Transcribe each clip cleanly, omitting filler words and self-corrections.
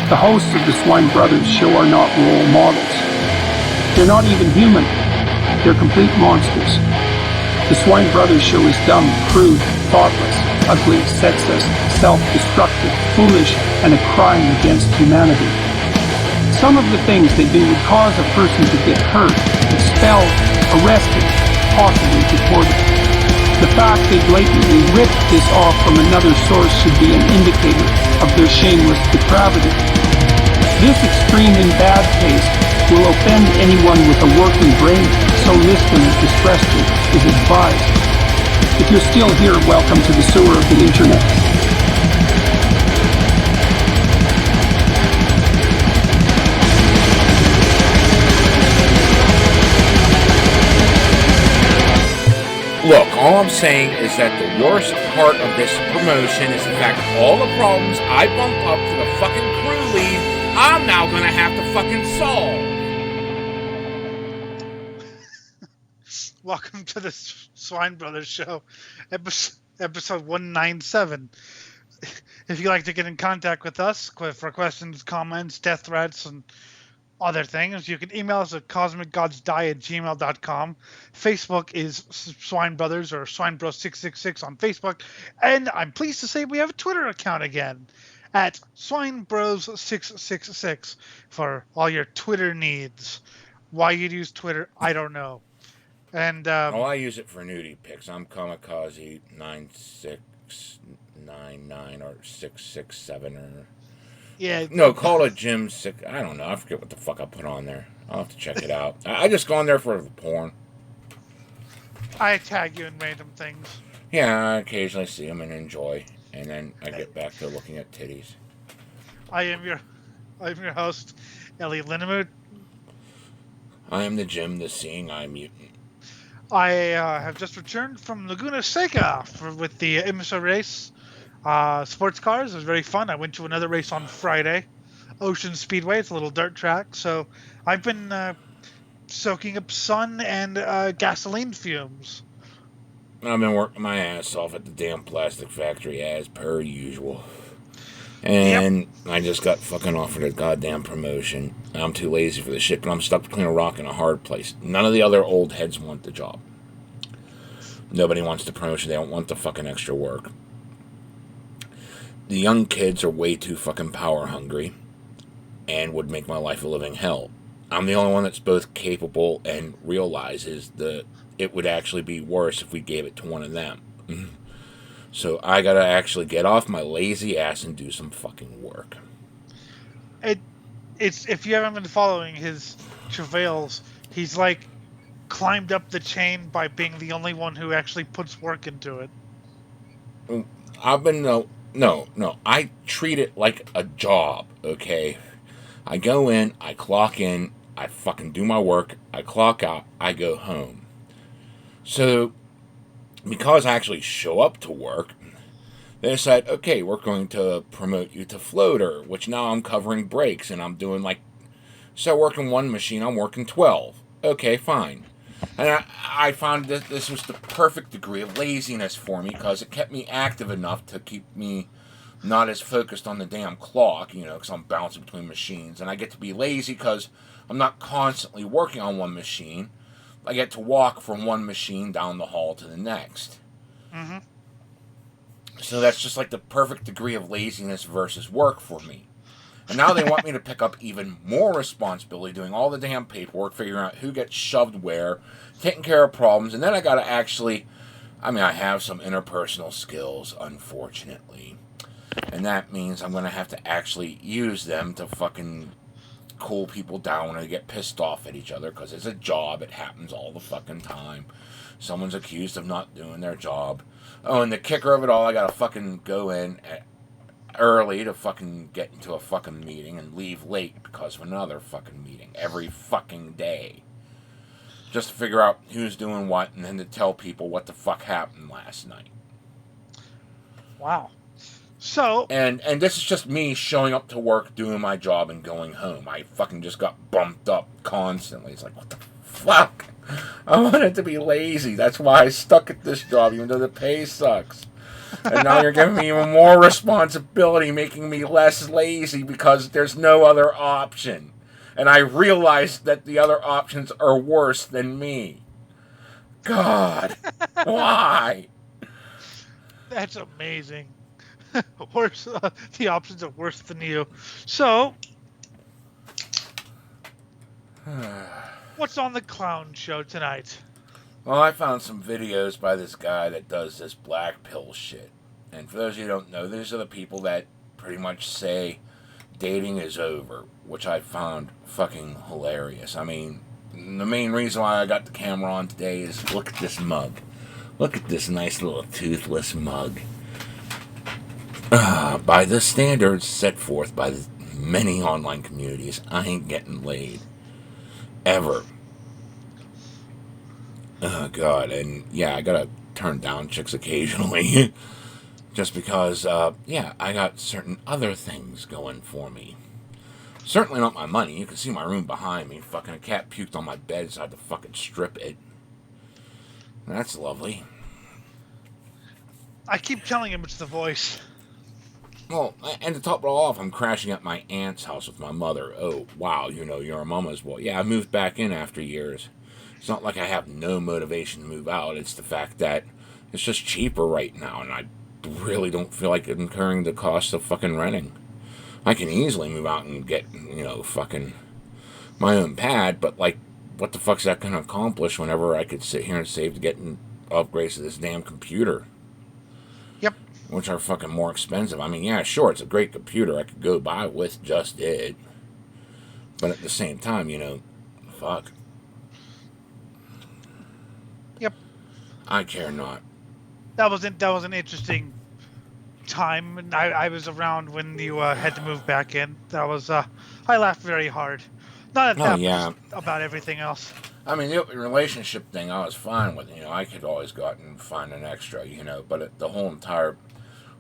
The hosts of the Swine Brothers show are not role models. They're not even human. They're complete monsters. The Swine Brothers show is dumb, crude, thoughtless, ugly, sexist, self-destructive, foolish, and a crime against humanity. Some of the things they do would cause a person to get hurt, expelled, arrested, possibly deported. The fact they blatantly ripped this off from another source should be an indicator of their shameless depravity. This extreme in bad taste will offend anyone with a working brain, so listener discretion is advised. If you're still here, welcome to the sewer of the internet. Look, all I'm saying is that the worst part of this promotion is the fact that all the problems I bump up to the fucking crew lead, I'm now gonna have to fucking solve. Welcome to the Swine Brothers show, episode 197. If you'd like to get in contact with us for questions, comments, death threats, and other things, you can email us at cosmicgodsdie@gmail.com. Facebook is Swine Brothers or Swine Bros 666 on Facebook, and I'm pleased to say we have a Twitter account again at Swine Bros 666 for all your Twitter needs. Why you'd use Twitter, I don't know. And I use it for nudie pics. I'm Kamikaze 9699 or 667 or. Yeah. No, call it Jim Sick. I don't know. I forget what the fuck I put on there. I'll have to check it out. I just go on there for the porn. I tag you in random things. Yeah, I occasionally see them and enjoy. And then I get back to looking at titties. I'm your host, Ellie Lindemuth. I am the Jim, the Seeing Eye Mutant. I have just returned from Laguna Seca with the IMSA race. Sports cars. It was very fun. I went to another race on Friday. Ocean Speedway. It's a little dirt track. So I've been soaking up sun and gasoline fumes. I've been working my ass off at the damn plastic factory as per usual. And yep. I just got fucking offered a goddamn promotion. I'm too lazy for this shit, but I'm stuck between a rock and a hard place. None of the other old heads want the job. Nobody wants the promotion. They don't want the fucking extra work. The young kids are way too fucking power hungry and would make my life a living hell. I'm the only one that's both capable and realizes that it would actually be worse if we gave it to one of them. So I gotta actually get off my lazy ass and do some fucking work. It's if you haven't been following his travails, he's like climbed up the chain by being the only one who actually puts work into it. I've been No, I treat it like a job, okay? I go in, I clock in, I fucking do my work, I clock out, I go home. So, because I actually show up to work, they decide, okay, we're going to promote you to floater, which now I'm covering brakes, and I'm doing so working one machine, I'm working 12. Okay, fine. And I found that this was the perfect degree of laziness for me because it kept me active enough to keep me not as focused on the damn clock, because I'm bouncing between machines. And I get to be lazy because I'm not constantly working on one machine. I get to walk from one machine down the hall to the next. Mm-hmm. So that's just like the perfect degree of laziness versus work for me. And now they want me to pick up even more responsibility, doing all the damn paperwork, figuring out who gets shoved where, taking care of problems, and then I gotta actually, I have some interpersonal skills, unfortunately. And that means I'm gonna have to actually use them to fucking cool people down when they get pissed off at each other, because it's a job, it happens all the fucking time. Someone's accused of not doing their job. Oh, and the kicker of it all, I gotta fucking go in early to fucking get into a fucking meeting and leave late because of another fucking meeting every fucking day. Just to figure out who's doing what and then to tell people what the fuck happened last night. Wow. So... And this is just me showing up to work, doing my job, and going home. I fucking just got bumped up constantly. It's like, what the fuck? I wanted to be lazy. That's why I stuck at this job, even though the pay sucks. And now you're giving me even more responsibility, making me less lazy because there's no other option. And I realize that the other options are worse than me. God, why? That's amazing. Worse, the options are worse than you. So, what's on the clown show tonight? Well, I found some videos by this guy that does this black pill shit. And for those of you who don't know, these are the people that pretty much say dating is over, which I found fucking hilarious. I mean, the main reason why I got the camera on today is look at this mug. Look at this nice little toothless mug. By the standards set forth by the many online communities, I ain't getting laid. Ever. Oh, God. And, yeah, I gotta turn down chicks occasionally. Just because, yeah, I got certain other things going for me. Certainly not my money. You can see my room behind me. Fucking a cat puked on my bed, so I had to fucking strip it. That's lovely. I keep telling him it's the voice. Well, and to top it all off, I'm crashing at my aunt's house with my mother. Oh, wow, you're a mama's boy. Yeah, I moved back in after years. It's not like I have no motivation to move out. It's the fact that it's just cheaper right now, and I really don't feel like incurring the cost of fucking renting. I can easily move out and get, fucking my own pad, but, like, what the fuck's that going to accomplish whenever I could sit here and save to getting upgrades to this damn computer? Yep. Which are fucking more expensive. I mean, yeah, sure, it's a great computer I could go buy with just it. But at the same time, fuck. Yep. I care not. That was an interesting time, and I was around when you had to move back in. That was I laughed very hard. Not at that, yeah. but just about everything else. I mean, the relationship thing I was fine with. I could always go out and find an extra, but the whole entire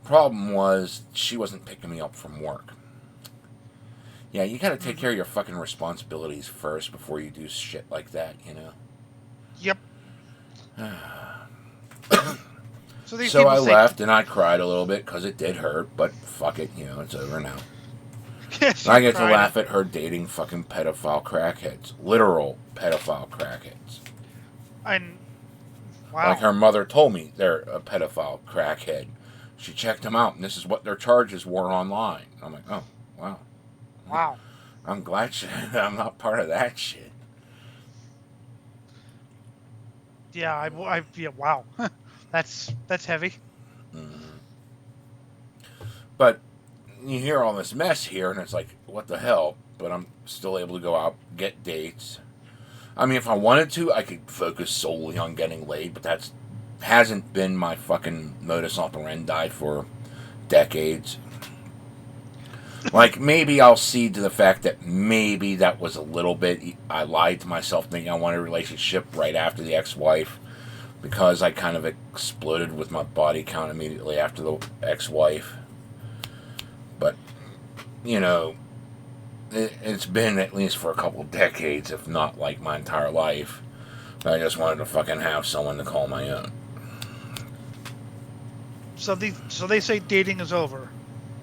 problem was she wasn't picking me up from work. Yeah, you gotta take care of your fucking responsibilities first before you do shit like that, Yep. So I left and I cried a little bit because it did hurt, but fuck it, it's over now. Yes, I get to laugh at her dating fucking pedophile crackheads. Literal pedophile crackheads. And wow. Like her mother told me they're a pedophile crackhead. She checked them out, and this is what their charges were online. I'm like, oh, wow. Wow. I'm glad I'm not part of that shit. Yeah, yeah, wow. That's heavy. Mm-hmm. But you hear all this mess here, and it's like, what the hell? But I'm still able to go out, get dates. I mean, if I wanted to, I could focus solely on getting laid, but that's hasn't been my fucking modus operandi for decades. Like, maybe I'll cede to the fact that maybe that was a little bit... I lied to myself thinking I wanted a relationship right after the ex-wife, because I kind of exploded with my body count immediately after the ex-wife. But, it's been at least for a couple decades, if not like my entire life. I just wanted to fucking have someone to call my own. So they say dating is over.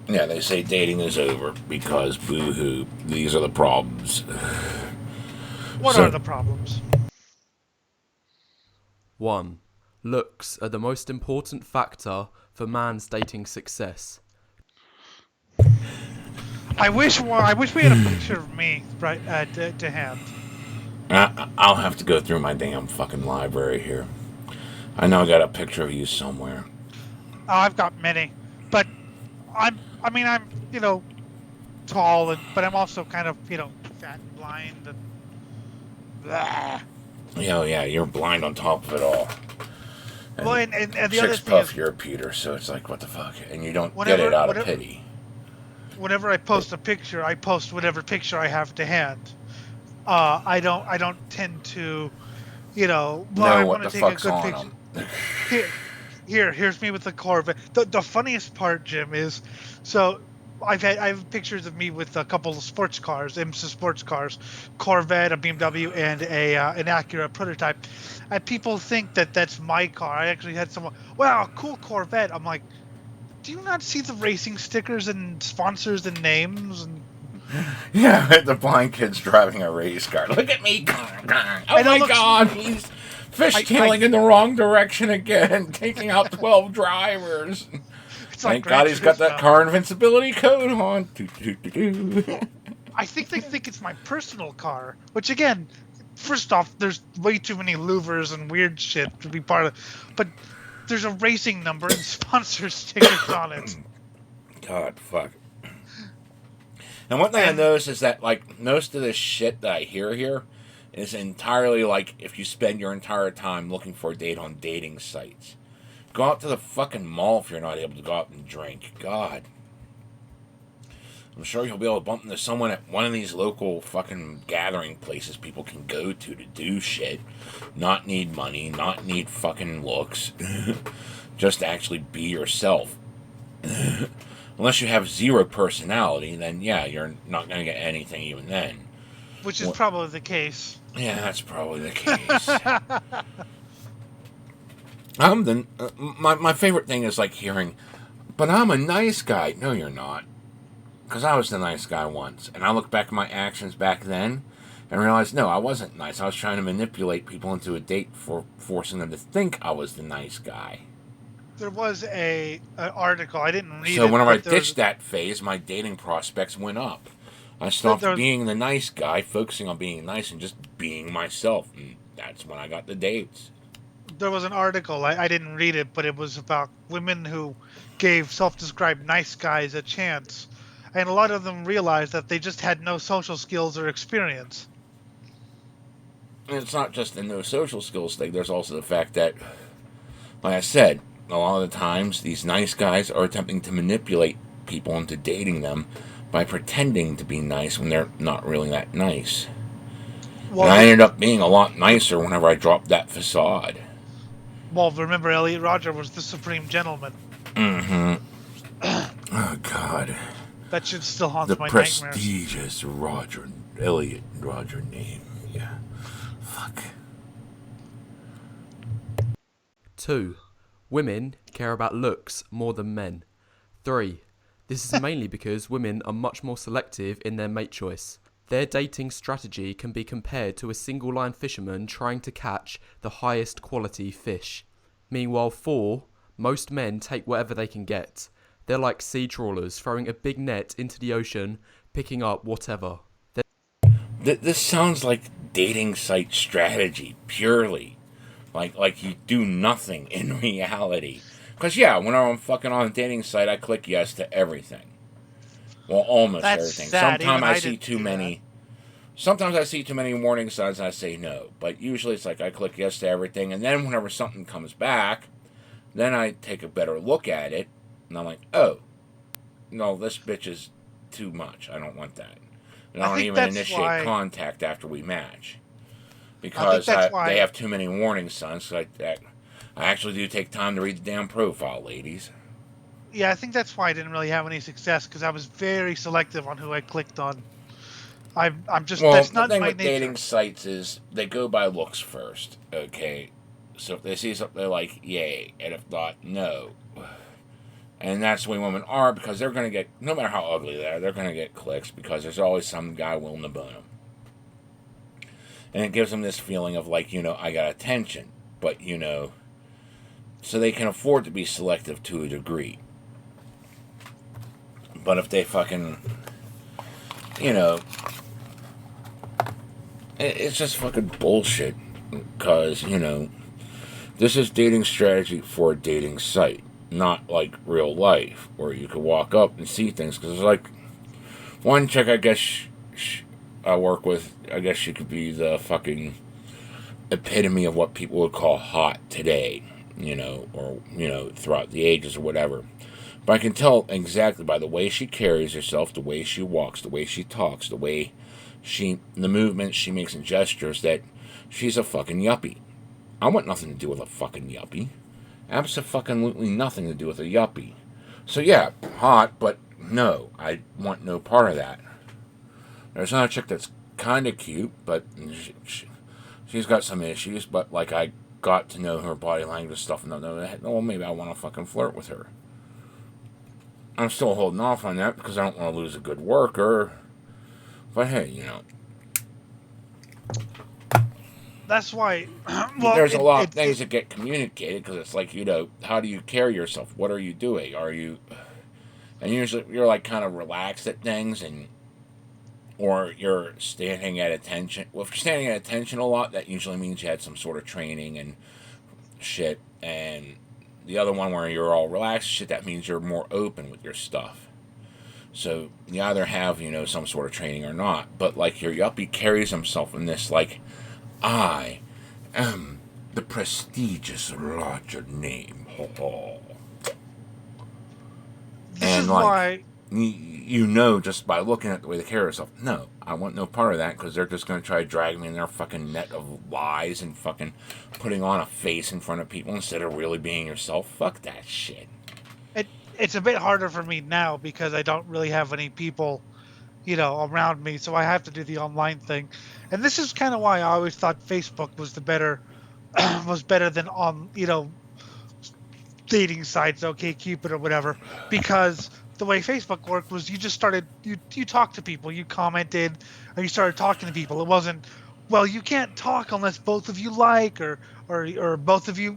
Yeah, they say dating is over because boo-hoo, these are the problems. What are the problems? 1. Looks are the most important factor for man's dating success. I wish we had a picture of me right to hand. I'll have to go through my damn fucking library here. I know I got a picture of you somewhere. Oh, I've got many, but I'm tall, but I'm also kind of, fat and blind and blah. Yeah, you're blind on top of it all. And Well, and the other chicks thing puff is, your Peter, so it's like, what the fuck? And you don't get Whenever- it out of whenever- pity. whenever I post a picture, I post whatever picture I have to hand. I don't tend to, I Know want what to the take a fuck's good on picture. them. Here's me with the Corvette. The funniest part, Jim, is so I have pictures of me with a couple of sports cars, IMSA sports cars, Corvette, a BMW, and an Acura prototype. And people think that that's my car. I actually had someone, wow, cool Corvette. I'm like, Do you not see the racing stickers and sponsors and names? And Yeah, the blind kid's driving a race car. Look at me. Oh my God, he's fishtailing in the wrong direction again, taking out 12 drivers. Thank God he's got that car invincibility code on. I think they think it's my personal car, which again, first off, there's way too many louvers and weird shit to be part of. But there's a racing number and sponsor stickers on it. God, fuck. And one thing I noticed is that, like, most of this shit that I hear here is entirely like if you spend your entire time looking for a date on dating sites. Go out to the fucking mall if you're not able to go out and drink. God. I'm sure you'll be able to bump into someone at one of these local fucking gathering places people can go to do shit. Not need money, not need fucking looks. Just actually be yourself. Unless you have zero personality, then yeah, you're not going to get anything even then. Which is probably the case. Yeah, that's probably the case. My favorite thing is like hearing, but I'm a nice guy. No, you're not. Because I was the nice guy once. And I look back at my actions back then and realize, no, I wasn't nice. I was trying to manipulate people into a date for forcing them to think I was the nice guy. There was an article. I didn't read it. So whenever I ditched that phase, my dating prospects went up. I stopped being the nice guy, focusing on being nice and just being myself. And that's when I got the dates. There was an article. I didn't read it, but it was about women who gave self-described nice guys a chance. And a lot of them realized that they just had no social skills or experience. And it's not just the no social skills thing. There's also the fact that, like I said, a lot of the times these nice guys are attempting to manipulate people into dating them by pretending to be nice when they're not really that nice. Well, and I ended up being a lot nicer whenever I dropped that facade. Well, remember, Elliot Rodger was the supreme gentleman. Mm-hmm. Oh, God. That shit still haunts my nightmares. The prestigious Elliot Rodger name. Yeah. Fuck. 2. Women care about looks more than men. 3. This is mainly because women are much more selective in their mate choice. Their dating strategy can be compared to a single-line fisherman trying to catch the highest quality fish. Meanwhile, 4. Most men take whatever they can get. They're like sea trawlers, throwing a big net into the ocean, picking up whatever. This sounds like dating site strategy, purely. Like you do nothing in reality. Because, yeah, when I'm fucking on a dating site, I click yes to everything. Well, almost everything. Sometimes I see too many. Sometimes I see too many warning signs and I say no. But usually it's like I click yes to everything. And then whenever something comes back, then I take a better look at it. And I'm like, oh, no, this bitch is too much. I don't want that. And I don't even initiate contact after we match. Because they have too many warning signs. So I actually do take time to read the damn profile, ladies. Yeah, I think that's why I didn't really have any success, because I was very selective on who I clicked on. I'm just, that's not my nature. The thing with dating sites is they go by looks first, okay? So if they see something, they're like, yay. And if not, no. And that's the way women are, because they're going to get, no matter how ugly they are, they're going to get clicks, because there's always some guy willing to bone them. And it gives them this feeling of like, I got attention. But, so they can afford to be selective to a degree. But if they fucking, it's just fucking bullshit. Because, this is dating strategy for a dating site. Not like real life, where you could walk up and see things. Because it's like, one chick I guess I work with, I guess she could be the fucking epitome of what people would call hot today, or, throughout the ages or whatever. But I can tell exactly by the way she carries herself, the way she walks, the way she talks, the movements she makes and gestures, that she's a fucking yuppie. I want nothing to do with a fucking yuppie. Absolutely nothing to do with a yuppie. So yeah, hot, but no, I want no part of that. There's another chick that's kind of cute, but she's got some issues, but like I got to know her body language stuff and well, maybe I want to fucking flirt with her. I'm still holding off on that because I don't want to lose a good worker. But hey, That's why. Well, there's a lot of things that get communicated because it's like, how do you carry yourself? What are you doing? And usually you're like kind of relaxed at things, or you're standing at attention. Well, if you're standing at attention a lot, that usually means you had some sort of training and shit. And the other one where you're all relaxed shit, that means you're more open with your stuff. So you either have, some sort of training or not. But like your yuppie carries himself in this like, I am the prestigious larger name. this And is like, why. Just by looking at the way they carry themselves, no, I want no part of that because they're just going to try to drag me in their fucking net of lies and fucking putting on a face in front of people instead of really being yourself. Fuck that shit. It's a bit harder for me now because I don't really have any people, around me, so I have to do the online thing. And this is kind of why I always thought Facebook was was better than on, dating sites, OkCupid or whatever, because the way Facebook worked was you just started, you talked to people, you commented, or you started talking to people. It wasn't, well, you can't talk unless both of you like, or both of you,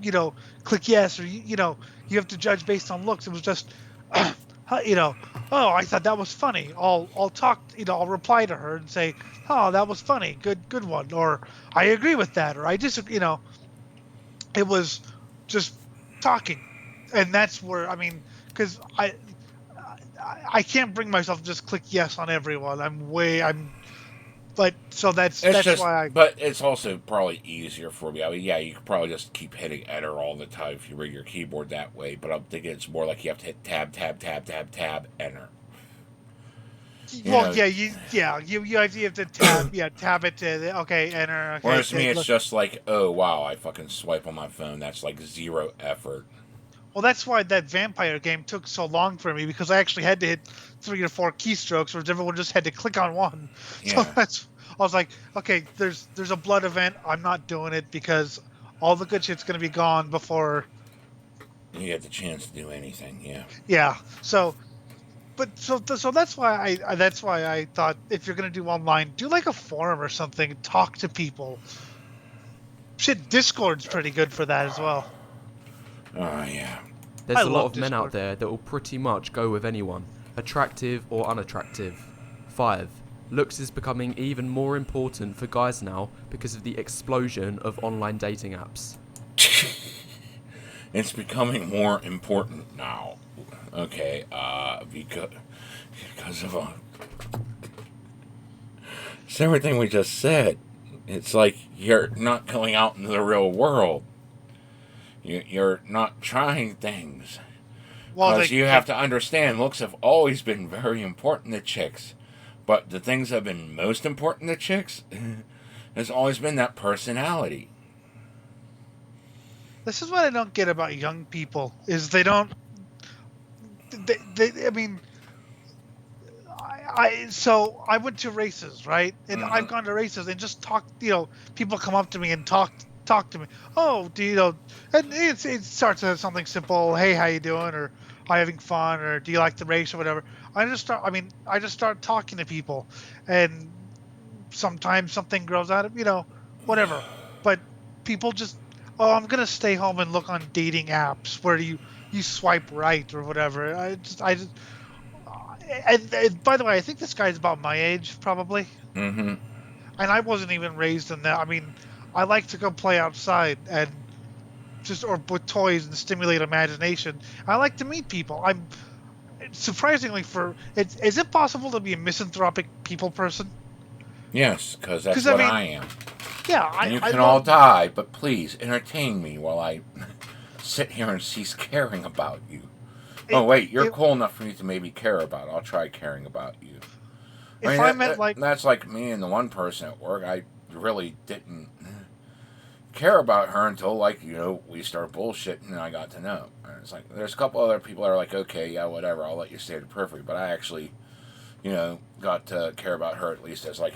click yes, or you have to judge based on looks. It was just, oh, I thought that was funny. I'll talk, I'll reply to her and say, oh, that was funny, good one, or I agree with that, or I disagree. It was just talking, and that's where because I can't bring myself to just click yes on everyone. But so that's why But it's also probably easier for me. I mean, yeah, you could probably just keep hitting enter all the time if you rig your keyboard that way. But I'm thinking it's more like you have to hit tab, enter. you have to tab it to enter. Okay, whereas to me, it's just like, oh wow, I fucking swipe on my phone. That's like zero effort. Well, that's why that vampire game took so long for me, because I actually had to hit 3 or 4 keystrokes, whereas everyone just had to click on one. Yeah. So I was like, okay, there's a blood event. I'm not doing it because all the good shit's gonna be gone before you get the chance to do anything. Yeah. Yeah. So that's why I thought if you're gonna do online, do like a forum or something. Talk to people. Shit, Discord's pretty good for that as well. Oh, yeah. There's a lot of Discord. men out there that will pretty much go with anyone, attractive or unattractive. 5. Looks is becoming even more important for guys now because of the explosion of online dating apps. It's becoming more important now. Okay, because of it's everything we just said. It's like you're not going out into the real world. You're not trying things. Because you have to understand, looks have always been very important to chicks. But the things that have been most important to chicks has always been that personality. This is what I don't get about young people, is they don't... So I went to races, right? And I've gone to races and just talked, people come up to me and talk to me. Oh, and it starts as something simple. Hey, how you doing? Or are you having fun? Or do you like the race or whatever? I just start talking to people, and sometimes something grows out of, whatever. But people just, I'm going to stay home and look on dating apps where you swipe right or whatever. And by the way, I think this guy's about my age, probably. Mm-hmm. And I wasn't even raised in that. I like to go play outside and or with toys and stimulate imagination. I like to meet people. I'm surprisingly is it possible to be a misanthropic people person? Yes, because that's what I am. Yeah, and you can all die, but please entertain me while I sit here and cease caring about you. Wait, you're cool enough for me to maybe care about. I'll try caring about you. That's like me and the one person at work. I really didn't care about her until, we start bullshitting and I got to know. And it's like, there's a couple other people that are like, okay, yeah, whatever, I'll let you stay the perfect. But I actually, got to care about her at least as, a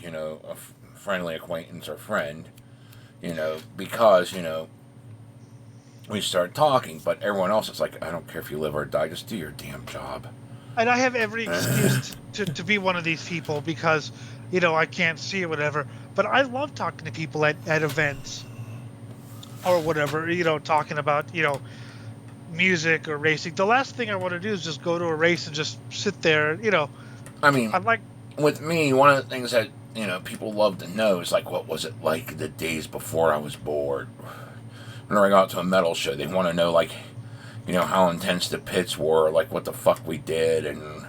friendly acquaintance or friend, because, we started talking. But everyone else is like, I don't care if you live or die, just do your damn job. and I have every excuse to be one of these people because, I can't see or whatever. But I love talking to people at events or whatever, talking about, music or racing. The last thing I want to do is just go to a race and just sit there, I mean, I like, with me, one of the things that, people love to know is, like, what was it like the days before I was bored? Whenever I go out to a metal show, they want to know, like, how intense the pits were, like, what the fuck we did, and,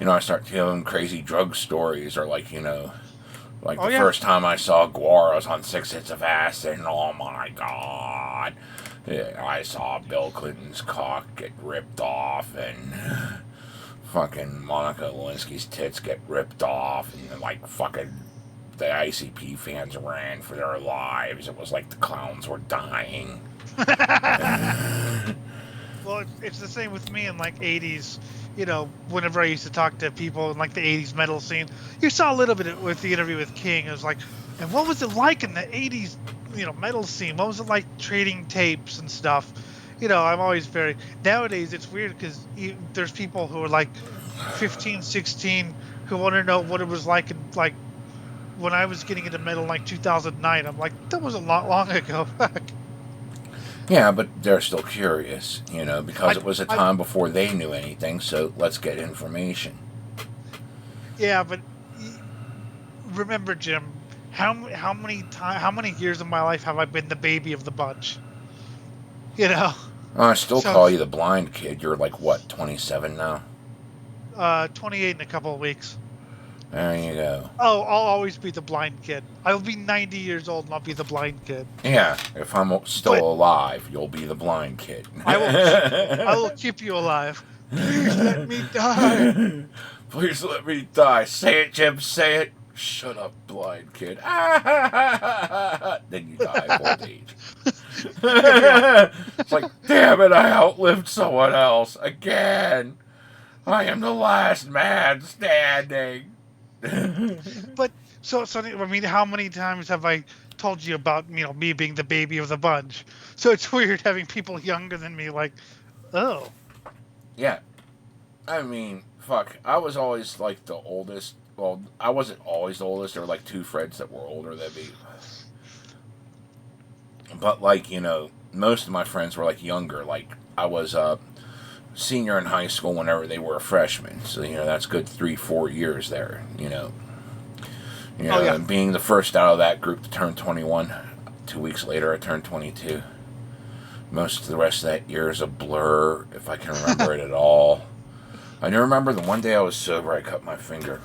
I start telling crazy drug stories, or, like, like Oh, the yeah. first time I saw Guar, I was on 6 hits of acid, and oh my god. Yeah, I saw Bill Clinton's cock get ripped off, and fucking Monica Lewinsky's tits get ripped off, and like fucking the ICP fans ran for their lives. It was like the clowns were dying. well, it's the same with me in like 80s. Whenever I used to talk to people in like the 80s metal scene, you saw a little bit with the interview with King. It was like, and what was it like in the 80s, metal scene? What was it like trading tapes and stuff? I'm always very, nowadays it's weird because there's people who are like 15, 16 who want to know what it was like in like when I was getting into metal in like 2009. I'm like, that was a lot long ago. Yeah, but they're still curious, because it was a time before they knew anything, so let's get information. Yeah, but remember, Jim, how many years of my life have I been the baby of the bunch? I still call you the blind kid. You're like, what, 27 now? 28 in a couple of weeks. There you go. Oh, I'll always be the blind kid. I'll be 90 years old and I'll be the blind kid. Yeah, if I'm still alive, you'll be the blind kid. I will keep you alive. Please let me die. Please let me die. Say it, Jim, say it. Shut up, blind kid. Then you die of old age. It's like, damn it, I outlived someone else. Again. I am the last man standing. But so I mean, how many times have I told you about me being the baby of the bunch? So it's weird having people younger than me like, oh. Yeah, I mean, fuck. I was always like the oldest. Well, I wasn't always the oldest. There were like 2 friends that were older than me. But like most of my friends were like younger. Like I was senior in high school whenever they were a freshman. So, that's good 3-4 years there, Oh, yeah. And being the first out of that group to turn 21, 2 weeks later I turned 22. Most of the rest of that year is a blur, if I can remember it at all. I do remember the one day I was sober, I cut my finger.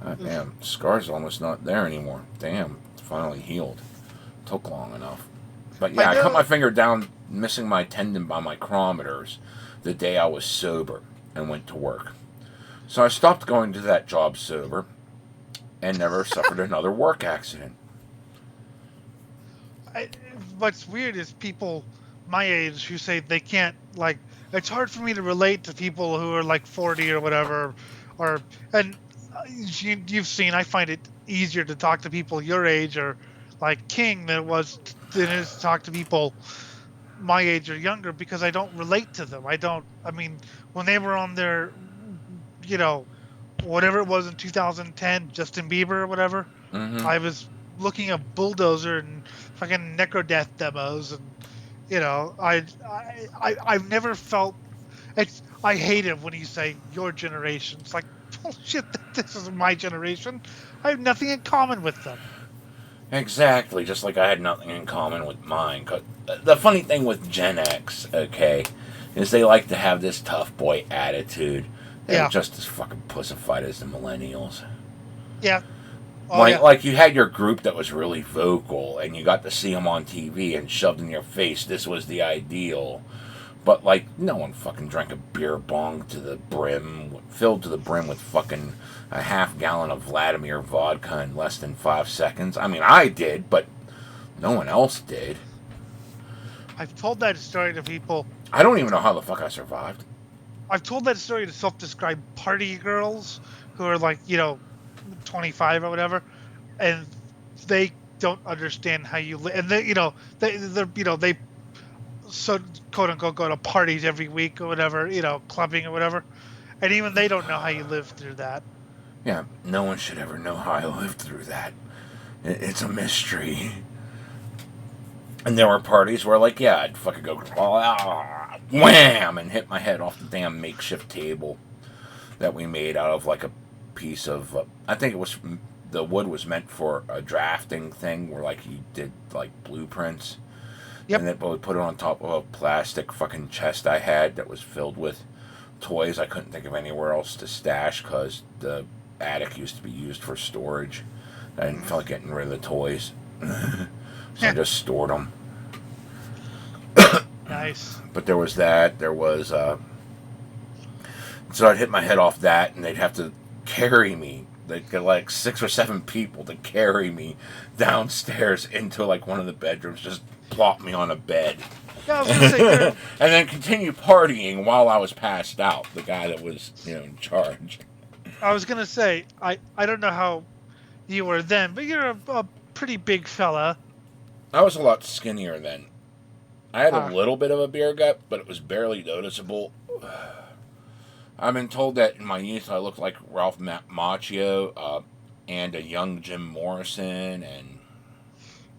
Damn, the scar's almost not there anymore. Damn, it's finally healed. Took long enough. But yeah, I cut my finger down, missing my tendon by micrometers, the day I was sober and went to work. So I stopped going to that job sober and never suffered another work accident. What's weird is people my age who say they can't, like, it's hard for me to relate to people who are like 40 or whatever, and you've seen, I find it easier to talk to people your age or like King than it is to talk to people my age or younger because I don't relate to them. I mean, when they were on their, whatever it was in 2010, Justin Bieber or whatever, I was looking at Bulldozer and fucking Necrodeath demos, and I've never felt it's. I hate it when you say your generation. It's like bullshit. This is my generation. I have nothing in common with them. Exactly, just like I had nothing in common with mine. 'Cause the funny thing with Gen X, okay, is they like to have this tough boy attitude. They're just as fucking pussified as the millennials. Yeah. Oh, like you had your group that was really vocal, and you got to see them on TV and shoved in your face. This was the ideal. But, like, no one fucking drank a beer bong to the brim, filled to the brim with fucking a half-gallon of Vladimir vodka in less than 5 seconds. I mean, I did, but no one else did. I've told that story to people. I don't even know how the fuck I survived. I've told that story to self-described party girls who are like, 25 or whatever, and they don't understand how you live. And they so quote unquote go to parties every week or whatever, clubbing or whatever. And even they don't know how you lived through that. Yeah, no one should ever know how I lived through that. It's a mystery. And there were parties where, like, yeah, I'd fucking go, wham, and hit my head off the damn makeshift table that we made out of, like, a piece of, I think it was, the wood was meant for a drafting thing where, like, you did, like, blueprints. Yep. And then we put it on top of a plastic fucking chest I had that was filled with toys I couldn't think of anywhere else to stash because the attic used to be used for storage. I didn't feel like getting rid of the toys. So I just stored them. Nice. But there was that. There was, so I'd hit my head off that, and they'd have to carry me. They'd get like 6 or 7 people to carry me downstairs into like one of the bedrooms, just plop me on a bed. Yeah, I was gonna say, And then continue partying while I was passed out. The guy that was, in charge. I was gonna say, I don't know how you were then, but you're a pretty big fella. I was a lot skinnier then. I had a little bit of a beer gut, but it was barely noticeable. I've been told that in my youth I looked like Ralph Macchio and a young Jim Morrison, and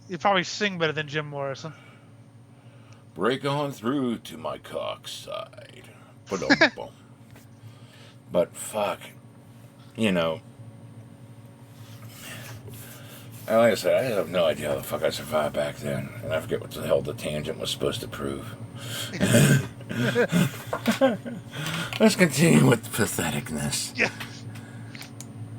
You probably sing better than Jim Morrison. break on through to my cock side. But fuck, like I said, I have no idea how the fuck I survived back then, and I forget what the hell the tangent was supposed to prove. Let's continue with the patheticness. Yeah.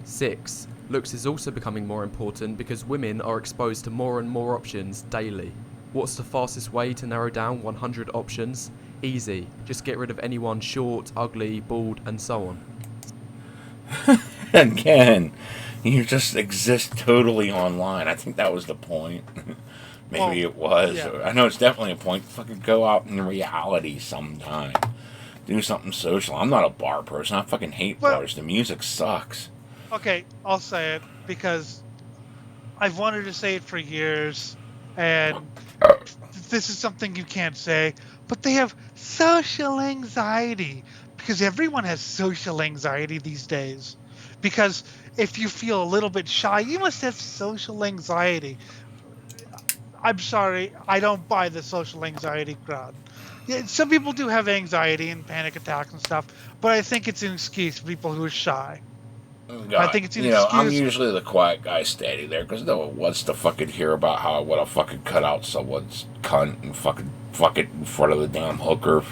6. Looks is also becoming more important because women are exposed to more and more options daily. What's the fastest way to narrow down 100 options? Easy. Just get rid of anyone short, ugly, bald, and so on. Again, you just exist totally online. I think that was the point. Maybe it was. Yeah. I know it's definitely a point. Fucking go out in reality sometime. Do something social. I'm not a bar person. I fucking hate bars. The music sucks. Okay, I'll say it because I've wanted to say it for years, and this is something you can't say, but they have social anxiety because everyone has social anxiety these days. Because if you feel a little bit shy, you must have social anxiety. I'm sorry, I don't buy the social anxiety crowd. Yeah, some people do have anxiety and panic attacks and stuff, but I think it's an excuse for people who are shy. God, I think it's an excuse. I'm usually the quiet guy standing there because no one wants to fucking hear about how I want to fucking cut out someone's cunt and fuck it in front of the damn hooker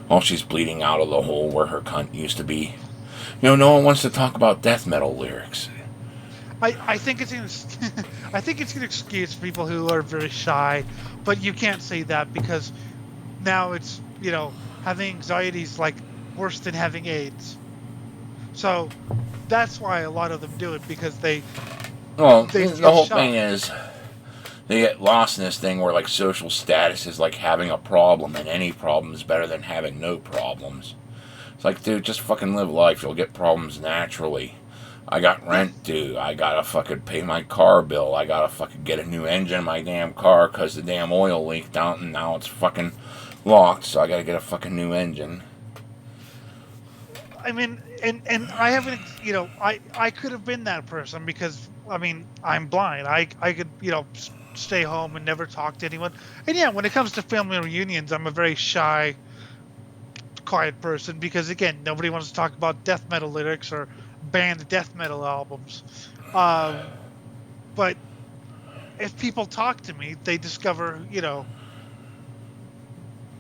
while she's bleeding out of the hole where her cunt used to be. No one wants to talk about death metal lyrics. I think it's I think it's an excuse for people who are very shy, but you can't say that because now it's having anxiety is like worse than having AIDS. So that's why a lot of them do it because they. Well, they the whole shy. thing is they get lost in this thing where like social status is like having a problem, and any problem is better than having no problems. It's like, dude, just fucking live life. You'll get problems naturally. I got rent due. I gotta fucking pay my car bill. I gotta fucking get a new engine in my damn car because the damn oil leaked out and now it's fucking locked, so I gotta get a fucking new engine. I mean, and I haven't, I could have been that person because, I'm blind. I could, stay home and never talk to anyone. And yeah, when it comes to family reunions, I'm a very shy, quiet person because, again, nobody wants to talk about death metal lyrics or banned death metal albums. But if people talk to me, they discover,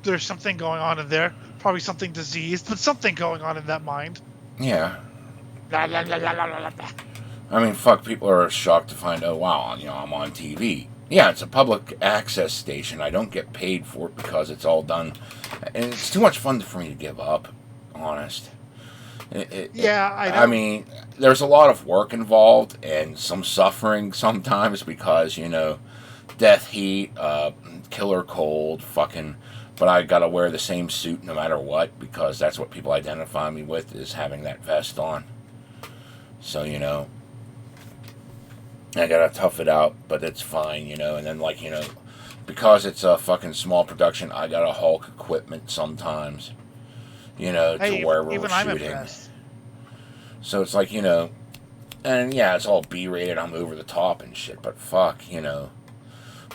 there's something going on in there. Probably something diseased, but something going on in that mind. Yeah. I mean, fuck, people are shocked to find out, wow, I'm on TV. Yeah, it's a public access station. I don't get paid for it because it's all done. And it's too much fun for me to give up, honest. I mean, there's a lot of work involved and some suffering sometimes because, death heat, killer cold, fucking... But I gotta wear the same suit no matter what because that's what people identify me with is having that vest on. So, I gotta tough it out, but it's fine, and then because it's a fucking small production, I gotta Hulk equipment sometimes. to where we're even shooting. I'm impressed. So it's like, and yeah, it's all B-rated. I'm over the top and shit, but fuck,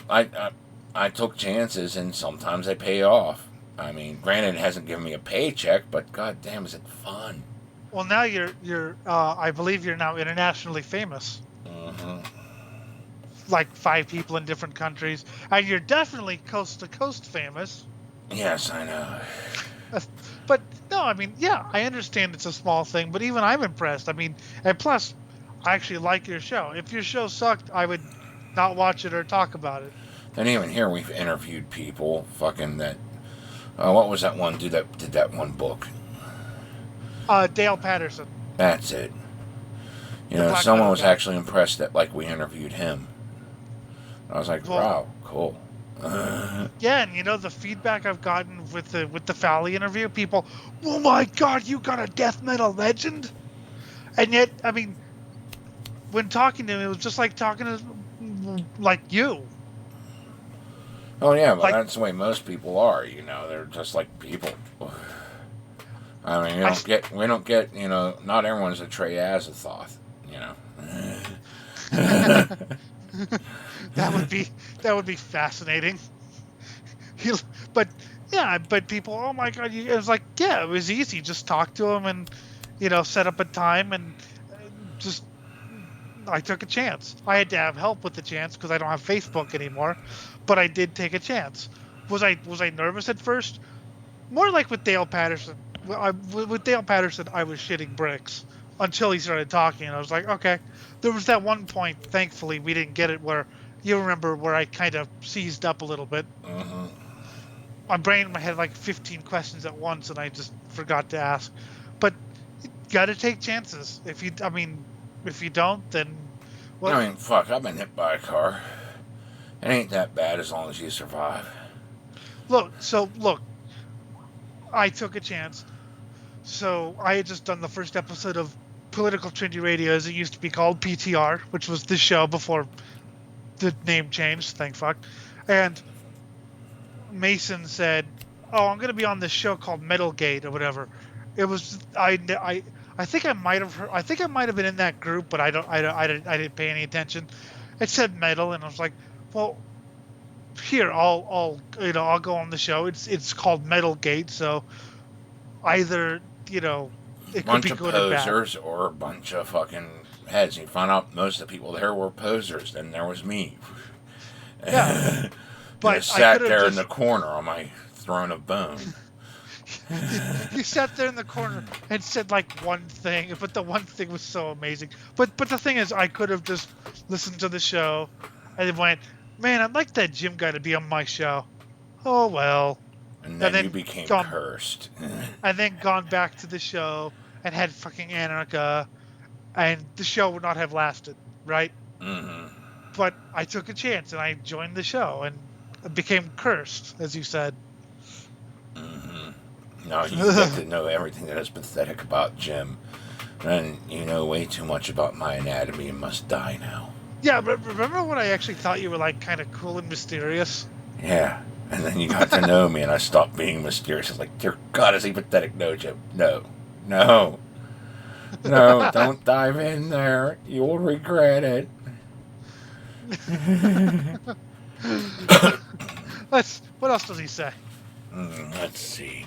I took chances, and sometimes they pay off. I mean, granted, it hasn't given me a paycheck, but goddamn, is it fun? Well, now you're I believe you're now internationally famous. Mm-hmm. Like 5 people in different countries, and you're definitely coast to coast famous. Yes, I know. But no, I mean, yeah, I understand it's a small thing, but even I'm impressed. I mean, and plus, I actually like your show. If your show sucked, I would not watch it or talk about it. And even here, we've interviewed people fucking that. What was that one dude that did that one book? Dale Patterson. That's it. Black Someone Metal was guy. actually impressed that we interviewed him. I was like, Well, wow, cool. Yeah, and the feedback I've gotten with the Fowley interview, people, oh my god, you got a death metal legend, and yet, I mean, when talking to him, it was just like talking to you. Oh yeah, but that's the way most people are. They're just like people. I mean, we don't get. Not everyone's a Trey Azathoth. That would be fascinating. But yeah, but people, oh my god, it was like, yeah, it was easy. Just talk to him and set up a time and just. I took a chance. I had to have help with the chance because I don't have Facebook anymore, but I did take a chance. Was I nervous at first? More like with Dale Patterson. With Dale Patterson, I was shitting bricks until he started talking, and I was like, okay. There was that one point, thankfully, we didn't get it where you remember where I kind of seized up a little bit. Mm-hmm. My brain in my head like 15 questions at once, and I just forgot to ask. But you got to take chances. If you don't, then what? I mean, fuck, I've been hit by a car. It ain't that bad as long as you survive. Look, I took a chance. So I had just done the first episode of Political Trinity Radio, as it used to be called, PTR, which was the show before the name changed, thank fuck. And Mason said, "Oh, I'm going to be on this show called Metalgate or whatever." It was I think I might have been in that group, but I didn't pay any attention. It said metal, and I was like, "Well, here I'll go on the show. It's called Metalgate, so either it could be good or bad." Bunch of posers or a bunch of fucking heads. You find out most of the people there were posers. Then there was me. Yeah, but I sat there just in the corner on my throne of bone. You sat there in the corner and said like one thing, but the one thing was so amazing. But the thing is, I could have just listened to the show and then went, "Man, I'd like that Jim guy to be on my show." Oh well. And then you became cursed. And then gone back to the show and had fucking Anarcha, and the show would not have lasted, right? Mm-hmm. But I took a chance and I joined the show and became cursed, as you said. Mm-hmm. No, you get to know everything that is pathetic about Jim. And you know way too much about my anatomy and must die now. Yeah, but remember when I actually thought you were like kind of cool and mysterious? Yeah. And then you got to know me, and I stopped being mysterious. I was like, dear God, is he pathetic? No, Jim. No. No. No, don't dive in there. You'll regret it. What else does he say? Let's see.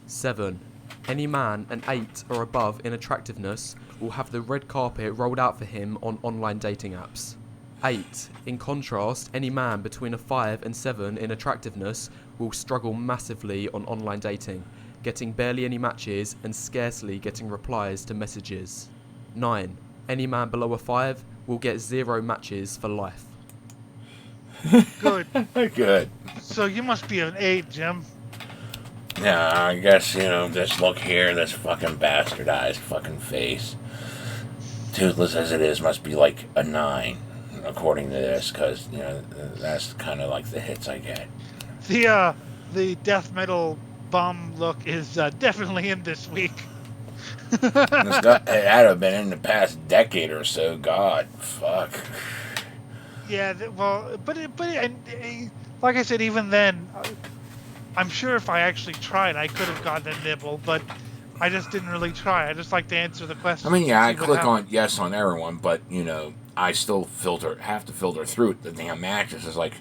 7. Any man an 8 or above in attractiveness will have the red carpet rolled out for him on online dating apps. 8. In contrast, any man between a 5 and 7 in attractiveness will struggle massively on online dating, getting barely any matches and scarcely getting replies to messages. 9. Any man below a 5 will get 0 matches for life. Good. Good. So you must be an 8, Jim. Yeah, I guess, this look here, this fucking bastardized fucking face. Toothless as it is, must be like a 9. According to this, because that's kind of like the hits I get. The death metal bum look is definitely in this week. It had to have been in the past decade or so. God, fuck. Yeah, well, but like I said, even then, I'm sure if I actually tried, I could have gotten a nibble, but I just didn't really try. I just like to answer the I questions. mean, yeah, I and see what click on happens. yes on everyone, but I still have to filter through the damn matches. It's like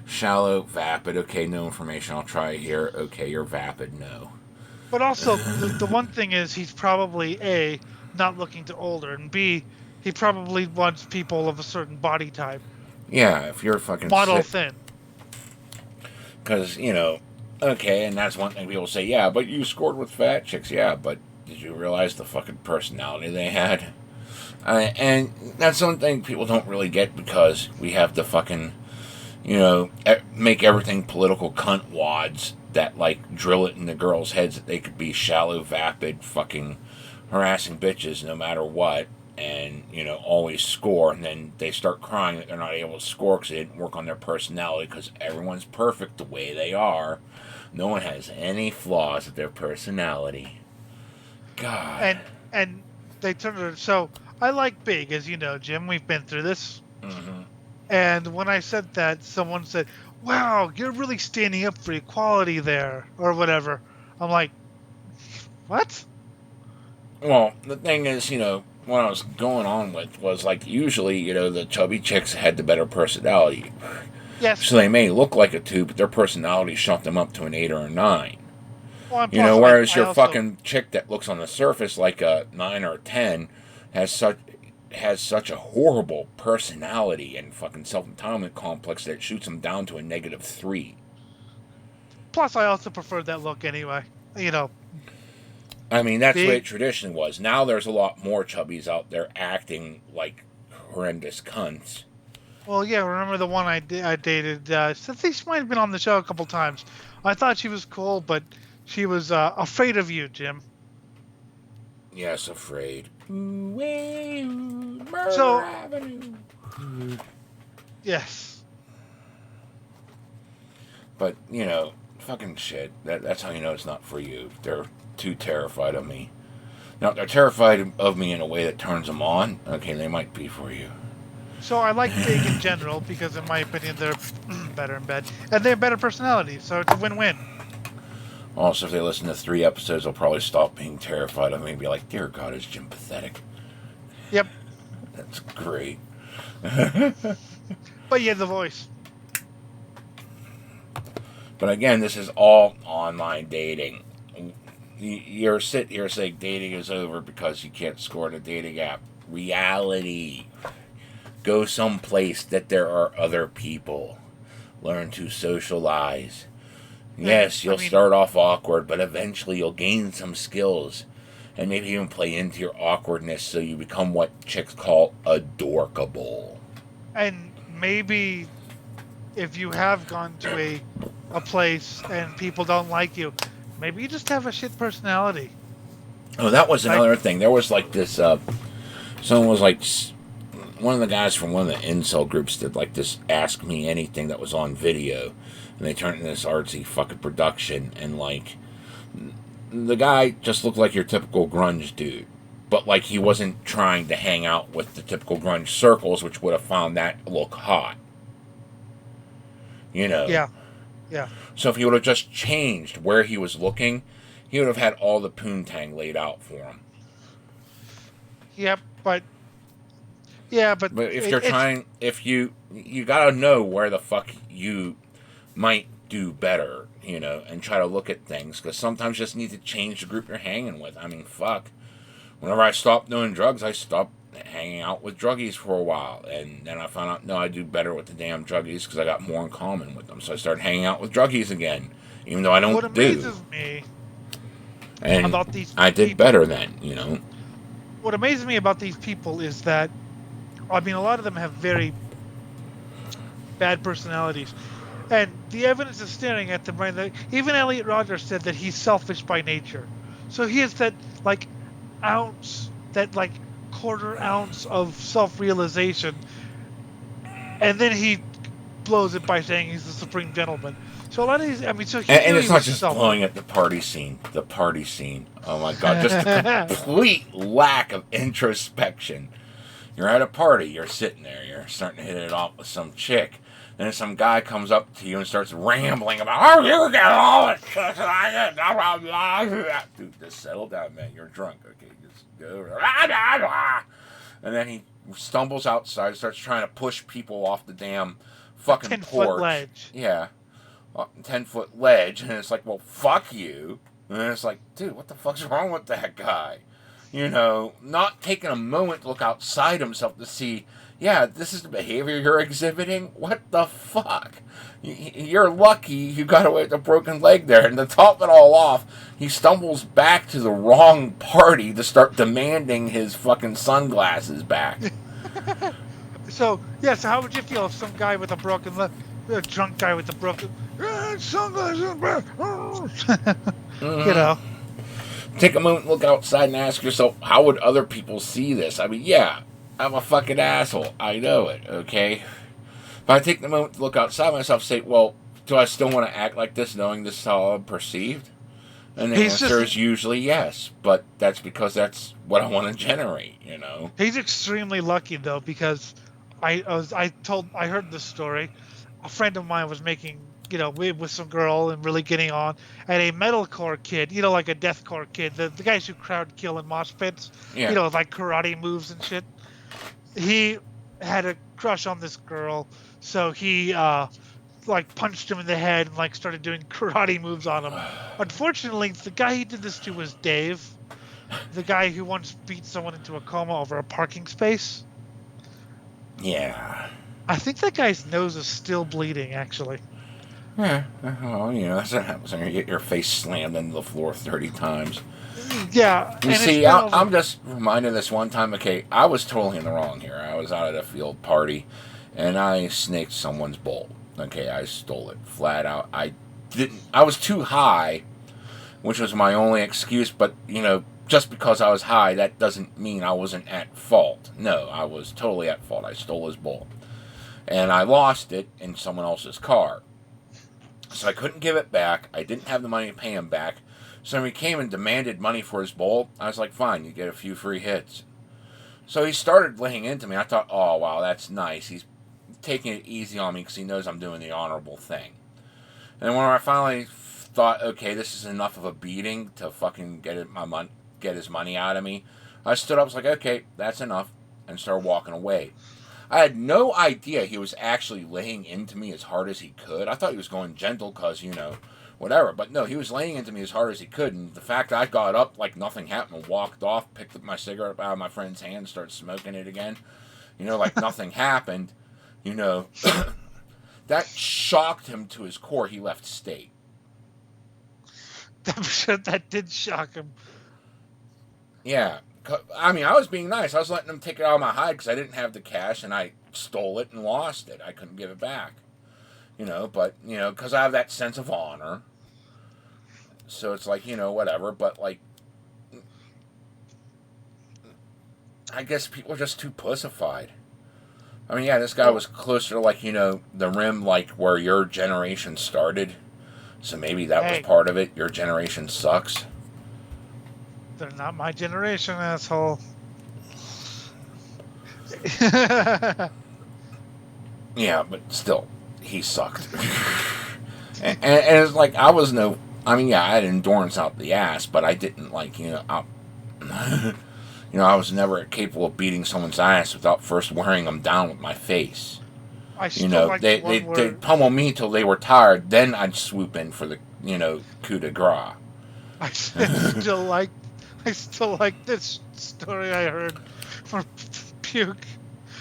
shallow, vapid. Okay, no information. I'll try here. Okay, you're vapid. No. But also, the one thing is he's probably A, not looking to older, and B, he probably wants people of a certain body type. Yeah, if you're fucking Model sick, thin. because okay, and that's one thing people say. Yeah, but you scored with fat chicks. Yeah, but did you realize the fucking personality they had? And that's one thing people don't really get because we have the fucking, make everything political cunt wads that like drill it in the girls' heads that they could be shallow, vapid, fucking harassing bitches no matter what, and always score, and then they start crying that they're not able to score because they didn't work on their personality because everyone's perfect the way they are. No one has any flaws of their personality. God. And they turned it. So I like big, as you know, Jim. We've been through this. Mm-hmm. And when I said that, someone said, "Wow, you're really standing up for equality there," or whatever. I'm like, what? Well, the thing is, what I was going on with was like usually, the chubby chicks had the better personality. Yes. So they may look like a 2, but their personality shot them up to an 8 or a 9. Well, and plus, Whereas I your also, fucking chick that looks on the surface like a 9 or a 10 has such a horrible personality and fucking self-entitlement complex that it shoots them down to a -3. Plus, I also preferred that look anyway. I mean, that's the way it Big. traditionally was. Now there's a lot more chubbies out there acting like horrendous cunts. Well, yeah. Remember the one I dated? She might have been on the show a couple times. I thought she was cool, but she was afraid of you, Jim. Yes, afraid. Murder So, Avenue. yes. But, fucking shit. That's how you know it's not for you. They're too terrified of me. Now, if they're terrified of me in a way that turns them on, okay, they might be for you. So I like big in general because, in my opinion, they're better in bed and they have better personalities. So it's a win-win. Also, if they listen to 3 episodes, they'll probably stop being terrified of me and be like, dear God, is Jim pathetic? Yep. That's great. But yeah, the voice. But again, this is all online dating. You're sitting here saying dating is over because you can't score in a dating app. Reality. Go someplace that there are other people. Learn to socialize. Yes, you'll start off awkward, but eventually you'll gain some skills. And maybe even play into your awkwardness so you become what chicks call adorkable. And maybe if you have gone to a place and people don't like you, maybe you just have a shit personality. Oh, that was another thing. There was like this, someone was like, one of the guys from one of the incel groups did like this Ask Me Anything that was on video. And they turned it into this artsy fucking production. And like, the guy just looked like your typical grunge dude. But like, he wasn't trying to hang out with the typical grunge circles, which would have found that look hot. Yeah. Yeah. So if he would have just changed where he was looking, he would have had all the poontang laid out for him. Yep. But if you're trying, if you gotta know where the fuck you might do better, and try to look at things, because sometimes you just need to change the group you're hanging with. I mean, fuck. Whenever I stopped doing drugs, I stopped hanging out with druggies for a while, and then I found out, no, I do better with the damn druggies because I got more in common with them. So I started hanging out with druggies again, even though I don't what amazes me and about these I did people, better then, What amazes me about these people is that, I mean, a lot of them have very bad personalities. And the evidence is staring at them right now. Even Elliot Rodgers said that he's selfish by nature. So he has that, like, ounce, that, like, quarter ounce of self-realization. And then he blows it by saying he's the supreme gentleman. So a lot of these, I mean, so he and it's not was just selfish. blowing at the party scene. The party scene. Oh my God, just a complete lack of introspection. You're at a party, you're sitting there, you're starting to hit it off with some chick. And some guy comes up to you and starts rambling about, oh, you get all the shit that I get, blah, blah, blah. Dude, just settle down, man. You're drunk. Okay, just go. And then he stumbles outside, starts trying to push people off the damn fucking 10-foot ledge. Yeah. 10-foot ledge. And it's like, well, fuck you. And it's like, dude, what the fuck's wrong with that guy? You know, not taking a moment to look outside himself to see, yeah, this is the behavior you're exhibiting? What the fuck? You're lucky you got away with a broken leg there. And to top it all off, he stumbles back to the wrong party to start demanding his fucking sunglasses back. So how would you feel if some guy with a broken leg, a drunk guy with a broken sunglasses back? You know? Take a moment, look outside, and ask yourself, how would other people see this? I mean, yeah, I'm a fucking asshole. I know it, okay? But I take the moment to look outside myself and say, well, do I still want to act like this knowing this is how I'm perceived? And the answer is usually yes, but that's because that's what I want to generate, you know? He's extremely lucky, though, because I heard this story. A friend of mine was making, with some girl and really getting on, and a metalcore kid, like a deathcore kid, the guys who crowd kill in mosh pits, like karate moves and shit. He had a crush on this girl, so he punched him in the head and started doing karate moves on him. Unfortunately, the guy he did this to was Dave, the guy who once beat someone into a coma over a parking space. Yeah. I think that guy's nose is still bleeding, actually. Yeah, well, that's what happens when you get your face slammed into the floor 30 times. Yeah. You see, I'm just reminded of this one time, okay, I was totally in the wrong here. I was out at a field party, and I snaked someone's bowl. Okay, I stole it, flat out. I was too high, which was my only excuse, but, just because I was high, that doesn't mean I wasn't at fault. No, I was totally at fault. I stole his bowl. And I lost it in someone else's car. So I couldn't give it back. I didn't have the money to pay him back. So when he came and demanded money for his bowl, I was like, fine, you get a few free hits. So he started laying into me. I thought, oh, wow, that's nice. He's taking it easy on me because he knows I'm doing the honorable thing. And when I finally thought, okay, this is enough of a beating to fucking get his money out of me, I stood up, was like, okay, that's enough, and started walking away. I had no idea he was actually laying into me as hard as he could. I thought he was going gentle because, whatever. But no, he was laying into me as hard as he could. And the fact I got up like nothing happened and walked off, picked up my cigarette out of my friend's hand, started smoking it again, like nothing happened, that shocked him to his core. He left state. I'm sure that did shock him. Yeah. I mean, I was being nice. I was letting them take it out of my hide because I didn't have the cash, and I stole it and lost it. I couldn't give it back. But, because I have that sense of honor. So it's like, whatever. But, I guess people are just too pussified. I mean, yeah, this guy was closer to, the rim, where your generation started. So maybe that was part of it. Your generation sucks. They're not my generation, asshole. Yeah, but still, he sucked. and it's like, I was I had endurance out the ass, but I didn't, I was never capable of beating someone's ass without first wearing them down with my face. They'd pummel me till they were tired, then I'd swoop in for the, coup de grace. I still like this story I heard from Puke.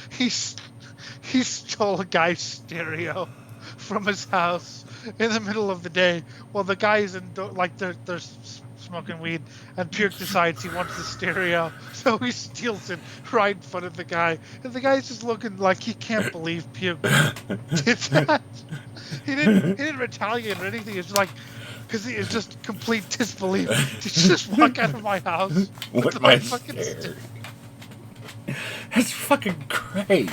He stole a guy's stereo from his house in the middle of the day while the guy's they're smoking weed, and Puke decides he wants the stereo, so he steals it right in front of the guy, and the guy's just looking like he can't believe Puke did that. He didn't retaliate or anything. It's because it's just complete disbelief. Did you just walk out of my house with my stereo? That's fucking great.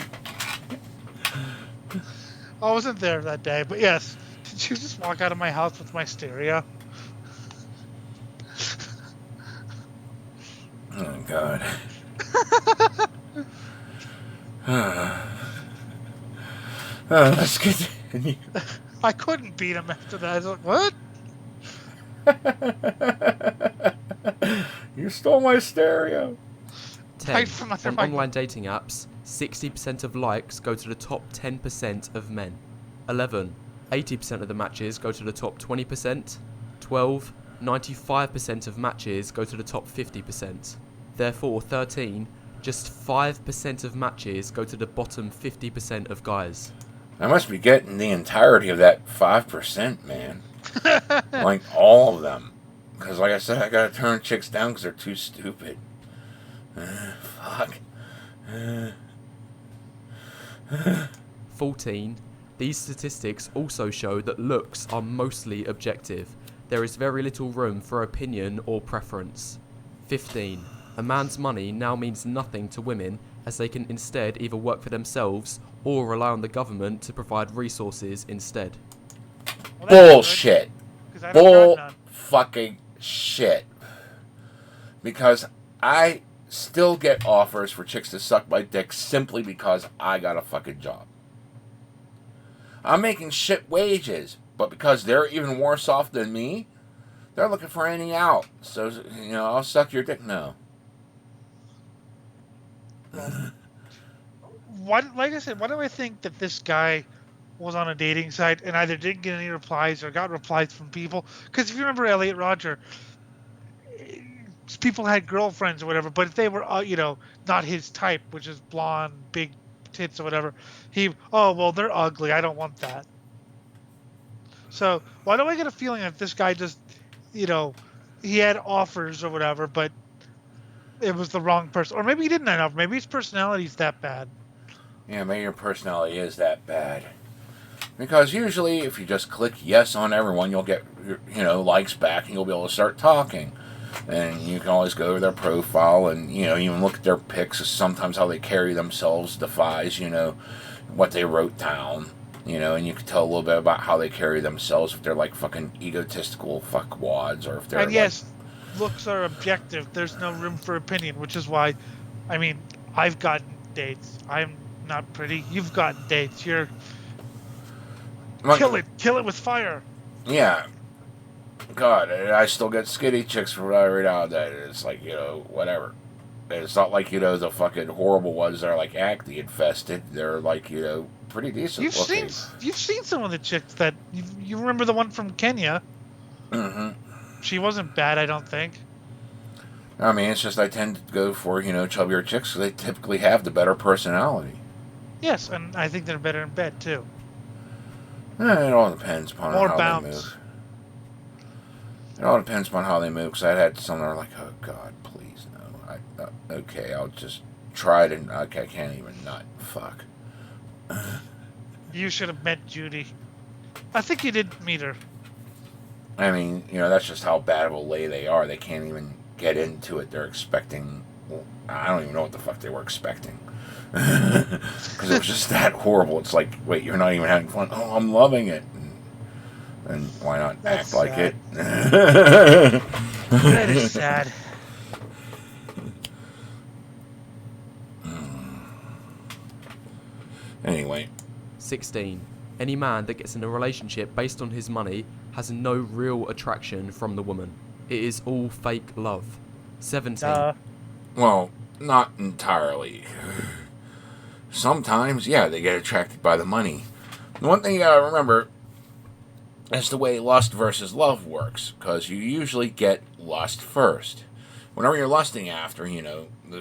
I wasn't there that day, but yes. Did you just walk out of my house with my stereo? Oh, God. Let's continue. I couldn't beat him after that. I was like, what? You stole my stereo. 10. Right from under On my- online dating apps, 60% of likes go to the top 10% of men. 11. 80% of the matches go to the top 20%. 12. 95% of matches go to the top 50%. Therefore, 13. Just 5% of matches go to the bottom 50% of guys. I must be getting the entirety of that 5%, man. Like, all of them. Because, like I said, I gotta turn chicks down because they're too stupid. Fuck. 14. These statistics also show that looks are mostly objective. There is very little room for opinion or preference. 15. A man's money now means nothing to women, as they can instead either work for themselves or rely on the government to provide resources instead. Well, that's good, Bullshit. 'cause I don't got none. Fucking shit. Because I still get offers for chicks to suck my dick simply because I got a fucking job. I'm making shit wages, but because they're even worse off than me, they're looking for any out. So, I'll suck your dick. No. Like I said, why do I think that this guy was on a dating site and either didn't get any replies or got replies from people? Because if you remember Elliot Rodger, people had girlfriends or whatever, but if they were, not his type, which is blonde, big tits or whatever, they're ugly. I don't want that. So why do I get a feeling that this guy just, he had offers or whatever, but it was the wrong person, or maybe he didn't have. Maybe his personality's that bad. Yeah, maybe your personality is that bad. Because usually, if you just click yes on everyone, you'll get, likes back, and you'll be able to start talking. And you can always go to their profile and, even look at their pics. Sometimes how they carry themselves defies, what they wrote down. And you can tell a little bit about how they carry themselves, if they're like fucking egotistical fuckwads, or if they're And yes, looks are objective. There's no room for opinion, which is why, I've gotten dates. I'm not pretty. You've gotten dates. You're kill it with fire. Yeah. God, I still get skinny chicks from every now and then. It's like, whatever. It's not like, the fucking horrible ones that are like acne infested. They're like, pretty decent looking. You've seen some of the chicks that you remember the one from Kenya. Mm-hmm. She wasn't bad, I don't think. It's just I tend to go for, chubbier chicks because they typically have the better personality. Yes, and I think they're better in bed, too. It all depends upon More how bounce. they move. It all depends upon how they move, because I had some that are like, oh, God, please, no. Okay, I'll just try it, and okay, I can't even nut. Fuck. You should have met Judy. I think you did meet her. That's just how bad of a lay they are. They can't even get into it. They're expecting... Well, I don't even know what the fuck they were expecting. Because it was just that horrible. It's like, wait, you're not even having fun? Oh, I'm loving it. And why not That's act like sad. it? That is sad. Anyway. 16. Any man that gets in a relationship based on his money has no real attraction from the woman. It is all fake love. 17. Well, not entirely. Sometimes, yeah, they get attracted by the money. The one thing you gotta remember is the way lust versus love works, because you usually get lust first. Whenever you're lusting after,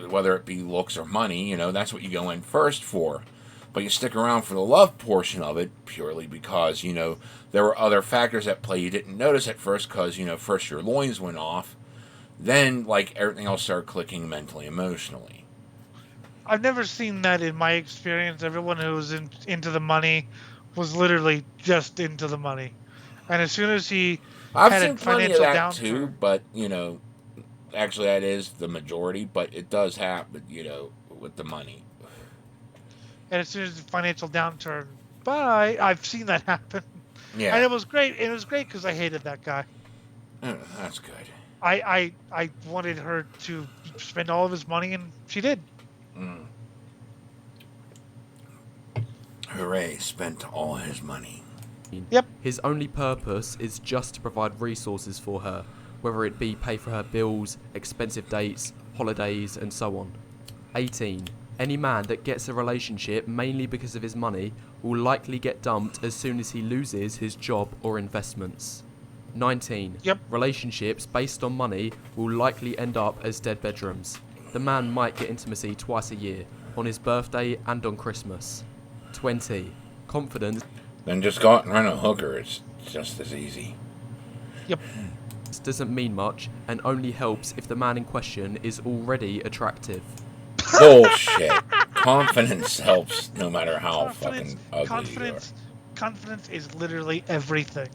whether it be looks or money, that's what you go in first for. But you stick around for the love portion of it purely because, there were other factors at play you didn't notice at first because, first your loins went off. Then, everything else started clicking mentally, emotionally. I've never seen that in my experience. Everyone who was into the money was literally just into the money. And as soon as he I've had seen a plenty of financial that downturn, too, but, actually that is the majority, but it does happen, with the money. and as soon as the financial downturn, bye. I've seen that happen. Yeah. And it was great. It was great because I hated that guy. That's good. I wanted her to spend all of his money, and she did. Hooray, spent all his money. Yep. His only purpose is just to provide resources for her, whether it be pay for her bills, expensive dates, holidays, and so on. 18. Any man that gets a relationship mainly because of his money will likely get dumped as soon as he loses his job or investments. 19. Yep. Relationships based on money will likely end up as dead bedrooms. The man might get intimacy twice a year, on his birthday and on Christmas. 20. Confidence Then just go out and rent a hooker. It's just as easy. Yep. doesn't mean much and only helps if the man in question is already attractive. Bullshit. Confidence helps no matter how fucking ugly you are. Confidence is literally everything.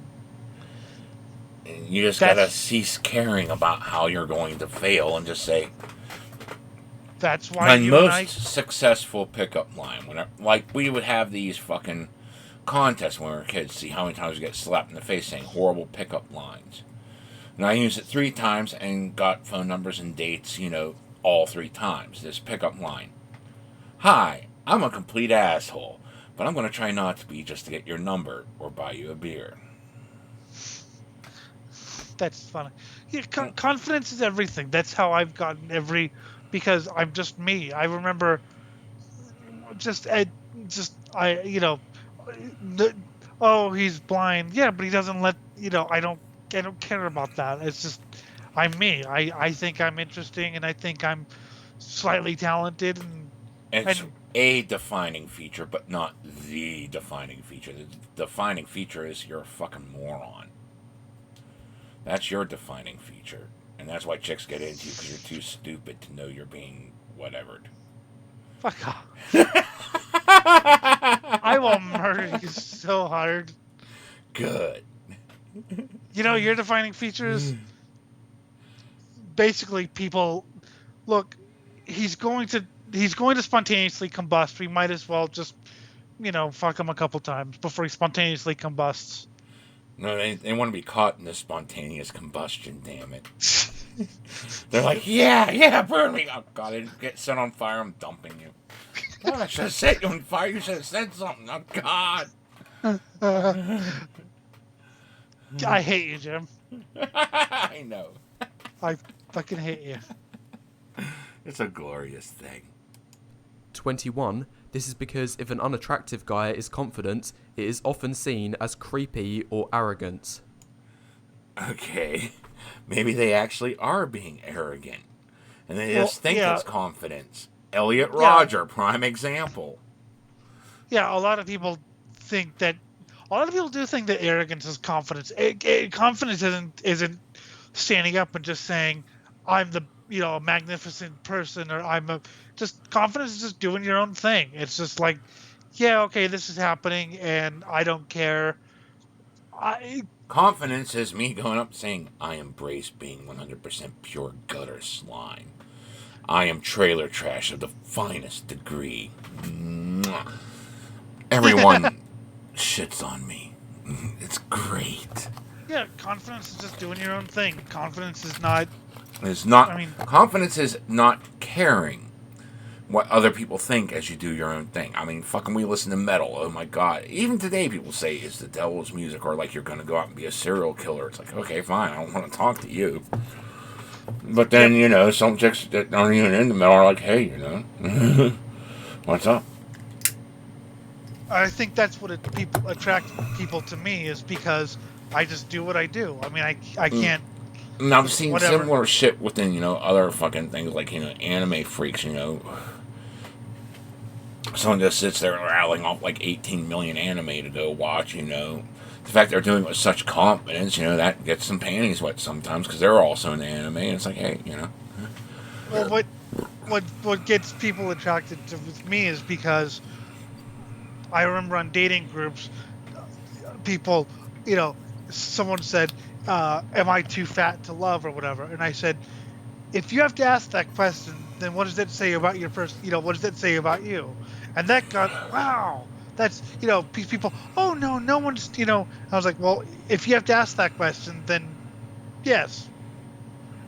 And you just gotta cease caring about how you're going to fail and just say, That's why my you most and I... successful pickup line, like we would have these fucking contests when we were kids, see how many times we get slapped in the face saying horrible pickup lines. And I used it 3 times and got phone numbers and dates, all 3 times. This pickup line. Hi, I'm a complete asshole, but I'm going to try not to be just to get your number or buy you a beer. That's funny. Yeah, confidence is everything. That's how I've gotten because I'm just me. I remember oh, he's blind. Yeah, but he doesn't I don't care about that. It's just, I'm me. I think I'm interesting and I think I'm slightly talented It's a defining feature, but not the defining feature. The defining feature is you're a fucking moron. That's your defining feature. And that's why chicks get into you, because you're too stupid to know you're being whatevered. Fuck off. I will murder you so hard. Good. Your defining features, basically people, look, he's going to spontaneously combust. We might as well just, fuck him a couple times before he spontaneously combusts. No, they want to be caught in this spontaneous combustion, damn it. They're like, yeah, burn me. Oh, God, I didn't get set on fire, I'm dumping you. God, I should have set you on fire, you should have said something. Oh, God. I hate you, Jim. I know. I fucking hate you. It's a glorious thing. 21. This is because if an unattractive guy is confident, it is often seen as creepy or arrogant. Okay. Maybe they actually are being arrogant. And they just think it's confidence. Elliot Rodger, prime example. Yeah, a lot of people do think that arrogance is confidence. Confidence isn't standing up and just saying, I'm the a magnificent person, or just confidence is just doing your own thing. It's just like, yeah, okay, this is happening and I don't care. Confidence is me going up saying, I embrace being 100% pure gutter slime. I am trailer trash of the finest degree. Mwah. Everyone shits on me. It's great. Yeah, confidence is just doing your own thing. Confidence is not... Confidence is not caring what other people think as you do your own thing. Fucking we listen to metal. Oh my God. Even today people say it's the devil's music, or like you're going to go out and be a serial killer. It's like, okay, fine. I don't want to talk to you. But then, some chicks that aren't even into metal are like, hey, what's up? I think that's what attract people to me, is because I just do what I do. I can't... And I've seen similar shit within, other fucking things like, anime freaks, Someone just sits there rattling off like 18 million anime to go watch, The fact they're doing it with such confidence, that gets some panties wet sometimes because they're also in anime. And it's like, hey, Well, what gets people attracted to me is because I remember on dating groups, people, someone said, am I too fat to love or whatever? And I said, if you have to ask that question, then what does that say about your person? What does that say about you? And that got, wow, that's, people, oh no one's, I was like, well, if you have to ask that question, then yes.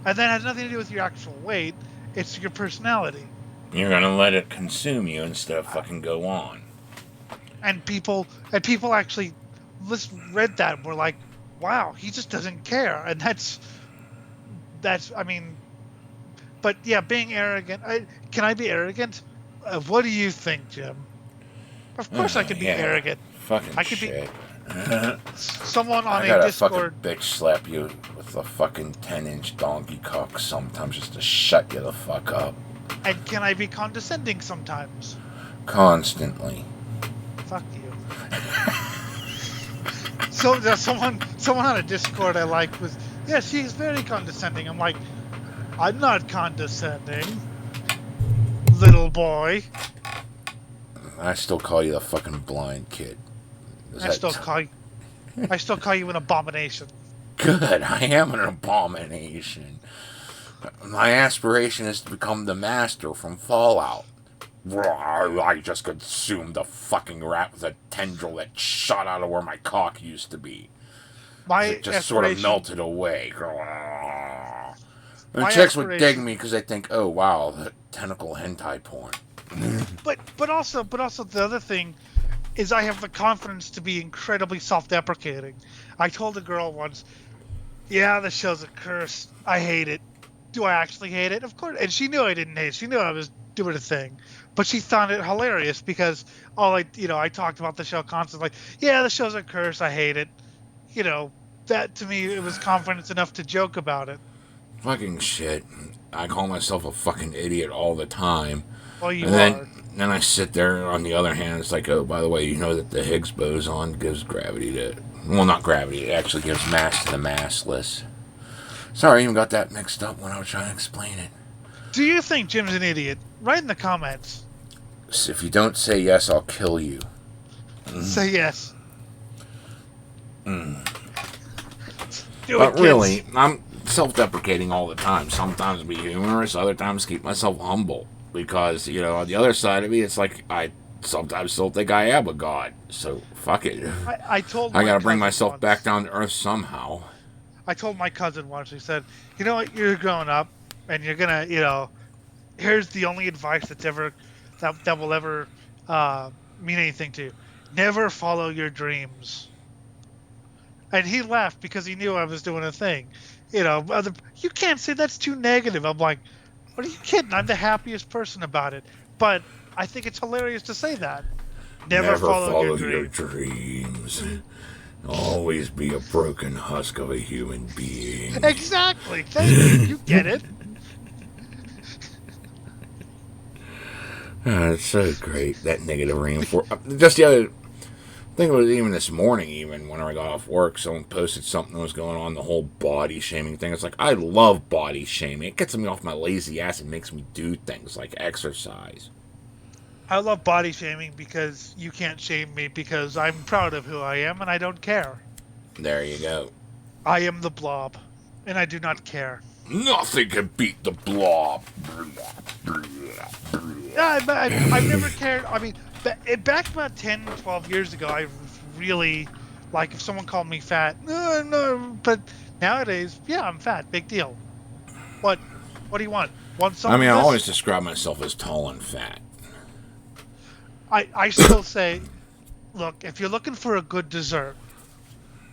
And that has nothing to do with your actual weight. It's your personality. You're going to let it consume you instead of fucking go on. and people actually read that and were like, wow, he just doesn't care. And that's I mean, but yeah, being arrogant. Can I be arrogant? What do you think, Jim? Of course I can be Yeah. arrogant. Fucking I could shit. someone on I a gotta Discord. fucking bitch slap you with a fucking 10-inch donkey cock sometimes just to shut you the fuck up. And can I be condescending sometimes? Constantly. Fuck you. So there's someone on a Discord I like was, yeah, she's very condescending. I'm like, I'm not condescending, little boy. I still call you the fucking blind kid. I still call you an abomination. Good, I am an abomination. My aspiration is to become the master from Fallout. I just consumed the fucking rat with a tendril that shot out of where my cock used to be. It just sort of melted away. And chicks would dig me because they think, oh wow, the tentacle hentai porn. But also the other thing is I have the confidence to be incredibly self-deprecating. I told a girl once, yeah, the show's a curse. I hate it. Do I actually hate it? Of course. And she knew I didn't hate it. She knew I was doing a thing. But she found it hilarious because I talked about the show constantly. Yeah, the show's a curse. I hate it. You know, that to me, it was confidence enough to joke about it. Fucking shit. I call myself a fucking idiot all the time. Well, you and are. Then I sit there, on the other hand, it's like, oh, by the way, you know that the Higgs boson gives gravity to... Well, not gravity, it actually gives mass to the massless. Sorry, I even got that mixed up when I was trying to explain it. Do you think Jim's an idiot? Write in the comments. If you don't say yes, I'll kill you. Say yes. But really, I'm self-deprecating all the time. Sometimes be humorous, other times keep myself humble. Because, on the other side of me, it's like I sometimes still think I am a god. So, fuck it. I gotta bring myself back down to earth somehow. I told my cousin once, he said, you know what, you're growing up, and you're gonna, here's the only advice that will ever mean anything to you. Never follow your dreams. And he laughed because he knew I was doing a thing. You can't say that's too negative. I'm like, what are you kidding? I'm the happiest person about it. But I think it's hilarious to say that. Never follow your dreams. Always be a broken husk of a human being. Exactly. Thank you. You get it. It's so great, that negative reinforcement. Just the other thing was, even this morning, even when I got off work, someone posted something that was going on, the whole body shaming thing. It's like, I love body shaming. It gets me off my lazy ass and makes me do things like exercise. I love body shaming because you can't shame me because I'm proud of who I am and I don't care. There you go. I am the Blob, and I do not care. Nothing can beat the Blob. Yeah, I've never cared. I mean, back about 10, 12 years ago, I really, like, if someone called me fat, no, but nowadays, yeah, I'm fat, big deal. What do you want? I always describe myself as tall and fat. I still say, look, if you're looking for a good dessert,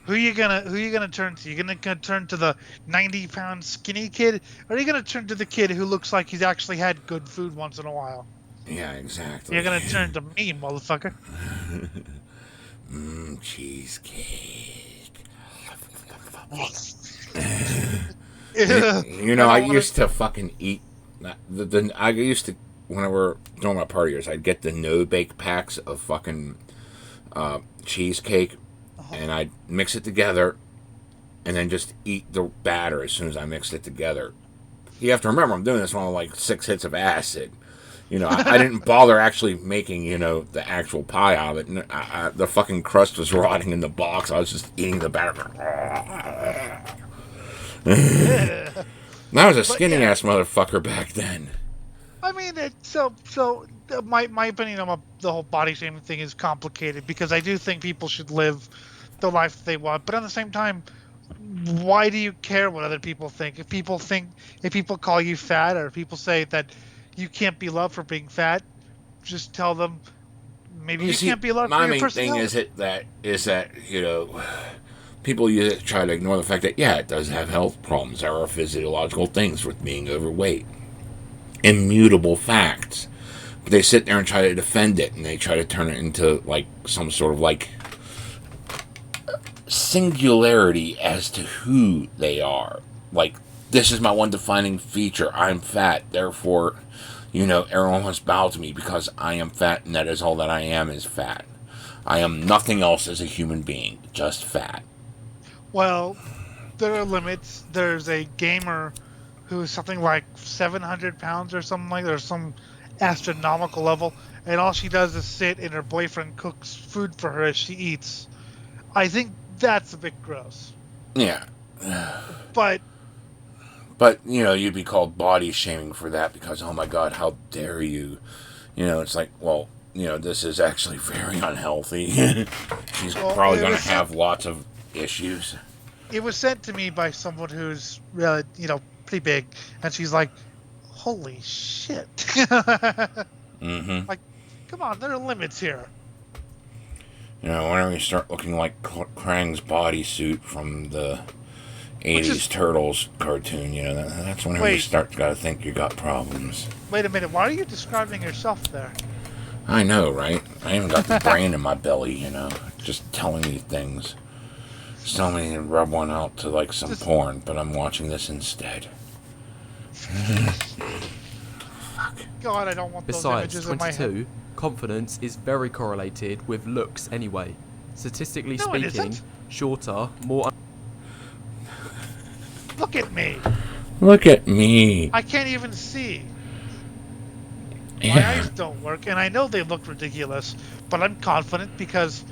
who you gonna turn to? You gonna turn to the 90-pound skinny kid, or are you gonna turn to the kid who looks like he's actually had good food once in a while? Yeah, exactly. You're gonna turn to me, motherfucker. Cheesecake. I used to fucking eat. I used to, when I were doing my party years, I'd get the no-bake packs of fucking cheesecake, and I'd mix it together, and then just eat the batter as soon as I mixed it together. You have to remember, I'm doing this on like 6 hits of acid. I didn't bother actually making, the actual pie of it. And the fucking crust was rotting in the box. I was just eating the batter. I was a skinny-ass motherfucker back then. I mean, my opinion on the whole body shaming thing is complicated because I do think people should live the life that they want. But at the same time, why do you care what other people think? If people call you fat, or people say that you can't be loved for being fat, just tell them Maybe You you see, can't be allowed my for your main thing personality. is that people use it, try to ignore the fact that it does have health problems. There are physiological things with being overweight, immutable facts. But they sit there and try to defend it, and they try to turn it into like some sort of like singularity as to who they are. Like, this is my one defining feature. I'm fat, therefore, everyone must bow to me because I am fat, and that is all that I am is fat. I am nothing else as a human being, just fat. Well, there are limits. There's a gamer who's something like 700 pounds or something like that, or some astronomical level, and all she does is sit and her boyfriend cooks food for her as she eats. I think that's a bit gross. Yeah. But But, you'd be called body shaming for that because, oh my God, how dare you? It's like, well, this is actually very unhealthy. She's probably going to have lots of issues. It was sent to me by someone who's, pretty big, and she's like, holy shit. Mm-hmm. Like, come on, there are limits here. Whenever you start looking like Krang's bodysuit from the 80s Turtles cartoon, that's whenever you got to think you got problems. Wait a minute, why are you describing yourself there? I know, right? I even got the brain in my belly, just telling me things. Just telling me to rub one out to like some porn, but I'm watching this instead. God, I don't want those images in my head. Besides, 22, confidence is very correlated with looks anyway. Statistically speaking, shorter, more... Look at me. Look at me. I can't even see. Yeah. My eyes don't work, and I know they look ridiculous, but I'm confident because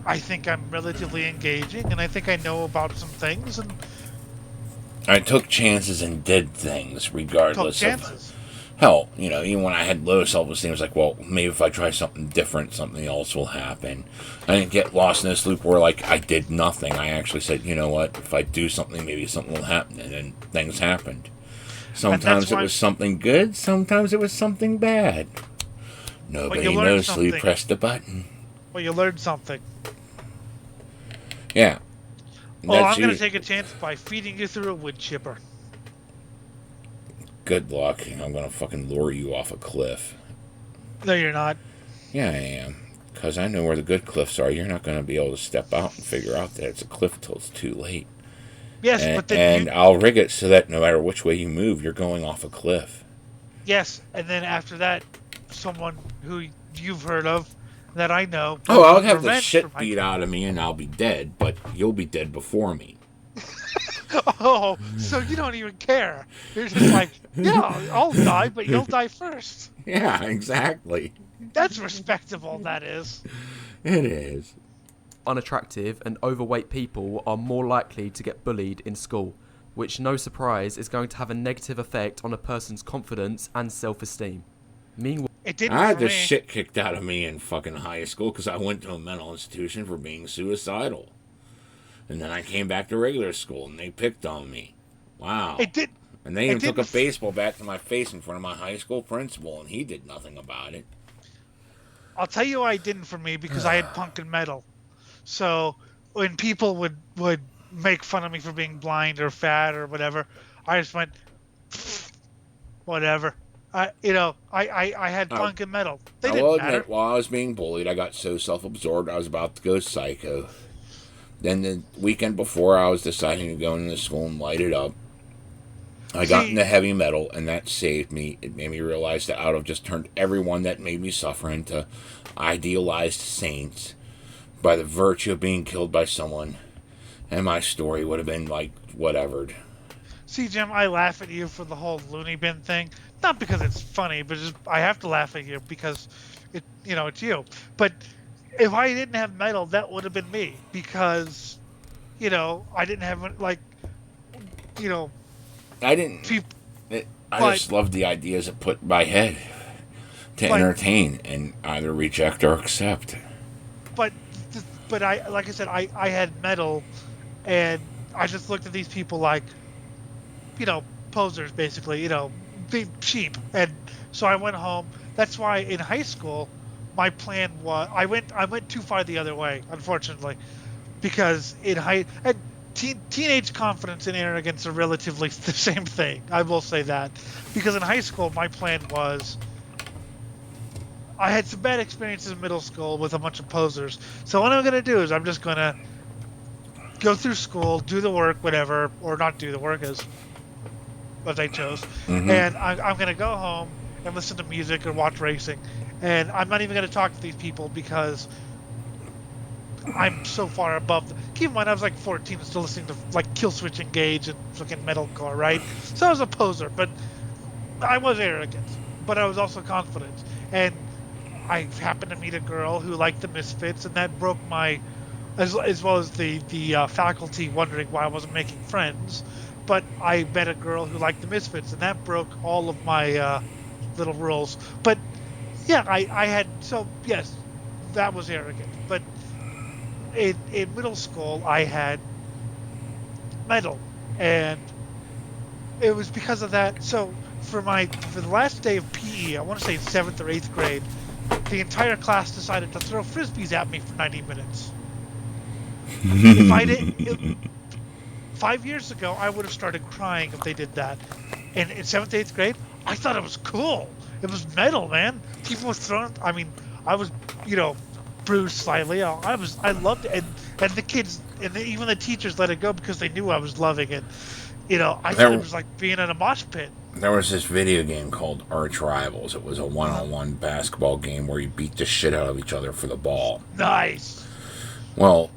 I think I'm relatively engaging, and I think I know about some things, and I took chances and did things regardless took chances. Hell, even when I had low self-esteem, it was like, well, maybe if I try something different, something else will happen. I didn't get lost in this loop where, like, I did nothing. I actually said, you know what, if I do something, maybe something will happen, and then things happened. Sometimes it was something good, sometimes it was something bad. Nobody knows till you press the button. Well, you learned something. Yeah. I'm going to take a chance by feeding you through a wood chipper. Good luck. I'm going to fucking lure you off a cliff. No, you're not. Yeah, I am. Because I know where the good cliffs are. You're not going to be able to step out and figure out that it's a cliff until it's too late. Yes, but then I'll rig it so that no matter which way you move, you're going off a cliff. Yes, and then after that, someone who you've heard of that I know. Oh, I'll have the shit beat out of me and I'll be dead, but you'll be dead before me. Oh, so you don't even care. You're just like, yeah, I'll die, but you'll die first. Yeah, exactly. That's respectable, that is. It is. Unattractive and overweight people are more likely to get bullied in school, which, no surprise, is going to have a negative effect on a person's confidence and self-esteem. Meanwhile, I had this shit kicked out of me in fucking high school because I went to a mental institution for being suicidal. And then I came back to regular school, and they picked on me. Wow. And they even took a baseball bat to my face in front of my high school principal, and he did nothing about it. I'll tell you why it didn't for me, because I had punk and metal. So when people would make fun of me for being blind or fat or whatever, I just went, whatever. I had punk and metal. They didn't matter. Admit, while I was being bullied, I got so self-absorbed I was about to go psycho. Then the weekend before I was deciding to go into school and light it up, I got into heavy metal, and that saved me. It made me realize that I would have just turned everyone that made me suffer into idealized saints by the virtue of being killed by someone, and my story would have been, like, whatevered. See, Jim, I laugh at you for the whole loony bin thing. Not because it's funny, but just I have to laugh at you because it's you. But if I didn't have metal, that would have been me because, I didn't have I didn't. I just loved the ideas it put in my head to entertain and either reject or accept. But I, like I said, I had metal, and I just looked at these people like, posers basically, being cheap. And so I went home. That's why in high school, my plan was I went too far the other way, unfortunately, because teenage confidence and arrogance are relatively the same thing. I will say that, because in high school my plan was I had some bad experiences in middle school with a bunch of posers. So what I'm gonna do is I'm just gonna go through school, do the work, whatever, or not do the work as I chose, and I'm gonna go home and listen to music or watch racing, and I'm not even gonna talk to these people because I'm so far above. Keep in mind, I was like 14 and still listening to like Killswitch Engage and fucking metalcore, right? So I was a poser, but I was arrogant, but I was also confident, and I happened to meet a girl who liked the Misfits, and that broke my, as well as the faculty wondering why I wasn't making friends. But I met a girl who liked the Misfits, and that broke all of my little rules. But yeah, I had, so yes, that was arrogant. But in middle school, I had metal, and it was because of that. So for the last day of PE, I want to say 7th or 8th grade, the entire class decided to throw frisbees at me for 90 minutes. If I did, 5 years ago, I would have started crying if they did that. And in 7th, 8th grade, I thought it was cool. It was metal, man. People were throwing. I mean, I was, bruised slightly. I loved it, and the kids and even the teachers let it go because they knew I was loving it. I thought it was like being in a mosh pit. There was this video game called Arch Rivals. It was a one-on-one basketball game where you beat the shit out of each other for the ball. Nice. Well,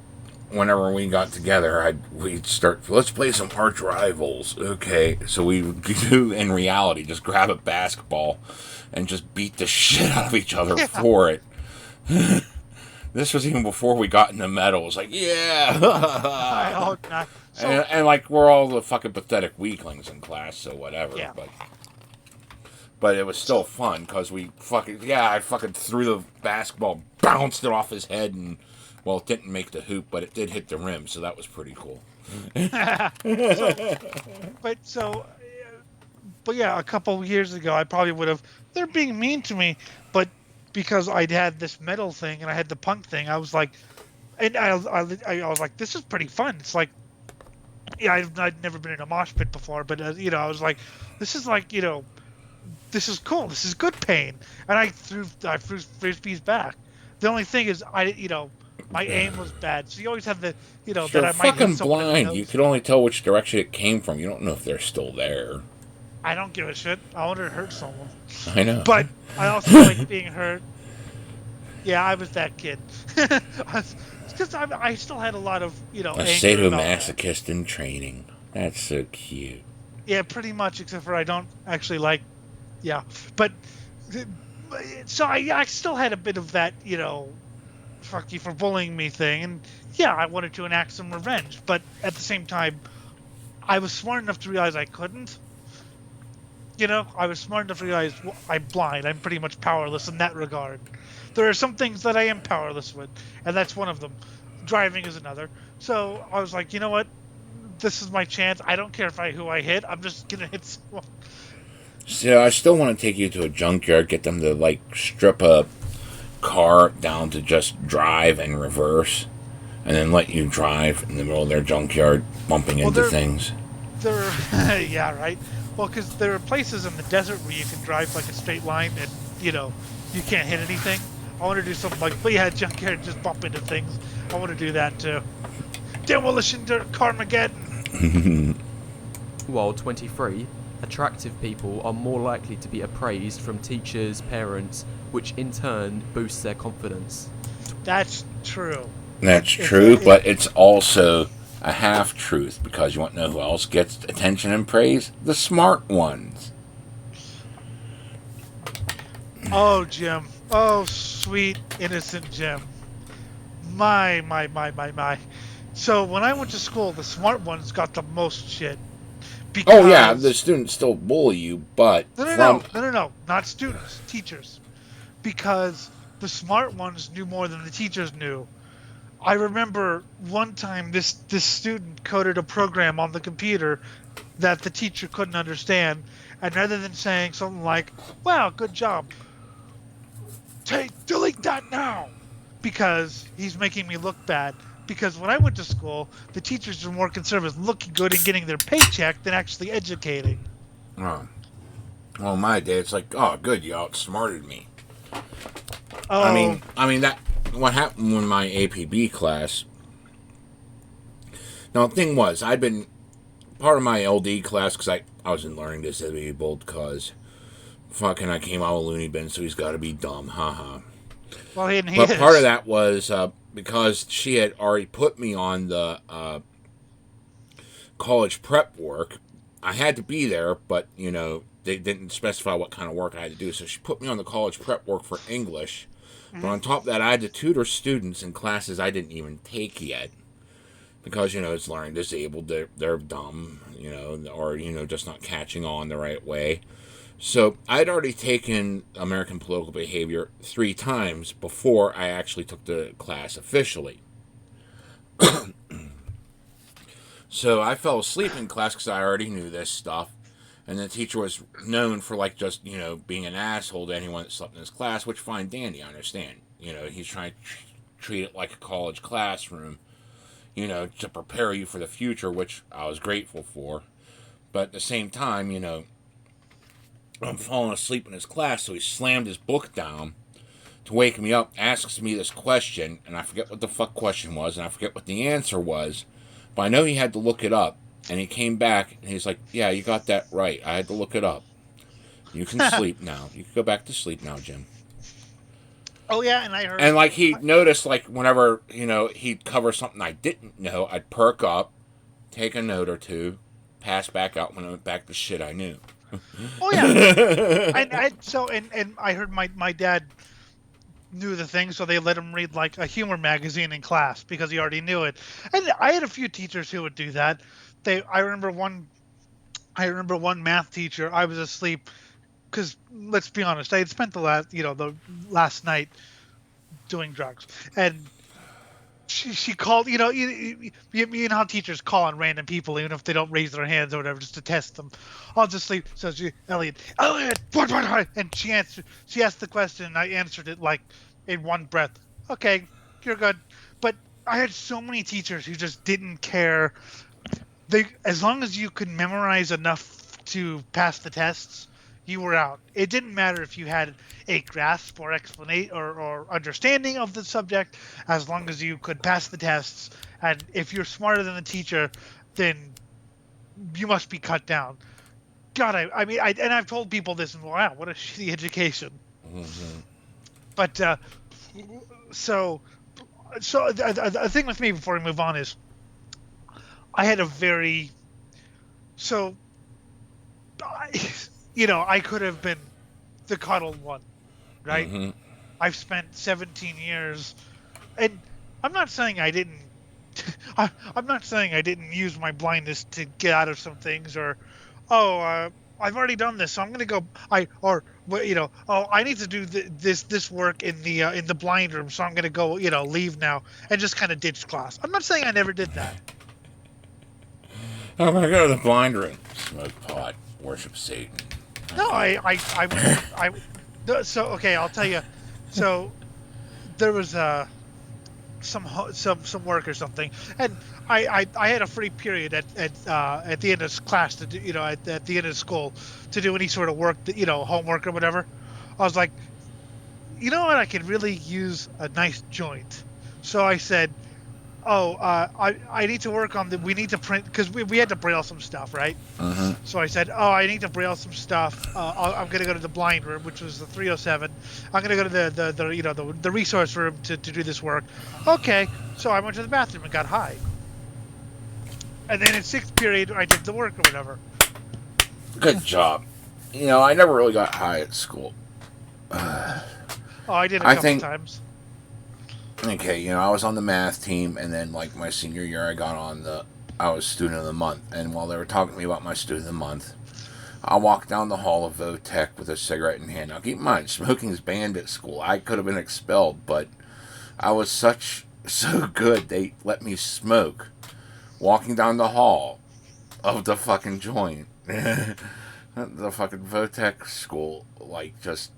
whenever we got together, we'd start, let's play some Arch Rivals. Okay, so we would do, in reality, just grab a basketball and just beat the shit out of each other for it. This was even before we got into metal. It was like, yeah! And like, we're all the fucking pathetic weaklings in class, so whatever. Yeah. But it was still fun, because I fucking threw the basketball, bounced it off his head, and, well, it didn't make the hoop, but it did hit the rim, so that was pretty cool. But yeah, a couple years ago, I probably would have, they're being mean to me, but because I'd had this metal thing and I had the punk thing, I was like, and I was like, this is pretty fun. It's like, yeah, I'd never been in a mosh pit before, but I was like, this is like, this is cool. This is good pain. And I threw frisbees back. The only thing is, my aim was bad. So you always have the, You're that I might fucking hit someone in the blind. nose. You could only tell which direction it came from. You don't know if they're still there. I don't give a shit. I want to hurt someone. I know. But I also like being hurt. Yeah, I was that kid. Because I still had a lot of, a anger sadomasochist in training. That's so cute. Yeah, pretty much, except for I don't actually like, yeah. But, so I still had a bit of that, fuck you for bullying me thing. And yeah, I wanted to enact some revenge. But at the same time, I was smart enough to realize I couldn't. I was smart enough to realize I'm blind. I'm pretty much powerless in that regard. There are some things that I am powerless with, and that's one of them. Driving is another. So I was like, you know what? This is my chance. I don't care who I hit. I'm just going to hit someone. So I still want to take you to a junkyard, get them to, strip a car down to just drive and reverse, and then let you drive in the middle of their junkyard, bumping into things. Yeah, right? Well, because there are places in the desert where you can drive like a straight line and, you can't hit anything. I want to do something like, junkyard, just bump into things. I want to do that too. Demolition Carmageddon. While 23, attractive people are more likely to be appraised from teachers, parents, which in turn boosts their confidence. That's true. That's true, but it's also a half-truth, because you want to know who else gets attention and praise? The smart ones. Oh, Jim. Oh, sweet, innocent Jim. My. So when I went to school, the smart ones got the most shit. Oh, yeah, the students still bully you, but... No. Not students. Teachers. Because the smart ones knew more than the teachers knew. I remember one time this student coded a program on the computer that the teacher couldn't understand, and rather than saying something like, wow, good job, delete that now, because he's making me look bad. Because when I went to school, the teachers were more concerned with looking good and getting their paycheck than actually educating. Oh. Well, my day, it's like, oh, good, you outsmarted me. Oh, I mean that. What happened in my APB class? Now, the thing was, I'd been part of my LD class because I was in learning disabled because fucking I came out of a loony bin, so he's got to be dumb, haha. well, and he But is. part of that was because she had already put me on the college prep work. I had to be there, but, you know, they didn't specify what kind of work I had to do. So she put me on the college prep work for English. Mm-hmm. But on top of that, I had to tutor students in classes I didn't even take yet. Because, you know, it's learning disabled. They're dumb, you know, or, you know, just not catching on the right way. So I'd already taken American Political Behavior 3 times before I actually took the class officially. So I fell asleep in class because I already knew this stuff. And the teacher was known for, like, just, you know, being an asshole to anyone that slept in his class, which, fine, dandy, I understand. You know, he's trying to treat it like a college classroom, you know, to prepare you for the future, which I was grateful for. But at the same time, you know, I'm falling asleep in his class, so he slammed his book down to wake me up, asks me this question, and I forget what the fuck question was, and I forget what the answer was, but I know he had to look it up, and he came back, and he's like, yeah, you got that right, I had to look it up. You can sleep now. You can go back to sleep now, Jim. Oh, yeah, and I heard... And, like, he noticed, like, whenever, you know, he'd cover something I didn't know, I'd perk up, take a note or two, pass back out when I went back to shit I knew. Oh, yeah. and I heard my dad knew the thing, so they let him read, like, a humor magazine in class because he already knew it. And I had a few teachers who would do that. I remember one math teacher, I was asleep because, let's be honest, I had spent the last night doing drugs, and she called, you know how teachers call on random people even if they don't raise their hands or whatever, just to test them. I'll just sleep. So Elliot, what? And she asked the question, and I answered it like in one breath. Okay, you're good. But I had so many teachers who just didn't care. As long as you could memorize enough to pass the tests, you were out. It didn't matter if you had a grasp or explanation or understanding of the subject, as long as you could pass the tests. And if you're smarter than the teacher, then you must be cut down. God, I've told people this, and wow, what a shitty education. Mm-hmm. But so the thing with me before we move on is, I had a very I could have been the coddled one, right? Mm-hmm. I've spent 17 years, and I'm not saying I didn't. I'm not saying I didn't use my blindness to get out of some things, or, I've already done this, so I'm gonna go. I need to do this work in the blind room, so I'm gonna go, leave now and just kind of ditch class. I'm not saying I never did that. I'm gonna go to the blind room, smoke pot, worship Satan. No, so okay, I'll tell you. So there was some work or something, and I had a free period at the end of class to do, at the end of school to do any sort of work, homework or whatever. I was like, you know what, I could really use a nice joint. So I said, I need to work on we need to print, because we had to braille some stuff, right? Uh-huh. So I said, I need to braille some stuff. I'm going to go to the blind room, which was the 307. I'm going to go to the resource room to do this work. Okay, so I went to the bathroom and got high. And then in 6th period, I did the work or whatever. Good job. I never really got high at school. I did a couple times. Okay, I was on the math team, and then, like, my senior year, I was student of the month, and while they were talking to me about my student of the month, I walked down the hall of Votech with a cigarette in hand. Now, keep in mind, smoking is banned at school. I could have been expelled, but I was so good, they let me smoke, walking down the hall of the fucking joint. The fucking Votech school, like, just...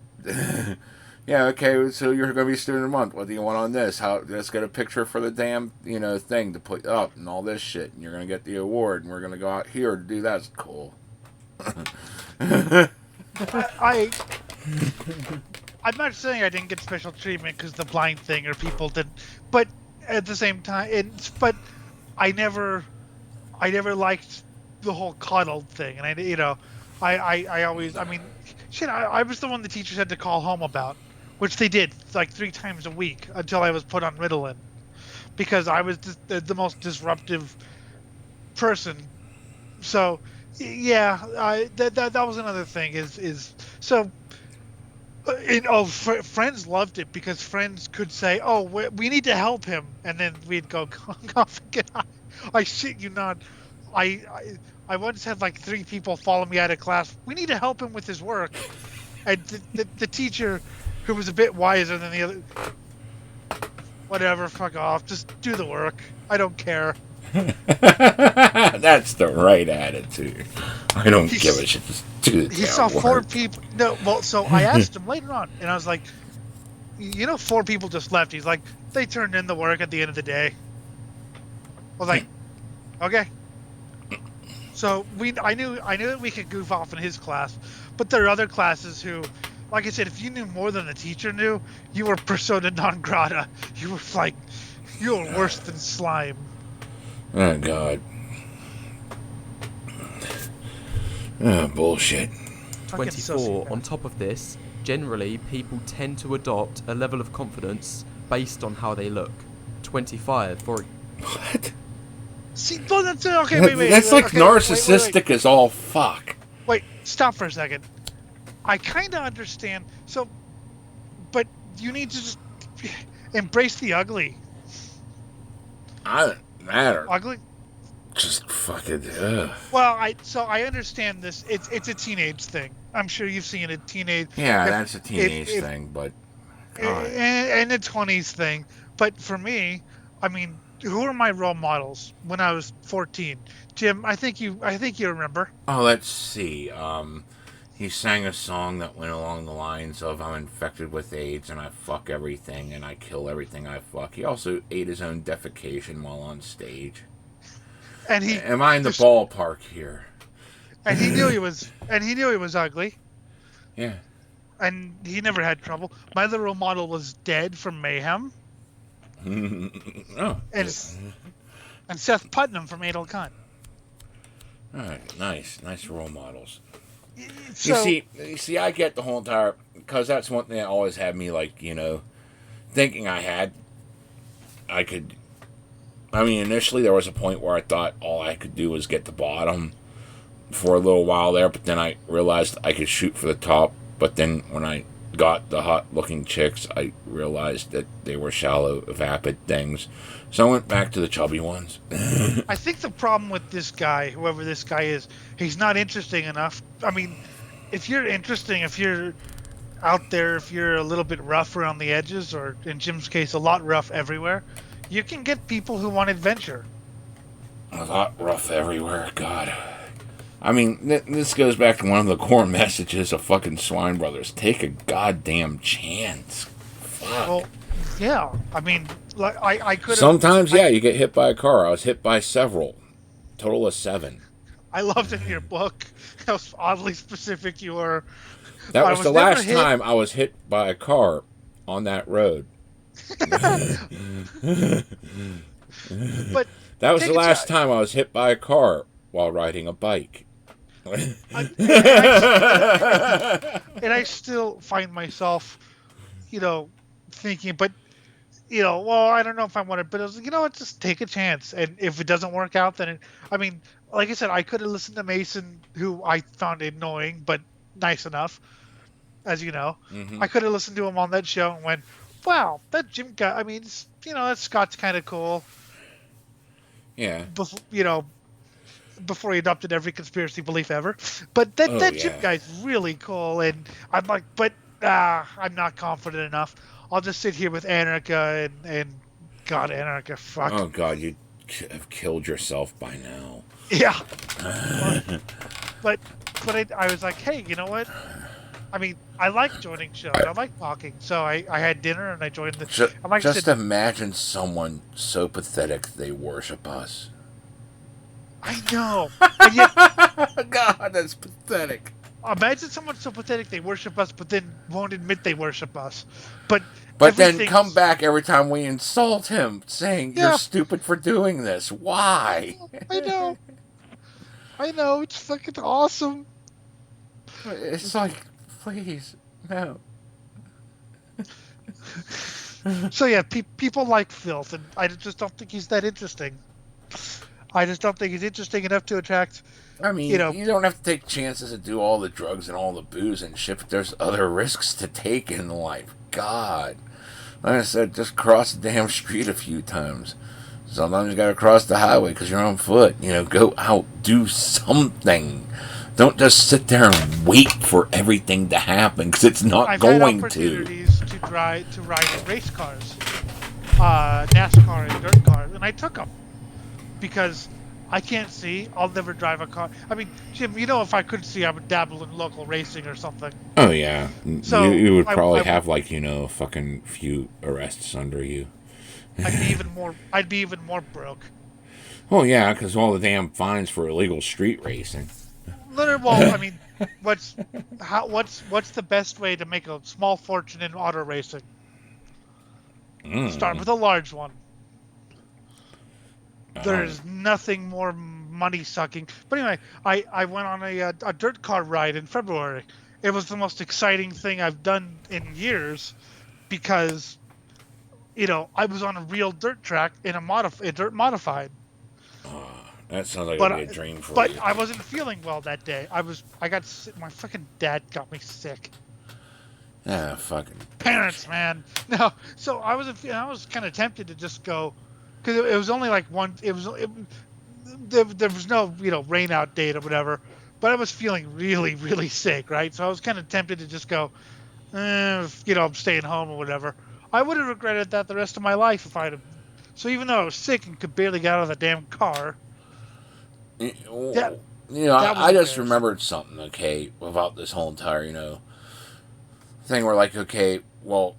Yeah, okay, so you're going to be student of the month. What do you want on this? Let's get a picture for the damn, thing to put up and all this shit. And you're going to get the award, and we're going to go out here to do that. That's cool. I'm not saying I didn't get special treatment because the blind thing or people didn't, but at the same time, but I never liked the whole coddled thing, and I always, I mean, shit, I was the one the teachers had to call home about, which they did like 3 times a week until I was put on Ritalin, because I was the most disruptive person. So, yeah, that was another thing. Friends loved it because friends could say, "Oh, we need to help him," and then we'd go, I shit you not. I once had like 3 people follow me out of class. We need to help him with his work, and the teacher, who was a bit wiser than the other, whatever, fuck off, just do the work. I don't care. That's the right attitude. I don't give a shit. Just do the He saw damn 4 work. people. No, well, so I asked him later on, and I was like, 4 people just left. He's like, they turned in the work at the end of the day. I was like, okay. So I knew that we could goof off in his class, but there are other classes who, like I said, if you knew more than the teacher knew, you were persona non grata. You were worse than slime. Oh, God. Oh, bullshit. 24. On top of this, generally people tend to adopt a level of confidence based on how they look. 25. What? See, well, that's okay. Wait. That's like okay, narcissistic wait. as all fuck. Wait, stop for a second. I kind of understand. So, but you need to just embrace the ugly. I don't matter. Ugly. Just fucking. Ugh. Well, I understand this. It's a teenage thing. I'm sure you've seen a teenage. Yeah, that's a teenage thing, but. And a 20s thing. But for me, I mean, who are my role models when I was 14? Jim, I think you remember. Oh, let's see. He sang a song that went along the lines of "I'm infected with AIDS and I fuck everything and I kill everything I fuck." He also ate his own defecation while on stage. And he. Am I in the ballpark here? And he knew he was ugly. Yeah. And he never had trouble. My other role model was Dead from Mayhem. Oh. And Seth Putnam from Adel Khan. All right, nice role models. So, you see, I get the whole entire, because that's one thing that always had me thinking I could. I mean, initially there was a point where I thought all I could do was get the bottom for a little while there, but then I realized I could shoot for the top. But then when I got the hot-looking chicks, I realized that they were shallow, vapid things. So I went back to the chubby ones. I think the problem with this guy, whoever this guy is, he's not interesting enough. I mean, if you're interesting, if you're out there, if you're a little bit rough around the edges, or in Jim's case, a lot rough everywhere, you can get people who want adventure. A lot rough everywhere, God. I mean, this goes back to one of the core messages of fucking Swine Brothers. Take a goddamn chance. Fuck. Well, yeah. I mean, like I could. Sometimes, you get hit by a car. I was hit by several. Total of 7. I loved in your book how oddly specific you were. That was the last time I was hit by a car on that road. But that was the last time I was hit by a car while riding a bike. And I still find myself, thinking, but, well, I don't know if I want to, but I was like, what, just take a chance. And if it doesn't work out, then, like I said, I could have listened to Mason, who I found annoying, but nice enough, as you know. Mm-hmm. I could have listened to him on that show and went, wow, that Jim guy, that Scott's kind of cool. Yeah. Before he adopted every conspiracy belief ever. But that Jim guy's really cool, and I'm like, but I'm not confident enough. I'll just sit here with Anarcha and God, Anarcha, fuck. Oh, God, you have killed yourself by now. Yeah. but I was like, hey, you know what? I mean, I like joining shows. I like talking. So I had dinner and I joined the. I'm like, Just imagine someone so pathetic they worship us. I know, and yet God, that's pathetic. imagine someone so pathetic they worship us, but then won't admit they worship us. But But then come everything's back every time we insult him, saying you're yeah. stupid for doing this. Why? I know. I know. It's fucking awesome. It's like, please, no. So yeah, people like filth, and I just don't think he's that interesting. I just don't think he's interesting enough to attract. I mean, you don't have to take chances to do all the drugs and all the booze and shit, but there's other risks to take in life. God. Like I said, just cross the damn street a few times. Sometimes you gotta cross the highway because you're on foot. Go out, do something. Don't just sit there and wait for everything to happen because it's not I've going had to. opportunities to ride race cars, NASCAR and dirt cars, and I took them because I can't see. I'll never drive a car. I mean, Jim, if I could see, I would dabble in local racing or something. Oh yeah, So you would probably I have a fucking few arrests under you. I'd be even more. I'd be even more broke. Oh yeah, because all the damn fines for illegal street racing. Literally, well, I mean, what's the best way to make a small fortune in auto racing? Start with a large one. There's nothing more money sucking. But anyway, I went on a dirt car ride in February. It was the most exciting thing I've done in years because, I was on a real dirt track in a dirt modified. That sounds like a dream for you. But I wasn't feeling well that day. I got sick. My fucking dad got me sick. Ah, fucking Parents, man. No, so I was kind of tempted to just go, because it was only like one. There was no rain out date or whatever, but I was feeling really really sick, right? So I was kind of tempted to just go, I'm staying home or whatever. I would have regretted that the rest of my life if I'd have. So even though I was sick and could barely get out of the damn car. I just remembered something, okay, about this whole entire, thing where, okay, well,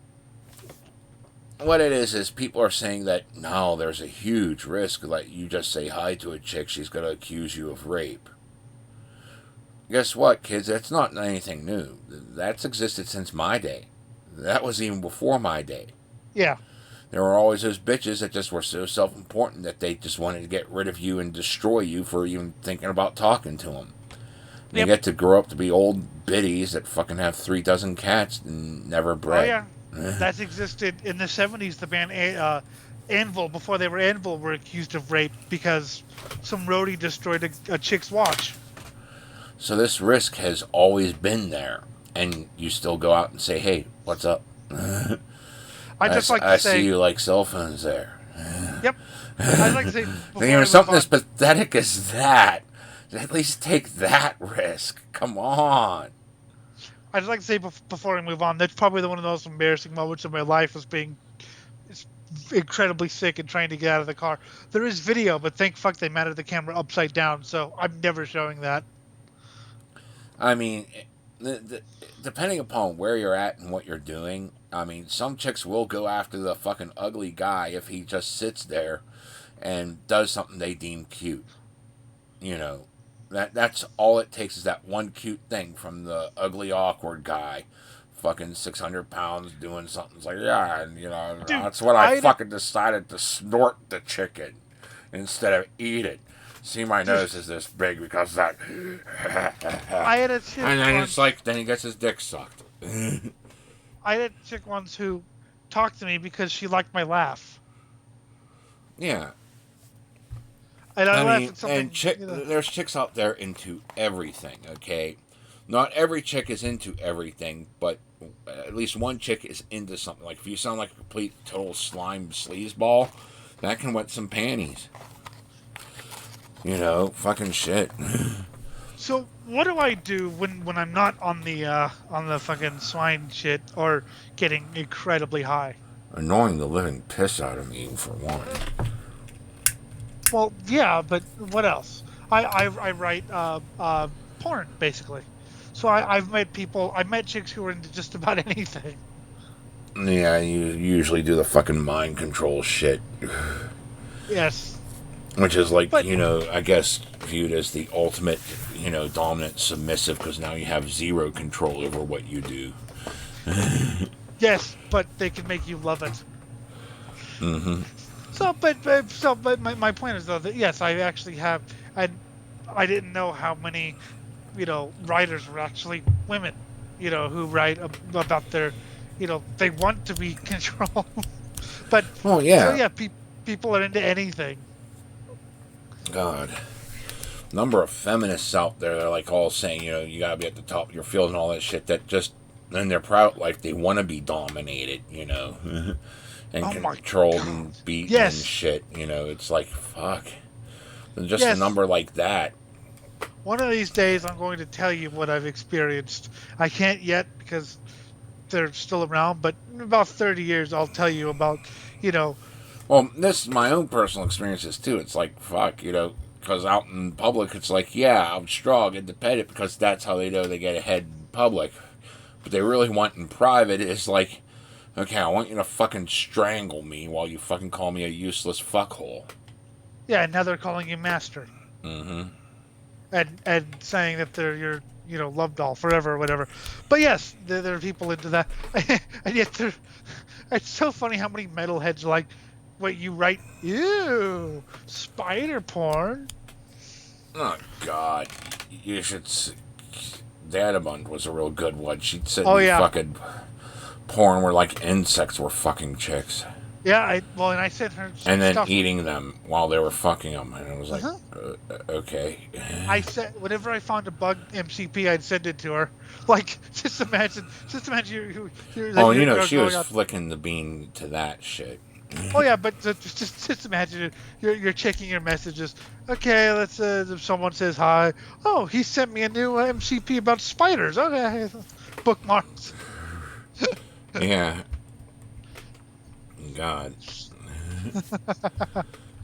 what it is people are saying that, no, there's a huge risk that you just say hi to a chick, she's going to accuse you of rape. Guess what, kids? That's not anything new. That's existed since my day. That was even before my day. Yeah. There were always those bitches that just were so self-important that they just wanted to get rid of you and destroy you for even thinking about talking to them. Yep. You get to grow up to be old biddies that fucking have 3 dozen cats and never bred. Oh, yeah. That's existed in the 70s. The band Anvil, before they were Anvil, were accused of rape because some roadie destroyed a chick's watch. So this risk has always been there. And you still go out and say, hey, what's up? I see you like cell phones there. Yep. I'd like to say something as pathetic as that. At least take that risk. Come on. I'd like to say before we move on, that's probably one of the most embarrassing moments of my life was being incredibly sick and trying to get out of the car. There is video, but thank fuck they mounted the camera upside down, so I'm never showing that. I mean, depending upon where you're at and what you're doing, I mean, some chicks will go after the fucking ugly guy if he just sits there and does something they deem cute. That's all it takes is that one cute thing from the ugly, awkward guy, fucking 600 pounds doing something. It's like, yeah, and, dude, that's what I fucking decided to snort the chicken instead of eat it. See, my nose is this big because of that. I had a chick and then it's like, then he gets his dick sucked. I had a chick once who talked to me because she liked my laugh. Yeah. And I mean, and there's chicks out there into everything, okay? Not every chick is into everything, but at least one chick is into something. Like, if you sound like a complete, total slime sleazeball, that can wet some panties. Fucking shit. So, what do I do when I'm not on the fucking swine shit or getting incredibly high? Annoying the living piss out of me, for one. Well, yeah, but what else? I write porn, basically. So I've met people. I've met chicks who are into just about anything. Yeah, you usually do the fucking mind control shit. Yes. Which is like, But I guess viewed as the ultimate, dominant submissive because now you have zero control over what you do. yes, but they can make you love it. Mm-hmm. But my point is though that yes, I actually have, and I didn't know how many, writers were actually women, who write about their, they want to be controlled. But Oh, so yeah. yeah, people are into anything. God. Number of feminists out there that are like all saying, you gotta be at the top of your field and all that shit that just, and they're proud, like they want to be dominated, and controlled and beaten and shit, it's like, fuck. And just a number like that. One of these days I'm going to tell you what I've experienced. I can't yet because they're still around, but in about 30 years I'll tell you about, Well, this is my own personal experiences too. It's like, fuck, because out in public, it's like, yeah, I'm strong, independent, because that's how they know they get ahead in public. But they really want in private is like, okay, I want you to fucking strangle me while you fucking call me a useless fuckhole. Yeah, and now they're calling you master. Mm-hmm. And saying that they're your, love doll forever or whatever. But yes, there are people into that. And yet it's so funny how many metalheads like, wait, you write, ew, spider porn? Oh, God. You should see. Danamund was a real good one. She'd send Oh, me yeah. fucking porn where, like, insects were fucking chicks. Yeah, and I sent her and then stuff. eating them while they were fucking them. And I was like, okay. I said, whenever I found a bug MCP, I'd send it to her. Like, just imagine you're she was out. flicking the bean to that shit. Oh yeah, but just imagine it. You're checking your messages. Okay, let's if someone says hi. Oh, he sent me a new MCP about spiders. Okay, bookmarks. Yeah. God.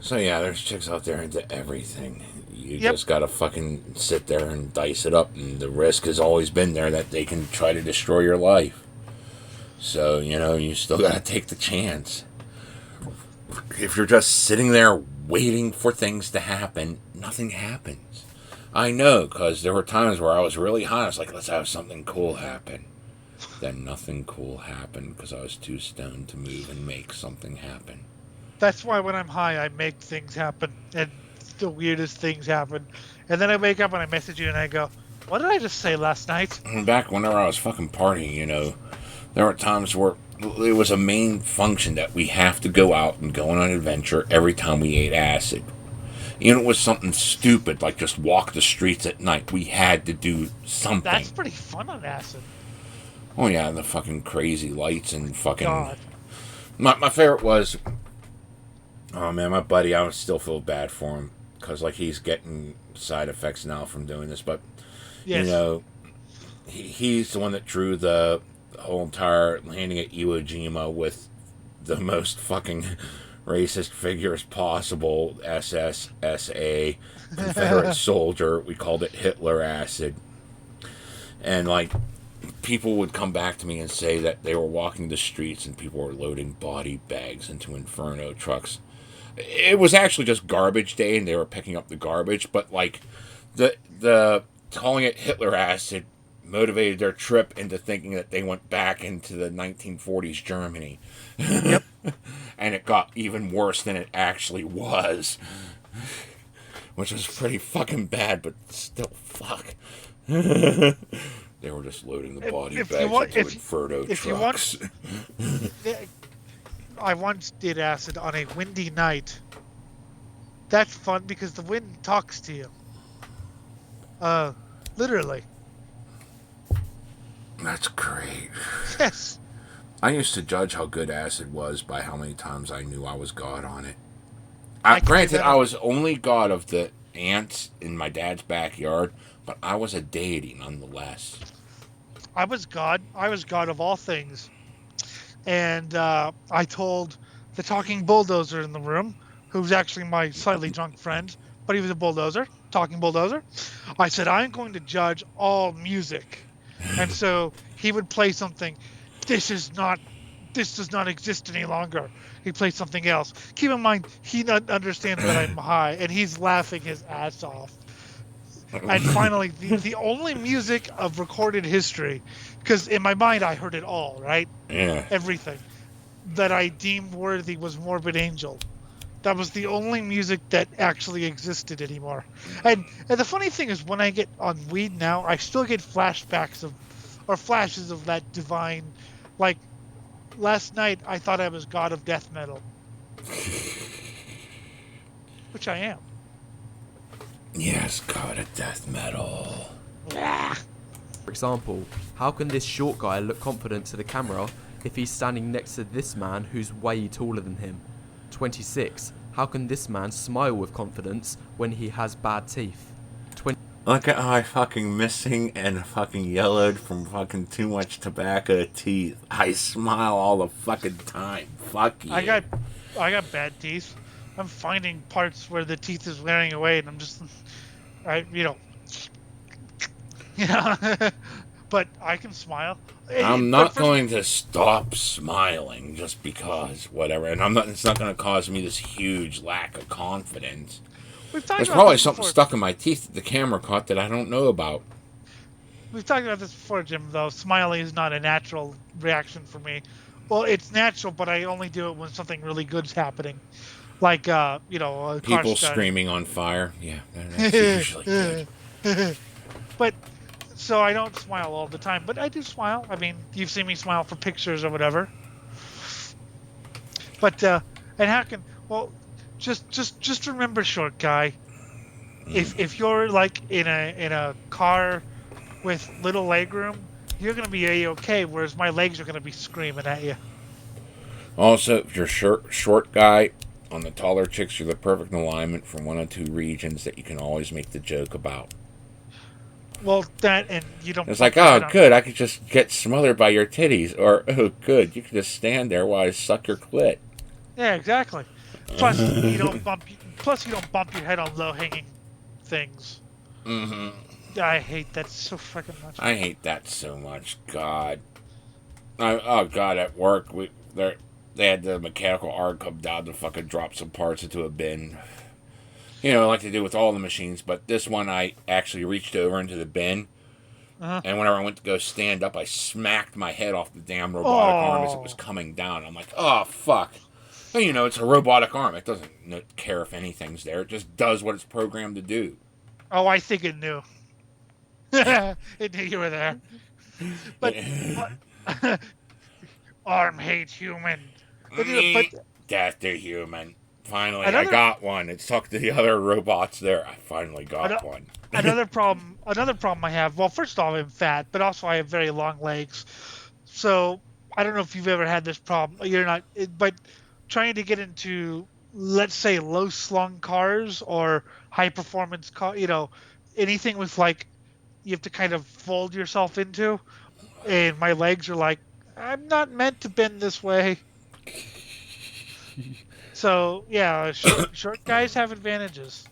So yeah, there's chicks out there into everything. You just gotta fucking sit there and dice it up, and the risk has always been there that they can try to destroy your life. So, you still gotta take the chance. If you're just sitting there waiting for things to happen, nothing happens. I know, because there were times where I was really high. I was like, let's have something cool happen. Then nothing cool happened because I was too stoned to move and make something happen. That's why when I'm high, I make things happen, and the weirdest things happen. And then I wake up and I message you and I go, what did I just say last night? Back whenever I was fucking partying, there were times where it was a main function that we have to go out and go on an adventure every time we ate acid. It was something stupid, like just walk the streets at night. We had to do something. That's pretty fun on acid. Oh yeah, the fucking crazy lights and fucking... God. My favorite was... Oh man, my buddy, I still feel bad for him. Because like he's getting side effects now from doing this. But, yes. He's the one that drew the whole entire landing at Iwo Jima with the most fucking racist figures possible. SS, SA, Confederate soldier. We called it Hitler acid. And like, people would come back to me and say that they were walking the streets and people were loading body bags into Inferno trucks. It was actually just garbage day and they were picking up the garbage, but like the calling it Hitler acid motivated their trip into thinking that they went back into the 1940s Germany. Yep. And it got even worse than it actually was. Which was pretty fucking bad, but still, fuck. They were just loading the body bags into Inferno trucks. I once did acid on a windy night. That's fun because the wind talks to you. Literally. That's great. Yes. I used to judge how good acid was by how many times I knew I was God on it. Granted, I was only God of the ants in my dad's backyard, but I was a deity nonetheless. I was God. I was God of all things. And I told the talking bulldozer in the room, who was actually my slightly drunk friend, but he was a bulldozer. Talking Bulldozer. I said, I'm going to judge all music. And so he would play something. This does not exist any longer. He plays something else. Keep in mind, he not understands that I'm high, and he's laughing his ass off. And finally, the only music of recorded history, because in my mind I heard it all, right? Yeah. Everything that I deemed worthy was Morbid Angel. That was the only music that actually existed anymore. And the funny thing is, when I get on weed now, I still get flashbacks or flashes of that divine. Like, last night, I thought I was God of Death Metal. Which I am. Yes, God of Death Metal. For example, how can this short guy look confident to the camera if he's standing next to this man who's way taller than him? 26. How can this man smile with confidence when he has bad teeth? Look at how I fucking missing and fucking yellowed from fucking too much tobacco teeth. I smile all the fucking time. Fuck you. I got bad teeth. I'm finding parts where the teeth is wearing away, and I'm just, but I can smile. I'm not going to stop smiling just because, whatever. And it's not going to cause me this huge lack of confidence. There's probably something stuck in my teeth that the camera caught that I don't know about. We've talked about this before, Jim, though. Smiling is not a natural reaction for me. Well, it's natural, but I only do it when something really good's happening. Like, a car People starting. Screaming on fire. Yeah, that's usually good. But, so I don't smile all the time, but I do smile. I mean, you've seen me smile for pictures or whatever. But, and how can, well, just remember, short guy, if you're like in a car with little leg room, you're gonna be A-okay, whereas my legs are gonna be screaming at you. Also, if you're short guy, on the taller chicks, you're the perfect alignment for one or two regions that you can always make the joke about. Well, that, and you don't. It's like, oh, good, I could just get smothered by your titties, or oh, good, you can just stand there while I suck your clit. Yeah, exactly. Plus, you don't bump your head on low-hanging things. Mm-hmm. I hate that so fucking much. I hate that so much. God. God, at work, they had the mechanical arc come down to fucking drop some parts into a bin. You know, like they do with all the machines, but this one I actually reached over into the bin, and whenever I went to go stand up, I smacked my head off the damn robotic arm as it was coming down. I'm like, oh, fuck. Well, it's a robotic arm. It doesn't care if anything's there. It just does what it's programmed to do. Oh, I think it knew. It knew you were there. But arm hate human. But Death to human. Finally, I got one. It's talked to the other robots there. I finally got one. Another problem I have. Well, first off, I'm fat, but also I have very long legs. So I don't know if you've ever had this problem. You're not, but trying to get into, let's say, low slung cars or high performance car, anything with like you have to kind of fold yourself into, and my legs are like, I'm not meant to bend this way. So yeah, short guys have advantages.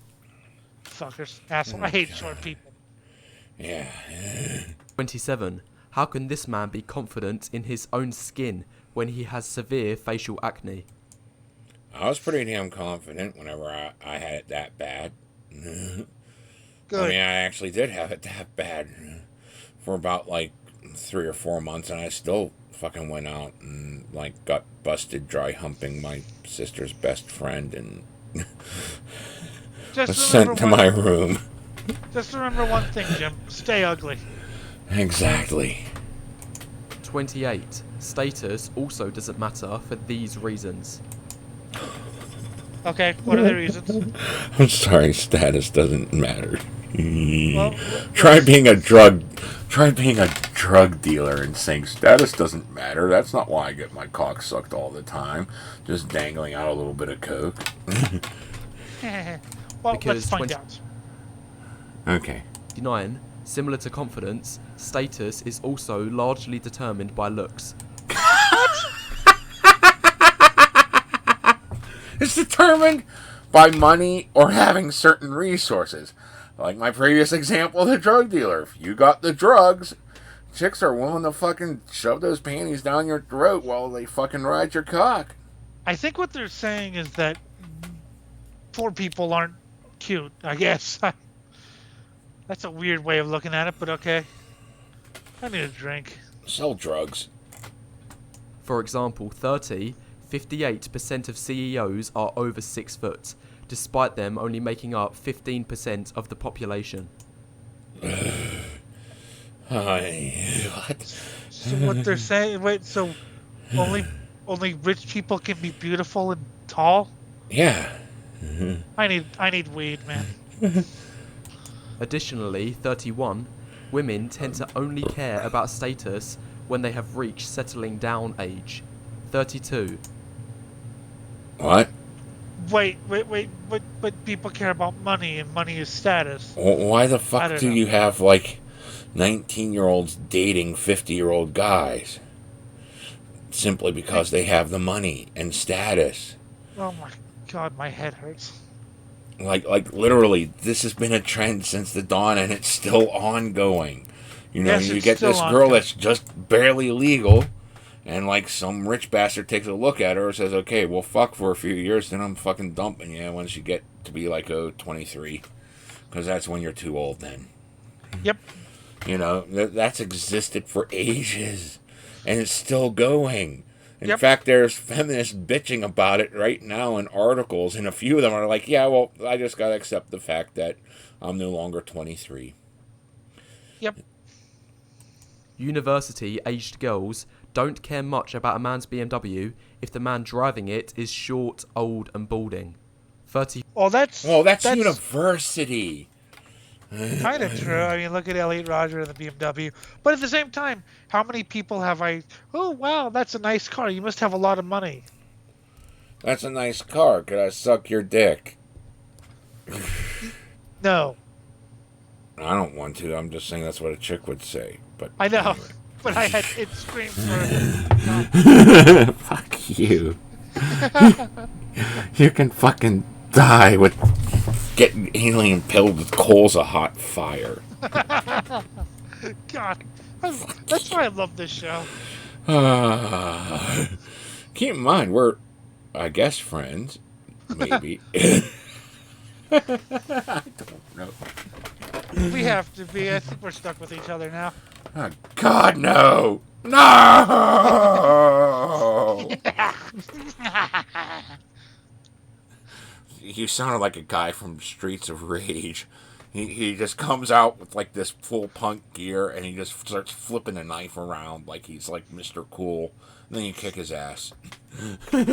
Fuckers, asshole. I hate short people. Yeah. 27. How can this man be confident in his own skin when he has severe facial acne? I was pretty damn confident whenever I had it that bad. Good. I mean, I actually did have it that bad for about like 3 or 4 months, and I still fucking went out and like got busted dry humping my sister's best friend and was sent to my room. Just remember one thing, Jim. Stay ugly. Exactly. 28. Status also doesn't matter for these reasons. Okay, what are the reasons? I'm sorry, status doesn't matter. Well, try being a drug dealer and saying status doesn't matter. That's not why I get my cock sucked all the time. Just dangling out a little bit of coke. Well, Because let's find out. Okay. 29. Similar to confidence, status is also largely determined by looks. It's determined by money or having certain resources. Like my previous example of the drug dealer. If you got the drugs, chicks are willing to fucking shove those panties down your throat while they fucking ride your cock. I think what they're saying is that poor people aren't cute, I guess. That's a weird way of looking at it, but okay. I need a drink. Sell drugs. For example, 58% of CEOs are over 6 foot, despite them only making up 15% of the population. What? So what they're saying, wait, so only rich people can be beautiful and tall? Yeah. I need weed, man. Additionally, 31, women tend to only care about status when they have reached settling down age. 32. What? Wait, but people care about money, and money is status. Why the I fuck don't do know. you have, like, 19-year-olds dating 50-year-old guys? Simply because they have the money and status. Oh my god, my head hurts. Like literally, this has been a trend since the dawn, and it's still ongoing. You know, Yes, you it's get still this girl ongoing. that's just barely legal, and like some rich bastard takes a look at her and says, okay, well, fuck for a few years, then I'm fucking dumping you once you get to be like, 23. Because that's when you're too old then. Yep. You know, that's existed for ages, and it's still going. In Yep. fact, there's feminists bitching about it right now in articles, and a few of them are like, yeah, well, I just gotta accept the fact that I'm no longer 23. Yep. University-aged girls don't care much about a man's BMW if the man driving it is short, old and balding. 30. Well, that's university. kind of true. I mean, look at Elliot Rodger and the BMW. But at the same time, how many people have I? Oh wow, that's a nice car. You must have a lot of money. That's a nice car. Could I suck your dick? No, I don't want to. I'm just saying that's what a chick would say. But I know, anyway. but I had it screamed for. Fuck you. You can fucking die with getting anally impaled with coals of hot fire. God, that's why I love this show. Keep in mind, we're, I guess, friends. Maybe. I don't know. We have to be. I think we're stuck with each other now. Oh, God, no. No! You sounded like a guy from Streets of Rage. He just comes out with like this full punk gear and he just starts flipping a knife around like he's like Mr. Cool. And then you kick his ass. You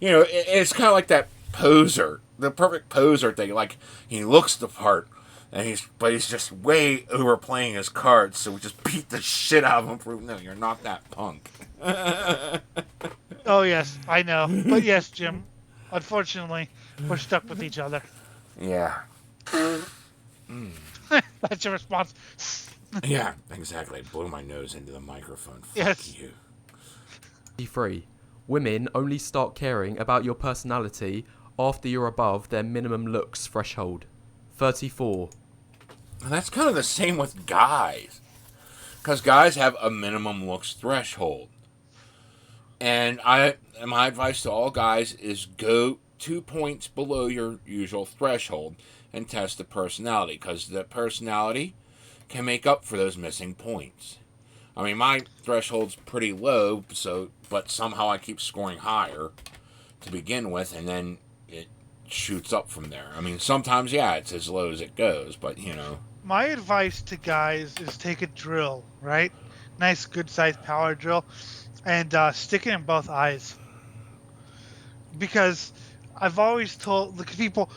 know, it's kind of like that poser, the perfect poser thing. Like he looks the part, and he's just way overplaying his cards. So we just beat the shit out of him. For no, you're not that punk. Oh yes, I know. But yes, Jim. Unfortunately, we're stuck with each other. Yeah. That's your response. Yeah, exactly. Blow my nose into the microphone. Fuck Yes. you. 33. Women only start caring about your personality after you're above their minimum looks threshold. 34. And that's kind of the same with guys. Because guys have a minimum looks threshold. And my advice to all guys is go 2 points below your usual threshold and test the personality. Because the personality can make up for those missing points. I mean, my threshold's pretty low, but somehow I keep scoring higher to begin with, and then it shoots up from there. I mean, sometimes, yeah, it's as low as it goes, but, you know. My advice to guys is take a drill, right? Nice, good-sized power drill, and stick it in both eyes. Because I've always told the people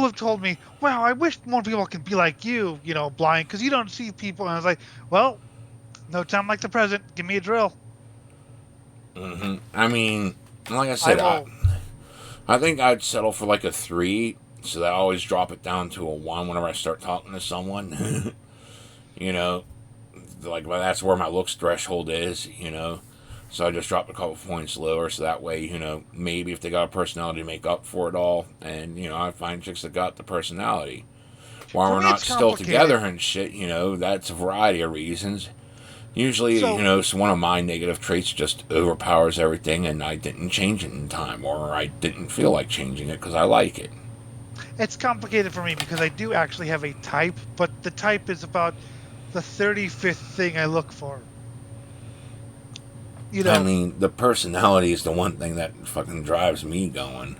have told me, wow, I wish more people could be like you, you know, blind, because you don't see people. And I was like, well, no time like the present. Give me a drill. Mm-hmm. I mean, like I said, I think I'd settle for like a 3, so that I always drop it down to a 1 whenever I start talking to someone. You know, like, well, that's where my looks threshold is, you know. So I just dropped a couple points lower, so that way, you know, maybe if they got a personality to make up for it all, and, you know, I find chicks that got the personality. Why For we're me, not it's still complicated. together and shit, that's a variety of reasons. Usually, so one of my negative traits just overpowers everything, and I didn't change it in time, or I didn't feel like changing it because I like it. It's complicated for me because I do actually have a type, but the type is about the 35th thing I look for. I mean, the personality is the one thing that fucking drives me going.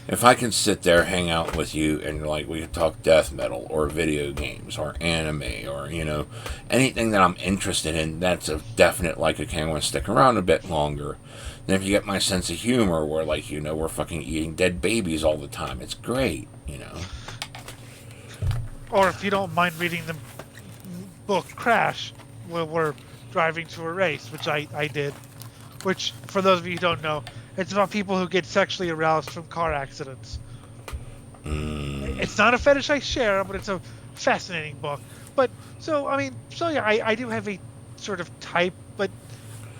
If I can sit there, hang out with you, and like we could talk death metal or video games or anime or anything that I'm interested in, that's a definite like okay, I want to stick around a bit longer. Then if you get my sense of humor, where like we're fucking eating dead babies all the time, it's great. Or if you don't mind reading the book Crash, where we're driving to a race, which I did. Which, for those of you who don't know, it's about people who get sexually aroused from car accidents. It's not a fetish I share, but it's a fascinating book. But yeah, I do have a sort of type, but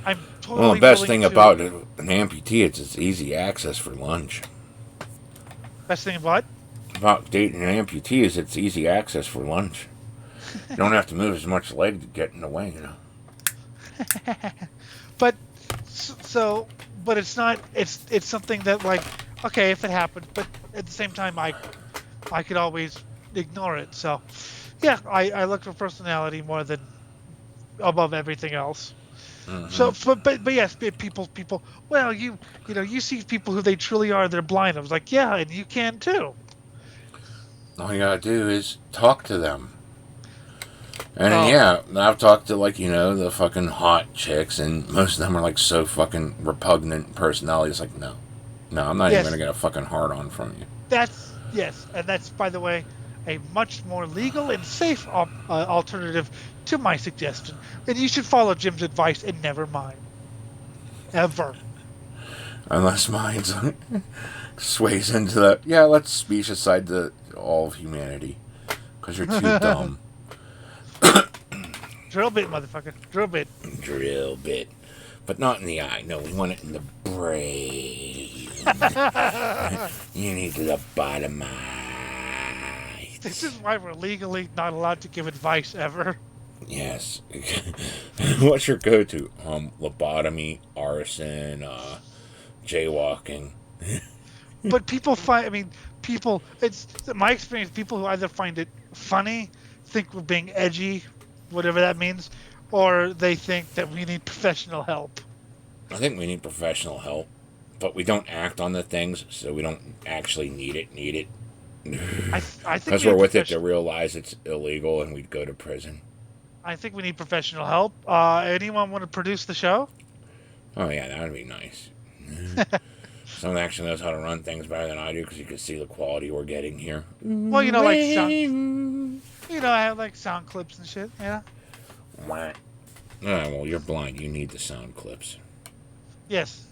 I'm totally Well, the best willing thing to. about an amputee is it's easy access for lunch. Best thing what? About dating an amputee is it's easy access for lunch. You don't have to move as much leg to get in the way, But but it's not. It's something that like okay if it happened, but at the same time I could always ignore it. So yeah, I look for personality more than above everything else. Mm-hmm. So, but yes, people. Well, you see people who they truly are. They're blind. I was like, yeah, and you can too. All you gotta do is talk to them. And Oh. yeah, I've talked to the fucking hot chicks, and most of them are like so fucking repugnant personalities. Like, no, I'm not even gonna get a fucking hard on from you. Yes, and that's by the way a much more legal and safe alternative to my suggestion. And you should follow Jim's advice and never mine. Ever. Unless mine sways into the let's speech aside to all of humanity because you're too dumb. Drill bit, motherfucker. Drill bit. Drill bit. But not in the eye. No, we want it in the brain. You need to lobotomize. This is why we're legally not allowed to give advice ever. Yes. What's your go-to? Lobotomy, arson, jaywalking. But it's my experience, people who either find it funny, think we're being edgy, whatever that means, or they think that we need professional help. I think we need professional help, but we don't act on the things, so we don't actually need it. I think because we're with it to realize it's illegal and we'd go to prison. I think we need professional help. Anyone want to produce the show? Oh yeah, that would be nice. Someone actually knows how to run things better than I do, because you can see the quality we're getting here. Well, like sound. I have like sound clips and shit. Yeah. Well, you're blind. You need the sound clips. Yes,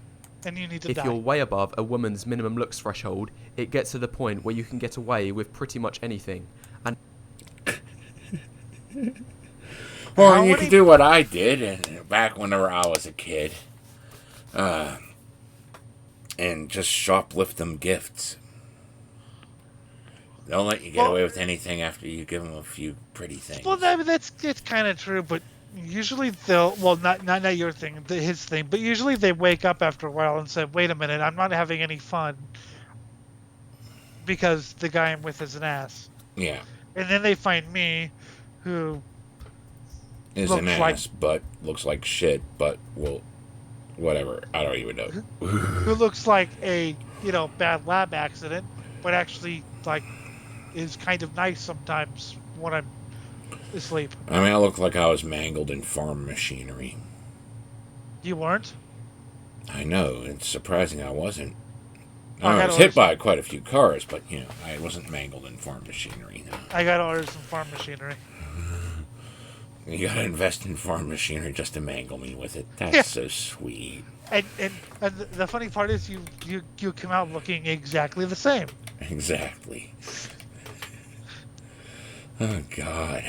and you need to die. If you're way above a woman's minimum looks threshold, it gets to the point where you can get away with pretty much anything. And well, you can do what I did back whenever I was a kid. And just shoplift them gifts. They'll let you get away with anything after you give them a few pretty things. Well, it's kind of true, but usually they'll, well, not your thing, his thing, but usually they wake up after a while and say, wait a minute, I'm not having any fun because the guy I'm with is an ass. Yeah. And then they find me, who is an ass, but looks like shit, but well, whatever. I don't even know. Who looks like a, bad lab accident, but actually, is kind of nice sometimes when I'm asleep. I mean, I look like I was mangled in farm machinery. You weren't? I know. It's surprising I wasn't. I was hit by quite a few cars, but, I wasn't mangled in farm machinery. No. I got orders from farm machinery. You gotta invest in farm machinery just to mangle me with it. That's so sweet. And the funny part is you come out looking exactly the same. Exactly. Oh, God.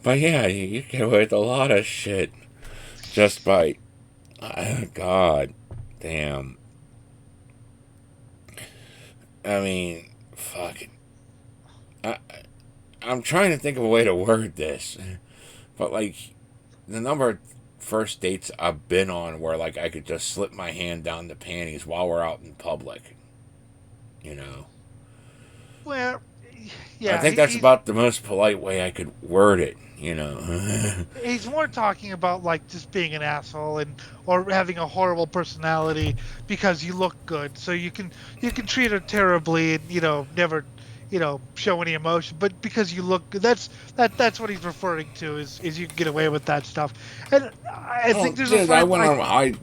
But yeah, you get away with a lot of shit just by... Oh, God. Damn. I mean, fuck it. I'm trying to think of a way to word this, but like the number of first dates I've been on where like I could just slip my hand down the panties while we're out in public, you know. Well, I yeah, think that's about the most polite way I could word it, you know. he's more talking about like just being an asshole and or having a horrible personality because you look good, so you can treat her terribly and never show any emotion, but because you look good, that's what he's referring to is you can get away with that stuff. And I Oh, think there's a dude, I fine. went on high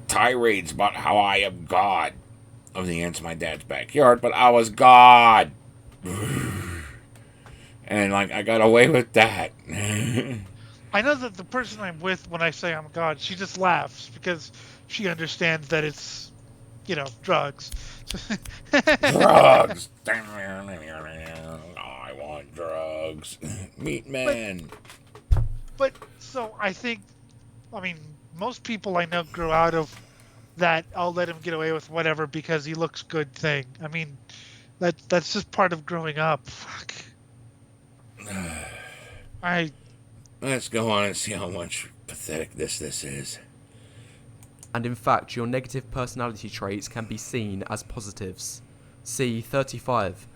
tirades about how I am God of the ants in my dad's backyard, but I was God. And like I got away with that. I know that the person I'm with, when I say I'm God, she just laughs because she understands that it's drugs. Drugs. I want drugs. Meat man. But so I mean, most people I know grow out of that. I'll let him get away with whatever because he looks good thing. I mean, that's just part of growing up. Fuck. Let's go on and see how much pathetic this is. And in fact, your negative personality traits can be seen as positives. See 35.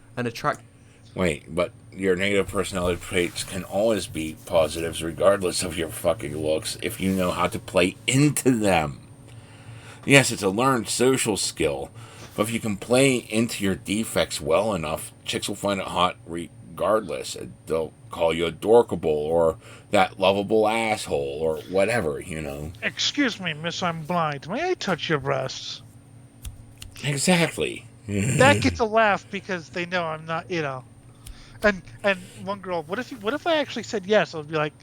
Wait, but your negative personality traits can always be positives regardless of your fucking looks if you know how to play into them. Yes, it's a learned social skill, but if you can play into your defects well enough, chicks will find it hot regardless. They'll call you adorkable or that lovable asshole or whatever, you know. Excuse me, miss, I'm blind. May I touch your breasts? Exactly. That gets a laugh because they know I'm not, And one girl, what if I actually said yes? I'd be like,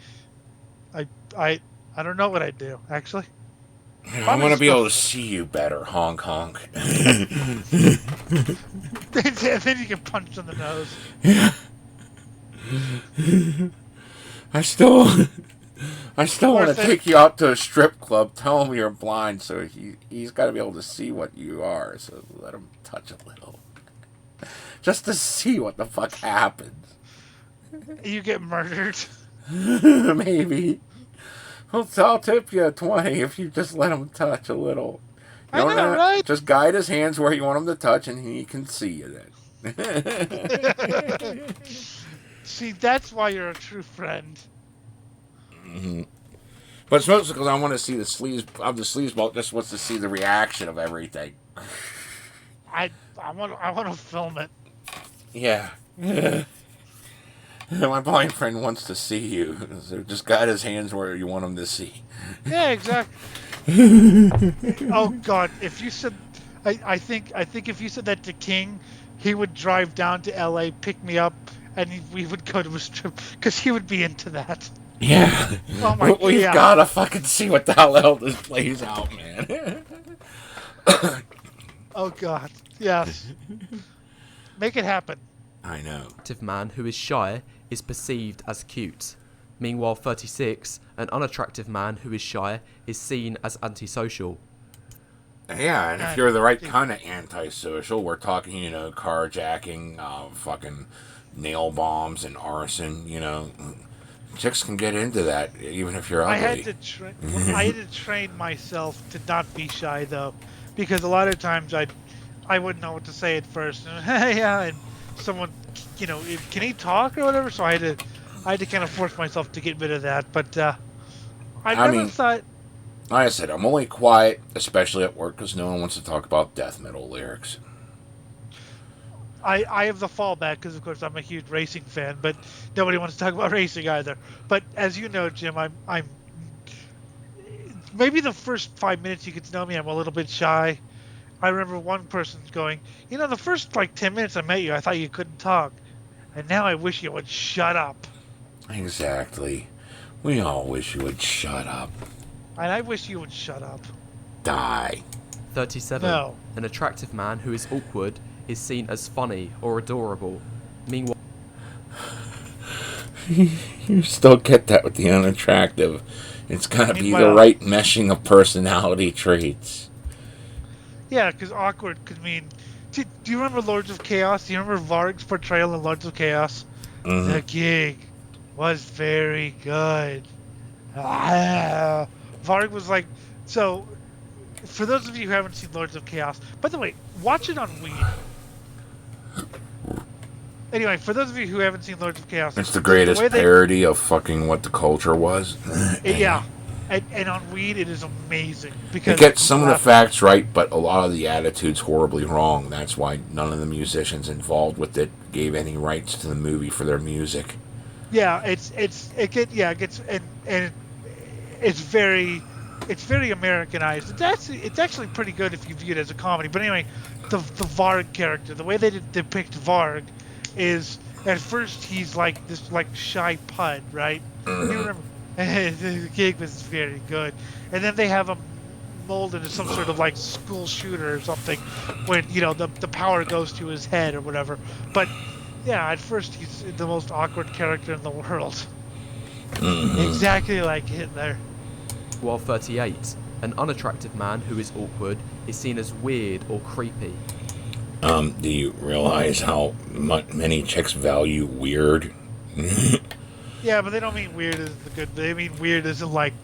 I don't know what I'd do actually. I want to be able to see you better, honk honk. Then you get punched in the nose. I still want to take you out to a strip club. Tell him you're blind, so he's got to be able to see what you are. So let him touch a little, just to see what the fuck happens. You get murdered. Maybe. I'll tip you 20 if you just let him touch a little. You I know, right? Just guide his hands where you want him to touch, and he can see you then. See, that's why you're a true friend. Mm-hmm. But it's mostly because I want to see the sleazeball. Just wants to see the reaction of everything. I want to film it. Yeah. My boyfriend wants to see you, so just guide his hands where you want him to see. Yeah, exactly. Oh God, if you said, I think if you said that to King, he would drive down to L.A., pick me up, and we would go to a strip because he would be into that. Yeah. Oh my God. We've gotta fucking see what the hell this plays out, man. Oh God, yes. Make it happen. I know. Attractive man who is shy is perceived as cute. Meanwhile, 36, an unattractive man who is shy is seen as antisocial. Yeah, and if you're the right kind of antisocial, we're talking, carjacking, fucking nail bombs and arson, chicks can get into that even if you're ugly. I had to train myself to not be shy though, because a lot of times I wouldn't know what to say at first. And someone, can he talk or whatever? So I had to kind of force myself to get rid of that. But I never thought. Like I said, I'm only quiet, especially at work, because no one wants to talk about death metal lyrics. I have the fallback because, of course, I'm a huge racing fan, but nobody wants to talk about racing either. But as you know, Jim, I'm maybe the first 5 minutes you get to know me, I'm a little bit shy. I remember one person going, the first 10 minutes I met you, I thought you couldn't talk, and now I wish you would shut up. Exactly. We all wish you would shut up. And I wish you would shut up. Die. 37. No. An attractive man who is awkward is seen as funny or adorable. Meanwhile, you still get that with the unattractive. It's gotta be the right meshing of personality traits. Yeah, because awkward could mean... Do you remember Lords of Chaos? Do you remember Varg's portrayal in Lords of Chaos? The gig was very good. Ah, Varg was like, so. For those of you who haven't seen Lords of Chaos, by the way, watch it on Weed. Anyway, for those of you who haven't seen Lords of Chaos, It's the greatest way parody of fucking what the culture was. yeah, and on Weed it is amazing because It gets some of the facts right, but a lot of the attitudes horribly wrong. That's why none of the musicians involved with it gave any rights to the movie for their music. Yeah, it gets and it's very Americanized. It's actually pretty good if you view it as a comedy. But anyway, the Varg character, the way they depict Varg, is at first he's like this like shy pud, right? You remember the gig was very good, and then they have him molded into some sort of like school shooter or something, when the power goes to his head or whatever. But yeah, at first he's the most awkward character in the world, exactly like Hitler. While 38, an unattractive man who is awkward is seen as weird or creepy. Do you realize how many chicks value weird? Yeah, but they don't mean weird as the good. They mean weird as in like,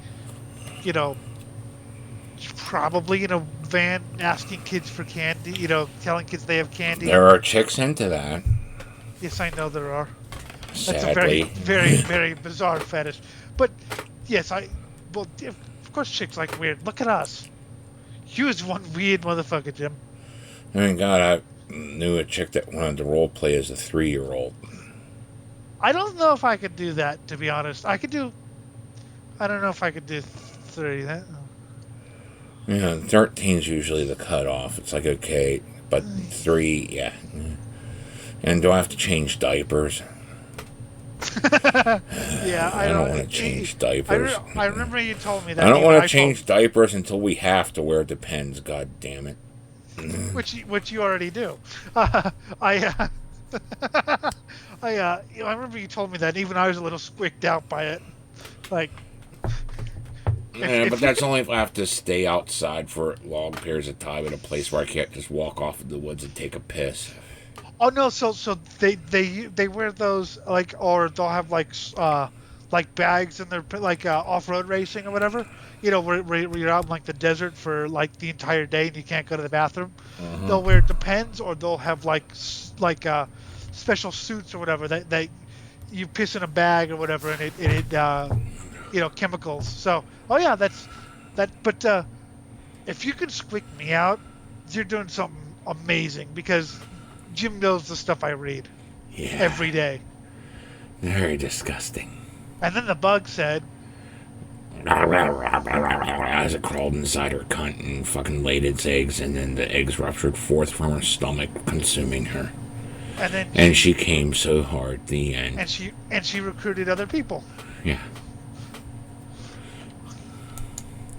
probably in a van asking kids for candy. Telling kids they have candy. There are chicks into that. Yes, I know there are. Sadly. That's a very, very, very bizarre fetish. But yes, of course chicks like weird. Look at us. You was one weird motherfucker, Jim. I mean, God, I knew a chick that wanted to role play as a 3-year-old. I don't know if I could do that, to be honest. I don't know if I could do 3. Yeah, 13's usually the cutoff. It's like, okay, but 3, yeah. And do I have to change diapers? Yeah, I don't want to change diapers. I remember you told me that. I don't want to change diapers until we have to wear Depends, god damn it. Which you already do. I remember you told me that. Even I was a little squicked out by it. Like, but that's only if I have to stay outside for long periods of time in a place where I can't just walk off in the woods and take a piss. Oh no! So they wear those or they'll have like bags in their off-road racing or whatever. Where you're out in like the desert for like the entire day and you can't go to the bathroom. They'll wear Depends, or they'll have special suits or whatever that you piss in a bag or whatever, and it chemicals. So yeah, that's that. But if you can squeak me out, you're doing something amazing, because Jim knows the stuff I read every day. Very disgusting. And then the bug said, as it crawled inside her cunt and fucking laid its eggs, and then the eggs ruptured forth from her stomach, consuming her. And she came so hard. The end. And she recruited other people. Yeah.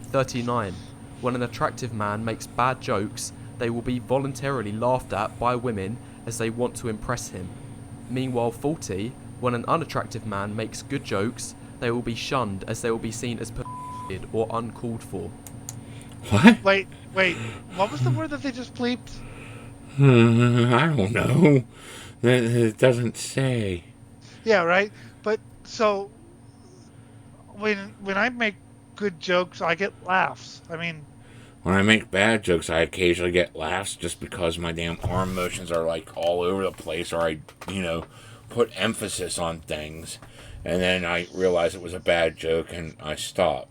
39. When an attractive man makes bad jokes, they will be voluntarily laughed at by women as they want to impress him. Meanwhile, 40. When an unattractive man makes good jokes, they will be shunned as they will be seen as perverted or uncalled for. What? Wait. What was the word that they just bleeped? I don't know. It doesn't say. Yeah, right. But so when I make good jokes, I get laughs. I mean, when I make bad jokes, I occasionally get laughs just because my damn arm motions are like all over the place, or I, put emphasis on things, and then I realize it was a bad joke and I stop.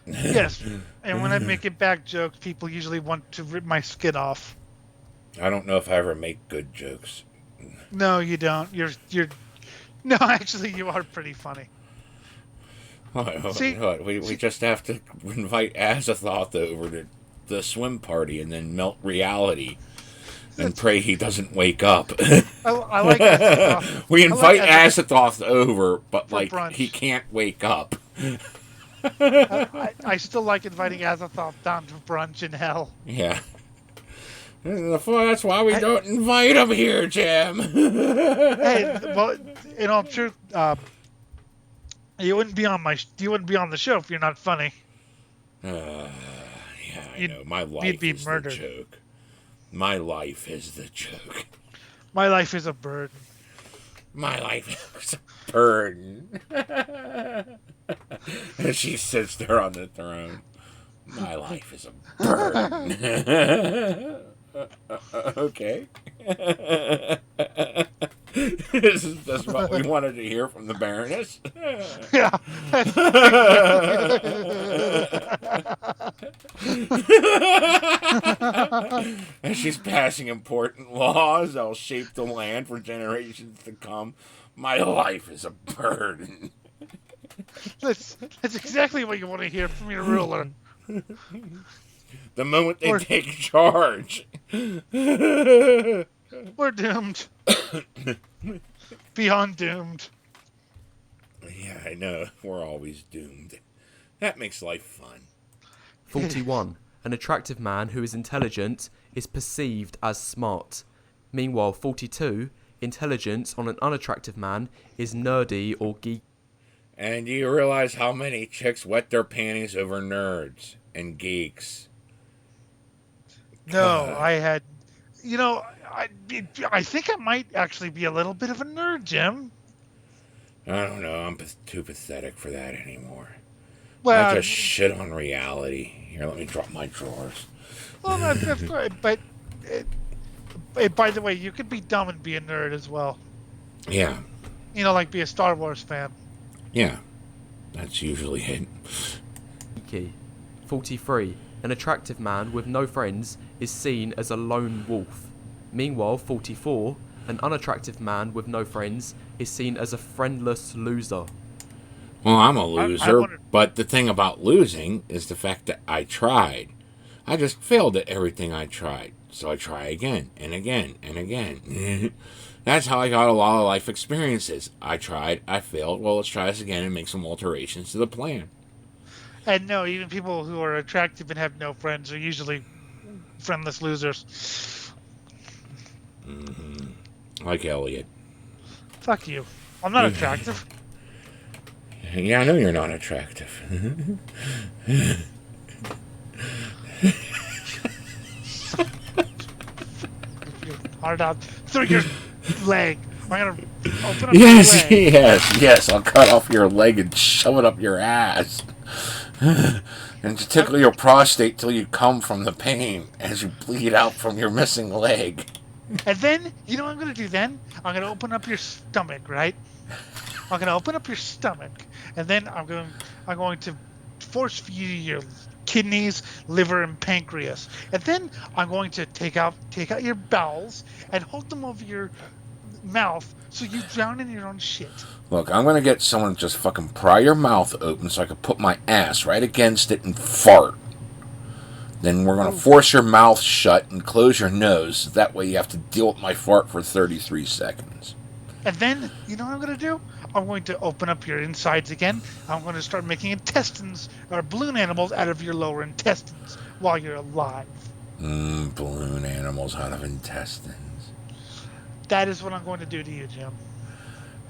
Yes, and when I make it bad jokes, people usually want to rip my skin off. I don't know if I ever make good jokes. No, you don't. No, actually, you are pretty funny. See? We just have to invite Azathoth over to the swim party and then melt reality and pray he doesn't wake up. I like Azathoth. We invite Azathoth over, but brunch. He can't wake up. I still like inviting Azathoth down to brunch in hell. Yeah. That's why we don't invite him here, Jim. Hey, well, in all truth, you wouldn't be on the show if you're not funny. Yeah, I know. My life is the joke. My life is the joke. My life is a burden. My life is a burden. And she sits there on the throne. My life is a burden. Okay. This is just what we wanted to hear from the Baroness. Yeah. And she's passing important laws that'll shape the land for generations to come. My life is a burden. That's exactly what you want to hear from your ruler. The moment they Or- take charge. We're doomed. Beyond doomed. Yeah, I know. We're always doomed. That makes life fun. 41. An attractive man who is intelligent is perceived as smart. Meanwhile, 42. Intelligence on an unattractive man is nerdy or geek. And do you realize how many chicks wet their panties over nerds and geeks? No, I had. You know, I think I might actually be a little bit of a nerd, Jim. I don't know. I'm too pathetic for that anymore. Well, I just shit on reality. Here, let me drop my drawers. well, that's right. But by the way, you could be dumb and be a nerd as well. Yeah, You know, like be a Star Wars fan. yeah. That's usually it. Geeky. 43. An attractive man with no friends is seen as a lone wolf. Meanwhile, 44. An unattractive man with no friends is seen as a friendless loser. Well, I'm a loser, wonder- but the thing about losing is the fact that I tried. I just failed at everything I tried. So I try again and again and again. That's how I got a lot of life experiences. I tried, I failed. Well, let's try this again and make some alterations to the plan. And no, even people who are attractive and have no friends are usually friendless losers. Like Elliot. Fuck you. I'm not attractive. Yeah, I know you're not attractive. Hard out through your leg. I'm gonna open up Yes, your leg. yes. I'll cut off your leg and shove it up your ass. And to tickle your prostate till you come from the pain as you bleed out from your missing leg. And then, you know what I'm gonna do then? I'm gonna open up your stomach, right? I'm gonna open up your stomach, and then I'm going to force feed you your kidneys, liver, and pancreas. And then I'm going to take out your bowels and hold them over your mouth so you drown in your own shit. Look, I'm gonna get someone to just fucking pry your mouth open so I can put my ass right against it and fart. Then we're gonna force your mouth shut and close your nose. That way you have to deal with my fart for 33 seconds. And then, you know what I'm going to do? I'm going to open up your insides again. I'm going to start making intestines or balloon animals out of your lower intestines while you're alive. Balloon animals out of intestines. That is what I'm going to do to you, Jim.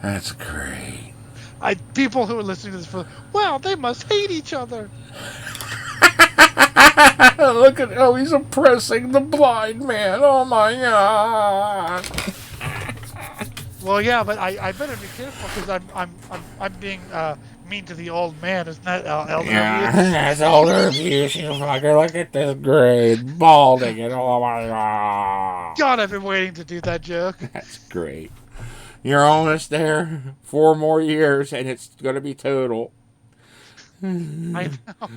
That's great. People who are listening to this for, wow, they must hate each other. Look at how he's oppressing the blind man. Oh my god. Well, yeah, but I better be careful because I'm being mean to the old man, isn't that elder Yeah, abuse? that's older abuse, you fucker. Look at this great balding and oh my god. God, I've been waiting to do that joke. That's great. You're almost there. 4 more years and it's gonna be total. I know.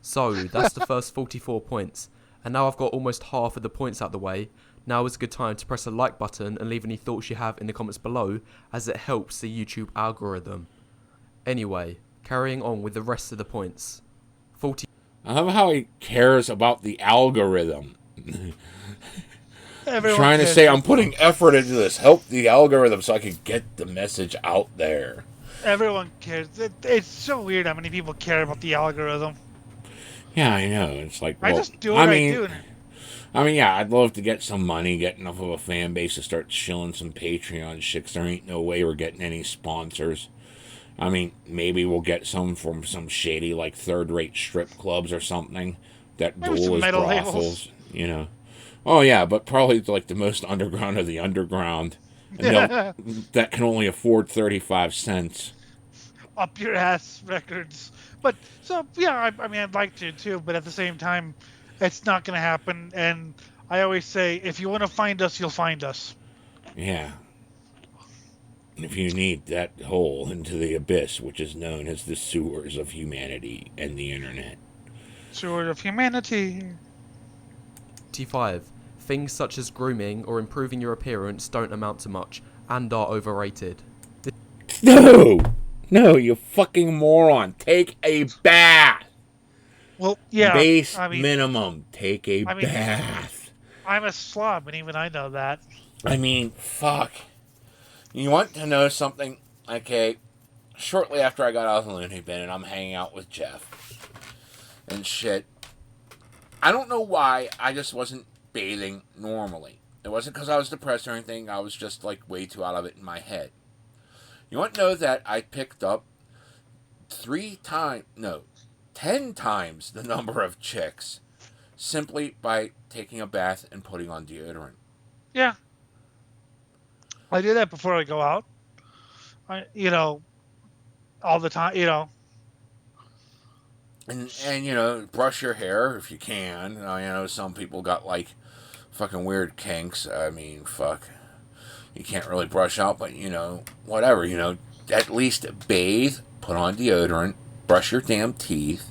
So, that's the first 44 points. And now I've got almost half of the points out the way. Now is a good time to press the like button and leave any thoughts you have in the comments below, as it helps the YouTube algorithm. Anyway, carrying on with the rest of the points. 40. I love how he cares about the algorithm. Everyone Trying to cares. say I'm putting effort into this. Help the algorithm so I can get the message out there. Everyone cares. It's so weird how many people care about the algorithm. Yeah, I know. It's like, I well, just do what I do. I mean, yeah, I'd love to get some money, get enough of a fan base to start shilling some Patreon shit, 'cause there ain't no way we're getting any sponsors. I mean, maybe we'll get some from some shady, like, third-rate strip clubs or something that Maybe duel some as metal brothels, labels. you know. Oh yeah, but probably like the most underground of the underground, and that can only afford 35 cents. Up your ass records. But so yeah, I mean, I'd like to too, but at the same time, it's not going to happen. And I always say, if you want to find us, you'll find us. Yeah. If you need that hole into the abyss, which is known as the sewers of humanity and the internet. Sword of humanity. 25. Things such as grooming or improving your appearance don't amount to much and are overrated. No! No, you fucking moron. Take a bath. Well, yeah. Base I mean, minimum. Take a bath. I'm a slob, and even I know that. I mean, fuck. You want to know something? Okay. Shortly after I got out of the loony bin and I'm hanging out with Jeff and shit, I don't know why I just wasn't bathing normally. It wasn't because I was depressed or anything. I was just like way too out of it in my head. You want to know that I picked up 10 times the number of chicks simply by taking a bath and putting on deodorant. Yeah. I do that before I go out. All the time, And brush your hair if you can. Some people got like fucking weird kinks. I mean, fuck. You can't really brush out, but whatever. At least bathe, put on deodorant, brush your damn teeth.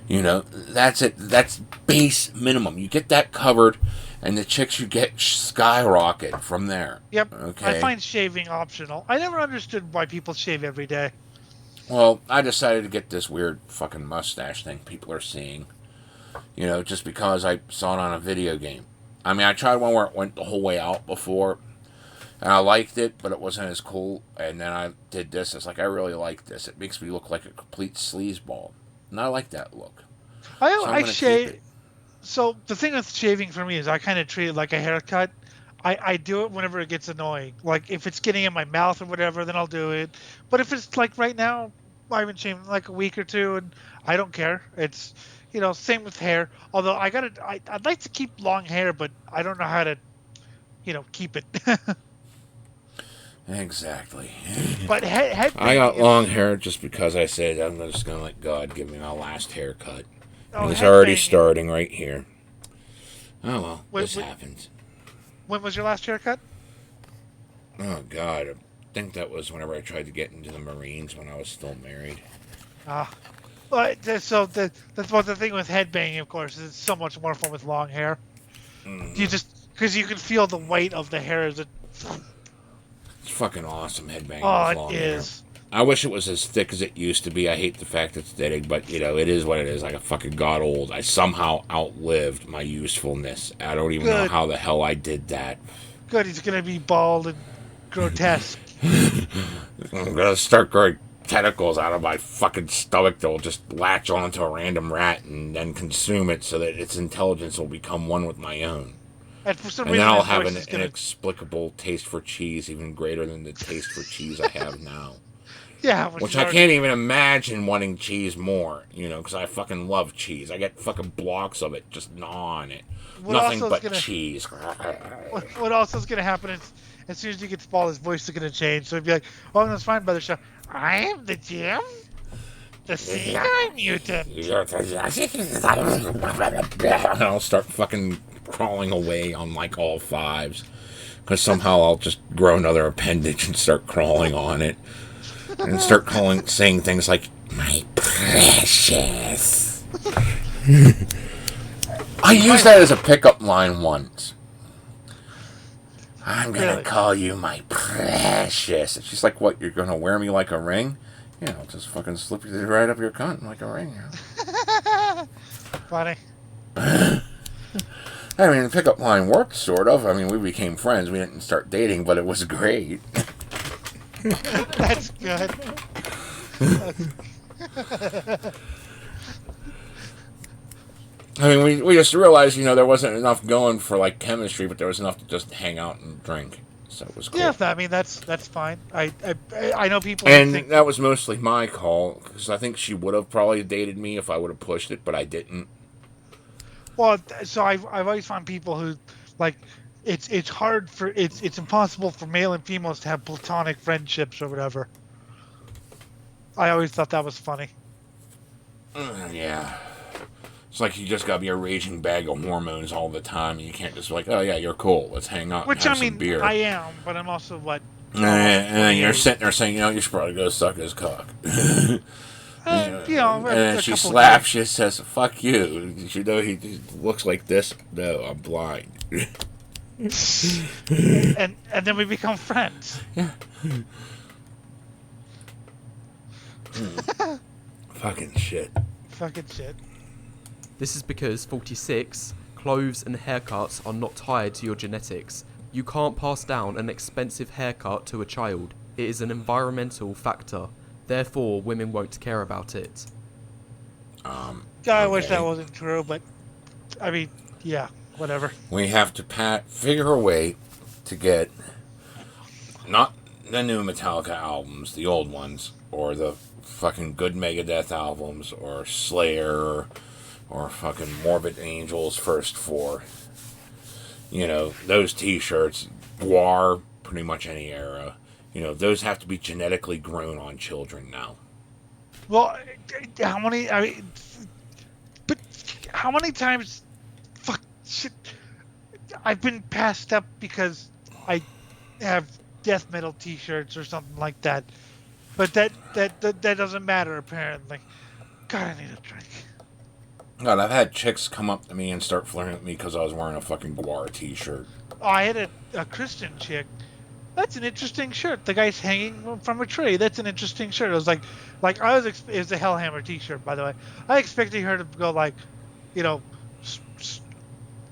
That's it. That's base minimum. You get that covered, and the chicks you get skyrocket from there. Yep. Okay. I find shaving optional. I never understood why people shave every day. Well, I decided to get this weird fucking mustache thing people are seeing. Just because I saw it on a video game. I mean, I tried one where it went the whole way out before, and I liked it, but it wasn't as cool. And then I did this. It's like, I really like this. It makes me look like a complete sleazeball. And I like that look. I shave. So the thing with shaving for me is I kind of treat it like a haircut. I do it whenever it gets annoying. Like if it's getting in my mouth or whatever, then I'll do it. But if it's like right now, I haven't shaved in like a week or two, and I don't care. It's same with hair. Although I'd like to keep long hair, but I don't know how to, keep it. Exactly. But I got long hair just because I said I'm just going to let God give me my last haircut. And it's already starting right here. Oh, well, this happens. When was your last haircut? Oh, God. I think that was whenever I tried to get into the Marines when I was still married. But that's what the thing with headbanging, of course, is it's so much more fun with long hair. You just, because you can feel the weight of the hair as it... It's fucking awesome headbanging with long it is. hair. I wish it was as thick as it used to be. I hate the fact it's thinning, but it is what it is. I fucking got old. I somehow outlived my usefulness. I don't even know how the hell I did that. Good, he's gonna be bald and grotesque. I'm gonna start growing tentacles out of my fucking stomach that will just latch onto a random rat and then consume it so that its intelligence will become one with my own. And for some And reason, then I'll have an inexplicable taste for cheese, even greater than the taste for cheese I have now. Yeah, which I can't even imagine wanting cheese more, because I fucking love cheese. I get fucking blocks of it, just gnaw on it. Nothing but cheese. What also is going to happen is, as soon as you get bald, his voice is going to change. So he'd be like, "Oh, that's fine, brother. Show. I am the Jim, the CI mutant." And I'll start fucking crawling away on like all fives, because somehow I'll just grow another appendage and start crawling on it. And start saying things like, "My precious." I used that as a pickup line once. I'm gonna call you my precious. And she's like, "What? You're gonna wear me like a ring?" Yeah, I'll just fucking slip you right up your cunt like a ring. Funny. I mean, the pickup line worked, sort of. I mean, we became friends. We didn't start dating, but it was great. That's good. I mean, we just realized, there wasn't enough going for like chemistry, but there was enough to just hang out and drink. So it was cool. Yeah, I mean that's fine. I know people. And that was mostly my call, because I think she would have probably dated me if I would have pushed it, but I didn't. Well, so I've always found people who like it's hard for it's impossible for male and females to have platonic friendships or whatever. I always thought that was funny. Yeah. It's like you just gotta be a raging bag of hormones all the time. You can't just be like, oh yeah, you're cool. Let's hang out Which and have I mean, some beer. I am, but I'm also what. And then you're sitting there saying, you should probably go suck his cock. And then she slaps you, says, fuck you. You know he looks like this? No, I'm blind. and then we become friends. Yeah. Fucking shit. Fucking shit. This is because 46, clothes and haircuts are not tied to your genetics. You can't pass down an expensive haircut to a child. It is an environmental factor. Therefore, women won't care about it. I wish that wasn't true, but I mean, yeah, whatever. We have to figure a way to get not the new Metallica albums, the old ones, or the fucking good Megadeth albums, or Slayer, or fucking Morbid Angel's first four. Those t-shirts, Guar, pretty much any era. Those have to be genetically grown on children now. Well, how many times, fuck, shit, I've been passed up because I have death metal t-shirts or something like that. But that doesn't matter, apparently. God, I need a drink. God, I've had chicks come up to me and start flirting with me because I was wearing a fucking Guar t-shirt. Oh, I had a Christian chick. That's an interesting shirt. The guy's hanging from a tree. That's an interesting shirt. It was it was a Hellhammer t-shirt, by the way. I expected her to go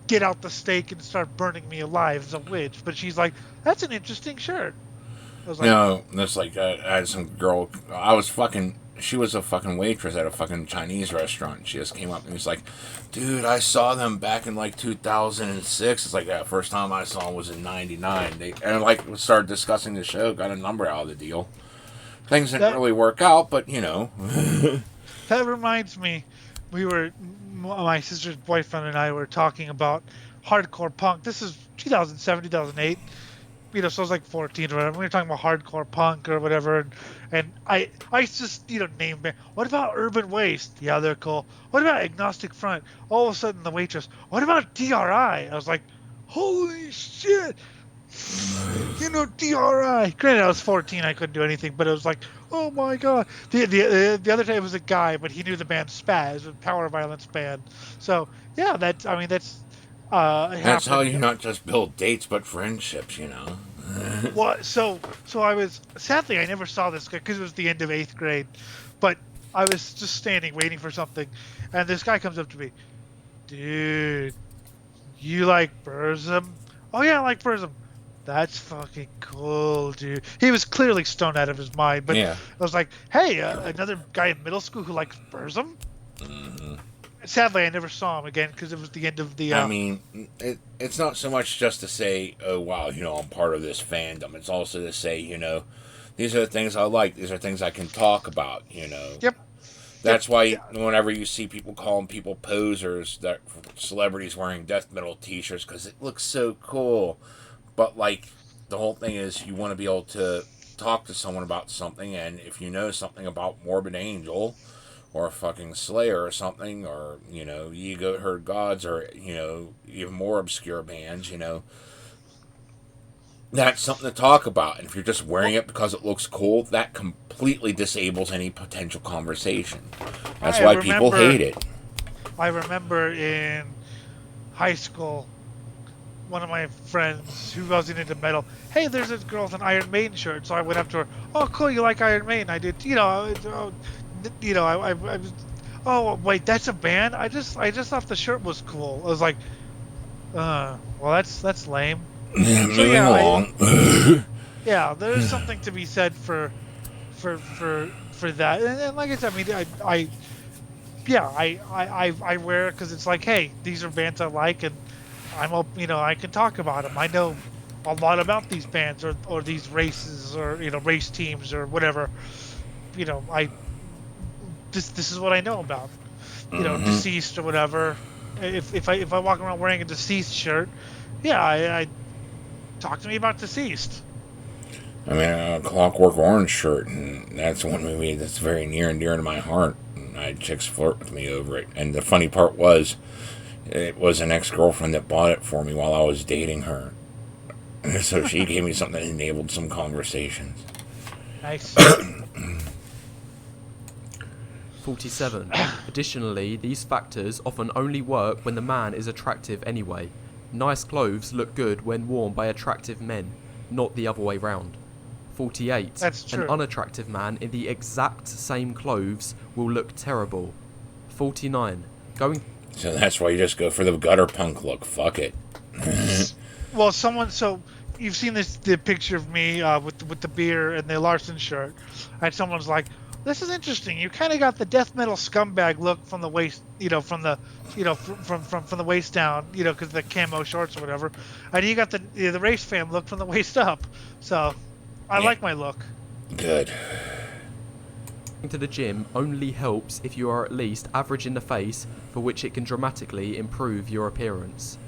get out the stake and start burning me alive as a witch. But she's like, that's an interesting shirt. I was like, that's like, I had some girl, she was a fucking waitress at a fucking Chinese restaurant. She just came up and was like, dude, I saw them back in 2006. It's like that first time I saw them was in 99. We started discussing the show, got a number out of the deal. Things didn't really work out, but That reminds me, my sister's boyfriend and I were talking about hardcore punk. This is 2007, 2008. So I was like 14 or whatever. We were talking about hardcore punk or whatever, and I just name band. What about Urban Waste? Yeah, they're cool. What about Agnostic Front? All of a sudden, the waitress. What about DRI? I was like, holy shit! DRI. Granted, I was 14. I couldn't do anything, but it was like, oh my god. The other day it was a guy, but he knew the band Spaz, it was a power violence band. So yeah, that's how you not just build dates but friendships, Well, so I was, sadly I never saw this guy because it was the end of 8th grade, but I was just standing waiting for something, and this guy comes up to me, dude, you like Burzum? Oh yeah, I like Burzum. That's fucking cool, dude. He was clearly stoned out of his mind, but yeah. I was like, hey, another guy in middle school who likes Burzum? Mm-hmm. Sadly, I never saw him again because it was the end of the... I mean, it's not so much just to say, oh, wow, I'm part of this fandom. It's also to say, these are the things I like. These are things I can talk about, Yep. That's why whenever you see people calling people posers, that celebrities wearing death metal t-shirts, because it looks so cool. But, the whole thing is you want to be able to talk to someone about something, and if you know something about Morbid Angel... or fucking Slayer or something, or, Ye Goat Herd Gods, or, even more obscure bands, that's something to talk about. And if you're just wearing it because it looks cool, that completely disables any potential conversation. That's why people hate it. I remember in high school, one of my friends who wasn't into metal, hey, there's this girl with an Iron Maiden shirt. So I went up to her, oh, cool, you like Iron Maiden? I did, I was, oh wait, that's a band? I just thought the shirt was cool. I was like, well, that's lame. Yeah, moving along. Yeah, there's something to be said for that. And like I said, I wear it because it's like, hey, these are bands I like, and I can talk about them. I know a lot about these bands or these races or race teams or whatever. This is what I know about, Deceased or whatever, if I walk around wearing a deceased shirt, yeah, I talk to me about deceased. I mean, a Clockwork Orange shirt, and that's one movie that's very near and dear to my heart. And I had chicks flirt with me over it. And the funny part was, it was an ex-girlfriend that bought it for me while I was dating her. So she gave me something that enabled some conversations. Nice. 47. Additionally, these factors often only work when the man is attractive anyway. Nice clothes look good when worn by attractive men, not the other way round. 48. That's true. An unattractive man in the exact same clothes will look terrible. 49. Going... So that's why you just go for the gutter punk look. Fuck it. Well, so you've seen the picture of me with the beer and the Larson shirt, and someone's like, "This is interesting. You kind of got the death metal scumbag look from the waist, from the waist down, because the camo shorts or whatever, and you got the race fan look from the waist up. So, I like my look." Good. Going to the gym only helps if you are at least average in the face, for which it can dramatically improve your appearance.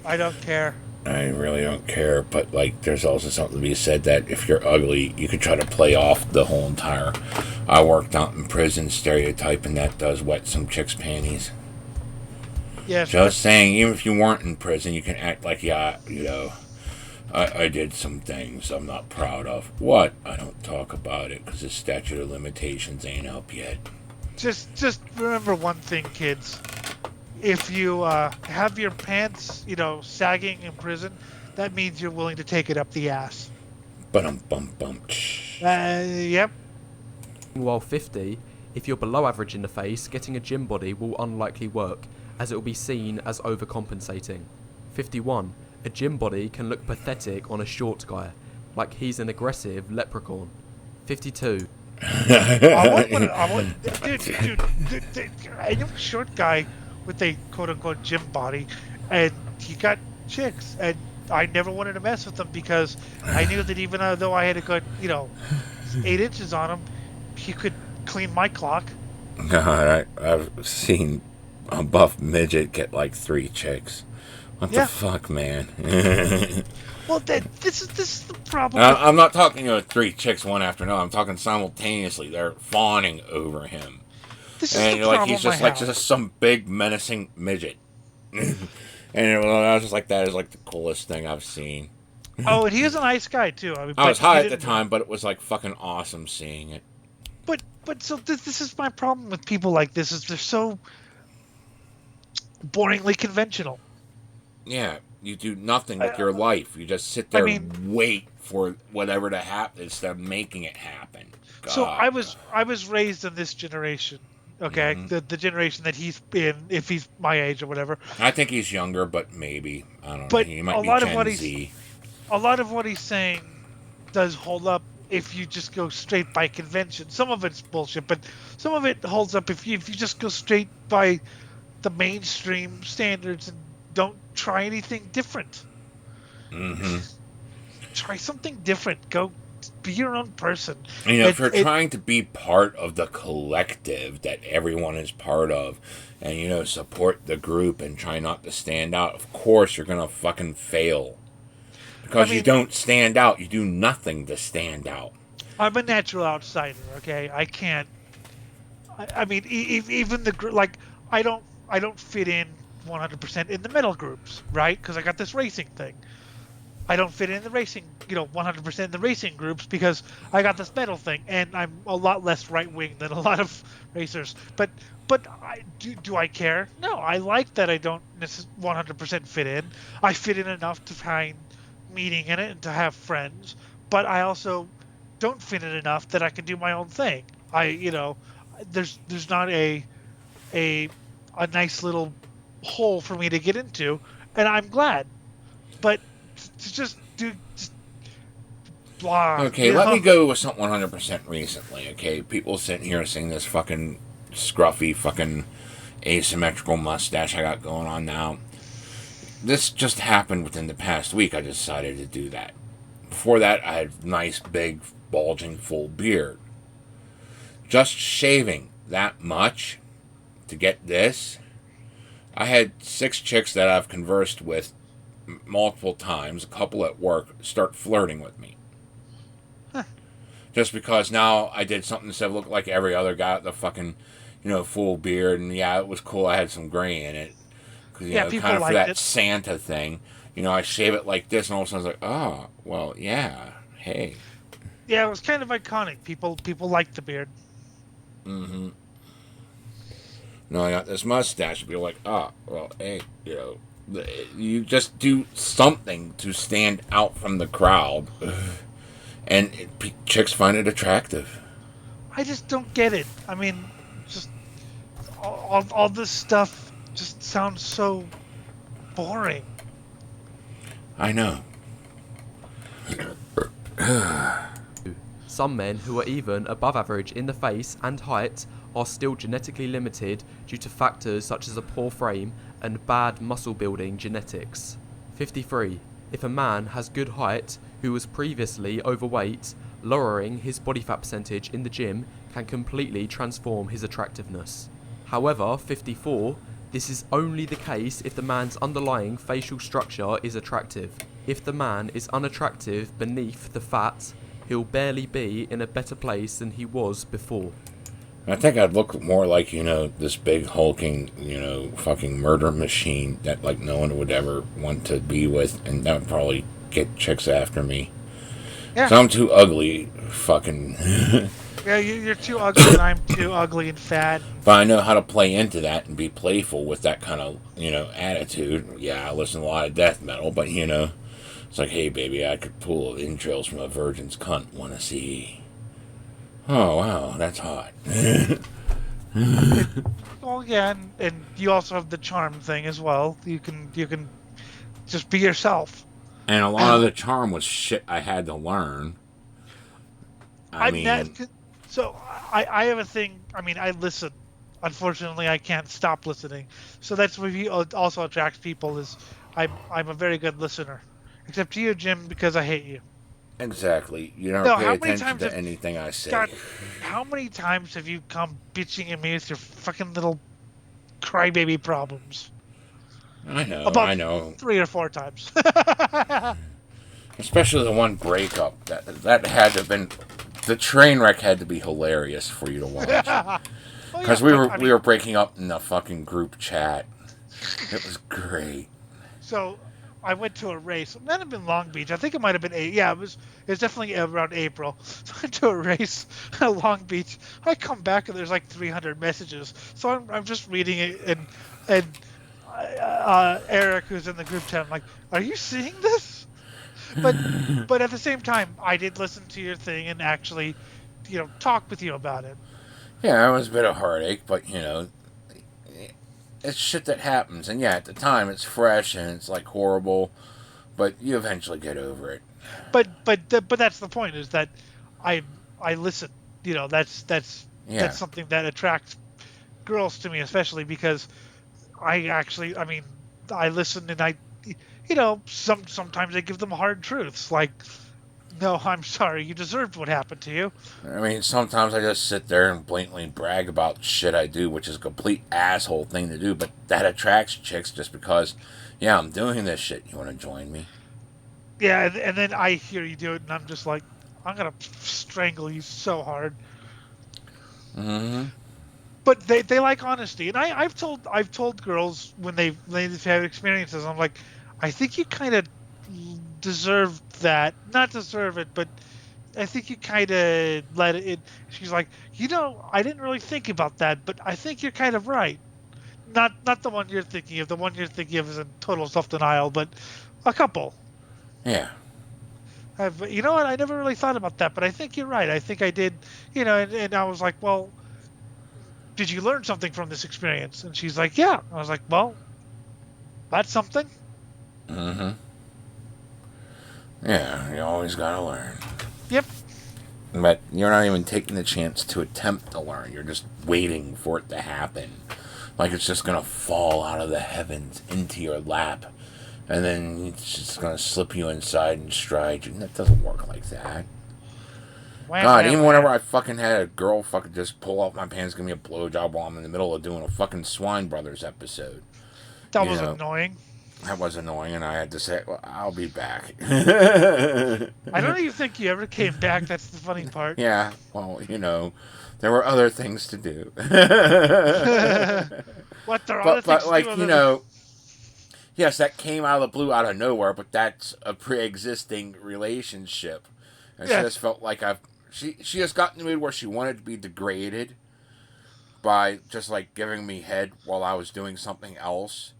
I don't care. I really don't care, but there's also something to be said that if you're ugly, you can try to play off the whole entire "I worked out in prison" stereotype, and that does wet some chicks' panties. Yes. Just saying, even if you weren't in prison, you can act like, I did some things I'm not proud of. What? I don't talk about it because the statute of limitations ain't up yet. Just remember one thing, kids. If you have your pants, sagging in prison, that means you're willing to take it up the ass. Bum. Yep. While 50, if you're below average in the face, getting a gym body will unlikely work, as it will be seen as overcompensating. 51. A gym body can look pathetic on a short guy, like he's an aggressive leprechaun. 52. Dude, I know a short guy with a quote-unquote gym body, and he got chicks, and I never wanted to mess with him because I knew that even though I had a good, 8 inches on him, he could clean my clock. God, I've seen a buff midget get 3 chicks. What the fuck, man? Well, this is the problem. I'm not talking 3 chicks one after another. I'm talking simultaneously. They're fawning over him. This is the problem. He's just some big menacing midget. And I was just like, that is the coolest thing I've seen. Oh, and he is a nice guy too. I was high at the time, but it was fucking awesome seeing it. But so this is my problem with people like this, is they're so boringly conventional. Yeah, you do nothing with your life. You just sit there and wait for whatever to happen instead of making it happen. God. So I was raised in this generation, okay? Mm-hmm. The generation that he's in, if he's my age or whatever. I think he's younger, but maybe. I don't know. He might be Gen Z. A lot of what he's saying does hold up if you just go straight by convention. Some of it's bullshit, but some of it holds up if you just go straight by the mainstream standards and don't try anything different. Mm-hmm. Try something different. Go be your own person. If you're trying to be part of the collective that everyone is part of, and support the group and try not to stand out, of course you're gonna fucking fail. Because you don't stand out, you do nothing to stand out. I'm a natural outsider, okay? I can't. Even the I don't fit in 100% in the metal groups, right? Because I got this racing thing. I don't fit in the racing, 100% in the racing groups because I got this metal thing, and I'm a lot less right wing than a lot of racers. But do I care? No, I like that I don't 100% fit in. I fit in enough to find meaning in it and to have friends, but I also don't fit in enough that I can do my own thing. There's not a nice little hole for me to get into, and I'm glad. But to just blah. Okay, let me go with something 100% recently. Okay, people sitting here saying this fucking scruffy, fucking asymmetrical mustache I got going on now. This just happened within the past week. I decided to do that. Before that, I had nice, big, bulging, full beard. Just shaving that much to get this I had 6 chicks that I've conversed with multiple times, a couple at work, start flirting with me. Huh. Just because now I did something instead of look like every other guy with the fucking, full beard. And yeah, it was cool. I had some gray in it. Cause, Yeah, kind people of for liked that it. Santa thing. I shave it like this, and all of a sudden I was like, oh, well, yeah, hey. Yeah, it was kind of iconic. People liked the beard. Mm-hmm. No, I got this mustache. People like, oh, well, hey, you just do something to stand out from the crowd. And chicks find it attractive. I just don't get it. I mean, just all this stuff just sounds so boring. I know. Some men who are even above average in the face and height are still genetically limited due to factors such as a poor frame and bad muscle building genetics. 53. If a man has good height who was previously overweight, lowering his body fat percentage in the gym can completely transform his attractiveness. However, 54. This is only the case if the man's underlying facial structure is attractive. If the man is unattractive beneath the fat, he'll barely be in a better place than he was before. I think I'd look more like, this big hulking, fucking murder machine that, like, no one would ever want to be with, and that would probably get chicks after me. Yeah. So I'm too ugly, fucking... Yeah, you're too ugly and I'm too ugly and fat. But I know how to play into that and be playful with that kind of, attitude. Yeah, I listen to a lot of death metal, but, it's like, hey, baby, I could pull entrails from a virgin's cunt. Wanna see? Oh, wow, that's hot. Well, yeah, and you also have the charm thing as well. You can just be yourself. And a lot of the charm was shit I had to learn. I have a thing. I mean, I listen. Unfortunately, I can't stop listening. So that's what also attracts people. Is I'm a very good listener, except to you, Jim, because I hate you. Exactly. You don't No, pay how many attention times to anything I say. God, how many times have you come bitching at me with your fucking little crybaby problems? I know. About I know. 3 or 4 times. Especially the one breakup. That had to have been... The train wreck had to be hilarious for you to watch. Because we were breaking up in the fucking group chat. It was great. So I went to a race. It might have been Long Beach. I think it might have been yeah. It was definitely around April. So I went to a race at Long Beach. I come back and there's like 300 messages. So I'm just reading it and Eric, who's in the group chat, I'm like, are you seeing this? But at the same time, I did listen to your thing and actually, talk with you about it. Yeah, it was a bit of heartache, but it's shit that happens. And yeah, at the time it's fresh and it's like horrible, but you eventually get over it. But that's the point, is that I listen. That's something that attracts girls to me, especially because I listen and I sometimes I give them hard truths like, no, I'm sorry, you deserved what happened to you. I mean, sometimes I just sit there and blatantly brag about shit I do, which is a complete asshole thing to do, but that attracts chicks just because, yeah, I'm doing this shit. You want to join me? Yeah, and then I hear you do it, and I'm just like, I'm gonna strangle you so hard. Mm-hmm. But they like honesty, and I've told girls when they've had experiences, I'm like, I think you kind of deserve that. Not deserve it, but I think you kind of let it. She's like, I didn't really think about that, but I think you're kind of right. Not the one you're thinking of. The one you're thinking of is in total self-denial, but a couple. Yeah. You know what? I never really thought about that, but I think you're right. I think I did. And I was like, well, did you learn something from this experience? And she's like, yeah. I was like, well, that's something. Mm-hmm. Yeah, you always gotta learn. Yep. But you're not even taking the chance to attempt to learn. You're just waiting for it to happen. Like it's just gonna fall out of the heavens into your lap. And then it's just gonna slip you inside and stride you. That doesn't work like that. God, even whenever I fucking had a girl fucking just pull off my pants, give me a blowjob while I'm in the middle of doing a fucking Swine Brothers episode. That You was know, annoying. that was annoying, and I had to say, well, I'll be back. I don't even think you ever came back. That's the funny part. Yeah, well, there were other things to do. What, there are other things but to do like, other than... yes, that came out of the blue, out of nowhere, but that's a pre-existing relationship. And she Yeah. just felt like she just got in the mood where she wanted to be degraded by just like giving me head while I was doing something else,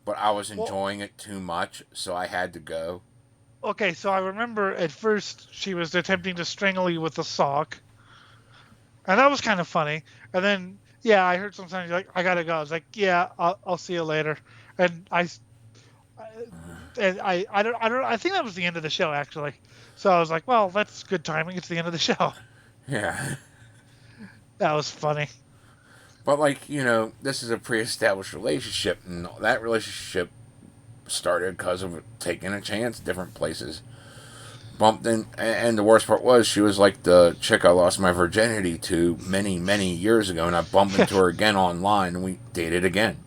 but I was enjoying it too much, so I had to go. Okay, so I remember at first she was attempting to strangle you with a sock, and that was kind of funny. And then, yeah, I heard sometimes like, I gotta go. I was like, yeah, I'll see you later. And I think that was the end of the show actually. So I was like, well, that's good timing. It's the end of the show. Yeah. That was funny. But like, this is a pre-established relationship, and that relationship started because of taking a chance different places. Bumped in, and the worst part was she was like the chick I lost my virginity to many, many years ago, and I bumped into her again online, and we dated again.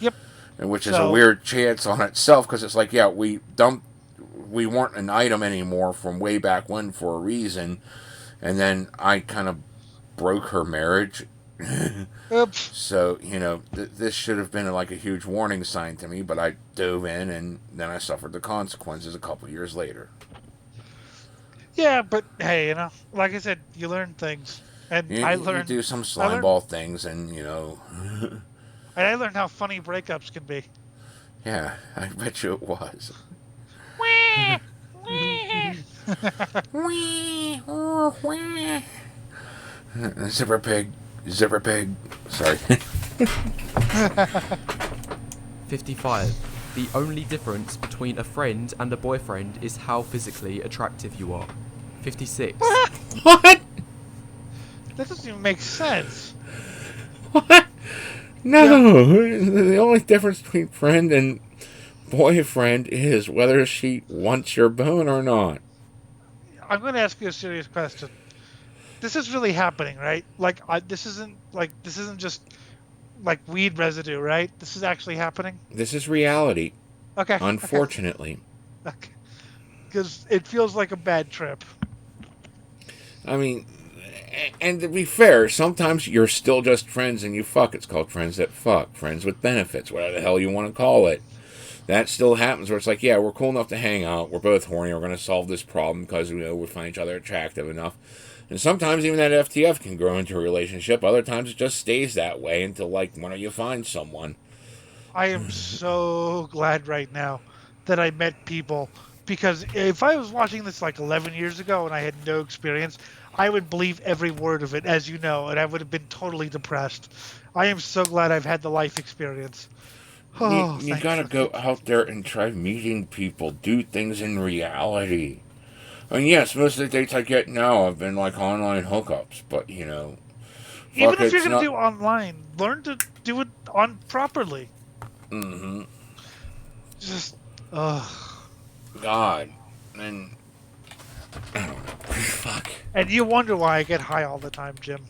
Yep. And which is a weird chance on itself, because it's like, yeah, we weren't an item anymore from way back when for a reason, and then I kind of broke her marriage. Oops. So, this should have been like a huge warning sign to me, but I dove in, and then I suffered the consequences a couple years later. Yeah, but hey, like I said, you learn things. And I learned... You do some slime ball things, and, And I learned how funny breakups can be. Yeah, I bet you it was. Zipper pig. Sorry. 55. The only difference between a friend and a boyfriend is how physically attractive you are. 56. What? That doesn't even make sense. What? No. The only difference between friend and boyfriend is whether she wants your bone or not. I'm going to ask you a serious question. This is really happening, right? Like, this isn't just like weed residue, right? This is actually happening. This is reality. Okay. Unfortunately. Okay. Because it feels like a bad trip. I mean, and to be fair, sometimes you're still just friends and you fuck. It's called friends that fuck. Friends with benefits, whatever the hell you want to call it. That still happens where it's like, yeah, we're cool enough to hang out. We're both horny. We're going to solve this problem because we find each other attractive enough. And sometimes even that FTF can grow into a relationship. Other times it just stays that way until, like, one of you finds someone. I am so glad right now that I met people, because if I was watching this like 11 years ago and I had no experience, I would believe every word of it, as you know, and I would have been totally depressed. I am so glad I've had the life experience. Oh, you gotta go out there and try meeting people, do things in reality. I mean, yes, most of the dates I get now have been like online hookups, but even if you're gonna do online, learn to do it on properly. Mm-hmm. Just, God, and I don't know. Fuck. And you wonder why I get high all the time, Jim.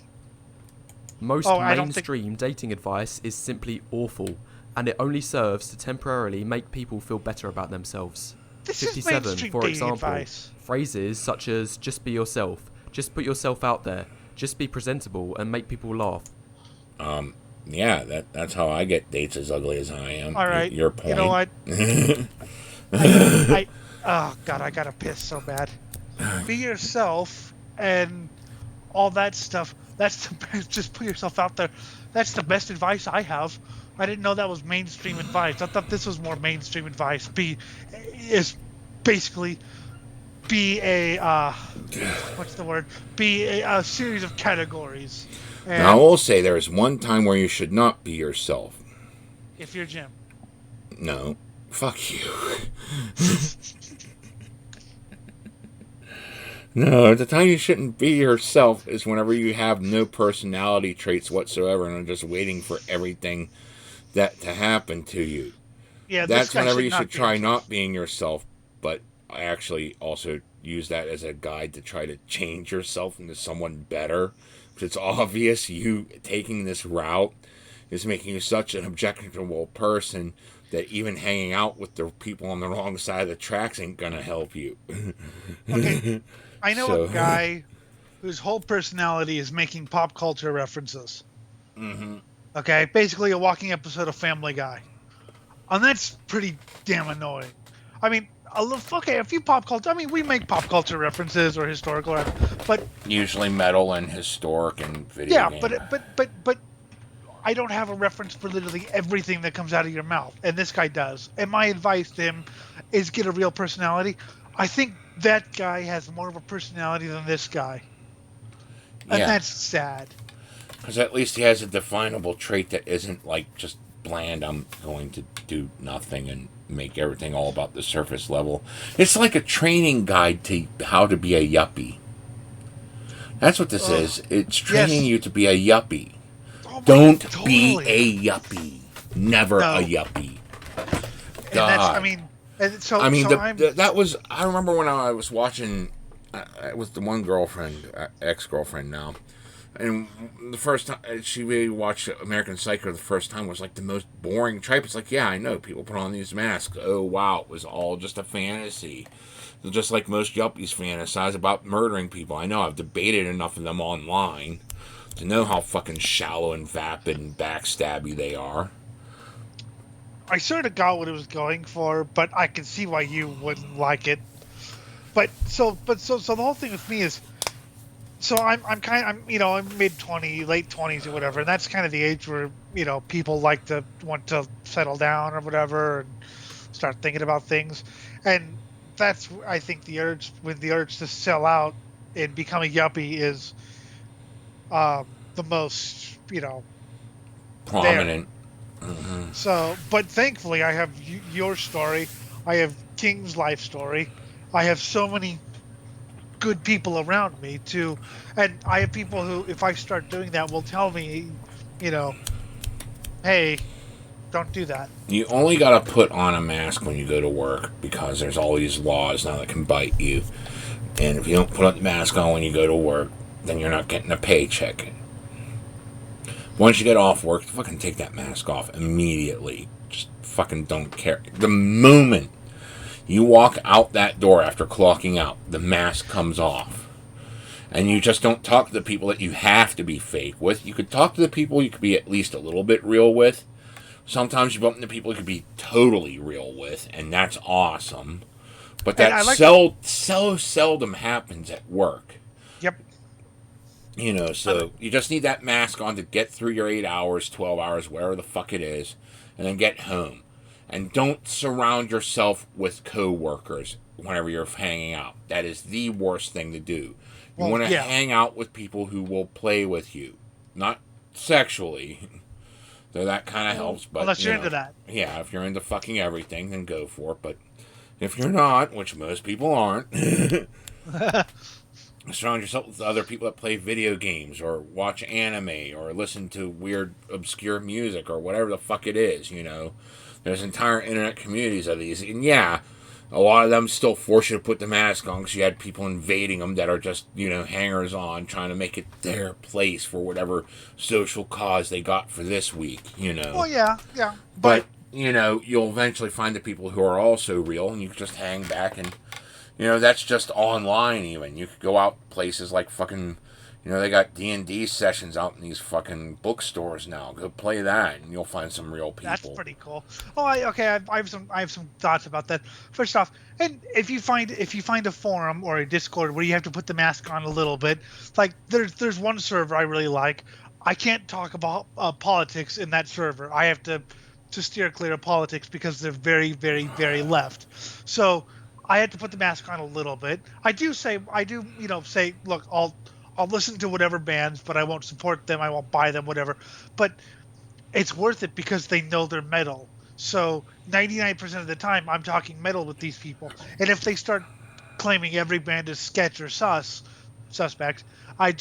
Most mainstream dating advice is simply awful, and it only serves to temporarily make people feel better about themselves. This 57, is mainstream for dating example, advice. Phrases such as "just be yourself," "just put yourself out there," "just be presentable," and make people laugh. Yeah, that's how I get dates as ugly as I am. All right. Your point. You know what? Oh, God, I gotta piss so bad. Be yourself and all that stuff. That's the best. Just put yourself out there. That's the best advice I have. I didn't know that was mainstream advice. I thought this was more mainstream advice. Be a what's the word? Be a series of categories. And now, I will say there is one time where you should not be yourself. If you're Jim. No. Fuck you. No, the time you shouldn't be yourself is whenever you have no personality traits whatsoever and are just waiting for everything to happen to you. Yeah, that's whenever you should try not being yourself, but I actually also use that as a guide to try to change yourself into someone better. Because it's obvious you taking this route is making you such an objectionable person that even hanging out with the people on the wrong side of the tracks ain't gonna help you. Okay, I know So, a guy whose whole personality is making pop culture references. hmm Okay, basically a walking episode of Family Guy, and that's pretty damn annoying. I mean, okay, a few pop culture. I mean, we make pop culture references or historical, but usually metal and historic and video yeah, game. but I don't have a reference for literally everything that comes out of your mouth, and this guy does. And my advice to him is get a real personality. I think that guy has more of a personality than this guy, and Yeah, that's sad. because at least he has a definable trait that isn't like just bland. I'm going to do nothing and make everything all about the surface level. It's like a training guide to how to be a yuppie. That's what this Oh, is. It's training yes. you to be a yuppie. Oh my, Don't be totally. a yuppie. Never a No, yuppie. and that's. I God. mean, and so I mean, so I'm. that was. I remember when I was watching with the one girlfriend, ex girlfriend now, and the first time she really watched American Psycho the first time was like the most boring tripe. It's like, yeah, I know people put on these masks. Oh wow, it was all just a fantasy. Just like most yuppies fantasize about murdering people. I know I've debated enough of them online to know how fucking shallow and vapid and backstabby they are. I sort of got what it was going for, but I can see why you wouldn't like it. So the whole thing with me is, so I'm mid 20, late 20s or whatever, and that's kind of the age where people like to want to settle down or whatever and start thinking about things, and that's I think the urge to sell out and become a yuppie is the most there. Prominent. Hmm. So, but thankfully, I have your story. I have King's life story. I have so many good people around me too, and I have people who, if I start doing that, will tell me, you know, hey, don't do that. You only gotta put on a mask when you go to work because there's all these laws now that can bite you. And if you don't put the mask on when you go to work, then you're not getting a paycheck. Once you get off work, fucking take that mask off immediately. Just fucking don't care. The moment you walk out that door after clocking out, the mask comes off. And you just don't talk to the people that you have to be fake with. You could talk to the people you could be at least a little bit real with. Sometimes you bump into people you could be totally real with, and that's awesome. But And that I like, so seldom happens at work. yep, So you just need that mask on to get through your 8 hours, 12 hours, whatever the fuck it is, and then get home. And don't surround yourself with coworkers whenever you're hanging out. That is the worst thing to do. You well, want to yeah, hang out with people who will play with you. Not sexually, though that kind of helps, but unless you're into that. yeah, if you're into fucking everything, then go for it. But if you're not, which most people aren't, surround yourself with other people that play video games or watch anime or listen to weird, obscure music or whatever the fuck it is, There's entire internet communities of these. And yeah, a lot of them still force you to put the mask on because you had people invading them that are just, hangers on trying to make it their place for whatever social cause they got for this week. Well, yeah, But, you'll eventually find the people who are also real and you can just hang back and that's just online even. You could go out places like fucking, they got D&D sessions out in these fucking bookstores now. Go play that and you'll find some real people. that's pretty cool. Oh, I have some thoughts about that. First off, and if you find a forum or a Discord where you have to put the mask on a little bit, like there's one server I really like. I can't talk about politics in that server. I have to steer clear of politics because they're very, very, very left. So I had to put the mask on a little bit. I do, say, look, I'll listen to whatever bands, but I won't support them. I won't buy them, whatever. But it's worth it because they know they're metal. So 99% of the time, I'm talking metal with these people. And if they start claiming every band is sketch or suspect, I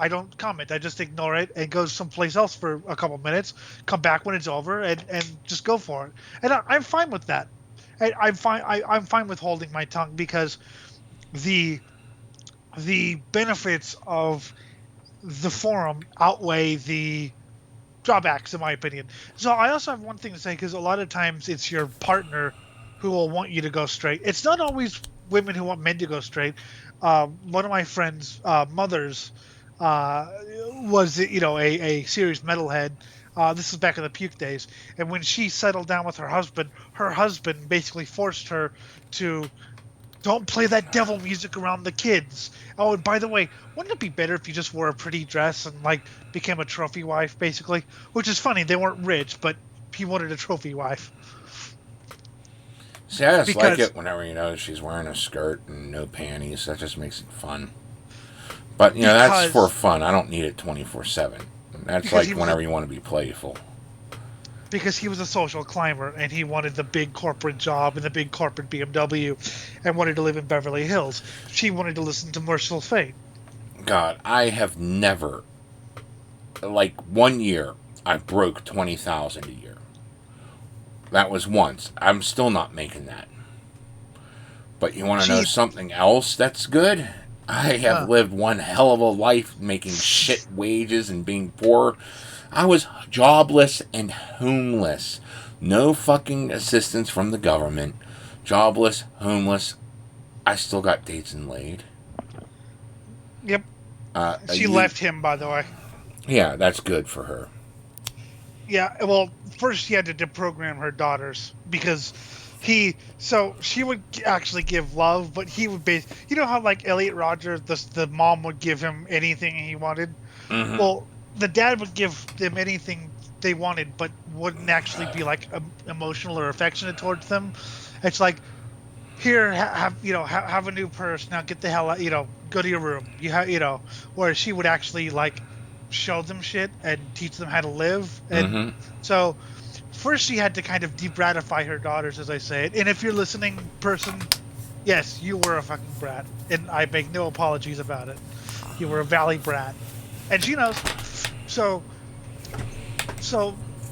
don't comment. I just ignore it and go someplace else for a couple minutes, come back when it's over, and just go for it. And I'm fine with that. And I'm fine with holding my tongue because the benefits of the forum outweigh the drawbacks, in my opinion. So I also have one thing to say, because a lot of times it's your partner who will want you to go straight. It's not always women who want men to go straight. One of my friends' mothers was, a serious metalhead. This is back in the puke days. And when she settled down with her husband basically forced her to don't play that devil music around the kids. Oh, and by the way, wouldn't it be better if you just wore a pretty dress and became a trophy wife, basically? Which is funny. They weren't rich, but he wanted a trophy wife. See, I just like it whenever, she's wearing a skirt and no panties. That just makes it fun. But, that's for fun. I don't need it 24/7. That's like whenever you want to be playful. Because he was a social climber, and he wanted the big corporate job and the big corporate BMW, and wanted to live in Beverly Hills. She wanted to listen to Merciful Fate. God, I have never... 1 year, I broke 20,000 a year. That was once. I'm still not making that. But you want to know something else that's good? I have lived one hell of a life making shit wages and being poor. I was jobless and homeless. No fucking assistance from the government. Jobless, homeless. I still got dates and laid. Yep. She left him, by the way. Yeah, that's good for her. Yeah, well, first she had to deprogram her daughters because she would actually give love, but he would how Elliot Rodgers, the mom would give him anything he wanted. Mm-hmm. Well, the dad would give them anything they wanted, but wouldn't actually be emotional or affectionate towards them. It's like, here, have a new purse. Now get the hell out. Go to your room. Where she would actually show them shit and teach them how to live. And so first she had to kind of de-bratify her daughters, as I say it. And if you're listening, person, yes, you were a fucking brat, and I make no apologies about it. You were a valley brat, and she knows.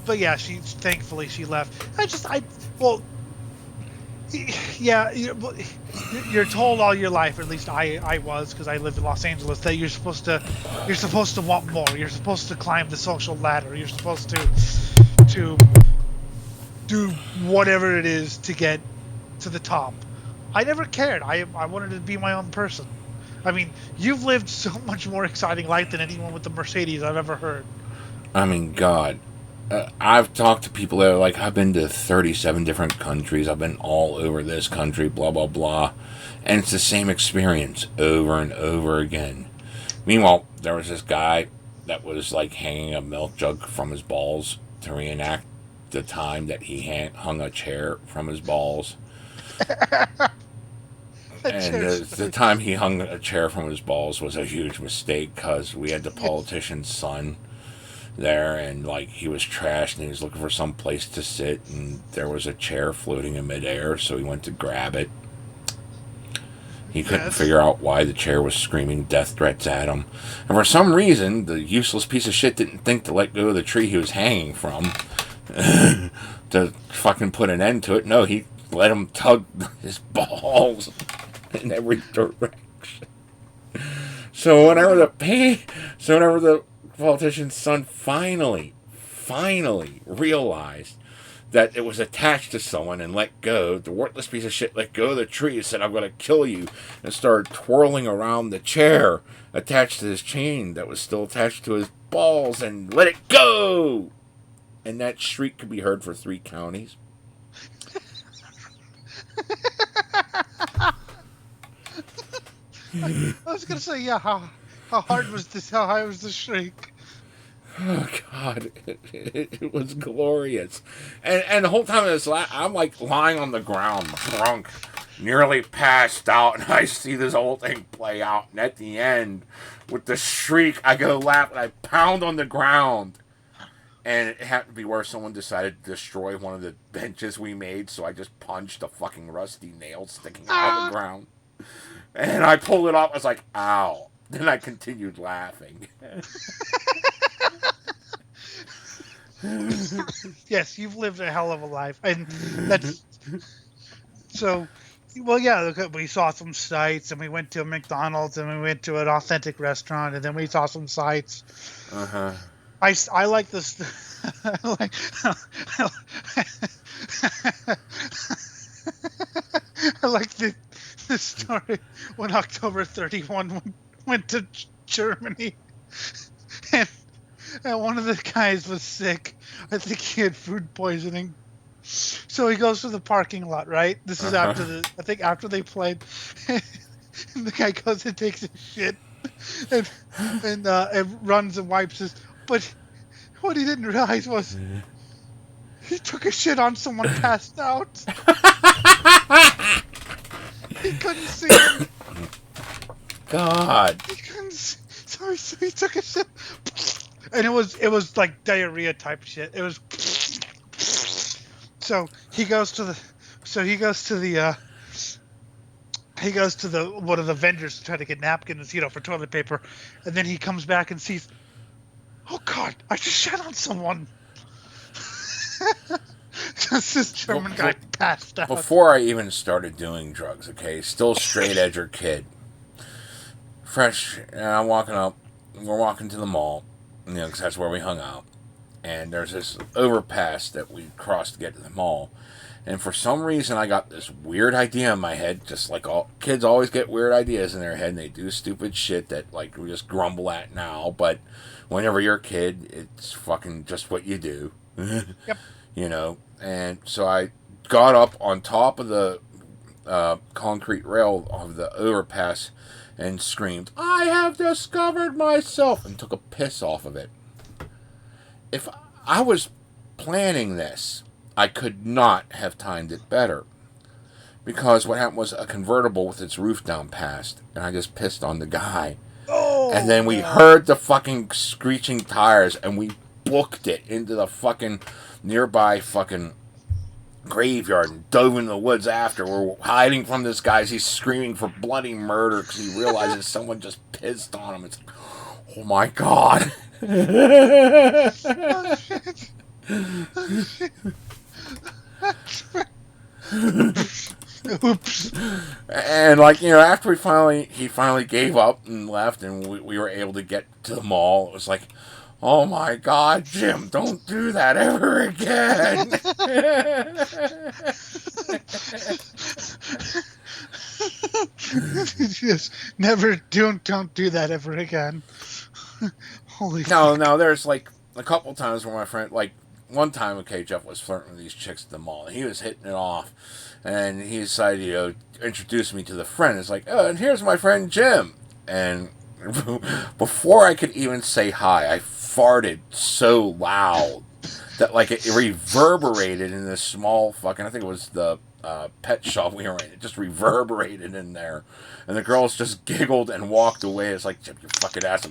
But yeah, thankfully she left. Yeah, you're told all your life, or at least I was, because I lived in Los Angeles, that you're supposed to want more. You're supposed to climb the social ladder. You're supposed to do whatever it is to get to the top. I never cared. I wanted to be my own person. I mean, you've lived so much more exciting life than anyone with the Mercedes I've ever heard. I mean, God. I've talked to people that are like, I've been to 37 different countries. I've been all over this country, blah, blah, blah. And it's the same experience over and over again. Meanwhile, there was this guy that was hanging a milk jug from his balls to reenact the time that he hung a chair from his balls. And the time he hung a chair from his balls was a huge mistake because we had the politician's son there, and he was trashed and he was looking for some place to sit, and there was a chair floating in midair, so he went to grab it. He couldn't figure out why the chair was screaming death threats at him, and for some reason the useless piece of shit didn't think to let go of the tree he was hanging from to fucking put an end to it. No, he let him tug his balls in every direction. So whenever the politician's son finally realized that it was attached to someone and let go, the worthless piece of shit let go of the tree and said, "I'm going to kill you," and started twirling around the chair attached to his chain that was still attached to his balls and let it go. And that shriek could be heard for 3 counties. I was gonna say, yeah. How hard was this? How high was the shriek? Oh God, it was glorious, and the whole time I'm lying on the ground, drunk, nearly passed out, and I see this whole thing play out. And at the end, with the shriek, I go laugh and I pound on the ground. And it happened to be where someone decided to destroy one of the benches we made, so I just punched a fucking rusty nail sticking out of the ground. And I pulled it off. I was like, ow. Then I continued laughing. Yes, you've lived a hell of a life. And that's... So, well, yeah, we saw some sights, and we went to a McDonald's, and we went to an authentic restaurant, and then we saw some sights. Uh-huh. I like this. I like, I like the story when October 31 went to Germany, and one of the guys was sick. I think he had food poisoning. So he goes to the parking lot, right? This is after they played. And the guy goes and takes a shit and runs and wipes his. But what he didn't realize was he took a shit on someone passed out. He couldn't see him. God. He couldn't see. So he took a shit. And it was like diarrhea type shit. It was. So he goes to one of the vendors to try to get napkins, for toilet paper, and then he comes back and sees, oh God, I just shat on someone. Just this German guy passed out. Before I even started doing drugs, okay, still straight edger kid, fresh. And I'm walking up. We're walking to the mall, because that's where we hung out. And there's this overpass that we crossed to get to the mall. And for some reason, I got this weird idea in my head, just like all kids always get weird ideas in their head, and they do stupid shit that, like, we just grumble at now. But whenever you're a kid, it's fucking just what you do. Yep. And so I got up on top of the concrete rail of the overpass and screamed, "I have discovered myself," and took a piss off of it. If I was planning this, I could not have timed it better. Because what happened was a convertible with its roof down passed, and I just pissed on the guy. Oh, and then we heard the fucking screeching tires, and we booked it into the fucking nearby fucking graveyard and dove in the woods after. We're hiding from this guy as he's screaming for bloody murder because he realizes someone just pissed on him. It's like, oh my God. Oh, shit. Oh, shit. Oops. And after he finally gave up and left, and we were able to get to the mall, it was like, oh my God, Jim, don't do that ever again. Just never don't do that ever again. Holy No, there's like a couple times where my friend, like one time, okay, Jeff was flirting with these chicks at the mall, and he was hitting it off, and he decided, to introduce me to the friend. It's like, oh, and here's my friend Jim. And before I could even say hi, I farted so loud that like it reverberated in this small fucking, I think it was the pet shop we were in. It just reverberated in there, and the girls just giggled and walked away. It's like, Jim, you fucking ass.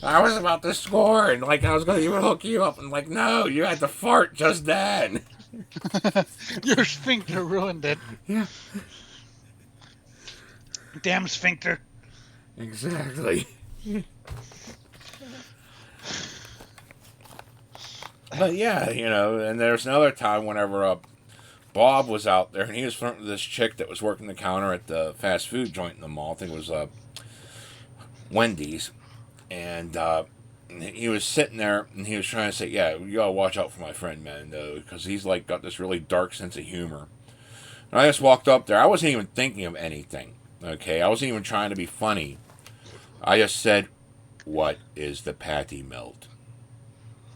I was about to score, and like I was going to even hook you up, and like, no, you had to fart just then. Your sphincter ruined it. Yeah. Damn sphincter. Exactly. But yeah, and there's another time whenever Bob was out there, and he was flirting with this chick that was working the counter at the fast food joint in the mall. I think it was Wendy's. And he was sitting there, and he was trying to say, yeah, you gotta watch out for my friend, man, because he's like got this really dark sense of humor. And I just walked up there. I wasn't even thinking of anything, okay? I wasn't even trying to be funny. I just said, what is the patty melt?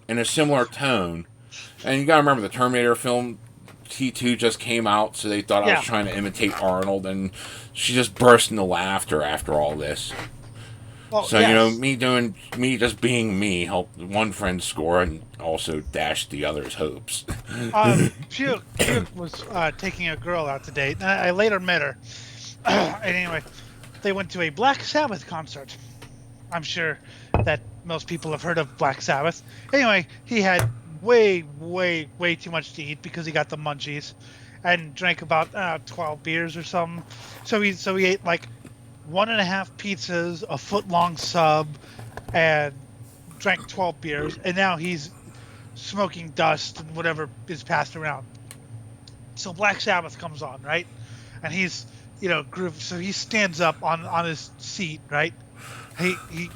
In a similar tone. And you gotta remember, the Terminator film T2 just came out, so they thought I was trying to imitate Arnold, and she just burst into laughter after all this. Well, so, yes. Me just being me helped one friend score and also dashed the other's hopes. Puke was taking a girl out to date. I later met her. And anyway, they went to a Black Sabbath concert. I'm sure that most people have heard of Black Sabbath. Anyway, he had way too much to eat because he got the munchies and drank about 12 beers or something. So he ate like 1.5 pizzas, a foot-long sub, and drank 12 beers. And now he's smoking dust and whatever is passed around. So Black Sabbath comes on, right? And he's, groove. So he stands up on his seat, right? He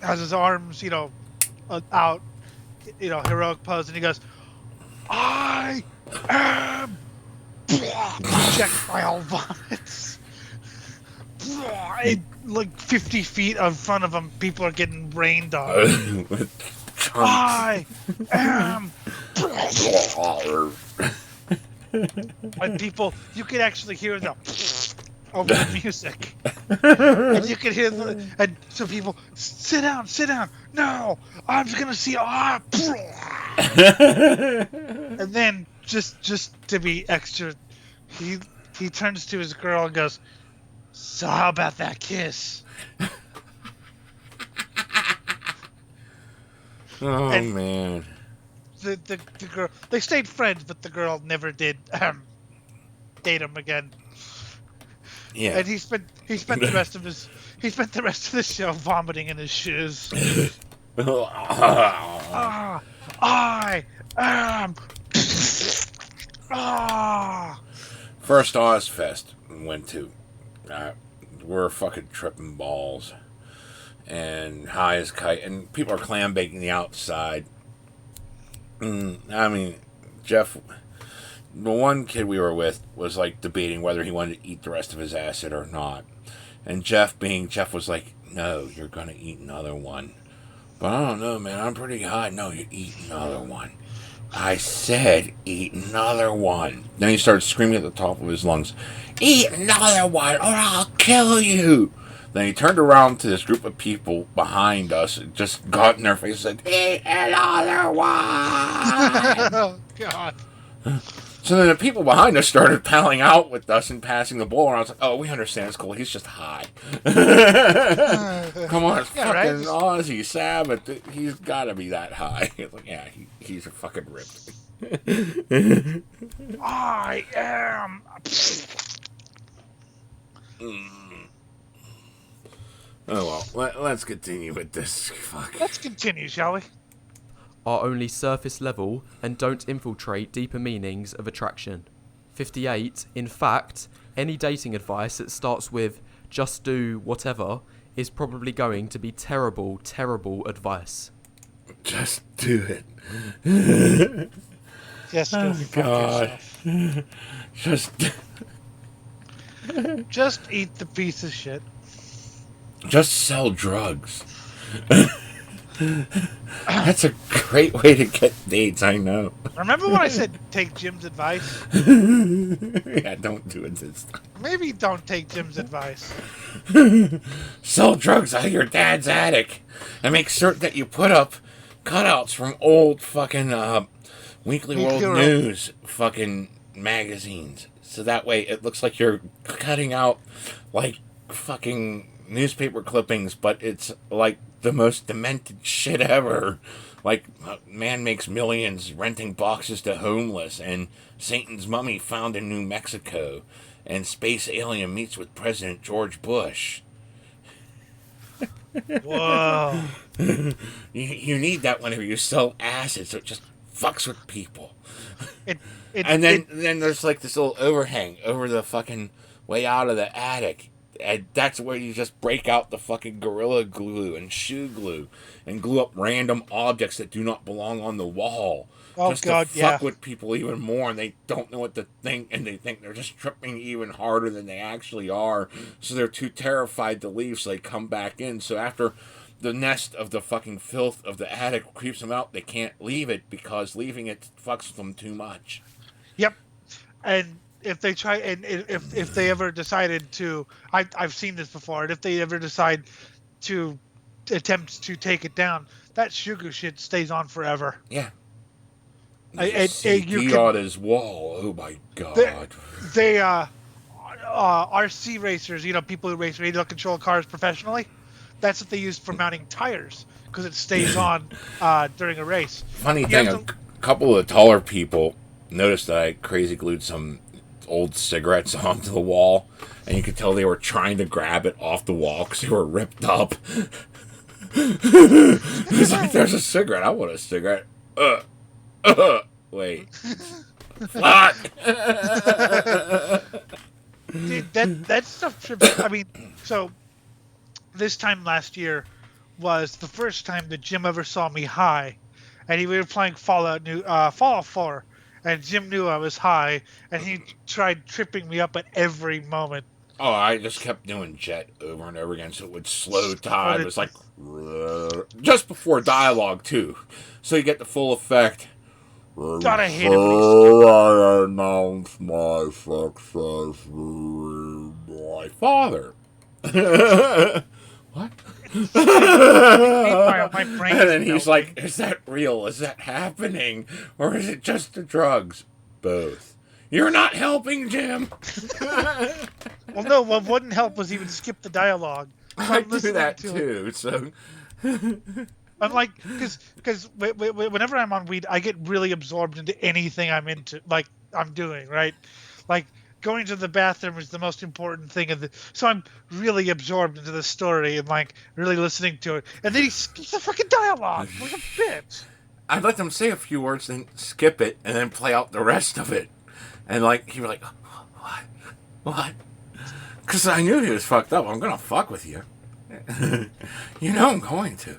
has his arms, out, heroic pose, and he goes, "I am projectile vomits." Like 50 feet in front of him, people are getting rained on. I am. And people, you can actually hear the over the music, and you can hear and so people, sit down. No, I'm gonna see. And then just to be extra, he turns to his girl and goes, "So how about that kiss?" Oh, and man. The girl, they stayed friends, but the girl never did date him again. Yeah. And he spent the rest of the show vomiting in his shoes. I am. First Ozfest we went to. We're fucking tripping balls. And high as kite. And people are clam baking the outside. I mean, Jeff, the one kid we were with was like debating whether he wanted to eat the rest of his acid or not. And Jeff was like, "No, you're going to eat another one." "But I don't know, man. I'm pretty high." "No, you eat another one." "I said eat another one." Then he started screaming at the top of his lungs, "Eat another one or I'll kill you." Then he turned around to this group of people behind us and just got in their face and said, "Eat another one." Oh, God. So then the people behind us started palling out with us and passing the bowl around. I was like, "Oh, we understand. It's cool. He's just high." Come on, it's Yeah, fucking right? Ozzy Sabbath. He's got to be that high. It's like, yeah, he's a fucking ripped. I am. Oh, well, let's continue with this. Fuck. Let's continue, shall we? Are only surface level and don't infiltrate deeper meanings of attraction. 58. In fact, any dating advice that starts with "just do whatever" is probably going to be terrible, terrible advice. Just do it. Yes, go fuck God. yourself. Just eat the piece of shit. Just sell drugs. That's a great way to get dates, I know. Remember when I said take Jim's advice? Yeah, don't do it this time. Maybe don't take Jim's advice. Sell drugs out of your dad's attic. And make certain that you put up cutouts from old fucking Weekly World Hero. News fucking magazines. So that way it looks like you're cutting out like fucking newspaper clippings, but it's like the most demented shit ever. Like, man makes millions renting boxes to homeless, and Satan's mummy found in New Mexico, and space alien meets with President George Bush. Whoa. You need that whenever you sell acid, so it just fucks with people. And then there's like this little overhang over the fucking way out of the attic. And that's where you just break out the fucking Gorilla Glue and shoe glue and glue up random objects that do not belong on the wall. Oh, just God, to fuck yeah. with people even more, and they don't know what to think, and they think they're just tripping even harder than they actually are. So they're too terrified to leave, so they come back in. So after the nest of the fucking filth of the attic creeps them out, they can't leave it because leaving it fucks with them too much. Yep. And if they try, and if they ever decided to, I've seen this before, and if they ever decide to attempt to take it down, that sugar shit stays on forever. Yeah. You CD on his wall. Oh my God. They RC racers, people who race radio control cars professionally, that's what they use for mounting tires because it stays on during a race. Funny thing, a couple of taller people noticed that I crazy glued some old cigarettes onto the wall, and you could tell they were trying to grab it off the wall because they were ripped up. It's like, there's a cigarette. I want a cigarette. Wait. Fuck. Dude, that stuff trips. I mean, so this time last year, was the first time that Jim ever saw me high, and we were playing Fallout 4, and Jim knew I was high, and he tried tripping me up at every moment. Oh, I just kept doing Jet over and over again, so it would slow time. It was like just before dialogue too, so you get the full effect. God, I hate it when he's... I announce my success to my father. What? my brain And then is he's melting. like, is that real? Is that happening? Or is it just the drugs? Both. You're not helping, Jim. Well, no, what wouldn't help was he would skip the dialogue. So I I'm do listening that to it. too, so... I'm like, because whenever I'm on weed, I get really absorbed into anything I'm into, like I'm doing, right? Like going to the bathroom is the most important thing so I'm really absorbed into the story and like really listening to it. And then he skips the fucking dialogue like a bitch. I'd let them say a few words, then skip it, and then play out the rest of it. And like, he'd be like, what? Because I knew he was fucked up. I'm going to fuck with you. You know I'm going to.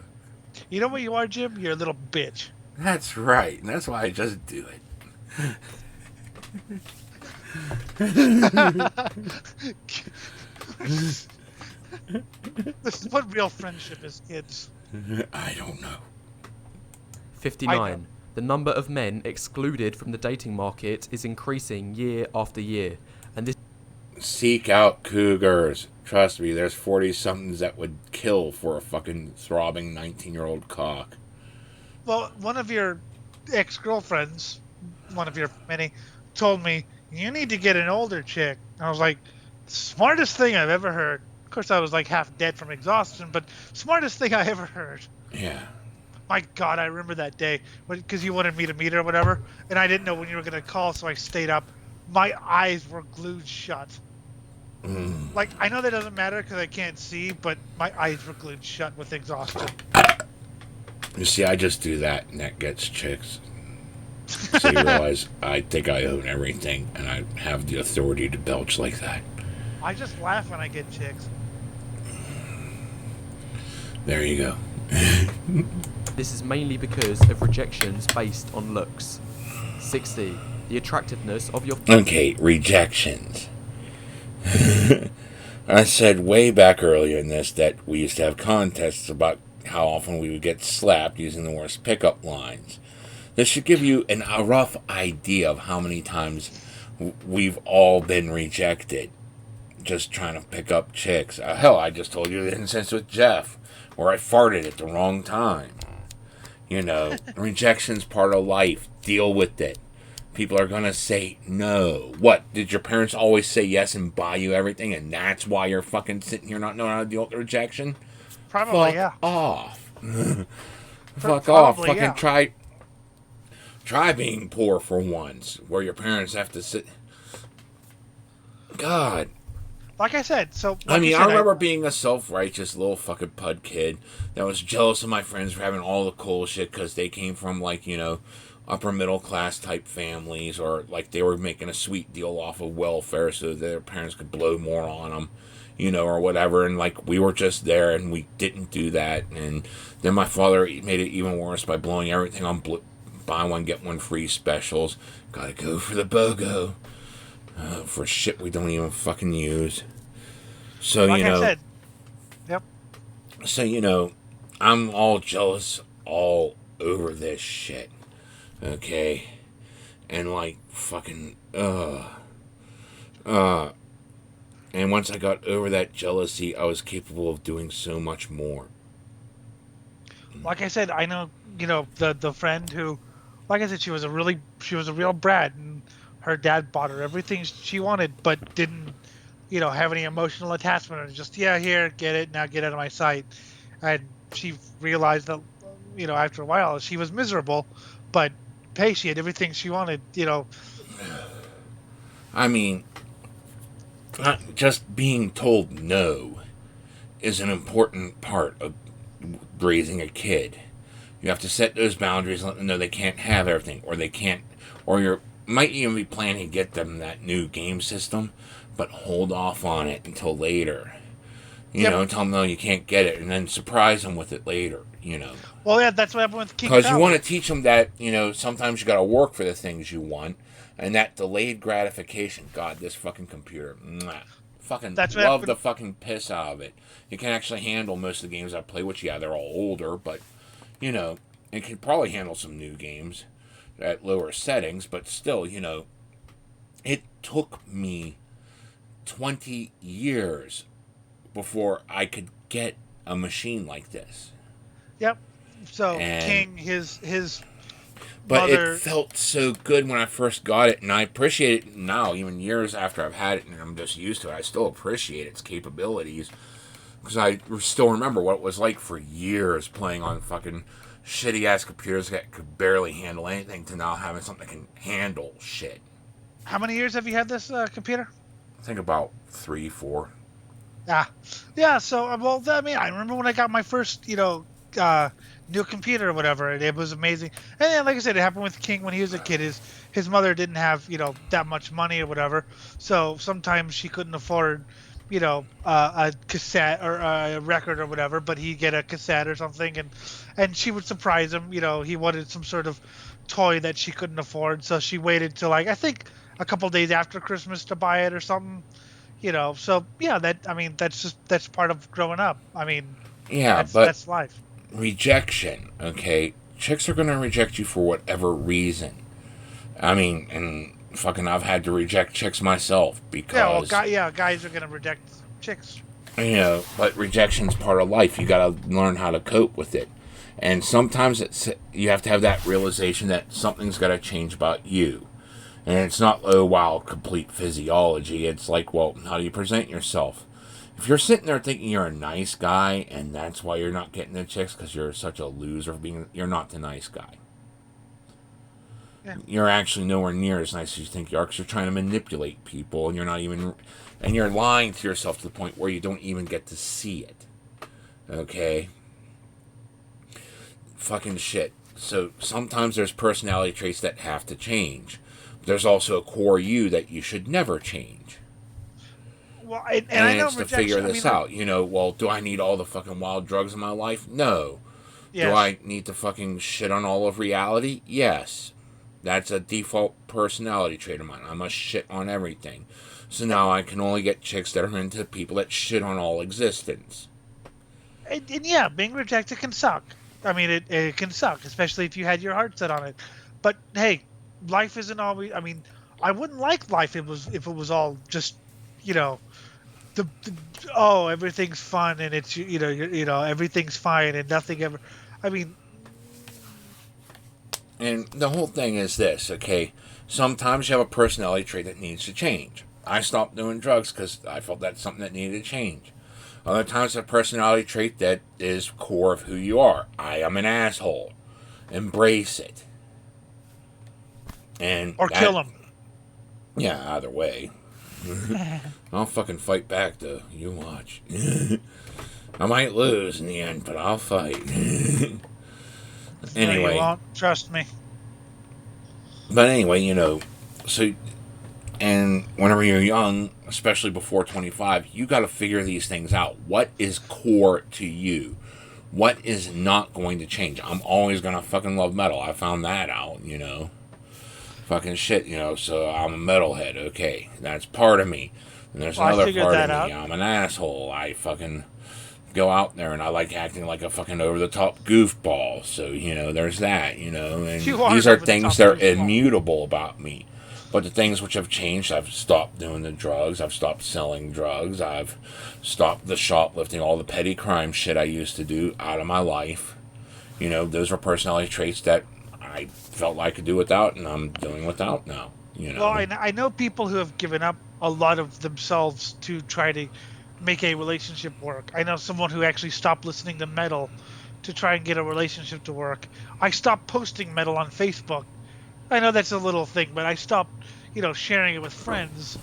You know what you are, Jim? You're a little bitch. That's right. And that's why I just do it. This is what real friendship is, kids. I don't know. 59. The number of men excluded from the dating market is increasing year after year, and this Seek out cougars. Trust me, there's 40-somethings that would kill for a fucking throbbing 19-year-old cock. Well, one of your ex-girlfriends, one of your many, told me, you need to get an older chick. And I was like, smartest thing I've ever heard. Of course, I was like half dead from exhaustion, but smartest thing I ever heard. Yeah. My God, I remember that day because you wanted me to meet her or whatever, and I didn't know when you were going to call, so I stayed up. My eyes were glued shut. Like, I know that doesn't matter because I can't see, but my eyes were glued shut with exhaustion. You see, I just do that, and that gets chicks. So you realize I think I own everything, and I have the authority to belch like that. I just laugh when I get chicks. There you go. This is mainly because of rejections based on looks. 60. The attractiveness of your... Okay, rejections. I said way back earlier in this that we used to have contests about how often we would get slapped using the worst pickup lines. This should give you a rough idea of how many times we've all been rejected just trying to pick up chicks. Hell, I just told you the instance with Jeff where I farted at the wrong time. You know, rejection's part of life. Deal with it. People are going to say no. What? Did your parents always say yes and buy you everything, and that's why you're fucking sitting here not knowing how to deal with the rejection? Probably, Fuck yeah. off. Fuck Probably, off. Fucking yeah. try being poor for once, where your parents have to sit. God. Like I said, so... Like I mean, you I said, remember being a self-righteous little fucking pud kid that was jealous of my friends for having all the cool shit because they came from, like, you know, upper middle class type families, or like they were making a sweet deal off of welfare so their parents could blow more on them, you know, or whatever. And like we were just there and we didn't do that. And then my father made it even worse by blowing everything on buy one get one free specials. Gotta go for the BOGO for shit we don't even fucking use. So like you know, I said, yep. so you know, I'm all jealous all over this shit. Okay, and like fucking and once I got over that jealousy, I was capable of doing so much more. Like I said, I know, you know, the friend who, like I said, she was a real brat, and her dad bought her everything she wanted, but didn't, you know, have any emotional attachment, or just, yeah, here, get it, now get out of my sight. And she realized that, you know, after a while, she was miserable, but hey, she had everything she wanted, you know. I mean, not just being told no is an important part of raising a kid. You have to set those boundaries and let them know they can't have everything, or they can't, or you might even be planning to get them that new game system, but hold off on it until later. You know, tell them, no, you can't get it, and then surprise them with it later, you know. Well, yeah, that's what happened with King Because you Power. want to teach them that, you know, sometimes you got to work for the things you want, and that delayed gratification. God, this fucking computer. Mwah. Fucking That's what love happened. the fucking piss out of it. It can actually handle most of the games I play, which, yeah, they're all older, but, you know, it can probably handle some new games at lower settings, but still, you know, it took me 20 years before I could get a machine like this. Yep. So And King, his but mother. it felt so good when I first got it, and I appreciate it now, even years after I've had it, and I'm just used to it. I still appreciate its capabilities, because I still remember what it was like for years playing on fucking shitty-ass computers that could barely handle anything, to now having something that can handle shit. How many years have you had this computer? I think about 3, 4. Yeah. So well, I mean, I remember when I got my first, new computer or whatever, and it was amazing. And then, like I said, it happened with King when he was a kid. His mother didn't have that much money or whatever, so sometimes she couldn't afford a cassette or a record or whatever, but he'd get a cassette or something, and she would surprise him. He wanted some sort of toy that she couldn't afford, so she waited till, like, I think a couple days after Christmas to buy it or something. So yeah, that's part of growing up. I mean, Yeah, but that's life. rejection, okay? Chicks are gonna reject you for whatever reason. I mean, and fucking I've had to reject chicks myself because... Guys are gonna reject chicks. You know, but rejection's part of life. You gotta learn how to cope with it. And sometimes you have to have that realization that something's gotta change about you. And it's not, oh wow, complete physiology. It's like, well, how do you present yourself? If you're sitting there thinking you're a nice guy, and that's why you're not getting the chicks, because you're such a loser, you're not the nice guy. Yeah. You're actually nowhere near as nice as you think you are, because you're trying to manipulate people, and you're lying to yourself to the point where you don't even get to see it. Okay? Fucking shit. So sometimes there's personality traits that have to change. But there's also a core you that you should never change. Well, and I know it's to figure rejection. this out. Well, do I need all the fucking wild drugs in my life? No. Yes. Do I need to fucking shit on all of reality? Yes. That's a default personality trait of mine. I must shit on everything. So now I can only get chicks that are into people that shit on all existence. And yeah, being rejected can suck. I mean, it can suck, especially if you had your heart set on it. But hey, life isn't always. I mean, I wouldn't like life if it was all just, everything's fun and it's everything's fine and nothing ever. I mean. And the whole thing is this, okay? Sometimes you have a personality trait that needs to change. I stopped doing drugs because I felt that's something that needed to change. Other times, a personality trait that is core of who you are. I am an asshole. Embrace it. Or kill him. Yeah, either way. I'll fucking fight back, though. You watch. I might lose in the end, but I'll fight. Anyway. No, you won't. Trust me. But anyway, so... And whenever you're young, especially before 25, you got to figure these things out. What is core to you? What is not going to change? I'm always going to fucking love metal. I found that out, Fucking shit, so I'm a metalhead. Okay, that's part of me. And there's another part of me. I'm an asshole. I fucking go out there and I like acting like a fucking over-the-top goofball. So, there's that, And these are things that are immutable about me. But the things which have changed, I've stopped doing the drugs, I've stopped selling drugs, I've stopped the shoplifting, all the petty crime shit I used to do out of my life. Those were personality traits that I felt like I could do without, and I'm doing without now. Well, I know people who have given up a lot of themselves to try to make a relationship work. I know someone who actually stopped listening to metal to try and get a relationship to work. I stopped posting metal on Facebook. I know that's a little thing, but I stopped, sharing it with friends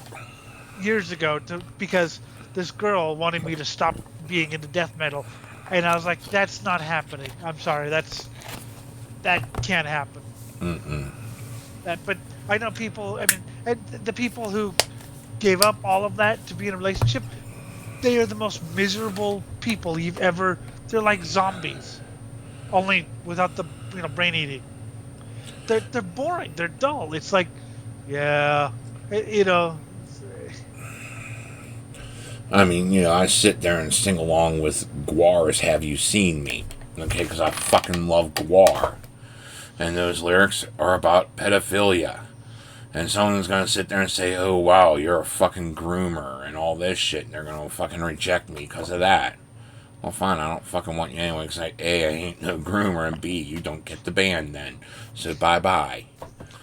years ago because this girl wanted me to stop being into death metal, and I was like, that's not happening. I'm sorry, that can't happen. But I know people. I mean, and the people who gave up all of that to be in a relationship, they are the most miserable people you've ever. They're like zombies, only without the brain eating. They're boring. They're dull. It's like, yeah, you know, I mean, I sit there and sing along with Guar's Have You Seen Me? Okay, because I fucking love Guar. And those lyrics are about pedophilia. And someone's gonna sit there and say, oh wow, you're a fucking groomer and all this shit, and they're gonna fucking reject me because of that. Well, fine, I don't fucking want you anyway, because A, I ain't no groomer, and B, you don't get the band then. So bye-bye.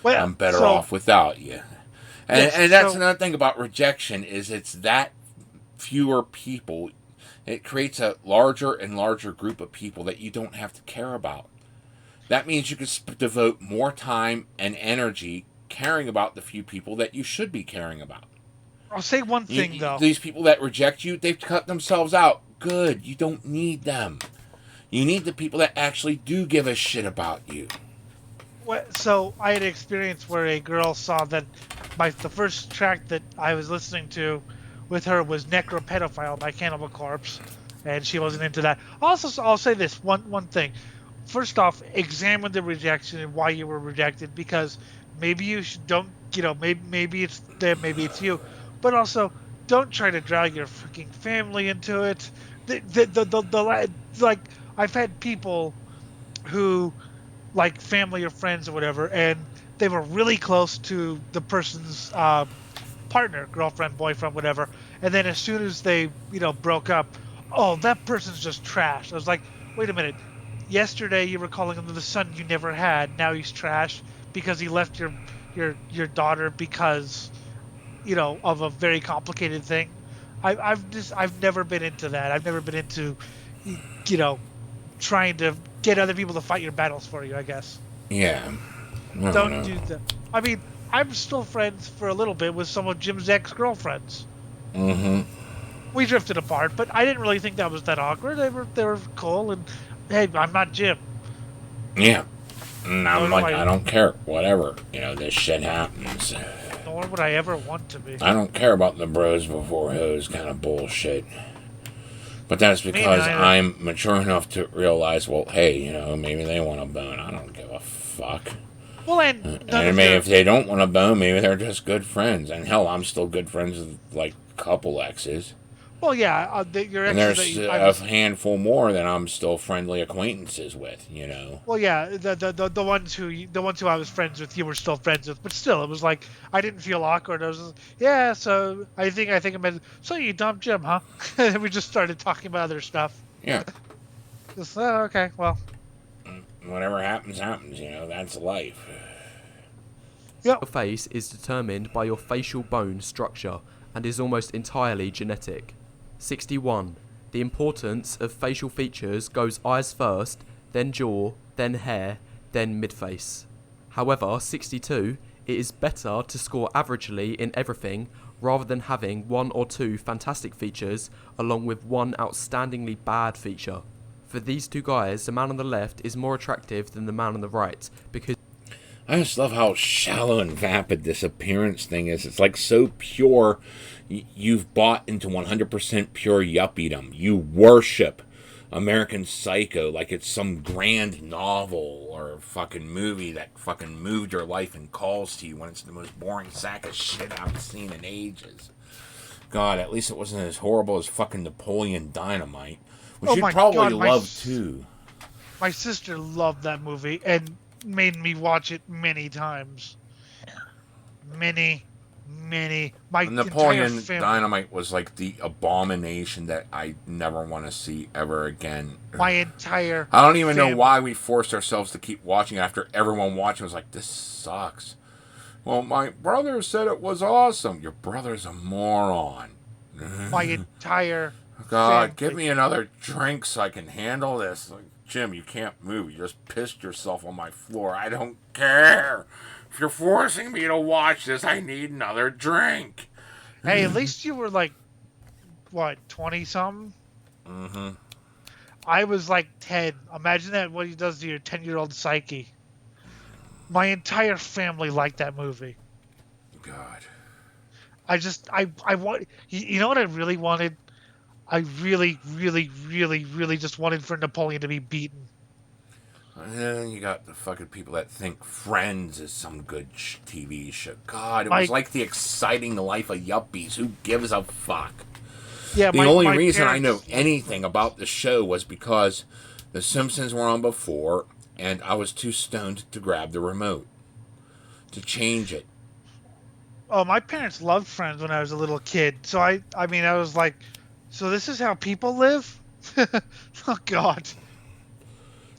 well, I'm better off without you. And, Yes, and that's so- another thing about rejection, is it's that fewer people. It creates a larger and larger group of people that you don't have to care about. That means you can devote more time and energy caring about the few people that you should be caring about. I'll say one thing though. These people that reject you, they've cut themselves out. Good. You don't need them. You need the people that actually do give a shit about you. So I had an experience where a girl saw that the first track that I was listening to with her was Necropedophile by Cannibal Corpse, and she wasn't into that. Also, I'll say this one thing. First off, examine the rejection and why you were rejected, because maybe you don't, maybe it's them, maybe it's you, but also don't try to drag your freaking family into it. Like, I've had people who, like, family or friends or whatever, and they were really close to the person's partner, girlfriend, boyfriend, whatever, and then as soon as they broke up, oh, that person's just trash. I was like, wait a minute, yesterday you were calling him the son you never had, now he's trash because he left your daughter because of a very complicated thing. I've never been into that. I've never been into trying to get other people to fight your battles for you, I guess. Yeah. Don't do that. I mean, I'm still friends for a little bit with some of Jim's ex-girlfriends. Mm-hmm. We drifted apart, but I didn't really think that was that awkward. They were cool, and hey, I'm not Jim. Yeah. And I'm Nor like, do I don't care. Whatever. This shit happens. Nor would I ever want to be. I don't care about the bros before hoes kind of bullshit. But that's because I'm mature enough to realize, well, hey, maybe they want a bone. I don't give a fuck. Well, and if they don't want a bone, maybe they're just good friends. And hell, I'm still good friends with, like, a couple exes. Well, yeah, your And exes. there's a handful more that I'm still friendly acquaintances with, Well, yeah, the ones who I was friends with, you were still friends with, but still, it was like I didn't feel awkward. I was just, yeah. So I think I meant. So you dumped Jim, huh? And we just started talking about other stuff. Yeah. Just, okay, well. Whatever happens, happens. That's life. Yep. Your face is determined by your facial bone structure and is almost entirely genetic. 61. The importance of facial features goes eyes first, then jaw, then hair, then mid-face. However, 62. It is better to score averagely in everything rather than having one or two fantastic features along with one outstandingly bad feature. For these two guys, the man on the left is more attractive than the man on the right because I just love how shallow and vapid this appearance thing is. It's like so pure. You've bought into 100% pure yuppiedom. You worship American Psycho like it's some grand novel or fucking movie that fucking moved your life and calls to you when it's the most boring sack of shit I've seen in ages. God, at least it wasn't as horrible as fucking Napoleon Dynamite, which you'd probably love too. My sister loved that movie and made me watch it many times. Many. Napoleon Dynamite was like the abomination that I never want to see ever again. My entire I don't even know why we forced ourselves to keep watching after everyone watching was like, this sucks. Well, my brother said it was awesome. Your brother's a moron. My entire God, give me another drink so I can handle this. Like, Jim, you can't move. You just pissed yourself on my floor. I don't care. If you're forcing me to watch this, I need another drink. Hey, at least you were like, what, 20-something? Mm-hmm. I was like 10. Imagine that, what he does to your 10-year-old psyche. My entire family liked that movie. God. I want, you know what I really wanted? I really, really, really, really just wanted for Napoleon to be beaten. And then you got the fucking people that think Friends is some good TV show. God, it was My like The Exciting Life of Yuppies. Who gives a fuck? yeah, The only my reason I know parents. anything about the show was because The Simpsons were on before, and I was too stoned to grab the remote to change it. Oh, my parents loved Friends when I was a little kid. So I mean, I was like, so this is how people live? Oh God!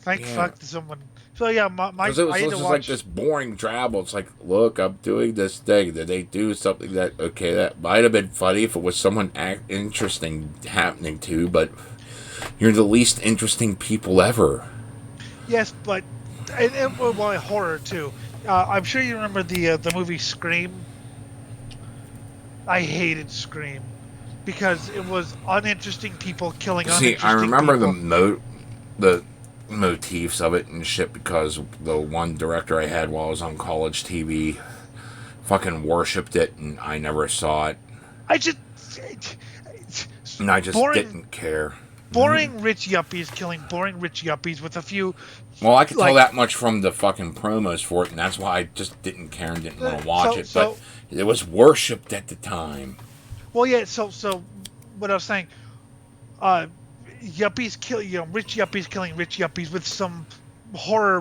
Thank Yeah. fuck to someone. So yeah, Because it I was had to just like watch. this boring drabble. It's like, look, I'm doing this thing. Did they do something that, okay, that might have been funny if it was someone interesting happening to, but you're the least interesting people ever. Yes, but well, horror too. I'm sure you remember the movie Scream. I hated Scream because it was uninteresting people killing See, I uninteresting remember people. the motifs of it and shit because the one director I had while I was on college TV fucking worshipped it and I never saw it. I just And I just boring, didn't care. boring rich yuppies killing boring rich yuppies with a few Well, I could tell like that much from the fucking promos for it, and that's why I just didn't care and didn't want to watch it. But so it was worshipped at the time. well yeah so what I was saying uh yuppies kill rich yuppies killing rich yuppies with some horror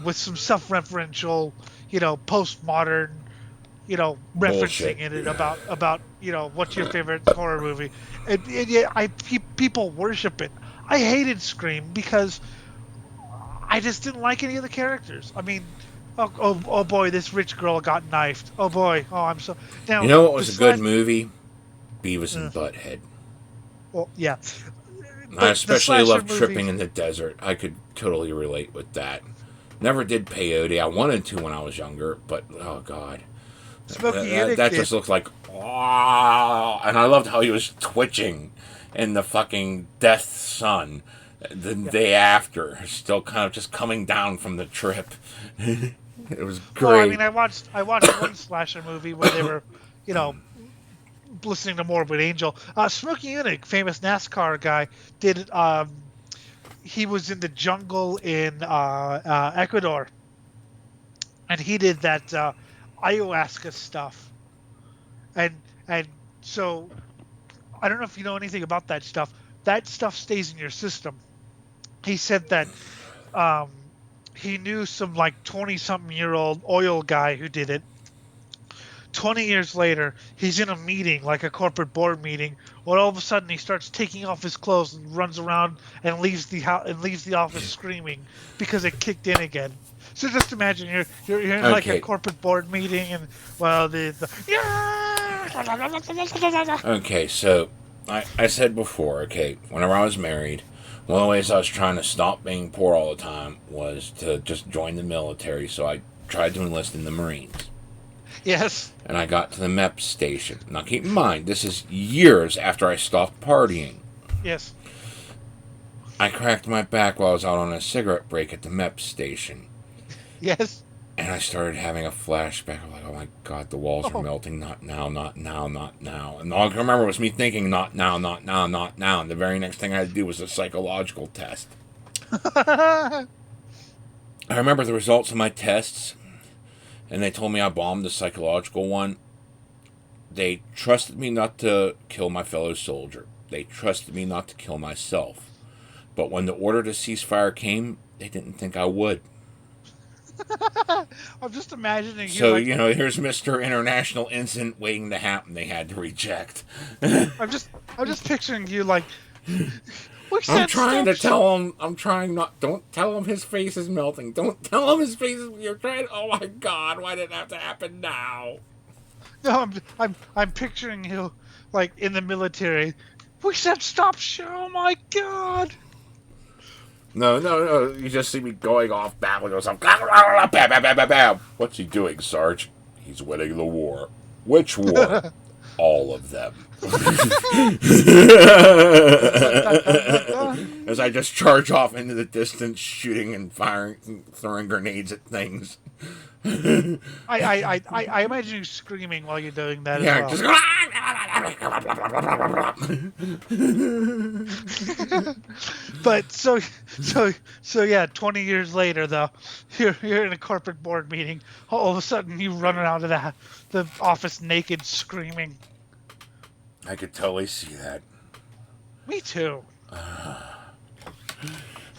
with some self-referential postmodern referencing Bullshit. in it about what's your favorite horror movie, and yeah, people worship it. I hated Scream because I just didn't like any of the characters. I mean, oh boy, this rich girl got knifed. Oh boy, oh I'm so You now know what the was a good slash. movie? Beavis Uh, and Butthead. well, yeah, I but the especially slasher love tripping movies. in the desert. I could totally relate with that. Never did peyote. I wanted to when I was younger, but oh god, Smokey Yunick that did. just looked like oh, and I loved how he was twitching in the fucking Death Sun the Yeah. day after, still kind of just coming down from the trip. It was Well, I great. mean, I watched one slasher movie where they were, you know, listening to Morbid Angel. Smokey Yunick, famous NASCAR guy, did. He was in the jungle in Ecuador, and he did that ayahuasca stuff, and so I don't know if you know anything about that stuff. That stuff stays in your system. He said that he knew some like 20-something-year-old oil guy who did it. 20 years later, he's in a meeting, like a corporate board meeting, when all of a sudden he starts taking off his clothes and runs around and leaves the house and leaves the office screaming because it kicked in again. So just imagine you're in like a Okay, corporate board meeting and well the okay. So I said before. Okay, whenever I was married, one of the ways I was trying to stop being poor all the time was to just join the military. So I tried to enlist in the Marines. yes. And I got to the MEP station. Now keep in mind, this is years after I stopped partying. Yes. I cracked my back while I was out on a cigarette break at the MEP station. Yes. And I started having a flashback. I'm like, oh my god, the walls are Oh. melting. Not now, not now, not now. And all I can remember was me thinking, not now, not now, not now. And the very next thing I had to do was a psychological test. I remember the results of my tests, and they told me I bombed the psychological one. They trusted me not to kill my fellow soldier. They trusted me not to kill myself. But when the order to cease fire came, they didn't think I would. I'm just imagining you So, like here's Mr. International Incident waiting to happen. They had to reject. I'm just picturing you like we I'm said trying stop. to tell him. I'm trying not. Don't tell him his face is melting. Don't tell him his face is. You're trying. Oh my god, why did it have to happen now? No, I'm picturing you like in the military. We said stop. Oh my god. No, no, no. You just see me going off babbling or something. Bam, bam, bam, bam, bam. What's he doing, Sarge? He's winning the war. Which war? All of them. As I just charge off into the distance, shooting and firing, throwing grenades at things. I imagine you screaming while you're doing that Yeah, as just well. But yeah, 20 years later though, you're in a corporate board meeting. All of a sudden you run out of the office naked, screaming. I could totally see that. Me too.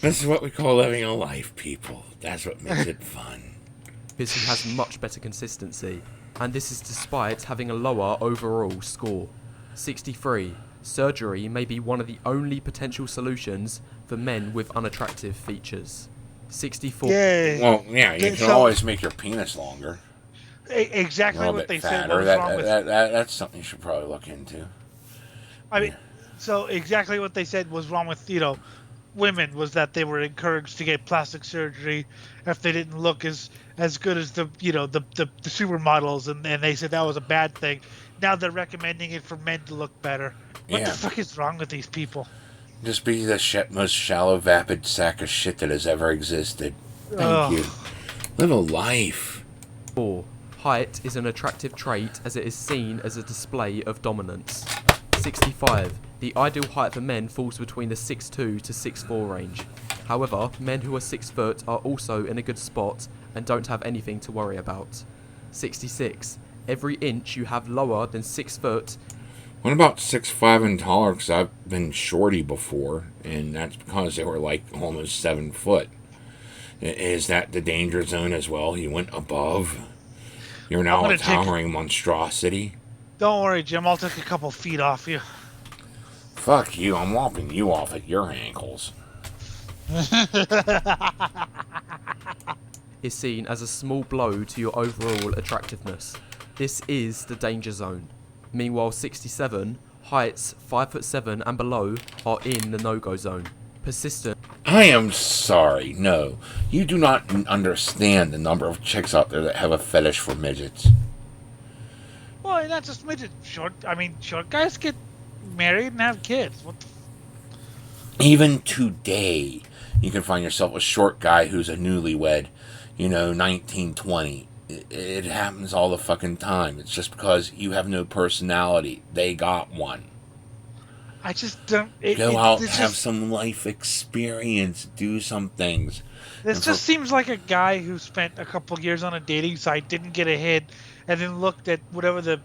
This is what we call living a life, people. That's what makes it fun. Because he has much better consistency, and this is despite having a lower overall score. 63. Surgery may be one of the only potential solutions for men with unattractive features. 64. Yay. Well, yeah, you can always make your penis longer. Exactly what they said was wrong with... That's something you should probably look into. I mean, so exactly what they said was wrong with, women was that they were encouraged to get plastic surgery if they didn't look as good as the supermodels, and they said that was a bad thing. Now they're recommending it for men to look better. What the fuck is wrong with these people? Just be the most shallow, vapid sack of shit that has ever existed. Thank you. Live a life. 4. Height is an attractive trait as it is seen as a display of dominance. 65. The ideal height for men falls between the 6'2 to 6'4 range. However, men who are 6 foot are also in a good spot and don't have anything to worry about. 66. Every inch you have lower than 6 foot. What about 6'5" and taller? Because I've been shorty before, and that's because they were like almost 7 foot. Is that the danger zone as well? You went above. You're now a towering monstrosity. Don't worry, Jim. I'll take a couple feet off you. Fuck you. I'm lopping you off at your ankles. Is seen as a small blow to your overall attractiveness. This is the danger zone. Meanwhile, 67, heights 5'7" and below are in the no-go zone. Persistent. I am sorry. No, you do not understand the number of chicks out there that have a fetish for midgets. Well, not just midgets. Short guys get married and have kids. Even today, you can find yourself a short guy who's a newlywed, 19, 20. It happens all the fucking time. It's just because you have no personality. They got one. I just don't... Go out, have some life experience, do some things. This just seems like a guy who spent a couple years on a dating site, didn't get a hit, and then looked at whatever the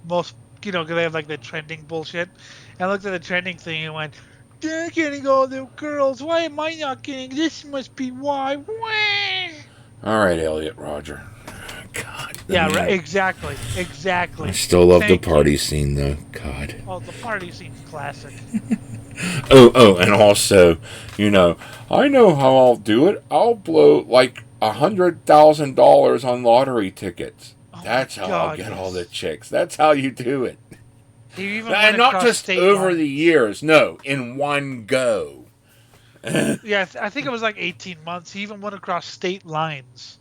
most... because they have like the trending bullshit, and looked at the trending thing and went, they're getting all the girls, why am I not getting... This must be why. Alright, Elliot Roger. God. Yeah, right, exactly. I still love the party scene, though. God. Oh, the party scene's classic. Oh, and also, I know how I'll do it. I'll blow like $100,000 on lottery tickets. That's how I'll get all the chicks. That's how you do it. And not just over the years. No, in one go. Yeah, I think it was like 18 months. He even went across state lines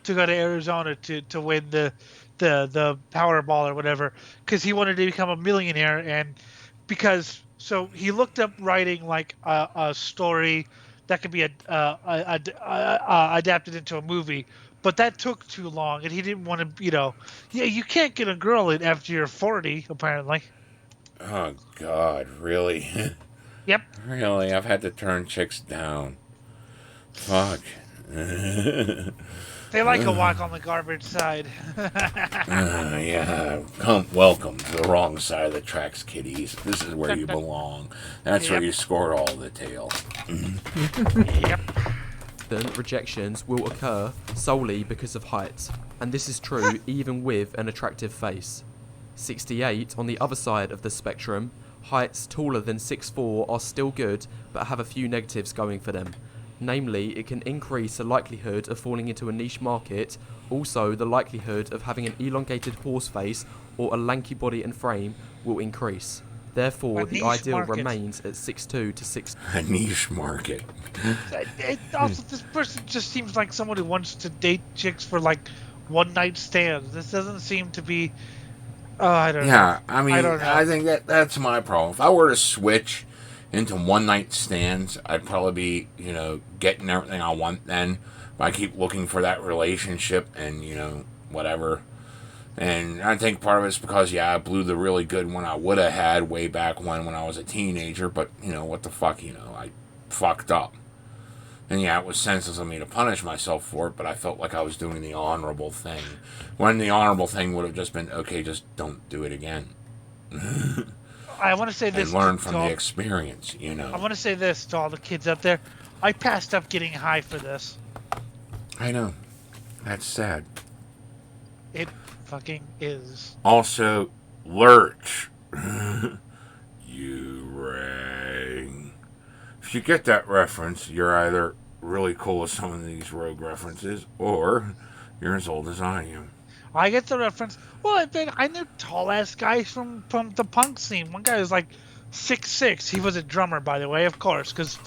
to go to Arizona to win the Powerball or whatever, because he wanted to become a millionaire, and so he looked up writing like a story that could be adapted into a movie, but that took too long, and he didn't want to, you can't get a girl in after you're 40, apparently. Oh, God, really? Yep. Really? I've had to turn chicks down. Fuck. They like a walk on the garbage side. Yeah. Welcome to the wrong side of the tracks, kiddies. This is where you belong. That's where you scored all the tail. Yep. Then rejections will occur solely because of height, and this is true even with an attractive face. 68, on the other side of the spectrum, heights taller than 6'4" are still good, but have a few negatives going for them. Namely, it can increase the likelihood of falling into a niche market, also the likelihood of having an elongated horse face or a lanky body and frame will increase. Therefore, the ideal remains at 6'2 to 6. A niche market. Also, this person just seems like someone who wants to date chicks for like one-night stands. This doesn't seem to be... I don't know. Yeah, I think that's my problem. If I were to switch into one-night stands, I'd probably be, getting everything I want then. But I keep looking for that relationship and, whatever. And I think part of it's because, yeah, I blew the really good one I would have had way back when I was a teenager, but, what the fuck, I fucked up. And yeah, it was senseless of me to punish myself for it, but I felt like I was doing the honorable thing. When the honorable thing would have just been, okay, just don't do it again. I want to say And this learn from the experience, I want to say this to all the kids out there. I passed up getting high for this. I know. That's sad. It fucking is. Also, lurch. You rang. If you get that reference, you're either really cool with some of these rogue references, or you're as old as I am. I get the reference. Well, I knew tall ass guys from the punk scene. One guy was like 6'6". He was a drummer, by the way, of course, because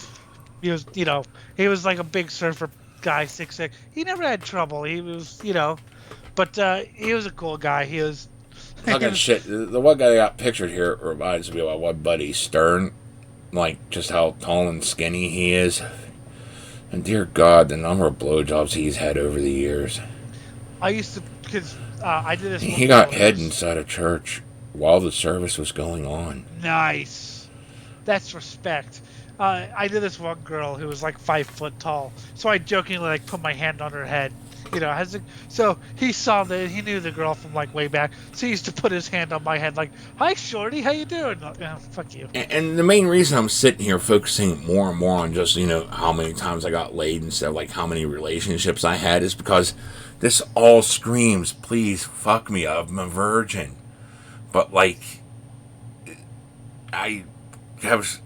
he was, he was like a big surfer guy, 6'6". He never had trouble. He was, but he was a cool guy. He was. Fucking shit. The one guy that got pictured here reminds me of my one buddy, Stern. Like, just how tall and skinny he is. And dear God, the number of blowjobs he's had over the years. I used to, because I did this. He got head inside a church while the service was going on. Nice. That's respect. I did this one girl who was like 5 foot tall, so I jokingly like put my hand on her head. So he he knew the girl from like way back, so he used to put his hand on my head like, "Hi, shorty, how you doing?" Fuck you. And the main reason I'm sitting here focusing more and more on just, how many times I got laid instead of like how many relationships I had is because this all screams, please fuck me, I'm a virgin. But like, I have,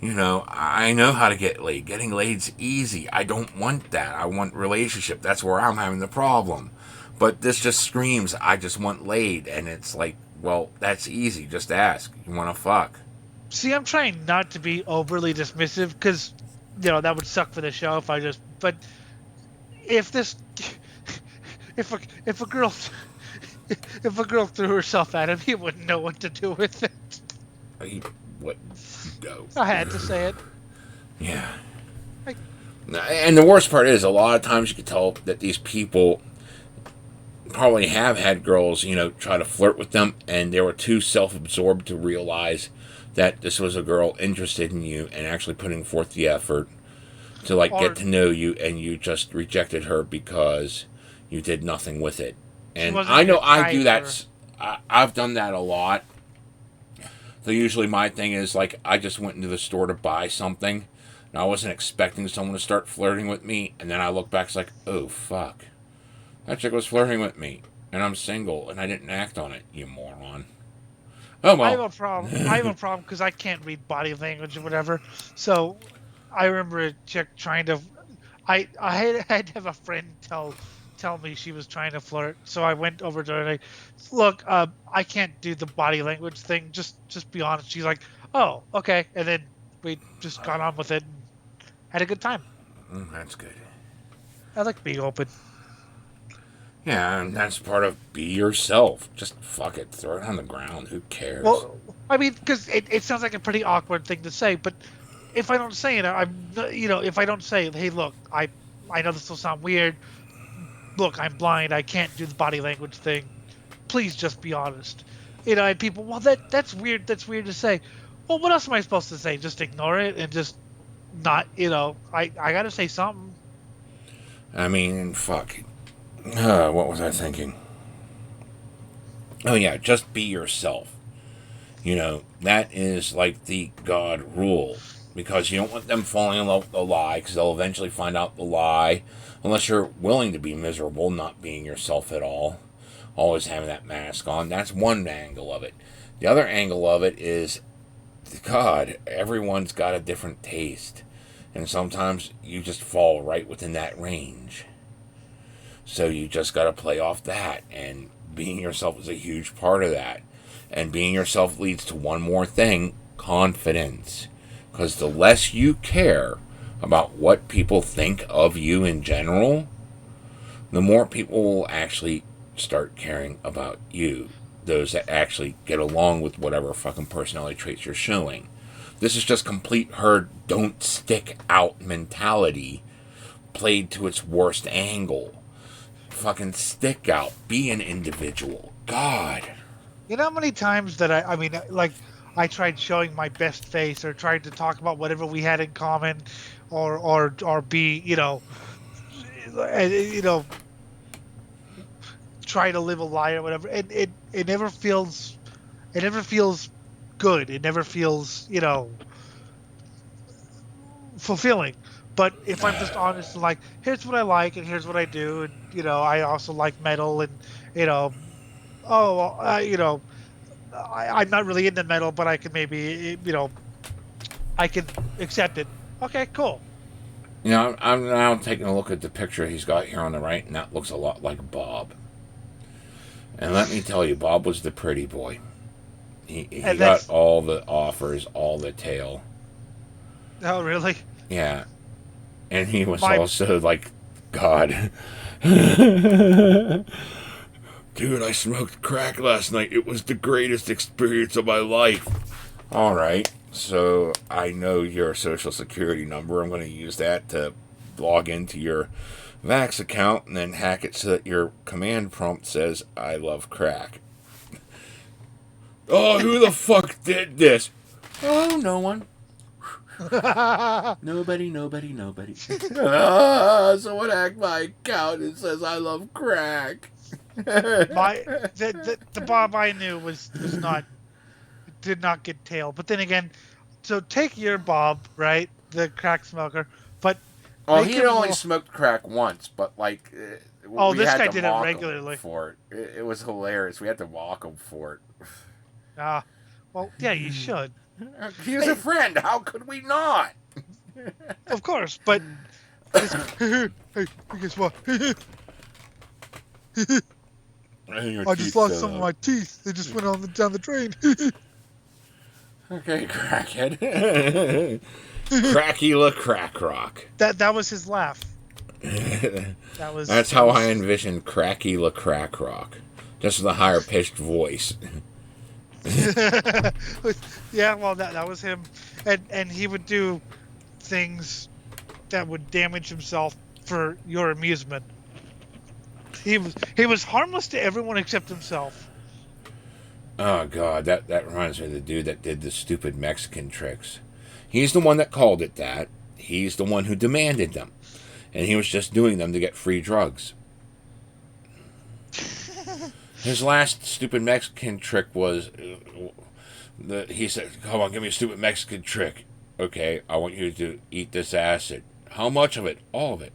I know how to get laid. Getting laid's easy. I don't want that. I want relationship. That's where I'm having the problem. But this just screams, I just want laid. And it's like, well, that's easy. Just ask. You want to fuck? See, I'm trying not to be overly dismissive because, that would suck for the show if I just. But if a girl threw herself at him, he wouldn't know what to do with it. He wouldn't go. I had to say it. Yeah. And the worst part is, a lot of times you can tell that these people probably have had girls, try to flirt with them, and they were too self-absorbed to realize that this was a girl interested in you and actually putting forth the effort to, get to know you, and you just rejected her because you did nothing with it. And I know I do that. I've done that a lot. So usually my thing is, I just went into the store to buy something, and I wasn't expecting someone to start flirting with me, and then I look back, it's like, oh, fuck. That chick was flirting with me, and I'm single, and I didn't act on it, you moron. Oh, well. I have a problem because I can't read body language or whatever. So I remember a chick trying to... I had to have a friend tell me she was trying to flirt, so I went over to her and look, I can't do the body language thing, just be honest. She's like, oh, okay, and then we just got on with it and had a good time. That's good. I like being open. Yeah, and that's part of be yourself. Just fuck it, throw it on the ground, who cares? Well, I mean, because it sounds like a pretty awkward thing to say, but if I don't say it, if I don't say, hey, look, I know this will sound weird, look, I'm blind, I can't do the body language thing, please just be honest. And people, well, that's weird to say. Well, what else am I supposed to say? Just ignore it and just not, I gotta say something. I mean, fuck. What was I thinking? Oh yeah, just be yourself. That is like the God rule. Because you don't want them falling in love with the lie, because they'll eventually find out the lie. Unless you're willing to be miserable, not being yourself at all. Always having that mask on. That's one angle of it. The other angle of it is, God, everyone's got a different taste. And sometimes you just fall right within that range. So you just got to play off that. And being yourself is a huge part of that. And being yourself leads to one more thing, confidence. Because the less you care about what people think of you in general, the more people will actually start caring about you. Those that actually get along with whatever fucking personality traits you're showing. This is just complete herd don't stick out mentality played to its worst angle. Fucking stick out. Be an individual. God. You know how many times that I mean, like, I tried showing my best face or tried to talk about whatever we had in common, or be, you know, try to live a lie or whatever. And it never feels, good. It never feels, fulfilling. But if I'm just honest and like, here's what I like and here's what I do, and I also like metal, and you know, oh, well, I'm not really into metal, but I can maybe, I can accept it. Okay, cool. I'm now taking a look at the picture he's got here on the right, and that looks a lot like Bob. And let me tell you, Bob was the pretty boy. He got all the offers, all the tail. Oh, really? Yeah. And he was also like, God. Dude, I smoked crack last night. It was the greatest experience of my life. All right. So I know your social security number. I'm going to use that to log into your Vax account and then hack it so that your command prompt says, I love crack. Oh, who the fuck did this? Oh, no one. Nobody. Someone hacked my account and says I love crack. The Bob I knew did not get tail. But then again, so take your Bob, right, the crack smoker, but he had only smoked crack once, but like, this guy did it regularly for it. It was hilarious. We had to mock him for it. Well, yeah, you should. He was a friend. How could we not? Of course, but hey, guess what? I just lost some of my teeth. They just went down the drain. Okay, crackhead. Cracky la crack rock. That was his laugh. That's how I envisioned Cracky la crack rock. Just with a higher pitched voice. Yeah, well, that was him, and he would do things that would damage himself for your amusement. He was harmless to everyone except himself. Oh God, that reminds me of the dude that did the stupid Mexican tricks. He's the one that called it that. He's the one who demanded them, and he was just doing them to get free drugs. His last stupid Mexican trick was he said, "Come on, give me a stupid Mexican trick." Okay, I want you to eat this acid. How much of it? All of it.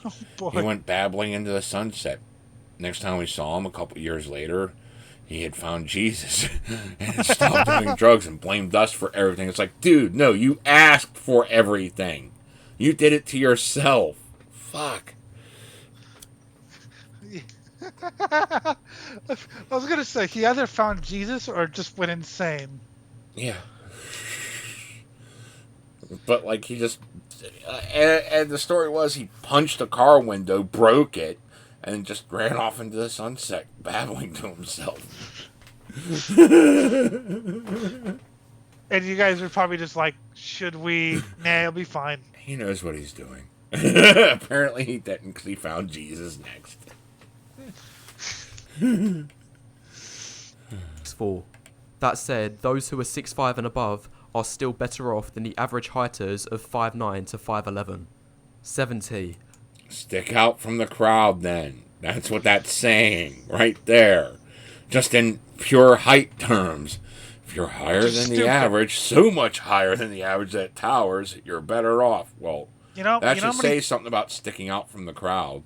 Oh, boy. He went babbling into the sunset. Next time we saw him, a couple years later, he had found Jesus and had stopped doing drugs and blamed us for everything. It's like, dude, no, you asked for everything. You did it to yourself. Fuck. I was gonna say he either found Jesus or just went insane. Yeah. But like he just and the story was he punched a car window, broke it, and just ran off into the sunset, babbling to himself. And you guys are probably just like, should we? Nah, it'll be fine. He knows what he's doing. Apparently he didn't, because he found Jesus next. 4. That said, those who are 6'5" and above are still better off than the average heighters of 5'9" to 5'11". 70. Stick out from the crowd then. That's what that's saying, right there. Just in pure height terms. If you're higher than the average, so much higher than the average that towers, you're better off. Well, that should say something about sticking out from the crowd.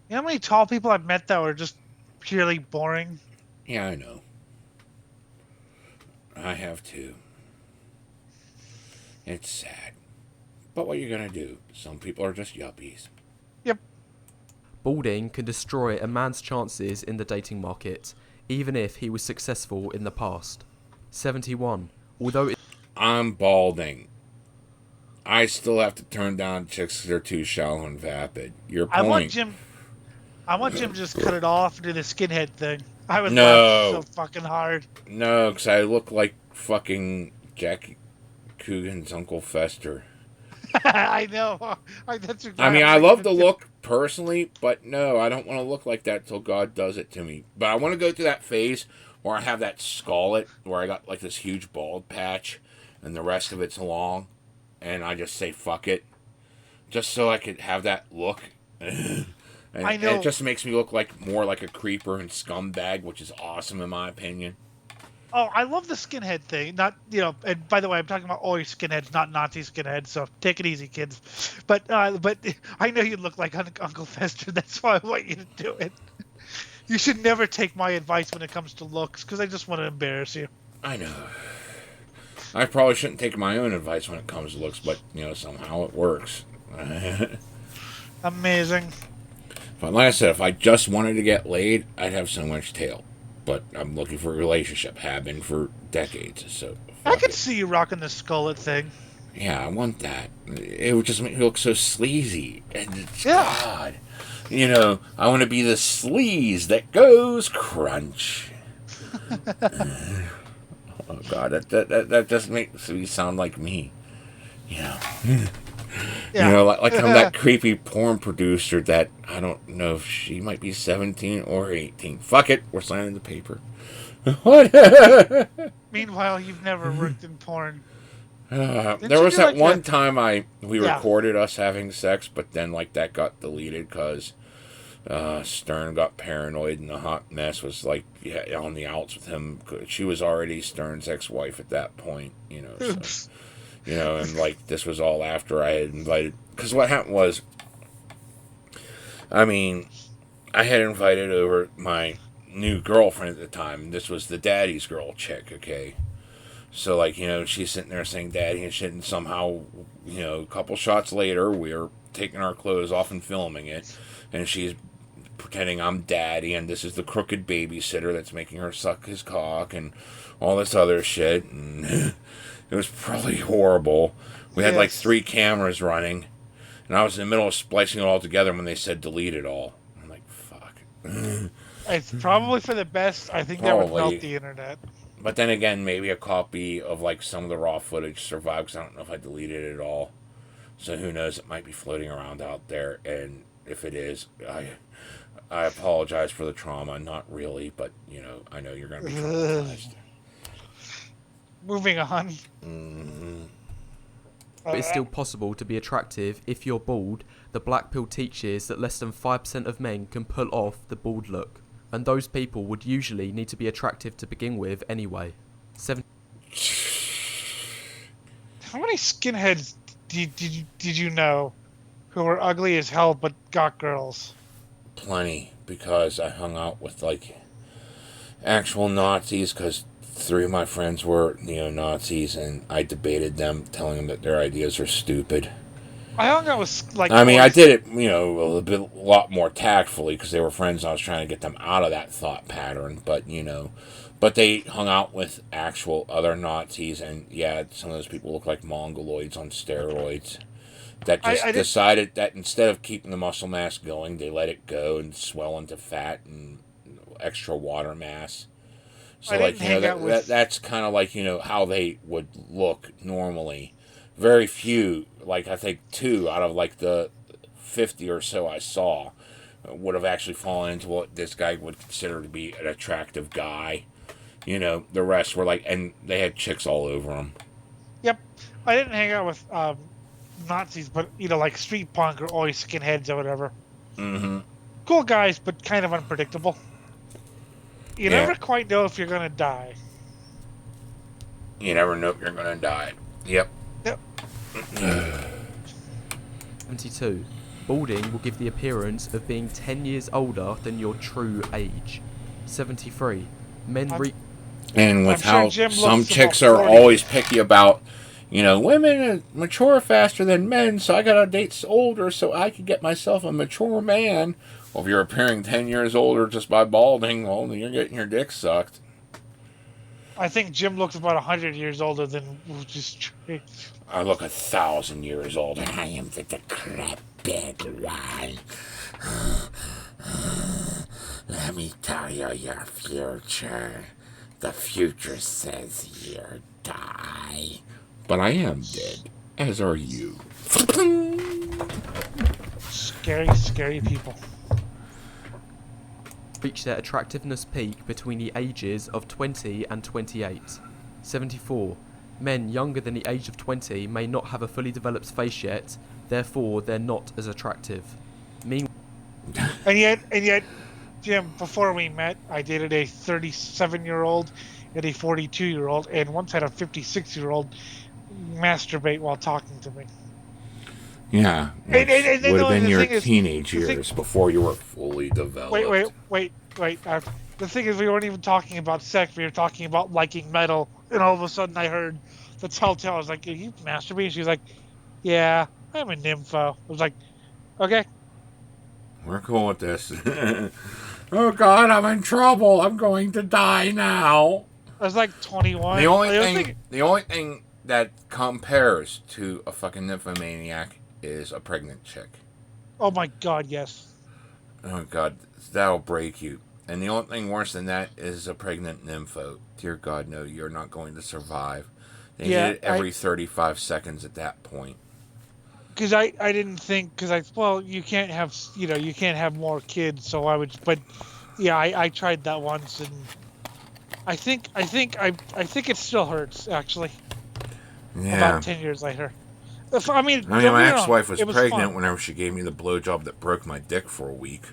You know how many tall people I've met that were just purely boring? Yeah, I know. I have too. It's sad. But what are you going to do? Some people are just yuppies. Yep. Balding can destroy a man's chances in the dating market, even if he was successful in the past. 71. Although I'm balding. I still have to turn down chicks because they're too shallow and vapid. Your point. I want Jim to just cut it off and do the skinhead thing. I would laugh so fucking hard. No, because I look like fucking Jackie Coogan's Uncle Fester. I know. That's I mean, I love the look, personally, but no, I don't want to look like that till God does it to me. But I want to go through that phase where I have that skullet, where I got like this huge bald patch, and the rest of it's long, and I just say fuck it, just so I could have that look. And I know. it just makes me look like more like a creeper and scumbag, which is awesome in my opinion. Oh, I love the skinhead thing. Not, and by the way, I'm talking about Oi skinheads, not Nazi skinheads. So take it easy, kids. But I know you look like Uncle Fester. That's why I want you to do it. You should never take my advice when it comes to looks, because I just want to embarrass you. I know. I probably shouldn't take my own advice when it comes to looks, but somehow it works. Amazing. But like I said, if I just wanted to get laid, I'd have so much tail. But I'm looking for a relationship. Have been for decades. So I could see you rocking the skullet thing. Yeah, I want that. It would just make me look so sleazy. And it's, Yeah. God, I want to be the sleaze that goes crunch. Oh God, that just makes me sound like me. Yeah. Like I'm that creepy porn producer that I don't know if she might be 17 or 18. Fuck it, we're signing the paper. What? Meanwhile, you've never worked in porn. There was that one time we recorded us having sex, but then that got deleted because Stern got paranoid and the hot mess was on the outs with him. She was already Stern's ex-wife at that point, so. And this was all after I had invited, because what happened was, I had invited over my new girlfriend at the time. This was the daddy's girl chick, okay? So, she's sitting there saying daddy and shit, and somehow, a couple shots later, we're taking our clothes off and filming it, and she's pretending I'm daddy, and this is the crooked babysitter that's making her suck his cock, and all this other shit, and... It was probably horrible. We had 3 cameras running, and I was in the middle of splicing it all together when they said delete it all. I'm like, fuck. It's probably for the best. I think that would melt the internet. But then again, maybe a copy of some of the raw footage survived, because I don't know if I deleted it all. So who knows? It might be floating around out there, and if it is, I apologize for the trauma. Not really, but I know you're going to be traumatized. Moving on. Mm-hmm. But it's still possible to be attractive if you're bald. The black pill teaches that less than 5% of men can pull off the bald look. And those people would usually need to be attractive to begin with anyway. How many skinheads did you know who were ugly as hell but got girls? Plenty, because I hung out with actual Nazis, because 3 of my friends were neo-Nazis, and I debated them, telling them that their ideas are stupid. I hung out with I did it, a lot more tactfully, because they were friends and I was trying to get them out of that thought pattern, but but they hung out with actual other Nazis, and yeah, some of those people look like mongoloids on steroids that just decided that instead of keeping the muscle mass going, they let it go and swell into fat and extra water mass. So that's kind of how they would look normally. Very few, I think 2 out of the 50 or so I saw would have actually fallen into what this guy would consider to be an attractive guy. The rest were and they had chicks all over them. Yep. I didn't hang out with Nazis, but street punk or always skinheads or whatever. Mm-hmm. Cool guys, but kind of unpredictable. You never quite know if you're going to die. You never know if you're going to die. Yep. 72. Balding will give the appearance of being 10 years older than your true age. 73. And with how some chicks are always picky about, women mature faster than men, so I gotta date older so I can get myself a mature man. Well, if you're appearing 10 years older just by balding, well, you're getting your dick sucked. I think Jim looks about 100 years older than just. I look 1,000 years older. I am the decrepit one. Let me tell you your future. The future says you'll die. But I am dead, as are you. Scary, scary people. Reach their attractiveness peak between the ages of 20 and 28. 74. Men younger than the age of 20 may not have a fully developed face yet, therefore they're not as attractive. Meanwhile, And yet, Jim, before we met, I dated a 37-year-old and a 42-year-old, and once had a 56-year-old masturbate while talking to me. Yeah, which And would have been the your thing is- teenage the thing- years before you were fully developed. Wait. The thing is, we weren't even talking about sex. We were talking about liking metal. And all of a sudden, I heard the telltale. I was like, "Are you masturbating?" She was like, "Yeah, I'm a nympho." I was like, "Okay." We're cool with this. Oh God, I'm in trouble. I'm going to die now. I was like 21. The only I was thing, thinking- the only thing that compares to a fucking nymphomaniac is a pregnant chick. Oh my God, yes. Oh God, that'll break you. And the only thing worse than that is a pregnant nympho. Dear God, no, you're not going to survive. They Yeah, need it every 35 seconds at that point. Because I didn't think, you can't have more kids, so I would, but yeah, I tried that once, and I think it still hurts, actually. Yeah. About 10 years later. I mean, my don't get me wrong, ex-wife was it pregnant fun. whenever she gave me the blowjob that broke my dick for a week.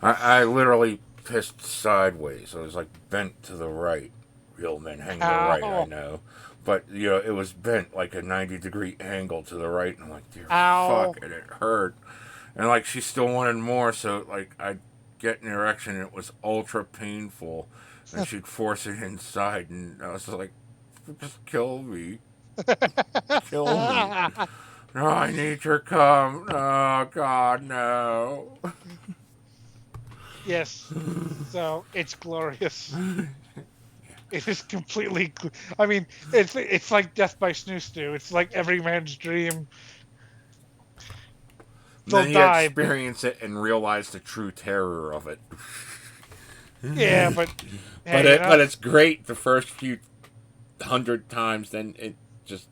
I literally pissed sideways. I was like bent to the right. Real men hang to the right, I know. But, it was bent like a 90-degree angle to the right. And I'm like, dear Ow. fuck, and it hurt. And, like, she still wanted more, so, like, I'd get an erection, and it was ultra painful. And she'd force it inside, and I was like, just kill me. Kill me. No, I need your cum. Oh, God, no. Yes. So it's glorious. It is completely. I mean, it's like death by snoo stew. It's like every man's dream. They'll Then you die. experience it and realize the true terror of it. Yeah, but But it's great the first few 100 times. Then it just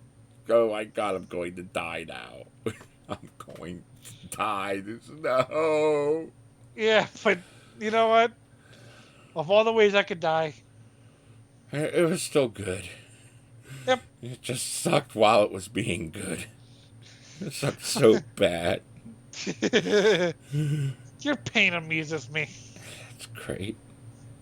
oh my God, I'm going to die now. I'm going to die. No. yeah, but you know what? Of all the ways I could die, It was still good. Yep. It just sucked while it was being good. It sucked so bad. your pain amuses me. It's great.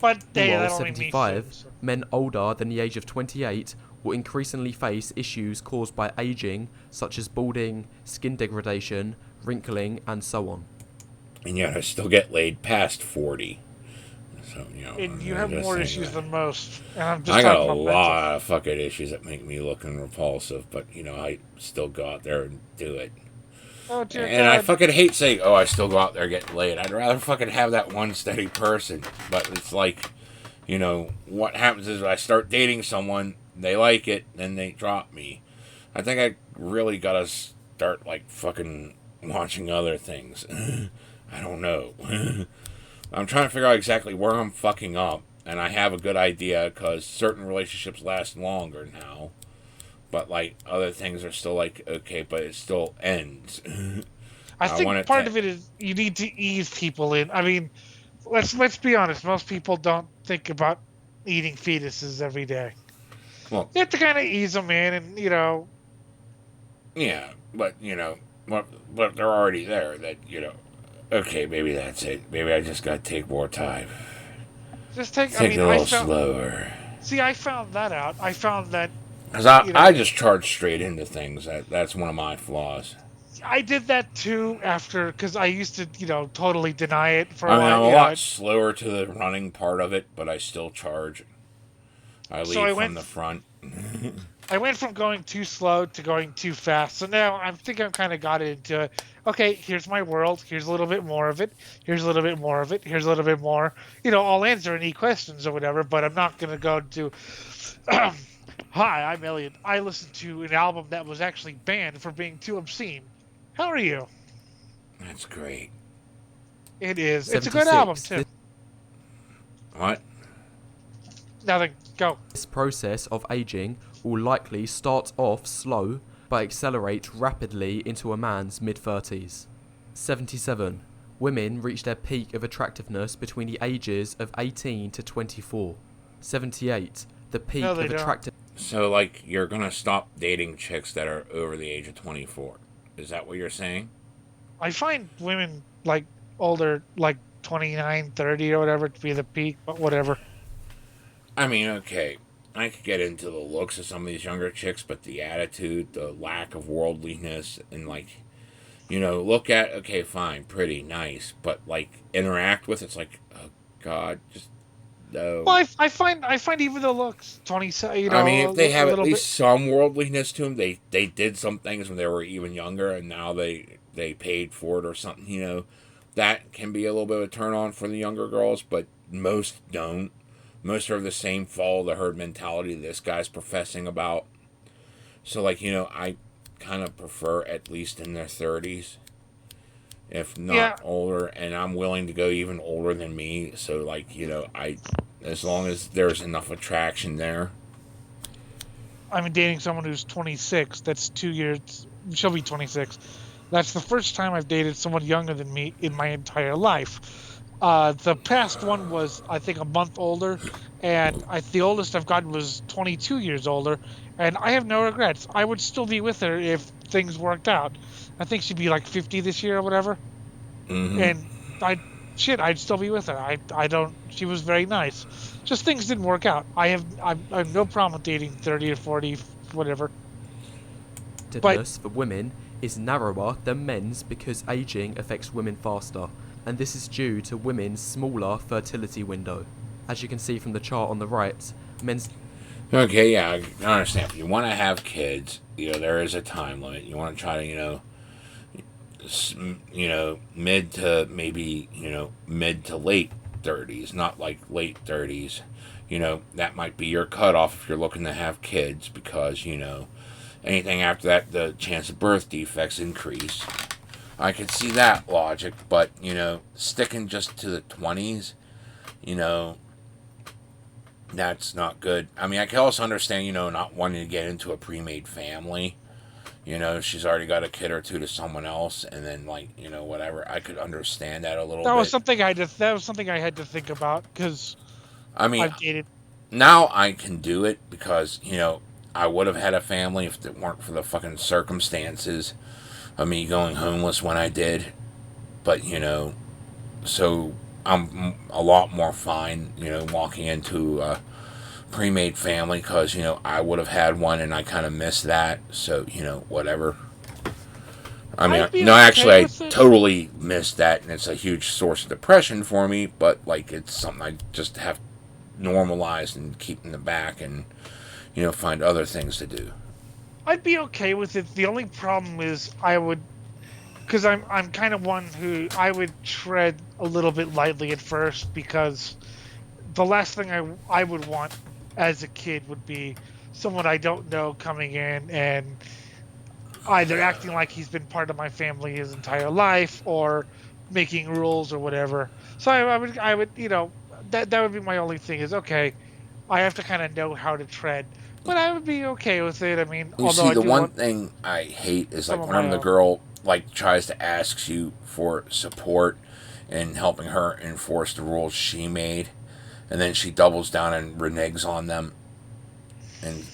But hey, Meanwhile, that only means 75, so. men older than the age of 28 will increasingly face issues caused by aging, such as balding, skin degradation, wrinkling, and so on. And yet I still get laid past 40. So, And you I'm have just more saying issues that. than most. And I'm just I got a talking about lot of fucking issues that make me looking repulsive, but, I still go out there and do it. Oh, dear And I God. fucking hate saying, I still go out there getting laid. I'd rather fucking have that one steady person. But it's like, what happens is I start dating someone, they like it, then they drop me. I think I really gotta start, like, fucking watching other things. I don't know. I'm trying to figure out exactly where I'm fucking up, and I have a good idea, because certain relationships last longer now. But, like, other things are still, like, okay, but it still ends. I think want it part to- of it is you need to ease people in. I mean, let's be honest. Most people don't think about eating fetuses every day. Well, You have to kind of ease them in, and yeah, but, but they're already there, that, okay, maybe that's it. Maybe I just gotta take more time. just take. Take it a I little found. slower. See, I found that out. I found that Because I, you know- I just charge straight into things. That's one of my flaws. I did that too because I used to, totally deny it for a I mean, I'm while. a you know, lot slower to the running part of it, but I still charge. I lead So I from went- the front. I went from going too slow to going too fast. So now I think I've kind of got into it. Okay, here's my world. Here's a little bit more of it. Here's a little bit more of it. Here's a little bit more. I'll answer any questions or whatever, but I'm not going to go to. Hi, I'm Elliot. I listened to an album that was actually banned for being too obscene. How are you? That's great. It is. It's a good album, 76. too. What? Nothing. Go. This process of aging will likely start off slow but accelerate rapidly into a man's mid-30s. 77. Women reach their peak of attractiveness between the ages of 18 to 24. 78. The peak No, of they don't. attractiveness. So, like, you're gonna stop dating chicks that are over the age of 24. Is that what you're saying? I find women like older, like 29, 30 or whatever, to be the peak, but whatever. I mean, okay, I could get into the looks of some of these younger chicks, but the attitude, the lack of worldliness, and like, look at, okay, fine, pretty, nice, but like interact with, it's like, oh God, just no. Well, I find even the looks 27, I mean, if they a have at little bit. least some worldliness to them, they did some things when they were even younger, and now they paid for it or something. That can be a little bit of a turn on for the younger girls, but most don't. Most are of the same follow the herd mentality this guy's professing about. So, like, I kind of prefer at least in their 30s, if not Yeah. older, and I'm willing to go even older than me. So, like, as long as there's enough attraction there. I'm dating someone who's 26. That's 2 years. She'll be 26. That's the first time I've dated someone younger than me in my entire life. The past one was, I think, a month older, and the oldest I've gotten was 22 years older, and I have no regrets. I would still be with her if things worked out. I think she'd be like 50 this year or whatever, Mm-hmm. and I'd still be with her. I don't. She was very nice. Just things didn't work out. I have no problem with dating 30 or 40, whatever. Attractiveness for women is narrower than men's because aging affects women faster, and this is due to women's smaller fertility window. As you can see from the chart on the right, men's... Okay, yeah, I understand. If you want to have kids, there is a time limit. You want to try to, mid to maybe, mid to late 30s, not like late 30s. That might be your cutoff if you're looking to have kids because, anything after that, the chance of birth defects increase. I could see that logic, but, sticking just to the 20s, that's not good. I mean, I can also understand, not wanting to get into a pre-made family. She's already got a kid or two to someone else, and then, like, whatever. I could understand that a little bit. That was something I had to think about because I mean, I've dated. now I can do it because, I would have had a family if it weren't for the fucking circumstances of me going homeless when I did. But, so I'm a lot more fine, walking into a pre-made family because, I would have had one and I kind of missed that. So, whatever. I mean, I'd be no, okay actually, I with it. totally missed that, and it's a huge source of depression for me, but, like, it's something I just have normalized and keep in the back and, find other things to do. I'd be okay with it. The only problem is because I'm kind of one who I would tread a little bit lightly at first because the last thing I would want as a kid would be someone I don't know coming in and either acting like he's been part of my family his entire life or making rules or whatever. So I would that would be my only thing is okay. I have to kind of know how to tread, but I would be okay with it. I mean, You although see, I the do one want thing I hate is, some like, of my whenever the own. girl, like, tries to ask you for support and helping her enforce the rules she made, and then she doubles down and reneges on them, and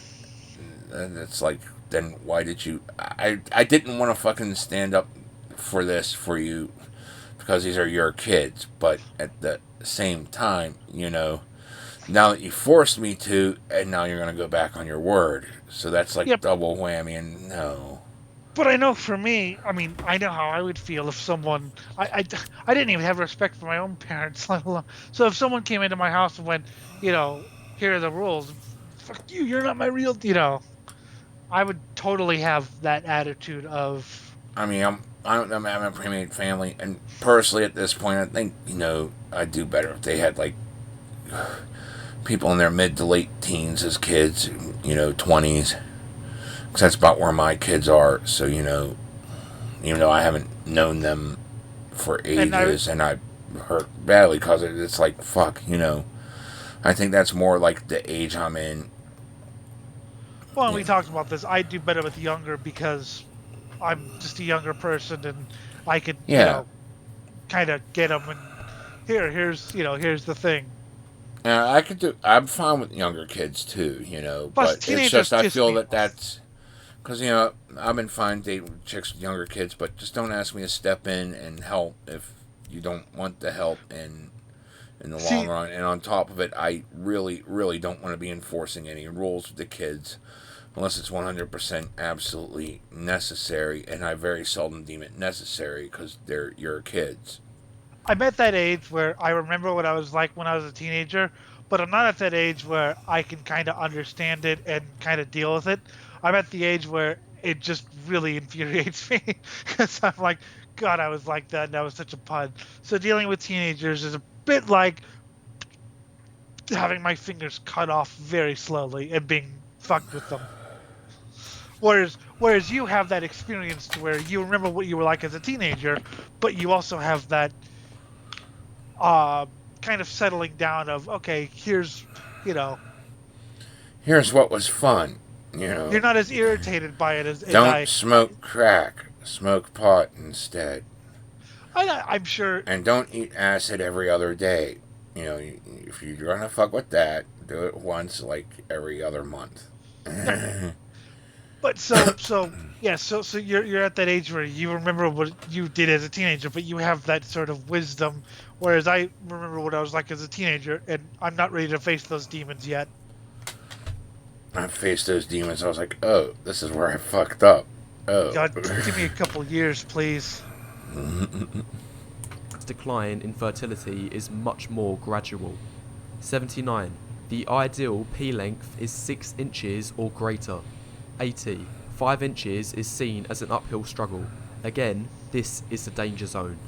it's like, then why did you... I didn't want to fucking stand up for this for you because these are your kids, but at the same time, now that you forced me to, and now you're going to go back on your word. So that's like Yep. double whammy, and no. But I know for me, I mean, I know how I would feel if someone, I didn't even have respect for my own parents, let alone. So if someone came into my house and went, here are the rules, fuck you, you're not my real, I would totally have that attitude of, I mean, I'm having a pre-made family, and personally at this point, I think, I'd do better if they had, like, people in their mid to late teens as kids, 20s. Because that's about where my kids are. So, even though I haven't known them for ages and I hurt badly because it's like, fuck, I think that's more like the age I'm in. well, Yeah. we talked about this, I do better with younger because I'm just a younger person and I could, Yeah. kind of get them and here's the thing. I'm fine with younger kids too, Plus, but it's teenagers just I piss feel me that off. that's because I've been fine dating chicks with younger kids, but just don't ask me to step in and help if you don't want the help in the long See, run. And on top of it, I really, really don't want to be enforcing any rules with the kids unless it's 100% absolutely necessary, and I very seldom deem it necessary because they're your kids. I'm at that age where I remember what I was like when I was a teenager, but I'm not at that age where I can kind of understand it and kind of deal with it. I'm at the age where it just really infuriates me because I'm like, God, I was like that and that was such a pun. So dealing with teenagers is a bit like having my fingers cut off very slowly and being fucked with them. Whereas you have that experience to where you remember what you were like as a teenager, but you also have that uh, kind of settling down of, okay, here's, you know, Here's what was fun, you're not as irritated by it as Don't smoke crack. Smoke pot instead. I'm sure. And don't eat acid every other day. If you're gonna fuck with that, do it once, like every other month. But so yeah, so you're at that age where you remember what you did as a teenager, but you have that sort of wisdom, whereas I remember what I was like as a teenager, and I'm not ready to face those demons yet. I faced those demons. I was like, oh, this is where I fucked up. Oh. God, give me a couple years, please. Decline in fertility is much more gradual. 79. The ideal P length is 6 inches or greater. 80. 5 inches is seen as an uphill struggle. Again, this is the danger zone.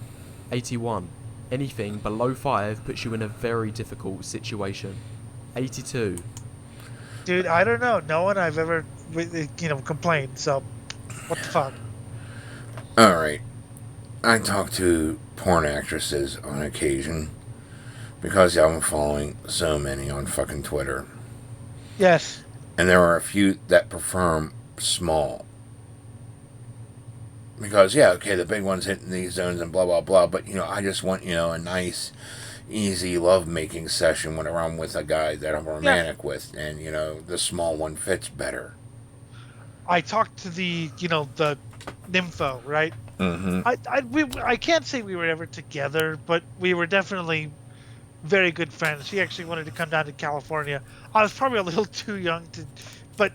81. Anything below 5 puts you in a very difficult situation. 82. Dude, I don't know. No one I've ever, complained. So, what the fuck? Alright. I talk to porn actresses on occasion because I'm following so many on fucking Twitter. Yes. And there are a few that prefer 'em small. Because, yeah, okay, the big ones hitting these zones and blah, blah, blah. But, I just want, a nice, easy love-making session whenever I'm with a guy that I'm romantic with. And, the small one fits better. I talked to the nympho, right? Mm-hmm. I can't say we were ever together, but we were definitely very good friends. She actually wanted to come down to California. I was probably a little too young but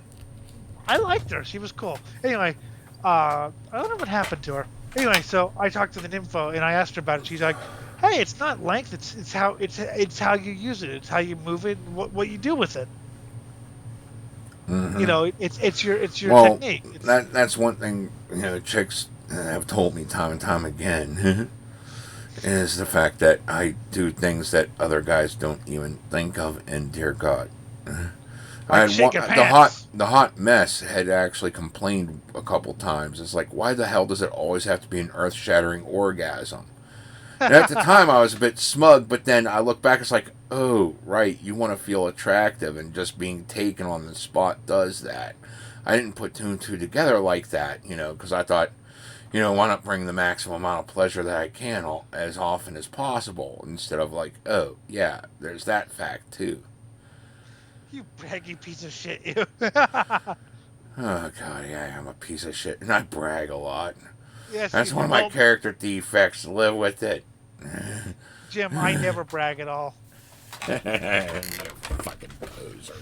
I liked her. She was cool. Anyway, I don't know what happened to her. Anyway, so I talked to the nympho and I asked her about it. She's like, "Hey, it's not length. It's how you use it. It's how you move it. And what you do with it. Mm-hmm. It's your technique." That's one thing chicks have told me time and time again is the fact that I do things that other guys don't even think of. And dear God, Like the hot mess had actually complained a couple times. It's like, why the hell does it always have to be an earth-shattering orgasm? And at the time, I was a bit smug, but then I look back, it's like, oh, right, you want to feel attractive, and just being taken on the spot does that. I didn't put two and two together like that, because I thought, why not bring the maximum amount of pleasure that I can as often as possible, instead of like, oh, yeah, there's that fact, too. You braggy piece of shit, you. Oh, God, yeah, I'm a piece of shit, and I brag a lot. Yes, That's one of my character defects. Live with it. Jim, I never brag at all. You fucking poser.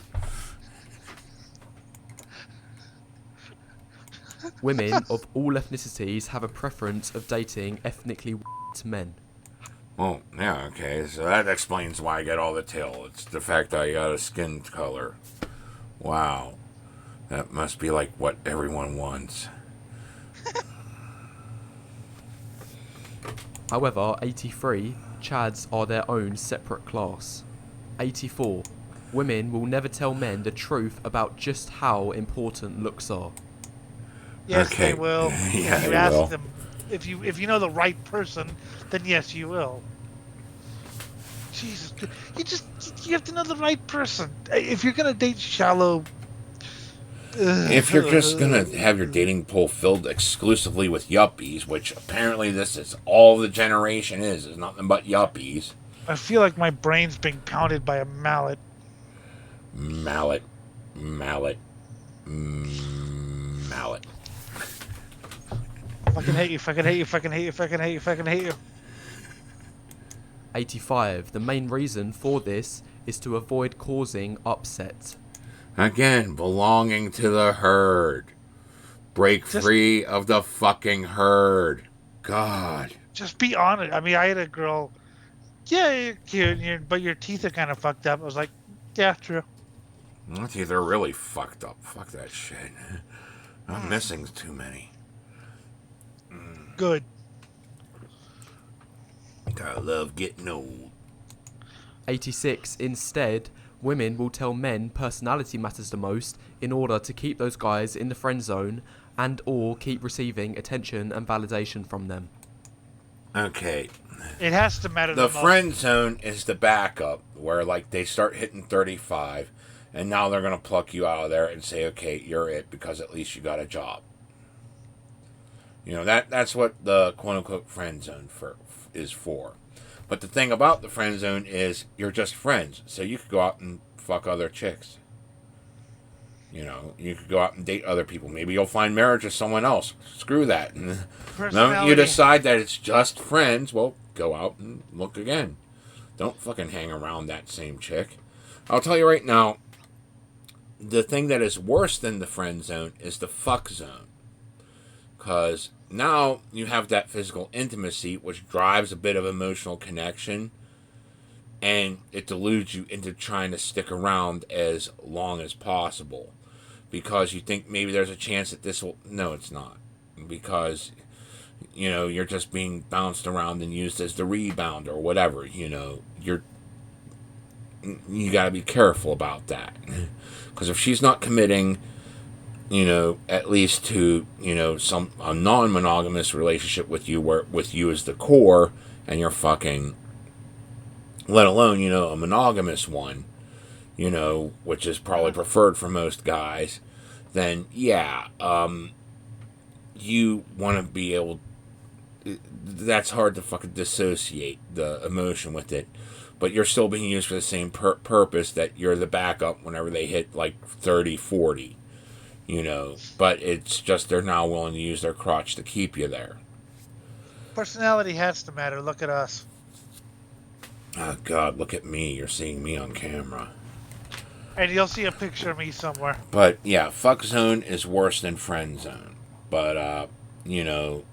Women of all ethnicities have a preference of dating ethnically white men. Well, yeah, okay, so that explains why I get all the tail. It's the fact that I got a skin color. Wow. That must be like what everyone wants. However, 83, Chads are their own separate class. 84, women will never tell men the truth about just how important looks are. Yes, okay. they will. Yeah, if you they ask will. them, if you know the right person, then yes, you will. Jesus, you have to know the right person. If you're gonna date shallow, If you're just gonna have your dating pool filled exclusively with yuppies, which apparently this is all the generation is nothing but yuppies. I feel like my brain's being pounded by a mallet. Mallet. Mallet. Mallet. Fucking hate you, fucking hate you, fucking hate you, fucking hate you, fucking hate you. 85. The main reason for this is to avoid causing upset. Again, belonging to the herd. Break free of the fucking herd. God. Just be honest. I mean, I had a girl. Yeah, you're cute, but your teeth are kind of fucked up. I was like, yeah, true. My teeth are really fucked up. Fuck that shit. I'm missing too many. Good. I love getting old. 86. Instead, women will tell men personality matters the most in order to keep those guys in the friend zone and or keep receiving attention and validation from them. Okay. It has to matter The most. friend zone is the backup where like they start hitting 35 and now they're going to pluck you out of there and say, okay, you're it because at least you got a job. You know, that's what the quote-unquote friend zone is for. But the thing about the friend zone is you're just friends. So you could go out and fuck other chicks. You know, you could go out and date other people. Maybe you'll find marriage with someone else. Screw that. And then you decide that it's just friends, well, go out and look again. Don't fucking hang around that same chick. I'll tell you right now, the thing that is worse than the friend zone is the fuck zone. Because now you have that physical intimacy, which drives a bit of emotional connection, and it deludes you into trying to stick around as long as possible. Because you think maybe there's a chance that this will... No, it's not. Because, you know, you're just being bounced around and used as the rebound or whatever, you know. You gotta be careful about that. Because if she's not committing... you know, at least to, you know, a non-monogamous relationship with you where with you as the core and you're fucking, let alone, you know, a monogamous one, you know, which is probably preferred for most guys, then yeah, you want to be able, that's hard to fucking dissociate the emotion with it, but you're still being used for the same purpose that you're the backup whenever they hit like 30, 40. You know, but it's just they're now willing to use their crotch to keep you there. Personality has to matter. Look at us. Oh, God, look at me. You're seeing me on camera. And you'll see a picture of me somewhere. But, yeah, fuck zone is worse than friend zone. But, you know,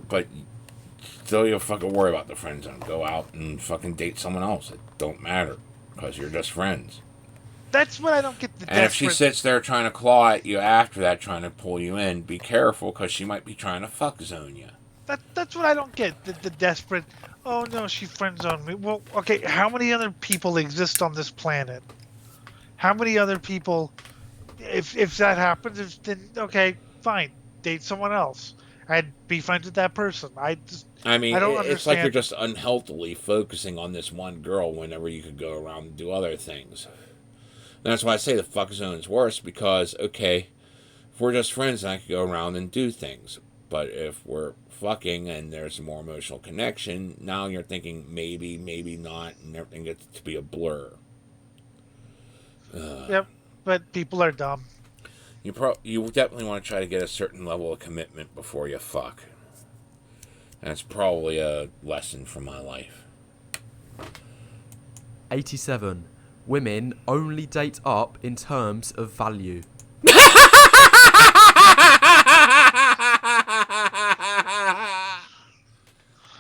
but still you'll fucking worry about the friend zone. Go out and fucking date someone else. It don't matter because you're just friends. That's what I don't get. And if she sits there trying to claw at you after that, trying to pull you in, be careful because she might be trying to fuck zone you. That's what I don't get. The desperate. Oh no, she friend zoned me. Well, okay. How many other people exist on this planet? How many other people? If that happens, then okay, fine. Date someone else. I'd be friends with that person. I don't understand. It's like you're just unhealthily focusing on this one girl whenever you could go around and do other things. And that's why I say the fuck zone is worse because, okay, if we're just friends, I could go around and do things. But if we're fucking and there's a more emotional connection, now you're thinking maybe, maybe not, and everything gets to be a blur. Yep, but people are dumb. You definitely want to try to get a certain level of commitment before you fuck. That's probably a lesson from my life. 87. Women only date up in terms of value.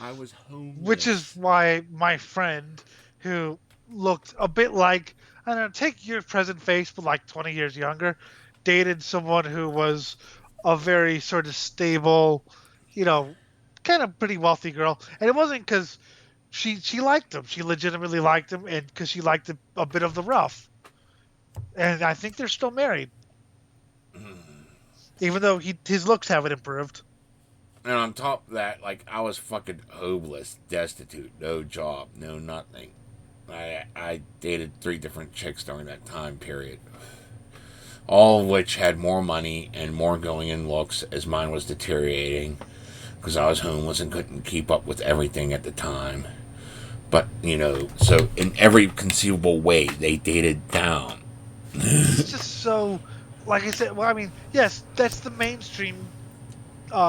I was homeless. Which is why my friend, who looked a bit like, I don't know, take your present face, but like 20 years younger, dated someone who was a very sort of stable, you know, kind of pretty wealthy girl. And it wasn't because she liked him. She legitimately liked him, and because she liked a bit of the rough. And I think they're still married. Even though his looks haven't improved. And on top of that, like, I was fucking homeless, destitute, no job, no nothing. I dated 3 different chicks during that time period. all of which had more money and more going-in looks as mine was deteriorating because I was homeless and couldn't keep up with everything at the time. But, so in every conceivable way, they dated down. It's just so, like I said, well, I mean, yes, that's the mainstream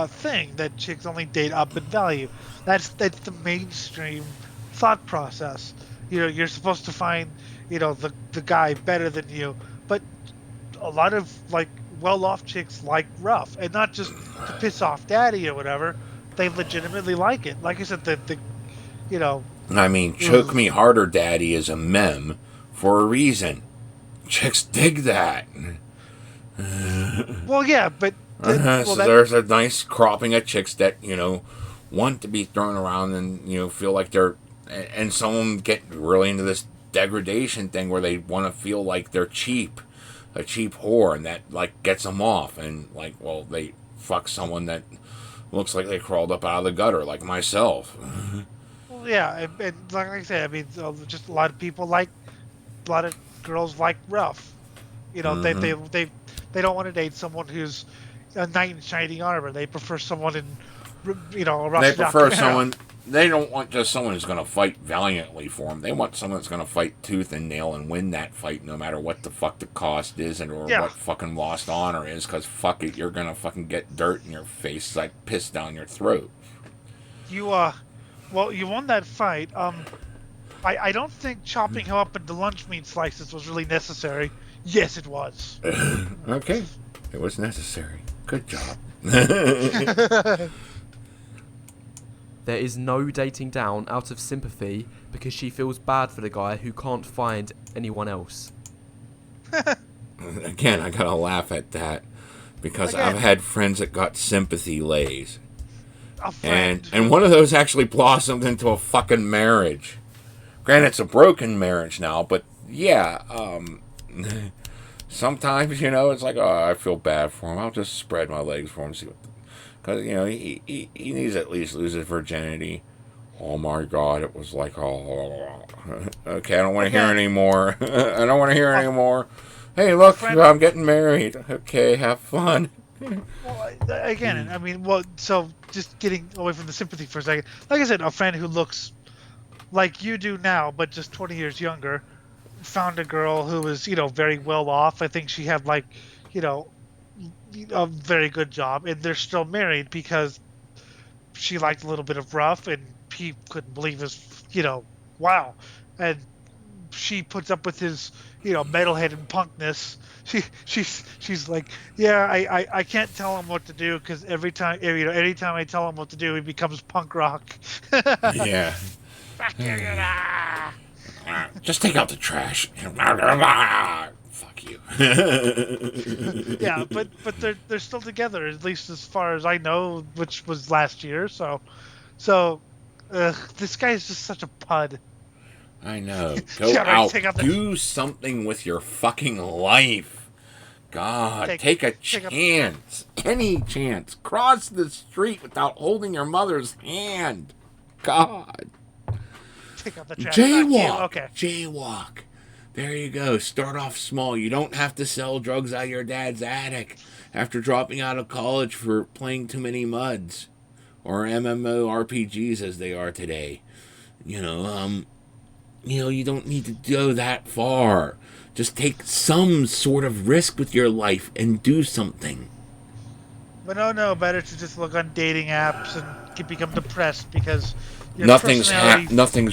thing, that chicks only date up in value. That's the mainstream thought process. You're supposed to find, the guy better than you, but a lot of like well-off chicks like rough, and not just to piss off daddy or whatever. They legitimately like it. Like I said, you know, I mean, Choke Me Harder Daddy is a meme for a reason. Chicks dig that. well, yeah, but So there's a nice cropping of chicks that, want to be thrown around and, feel like they're... And some of them get really into this degradation thing where they want to feel like they're cheap. A cheap whore, and that, like, gets them off. And, like, well, they fuck someone that looks like they crawled up out of the gutter, like myself. well, yeah, and like I said, I mean, just a lot of people like... A lot of girls like rough. They don't want to date someone who's a knight in shining armor. They prefer someone in, a rough. They prefer someone. They don't want just someone who's going to fight valiantly for them. They want someone that's going to fight tooth and nail and win that fight, no matter what the fuck the cost is or what fucking lost honor is. Because fuck it, you're going to fucking get dirt in your face like piss down your throat. You won that fight. I don't think chopping him up into lunch meat slices was really necessary. Yes, it was. Okay. It was necessary. Good job. There is no dating down out of sympathy because she feels bad for the guy who can't find anyone else. Again, I gotta laugh at that because I've had friends that got sympathy lays. And one of those actually blossomed into a fucking marriage. Granted, it's a broken marriage now, but yeah, sometimes, it's like, oh, I feel bad for him. I'll just spread my legs for him, see what... Because, he needs to at least lose his virginity. Oh my God, it was like, oh, okay, I don't want to hear anymore. I don't want to hear anymore. Hey, look, I'm getting married. Okay, have fun. Well, again, I mean, so just getting away from the sympathy for a second. Like I said, a friend who looks like you do now, but just 20 years younger, found a girl who was, very well off. I think she had like, a very good job, and they're still married because she liked a little bit of rough, and he couldn't believe his, wow. And she puts up with his, metalhead and punkness. She's like, yeah, I can't tell him what to do because anytime I tell him what to do, he becomes punk rock. Yeah. Just take out the trash. Fuck you. Yeah, but they're still together, at least as far as I know, which was last year. So this guy is just such a pud. I know. Go out. Do something with your fucking life. God, take a chance. Any chance. Cross the street without holding your mother's hand. God. Take out the trash. Jaywalk. Okay. Jaywalk. There you go. Start off small. You don't have to sell drugs out of your dad's attic after dropping out of college for playing too many MUDs or MMORPGs as they are today. You don't need to go that far. Just take some sort of risk with your life and do something. But no, better to just look on dating apps and become depressed because your nothing's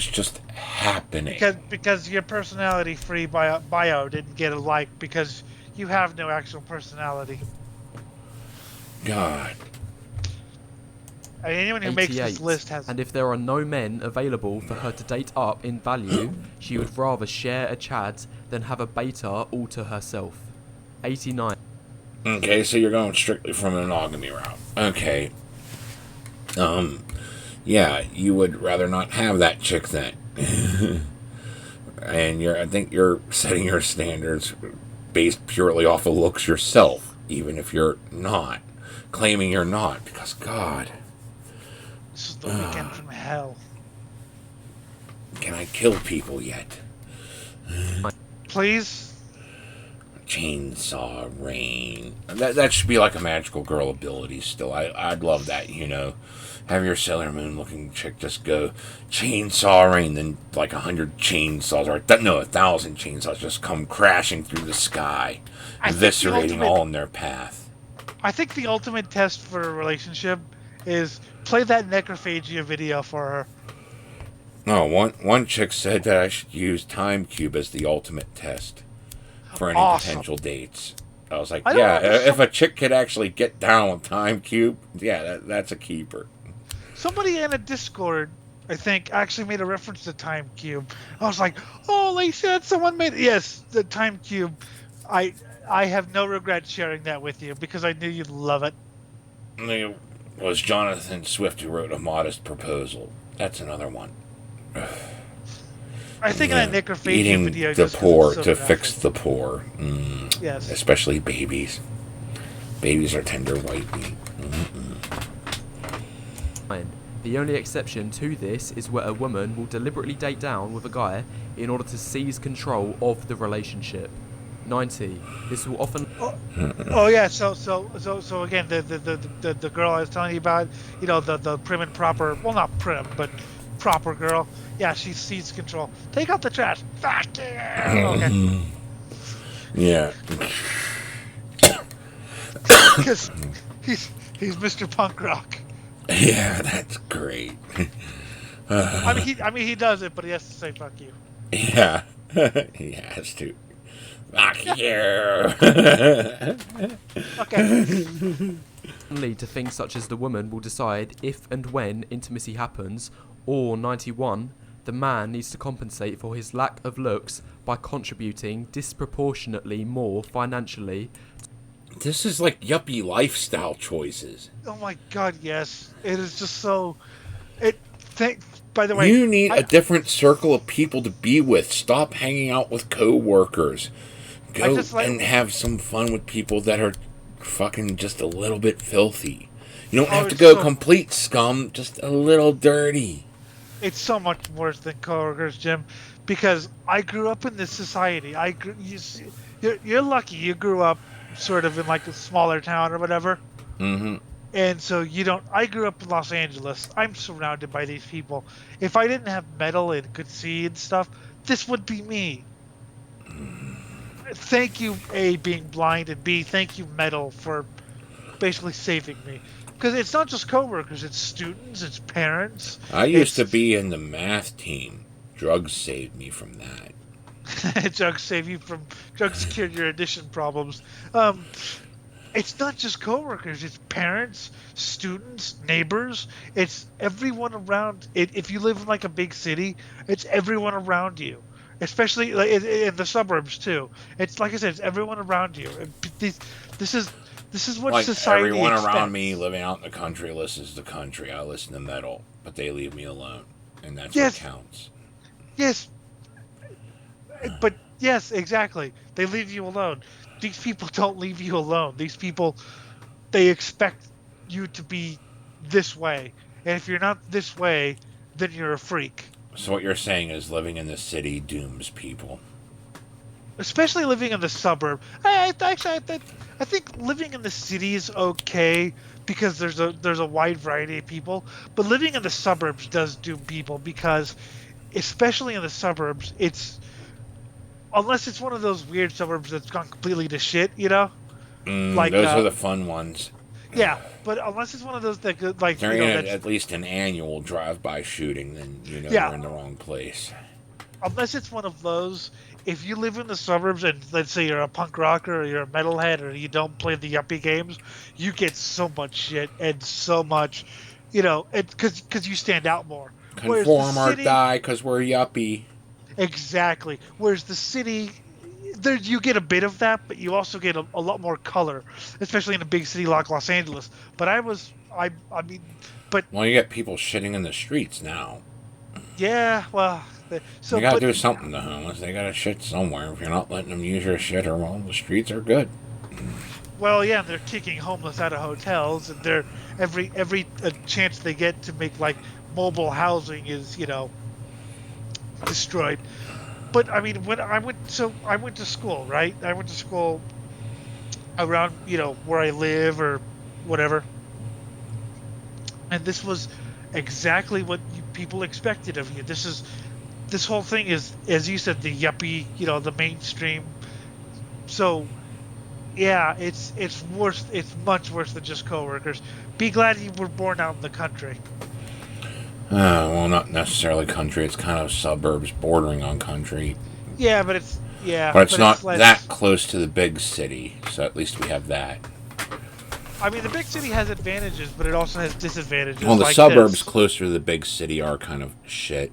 just happening. Because your personality-free bio didn't get a like because you have no actual personality. God. I mean, anyone who makes this list has... And if there are no men available for her to date up in value, she would rather share a Chad than have a beta all to herself. 89. Okay, so you're going strictly from a monogamy route. Okay. Yeah, you would rather not have that chick then. And I think you're setting your standards based purely off of looks yourself, even if you're not. Claiming you're not, because God... This is the weekend from hell. Can I kill people yet? Please? Chainsaw Rain. That should be like a magical girl ability still. I'd love that, Have your Sailor Moon looking chick just go Chainsaw Rain, then like 100 chainsaws, or 1,000 chainsaws just come crashing through the sky, eviscerating all in their path. I think the ultimate test for a relationship is play that necrophagia video for her. No, one chick said that I should use Time Cube as the ultimate test for any potential dates. I was like, if a chick could actually get down with Time Cube, that's a keeper. Somebody in a Discord, I think, actually made a reference to Time Cube. I was like, holy shit, someone made it. Yes, the Time Cube. I have no regret sharing that with you because I knew you'd love it. It was Jonathan Swift who wrote A Modest Proposal. That's another one. I think in that necrophagia eating video, the poor so to graphic. fix the poor. Yes. Especially babies. Babies are tender white meat. The only exception to this is where a woman will deliberately date down with a guy in order to seize control of the relationship. 90. This will often. Oh yeah. So again, the girl I was telling you about, the prim and proper. Well, not prim, but proper girl. Yeah, she seizes control. Take out the trash. Fuck you. Okay. Yeah. Because he's Mr. Punk Rock. Yeah, that's great. I mean, he does it, but he has to say "fuck you." Yeah, he has to. Fuck you. Okay. lead to things such as the woman will decide if and when intimacy happens, or 91, the man needs to compensate for his lack of looks by contributing disproportionately more financially. This is like yuppie lifestyle choices. Oh my god, yes. It is just so... By the way... You need a different circle of people to be with. Stop hanging out with co-workers. Go and have some fun with people that are fucking just a little bit filthy. You don't have to go complete scum, just a little dirty. It's so much worse than co-workers, Jim, because I grew up in this society. You're lucky you grew up sort of in like a smaller town or whatever. Mm-hmm. And so you don't... I grew up in Los Angeles. I'm surrounded by these people. If I didn't have metal and could see and stuff, this would be me. Thank you, A, being blind, and B, thank you, metal, for basically saving me. Because it's not just coworkers, it's students, it's parents. I used to be in the math team. Drugs saved me from that. Drugs cured your addiction problems. It's not just coworkers, it's parents, students, neighbors. It's everyone around. If you live in like a big city, it's everyone around you. Especially like in the suburbs too. It's like I said, it's everyone around you. This is what like society everyone expects. around me living out in the country listens to country. I listen to metal, but they leave me alone, and that's what counts. Yes. But yes, exactly. They leave you alone. These people don't leave you alone. These people, they expect you to be this way, and if you're not this way, then you're a freak. So what you're saying is living in the city dooms people. Especially living in the suburb. I think living in the city is okay because there's a wide variety of people. But living in the suburbs does doom people because, especially in the suburbs, unless it's one of those weird suburbs that's gone completely to shit, those are the fun ones. Yeah, but unless it's one of those that like during at least an annual drive-by shooting, then you're in the wrong place. Unless it's one of those, if you live in the suburbs and let's say you're a punk rocker or you're a metalhead or you don't play the yuppie games, you get so much shit and so much, because you stand out more. Conform or die because we're yuppie. Exactly. Whereas the city, you get a bit of that, but you also get a lot more color, especially in a big city like Los Angeles. But Well, you get people shitting in the streets now. Yeah, well... you gotta do something to homeless. They gotta shit somewhere. If you're not letting them use your shitter, well, the streets are good. Well, yeah, they're kicking homeless out of hotels, and they're every chance they get to make like mobile housing is destroyed. but I mean, when I went to school, right? I went to school around, where I live or whatever, and this was exactly what people expected of you. This whole thing is, as you said, the yuppie, the mainstream. So yeah, it's worse. It's much worse than just coworkers. Be glad you were born out in the country. Well, not necessarily country. It's kind of suburbs bordering on country. Yeah, but it's But it's it's not that less. close to the big city, so at least we have that. I mean, the big city has advantages, but it also has disadvantages. Well, the like suburbs this. closer to the big city are kind of shit.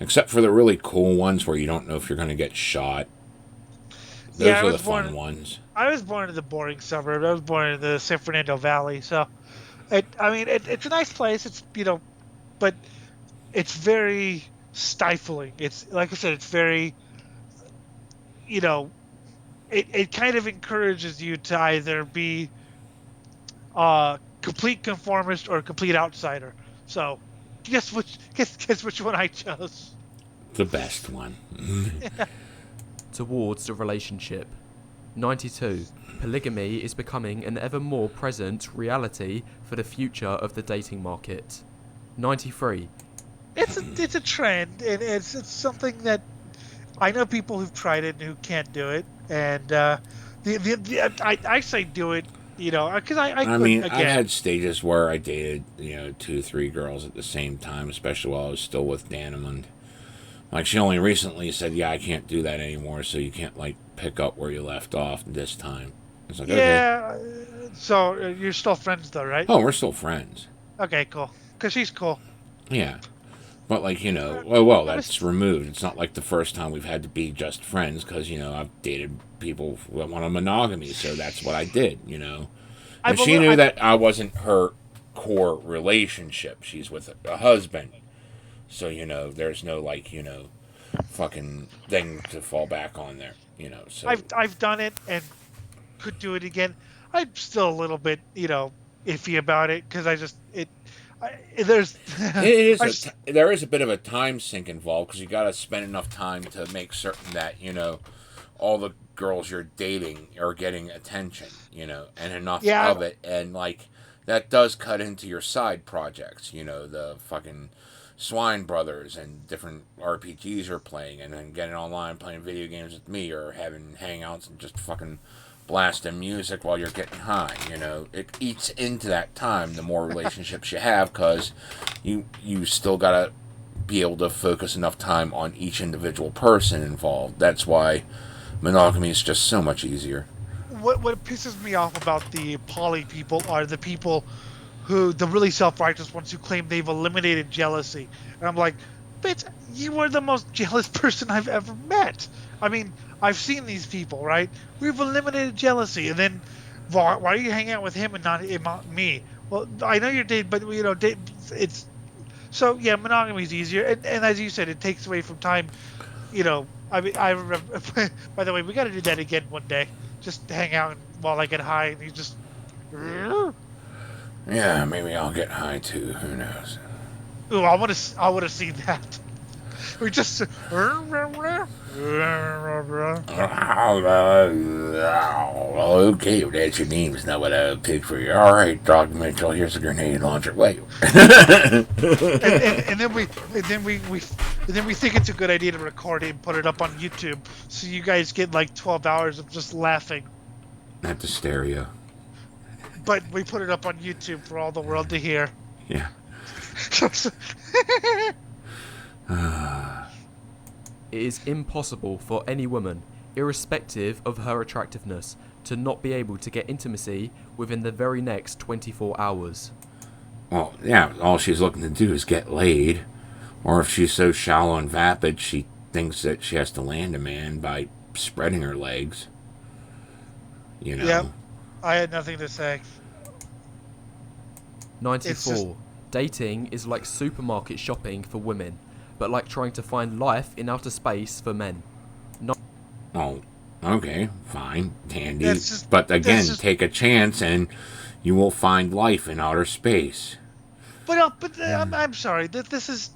Except for the really cool ones where you don't know if you're going to get shot. Those Yeah, are the fun ones. I was born in the boring suburb. I was born in the San Fernando Valley, so it's a nice place. It's but it's very stifling. It's like I said, it's very you know, it kind of encourages you to either be complete conformist or complete outsider. So guess which one I chose. The best one. Towards the relationship. 92. Polygamy is becoming an ever more present reality for the future of the dating market. 93. It's a trend, and it's something that I know people who've tried it and who can't do it, and I say do it, because I I could mean, again. I've had stages where I dated, 2, 3 girls at the same time, especially while I was still with Danimond. Like, she only recently said, yeah, I can't do that anymore, so you can't, like, pick up where you left off this time. It's like, okay. Yeah, so you're still friends though, right? Oh, we're still friends. Okay, cool. Because she's cool. Yeah. But, like, well, I that's was- removed. It's not like the first time we've had to be just friends, because, I've dated people who want a monogamy, so that's what I did, And she knew that I wasn't her core relationship. She's with a husband. So, there's no, like, fucking thing to fall back on there, so. I've done it and could do it again. I'm still a little bit, iffy about it because there's There is a bit of a time sink involved because you got to spend enough time to make certain that, all the girls you're dating are getting attention, and enough Yeah. of it. And, like, that does cut into your side projects, the fucking Swine brothers and different RPGs you're playing, and then getting online playing video games with me, or having hangouts and just fucking blasting music while you're getting high. It eats into that time. The more relationships you have, because you still gotta be able to focus enough time on each individual person involved. That's why monogamy is just so much easier. what pisses me off about the poly people are the people the really self-righteous ones who claim they've eliminated jealousy. And I'm like, bitch, you are the most jealous person I've ever met. I mean, I've seen these people, right? We've eliminated jealousy. And then, why are you hanging out with him and not me? Well, I know you're dating, but, it's... So, yeah, monogamy is easier. And as you said, it takes away from time. I mean, I remember... By the way, we got to do that again one day. Just hang out while I get high and you just... Yeah, maybe I'll get high too. Who knows? Ooh, I want to see that. We just. Okay, if that's your name, it's not what I would pick for you. All right, Dog Mitchell, here's a grenade launcher. Wait. and then we think it's a good idea to record it and put it up on YouTube, so you guys get like 12 hours of just laughing. At the stereo. But we put it up on YouTube for all the world to hear. Yeah. It is impossible for any woman, irrespective of her attractiveness, to not be able to get intimacy within the very next 24 hours. Well, yeah, all she's looking to do is get laid. Or if she's so shallow and vapid, she thinks that she has to land a man by spreading her legs. Yep. I had nothing to say. 94. Dating is like supermarket shopping for women, but like trying to find life in outer space for men. Oh, okay, fine, Tandy. That's But again, just- take a chance and you will find life in outer space. But I'm sorry. This is.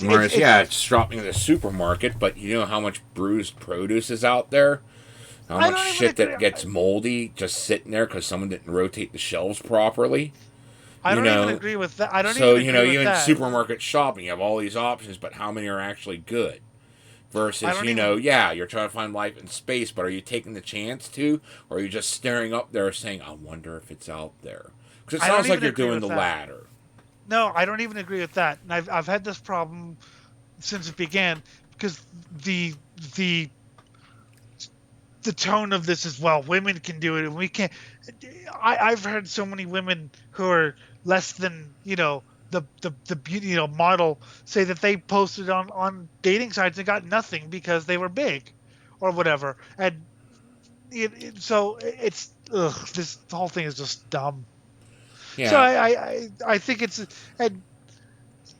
Whereas, yeah, it's shopping at the supermarket, but you know how much bruised produce is out there? How I much don't even shit agree. that gets moldy just sitting there because someone didn't rotate the shelves properly? I You don't even know, agree with that. I don't so, even you know, agree with even that. supermarket shopping, you have all these options, but how many are actually good? I Versus, don't you know, even. yeah, you're trying to find life in space, but are you taking the chance to? Or are you just staring up there saying, I wonder if it's out there? Because it I don't sounds like even you're agree doing with the that. latter. No, I don't even agree with that. And I've had this problem since it began because the the the tone of this is, well, women can do it and we can't. I've heard so many women who are less than, the beauty, model, say that they posted on dating sites and got nothing because they were big or whatever. And so it's, this whole thing is just dumb. So Yeah. I think it's, and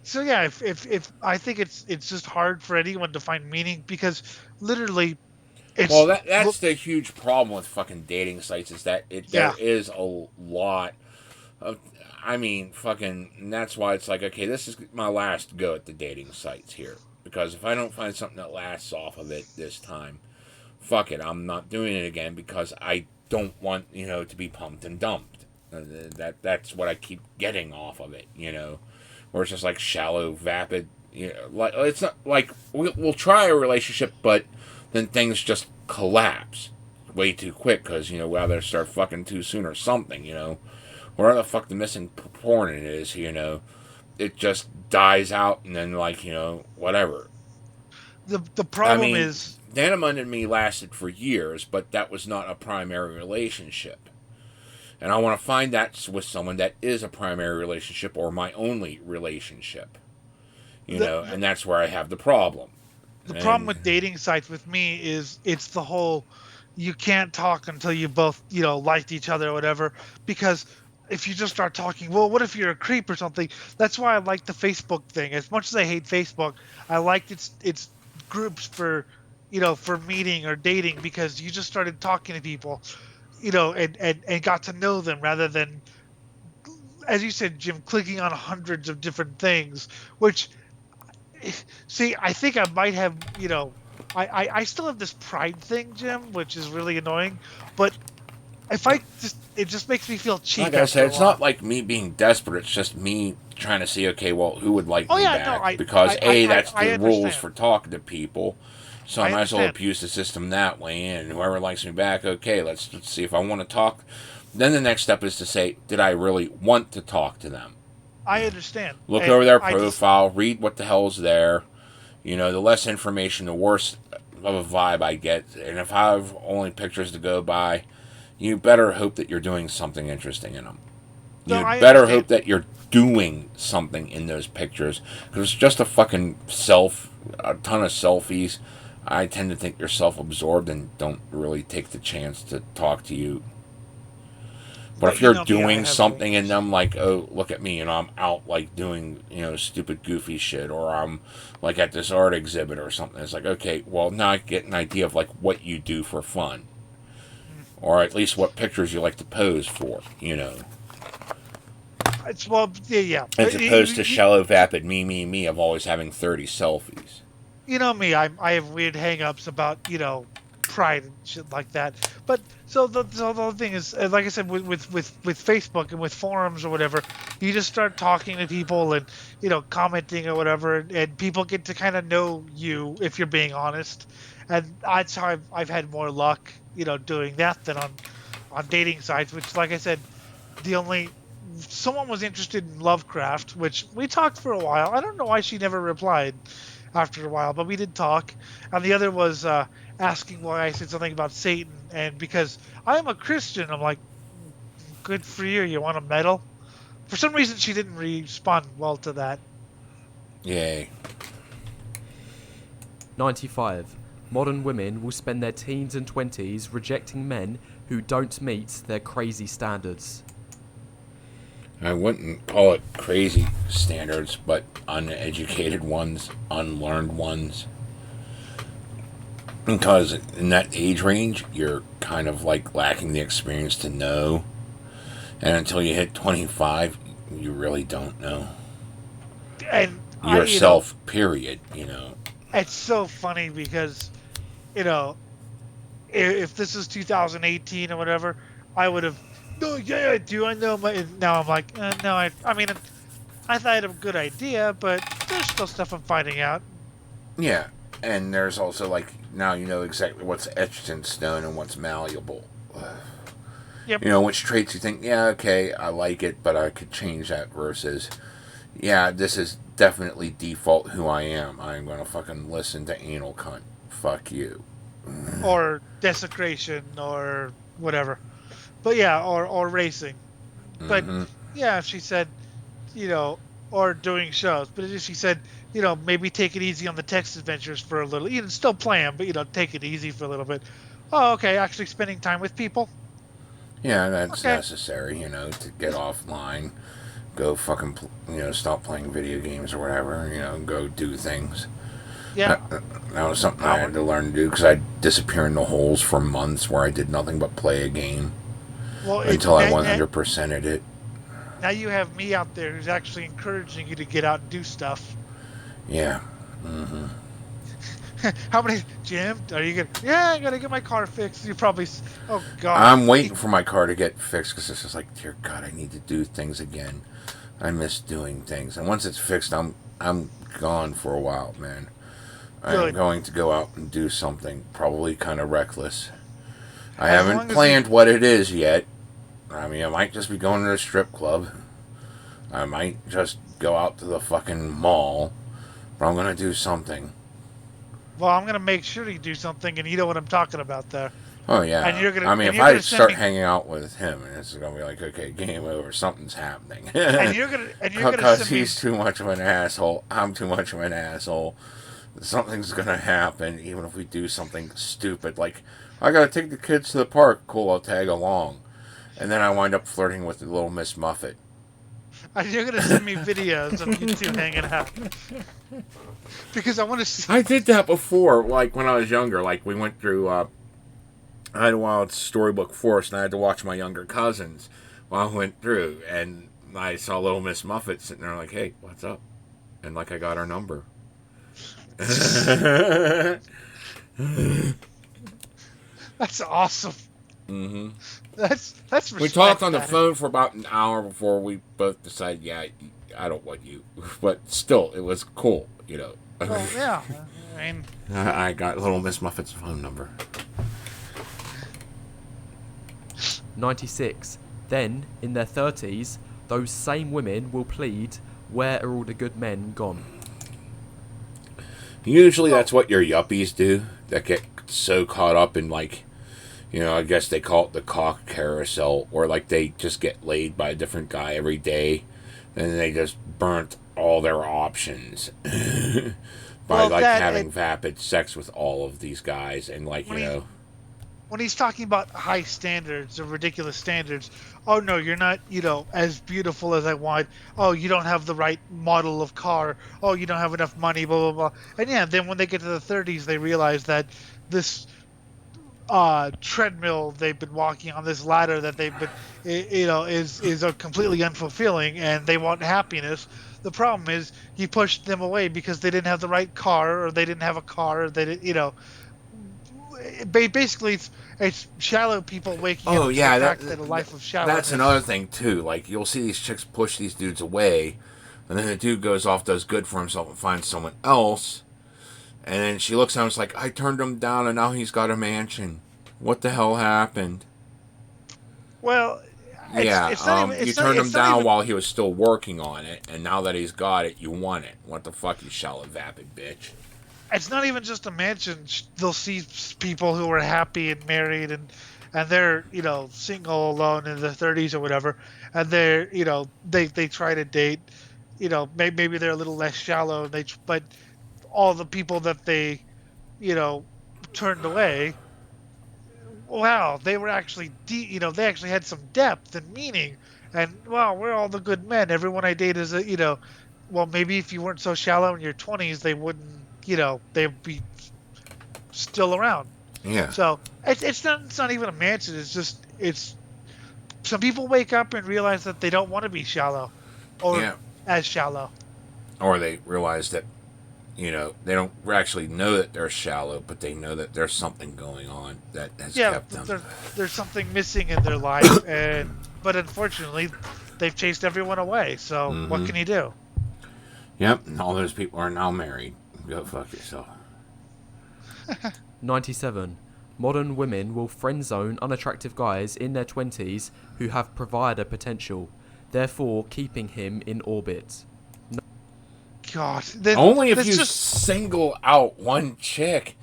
so yeah, if I think it's just hard for anyone to find meaning because literally Well, it's, that's the huge problem with fucking dating sites is that there yeah. is a lot of, I mean, fucking, and that's why it's like, okay, this is my last go at the dating sites here. Because if I don't find something that lasts off of it this time, fuck it, I'm not doing it again because I don't want, to be pumped and dumped. That's what I keep getting off of it, where it's just like shallow, vapid. Like it's not like we'll try a relationship, but then things just collapse way too quick because we either start fucking too soon or something. Whatever the fuck the missing porn it is, it just dies out and then like whatever. The I problem mean, is, Danimund and me lasted for years, but that was not a primary relationship. And I want to find that with someone that is a primary relationship or my only relationship. the, And that's where I have the problem. the problem And with dating sites with me is it's the whole, you can't talk until you both, liked each other or whatever, because if you just start talking, well, what if you're a creep or something? That's why I like the Facebook thing. As much as I hate Facebook, I liked its groups for, for meeting or dating, because you just started talking to people, and got to know them rather than, as you said, Jim, clicking on hundreds of different things, which, see, I think I might have, I still have this pride thing, Jim, which is really annoying. But if I just, it just makes me feel like cheap I after said, a it's not while. like me being desperate. It's just me trying to see, okay, well, who would like Oh me yeah, no, back? Because A, that's I the rules understand. for talking to people. So I I might as well understand. abuse the system that way. And whoever likes me back, okay, let's see if I want to talk. Then the next step is to say, did I really want to talk to them? I understand, Look over and their I just, profile, read what the hell's there. The less information, the worse of a vibe I get. And if I have only pictures to go by, you better hope that you're doing something interesting in them. no, You I better hope understand. that you're doing something in those pictures. Because it's just a ton of selfies. I tend to think you're self absorbed and don't really take the chance to talk to you. But But if you you're know me, I doing have something in range. them, like, oh, look at me, I'm out, like, doing, stupid, goofy shit, or I'm, like, at this art exhibit or something, it's like, okay, well, now I get an idea of, like, what you do for fun. Mm. Or at least what pictures you like to pose for. It's, well, yeah, yeah. As opposed to shallow, vapid me of always having 30 selfies. You know me, I have weird hang-ups about, pride and shit like that. But so the whole thing is, like I said, with Facebook and with forums or whatever, you just start talking to people and, commenting or whatever, and people get to kind of know you if you're being honest. And that's how I've had more luck, doing that than on dating sites, which, like I said, the only, someone was interested in Lovecraft, which we talked for a while. I don't know why she never replied after a while, but we did talk. And the other was, asking why I said something about Satan, and because I'm a Christian, I'm like, good for you. You want a medal? For some reason, she didn't respond well to that. Yay. 95. Modern women will spend their teens and 20s rejecting men who don't meet their crazy standards. I wouldn't call it crazy standards, but uneducated ones, unlearned ones. Because in that age range, you're kind of like lacking the experience to know. And until you hit 25, you really don't know. And yourself, period, you know. It's so funny because, you know, if this is 2018 or whatever, I would have, no, yeah, I do. I know. Now I'm like, no, I mean, I thought I had a good idea, but there's still stuff I'm finding out. Yeah, and there's also, like, now you know exactly what's etched in stone and what's malleable. Yep. You know, which traits you think, yeah, okay, I like it, but I could change that versus, yeah, this is definitely default who I am. I'm going to fucking listen to anal cunt. Fuck you. Or desecration or whatever. But yeah, or racing. But yeah, if she said, you know, or doing shows. But if she said, you know, maybe take it easy on the text adventures for a little, you know, still play them, but, you know, take it easy for a little bit. Oh, okay, actually spending time with people. Yeah, that's Okay. necessary, you know, to get offline. Go fucking, you know, stop playing video games or whatever, you know, go do things. Yeah. That was something I had to learn to do because I'd disappear in the holes for months where I did nothing but play a game until I 100%ed it. Now you have me out there who's actually encouraging you to get out and do stuff. Yeah. How many, Jim? Are you gonna? Yeah, I gotta get my car fixed. You probably. Oh God. I'm waiting for my car to get fixed because it's just like, dear God, I need to do things again. I miss doing things, and once it's fixed, I'm gone for a while, man. I'm going to go out and do something, probably kind of reckless. I haven't planned what it is yet. I mean, I might just be going to a strip club. I might just go out to the fucking mall. But I'm going to do something. Well, I'm going to make sure you do something, and you know what I'm talking about there. Oh, yeah. And you're gonna, I mean, if I start hanging out with him, and it's going to be like, okay, game over, something's happening. and you're going to because he's too much of an asshole. I'm too much of an asshole. Something's going to happen, even if we do something stupid. Like, I got to take the kids to the park. Cool, I'll tag along. And then I wind up flirting with the little Miss Muffet. And you're going to send me videos of you two hanging out. Because I want to see. I did that before, like, when I was younger. Like, we went through, I had a wild storybook forest, and I had to watch my younger cousins while I went through. And I saw little Miss Muffet sitting there like, hey, what's up? And, like, I got her number. That's awesome. Mm-hmm. That's we talked on the phone for about an hour before we both decided, yeah, I don't want you. But still, it was cool, you know. Well, yeah. I mean, I got little Miss Muffet's phone number. 96. Then, in their 30s, those same women will plead, where are all the good men gone? Usually that's what your yuppies do, that get so caught up in, like, you know, I guess they call it the cock carousel, or like they just get laid by a different guy every day, and they just burnt all their options by having vapid sex with all of these guys, and like, you know. When he's talking about high standards or ridiculous standards, oh no, you're not, you know, as beautiful as I want. Oh, you don't have the right model of car. Oh, you don't have enough money, blah, blah, blah. And yeah, then when they get to the 30s, they realize that this treadmill they've been walking on, this ladder that they've been, you know, is completely unfulfilling, and they want happiness. The problem is he pushed them away because they didn't have the right car, or they didn't have a car, or they didn't, you know. Basically, it's shallow people waking up to the fact that a life of shallowness. That's another thing too. Like, you'll see these chicks push these dudes away, and then the dude goes off, does good for himself, and finds someone else. And then she looks at him and is like, I turned him down, and now he's got a mansion. What the hell happened? Well, you turned him down while he was still working on it, and now that he's got it, you want it. What the fuck, you shallow, vapid bitch? It's not even just a mansion. They'll see people who are happy and married, and they're, you know, single, alone in their 30s or whatever, and they're, you know, they try to date, you know, maybe they're a little less shallow, but all the people that they, you know, turned away, wow, they were actually you know, they actually had some depth and meaning, and wow, we're all the good men. Everyone I date is a, you know, well, maybe if you weren't so shallow in your 20s, they wouldn't, you know, they'd be still around. Yeah. So it's not even a mansion. It's some people wake up and realize that they don't want to be shallow, or as shallow. or they realize that, they don't actually know that they're shallow, but they know that there's something going on that has kept them. There's something missing in their life, but unfortunately, they've chased everyone away. So what can you do? Yep, and all those people are now married. Go fuck yourself. 97. Modern women will friend zone unattractive guys in their 20s who have provider potential, therefore keeping him in orbit. God. Only if you single out one chick.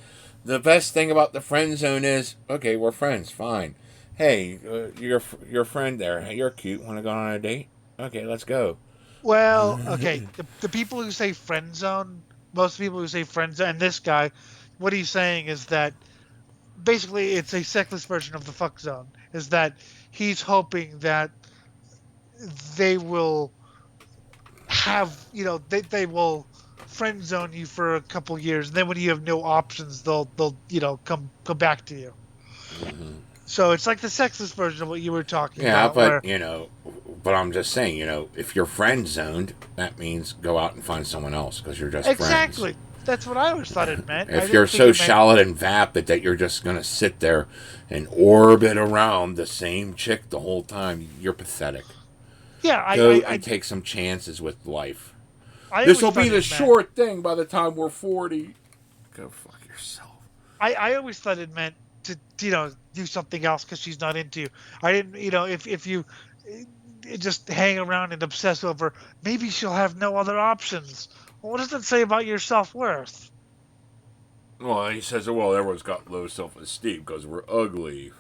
The best thing about the friend zone is, okay, we're friends, fine. Hey, your friend there, hey, you're cute, want to go on a date? Okay, let's go. Well, okay, the people who say friend zone, most people who say friend zone, and this guy, what he's saying is that basically it's a sexless version of the fuck zone, is that he's hoping that they will have, they will friend zone you for a couple years, and then when you have no options, they'll come back to you. So it's like the sexless version of what you were talking about. Yeah, but I'm just saying, if you're friend zoned, that means go out and find someone else because you're just exactly. friends. That's what I always thought it meant. If you're so shallow and vapid that you're just going to sit there and orbit around the same chick the whole time, you're pathetic. Yeah, I take some chances with life. This will be the short thing by the time we're 40. Go fuck yourself. I always thought it meant to, do something else because she's not into you. I didn't, if you just hang around and obsess over, maybe she'll have no other options. Well, what does that say about your self-worth? Well, he says, well, everyone's got low self-esteem because we're ugly.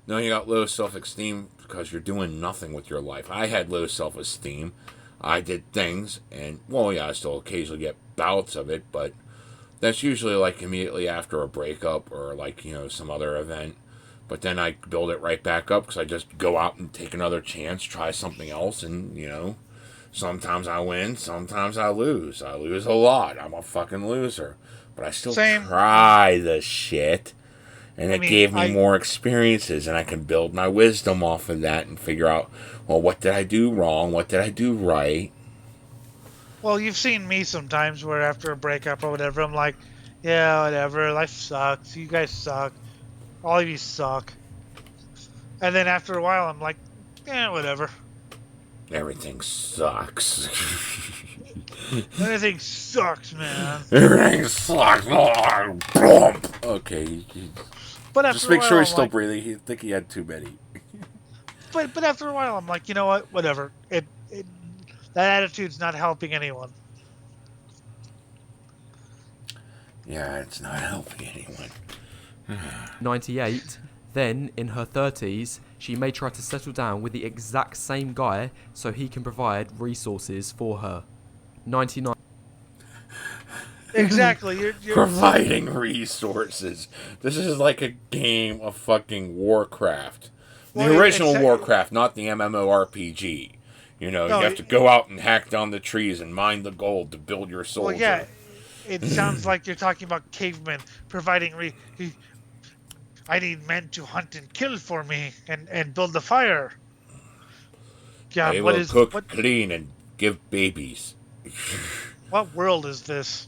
No, you got low self-esteem because you're doing nothing with your life. I had low self-esteem. I did things, and, well, yeah, I still occasionally get bouts of it, but that's usually, like, immediately after a breakup or, like, some other event. But then I build it right back up because I just go out and take another chance, try something else, and, sometimes I win, sometimes I lose. I lose a lot. I'm a fucking loser. But I still try the shit. And it gave me more experiences, and I can build my wisdom off of that and figure out, well, what did I do wrong? What did I do right? Well, you've seen me sometimes where after a breakup or whatever, I'm like, yeah, whatever, life sucks. You guys suck. All of you suck. And then after a while, I'm like, yeah, whatever. Everything sucks. Everything sucks, man. Everything sucks. Okay. But after just make a while, sure he's still breathing. I think he had too many. but after a while, I'm like, you know what? Whatever. That attitude's not helping anyone. Yeah, it's not helping anyone. 98. Then, in her 30s, she may try to settle down with the exact same guy so he can provide resources for her. 99. Exactly. You're providing resources. This is like a game of fucking Warcraft. The original Warcraft, not the MMORPG. You have to go out and hack down the trees and mine the gold to build your soldier. Well, yeah. It sounds like you're talking about cavemen providing I need men to hunt and kill for me and build the fire. Yeah, they will cook, clean, and give babies. What world is this?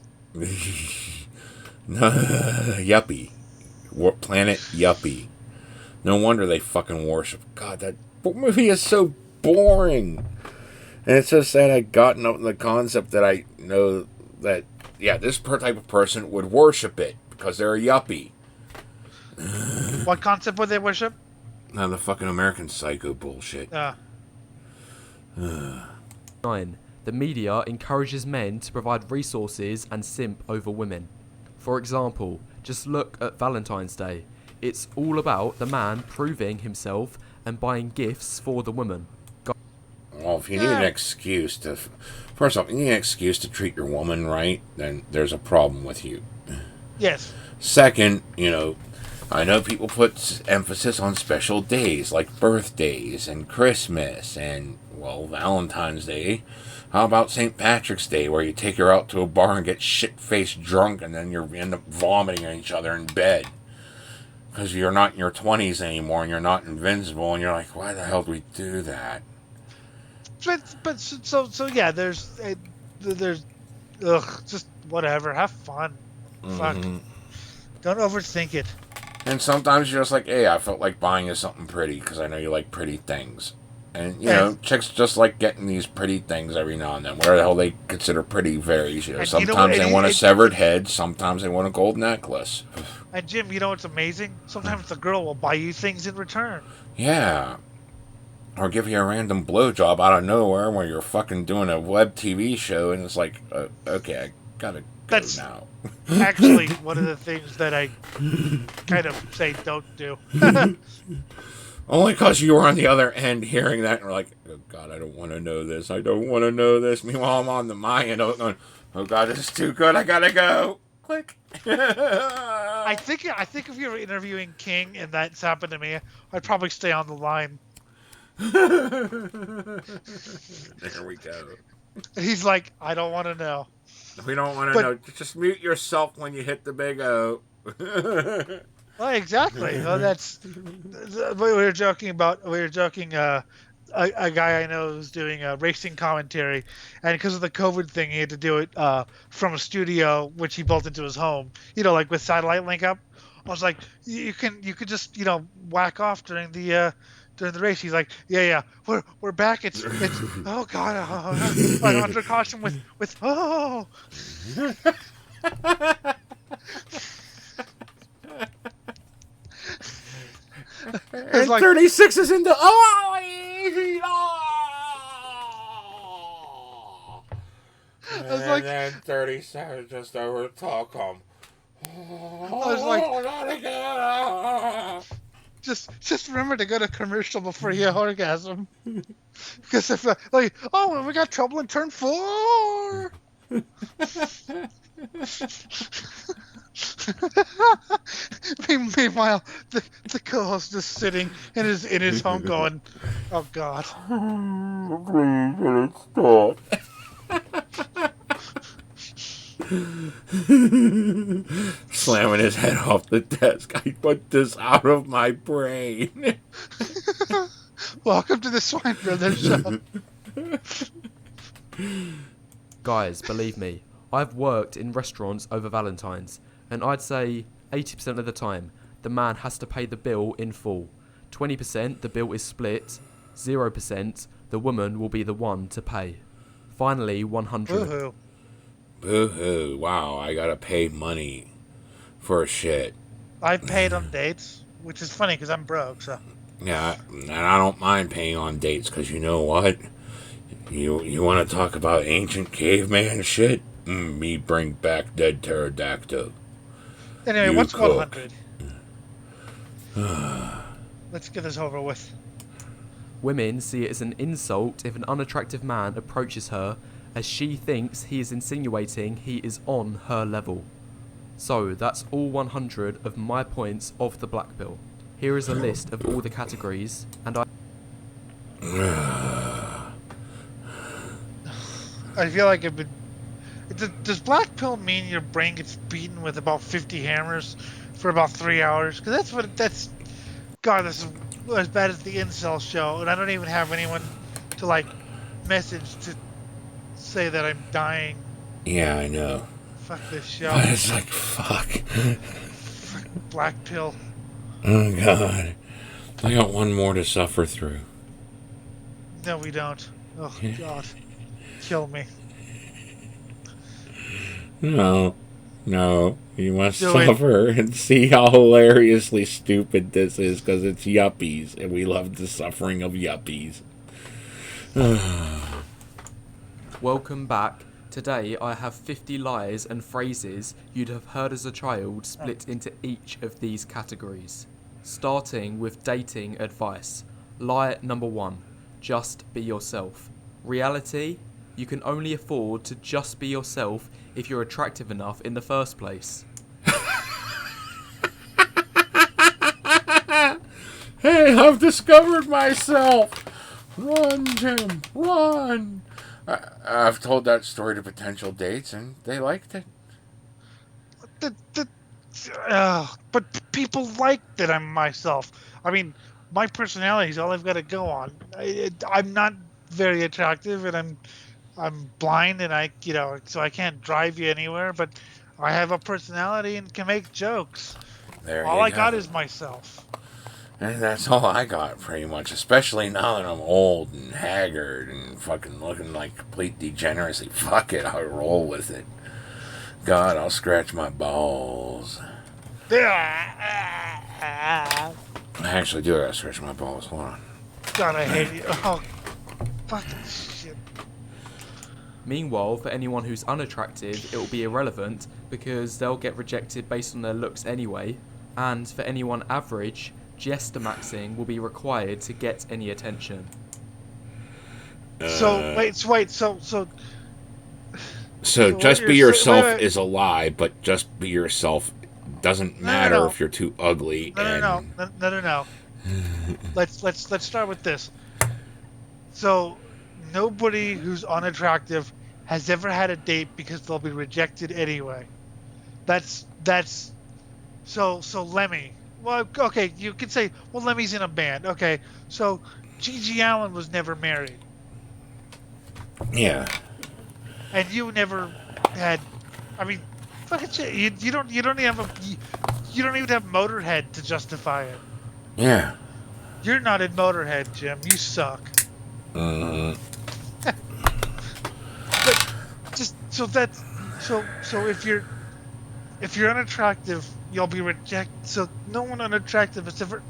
Yuppie. Planet Yuppie. No wonder they fucking worship. God, that movie is so boring. And it's so sad I'd gotten up in the concept that I know that, yeah, this type of person would worship it because they're a yuppie. What concept would they worship? No, the fucking American Psycho bullshit. 9. The media encourages men to provide resources and simp over women. For example, just look at Valentine's Day. It's all about the man proving himself and buying gifts for the woman. Well, if you need an excuse to... First off, you need an excuse to treat your woman right, then there's a problem with you. Yes. Second, I know people put emphasis on special days like birthdays and Christmas and, well, Valentine's Day. How about St. Patrick's Day, where you take her out to a bar and get shit-faced drunk and then you end up vomiting on each other in bed? Because you're not in your 20s anymore and you're not invincible and you're like, why the hell do we do that? But so yeah, there's ugh, just whatever. Have fun. Fuck. Hmm. Don't overthink it. And sometimes you're just like, hey, I felt like buying you something pretty because I know you like pretty things. And, And chicks just like getting these pretty things every now and then. Where the hell they consider pretty varies. and you know what? Sometimes they want a severed head, sometimes they want a gold necklace. And Jim, you know what's amazing? Sometimes the girl will buy you things in return. Yeah. Or give you a random blowjob out of nowhere where you're fucking doing a web TV show and it's like, okay, I gotta go That's now. actually one of the things that I kind of say don't do. Only because you were on the other end hearing that and we're like, oh God, I don't want to know this. I don't want to know this. Meanwhile, I'm on my end going, oh God, this is too good. I gotta go. Click. I think if you were interviewing King and that's happened to me, I'd probably stay on the line. There we go. He's like, I don't want to know. We don't want to But- know. Just mute yourself when you hit the big O. Well, exactly. Well, that's we were joking about. We were joking. A guy I know who's doing racing commentary, and because of the COVID thing, he had to do it from a studio which he built into his home. Like with satellite link up. I was like, you could just whack off during the race. He's like, yeah, we're back. It's oh God, I'm under caution with oh. And like- 36 is into and like- then 37 just over Talcum. I was like, Not again. just remember to go to commercial before you orgasm. Because if we got trouble in turn 4. Meanwhile, the co-host is sitting in his home going, "Oh God." Please, stop. Slamming his head off the desk. I put this out of my brain. Welcome to the Swine Brothers show. Guys, believe me, I've worked in restaurants over Valentine's, and I'd say 80% of the time, the man has to pay the bill in full. 20% the bill is split, 0% the woman will be the one to pay. Finally, 100. Woohoo! Boo-hoo. Wow, I gotta pay money for shit. I paid on dates, which is funny because I'm broke. So Yeah, and I don't mind paying on dates, because you know what? You want to talk about ancient caveman shit? Me bring back dead pterodactyl. anyway, You what's cook. 100? Let's get this over with. Women see it as an insult if an unattractive man approaches her, as she thinks he is insinuating he is on her level. So that's all 100 of my points of the black pill. Here is a list of all the categories, and I feel like does black pill mean your brain gets beaten with about 50 hammers for about 3 hours? Because that's. God, this is as bad as the incel show, and I don't even have anyone to message to say that I'm dying. Yeah, I know. Fuck this show. But it's like, fuck. Fuck black pill. Oh, God. I got one more to suffer through. No, we don't. Oh God, kill me. No. You must Do it. suffer and see how hilariously stupid this is, because it's yuppies, and we love the suffering of yuppies. welcome back. Today I have 50 lies and phrases you'd have heard as a child split into each of these categories. Starting with dating advice. Lie number 1. Just be yourself. Reality, you can only afford to just be yourself if you're attractive enough in the first place. Hey, I've discovered myself! Run, Jim, run! I've told that story to potential dates, and they liked it. But people like that I'm myself. I mean, my personality is all I've got to go on. I'm not very attractive, and I'm blind and so I can't drive you anywhere, but I have a personality and can make jokes. There All you I got go. is myself. And that's all I got, pretty much. Especially now that I'm old and haggard and fucking looking like complete degeneracy. Fuck it, I'll roll with it. God, I'll scratch my balls. I actually do gotta scratch my balls. Hold on. God, I hate you. Oh, fucking shit. Meanwhile, for anyone who's unattractive, it will be irrelevant because they'll get rejected based on their looks anyway. And for anyone average, Gestamaxing will be required to get any attention. So So what just you're be saying? yourself Wait. is a lie, but just be yourself doesn't No, matter no, if you're too ugly. no. Let's start with this. So nobody who's unattractive has ever had a date because they'll be rejected anyway. That's so Lemmy. Well, okay, you could say, well, Lemmy's in a band. Okay, so Gigi Allen was never married, Yeah. and you never had. I mean, fucking shit. You don't even you don't even have Motorhead to justify it. Yeah. You're not in Motorhead, Jim. You suck. Mm-hmm. But just so that's so if you're unattractive, you'll be rejected. So no one unattractive has ever.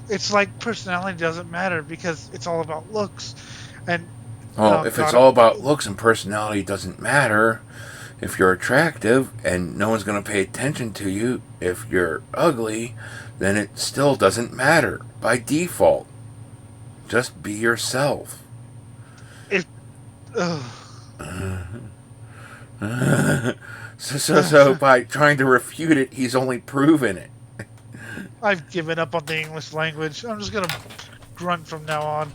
It's like personality doesn't matter because it's all about looks, and Well, if it's all about looks and personality, it doesn't matter. If you're attractive and no one's going to pay attention to you, if you're ugly, then it still doesn't matter by default. Just be yourself. If So by trying to refute it, he's only proven it. I've given up on the English language, I'm just gonna grunt from now on.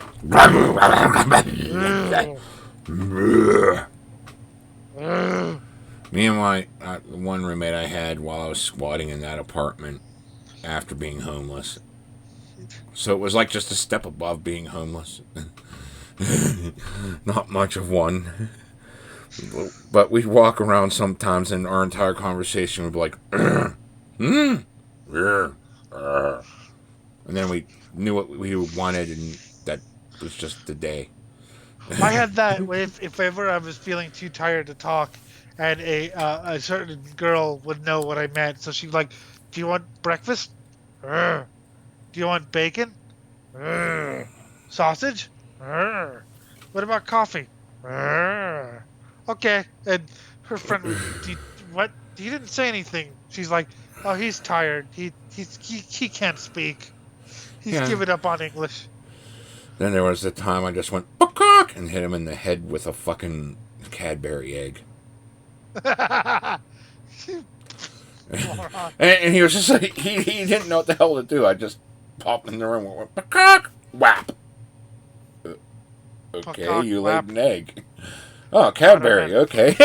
Me and my one roommate I had while I was squatting in that apartment after being homeless. So it was like just a step above being homeless. Not much of one. But we'd walk around sometimes and our entire conversation would be like, and then we knew what we wanted and that was just the day. I had that if ever I was feeling too tired to talk, and a certain girl would know what I meant. So she'd like, "Do you want breakfast? Do you want bacon? Sausage? What about coffee? Okay." And her friend would, "What? He didn't say anything." She's like, "Oh, he's tired. He can't speak. He's given up on English." Then there was the time I just went "Buckcock" and hit him in the head with a fucking Cadbury egg. And he was just like, he didn't know what the hell to do. I just popped in the room and went "Buckcock," whap. Okay, Buckcock, you whap. laid an egg. Oh, Cadbury, okay.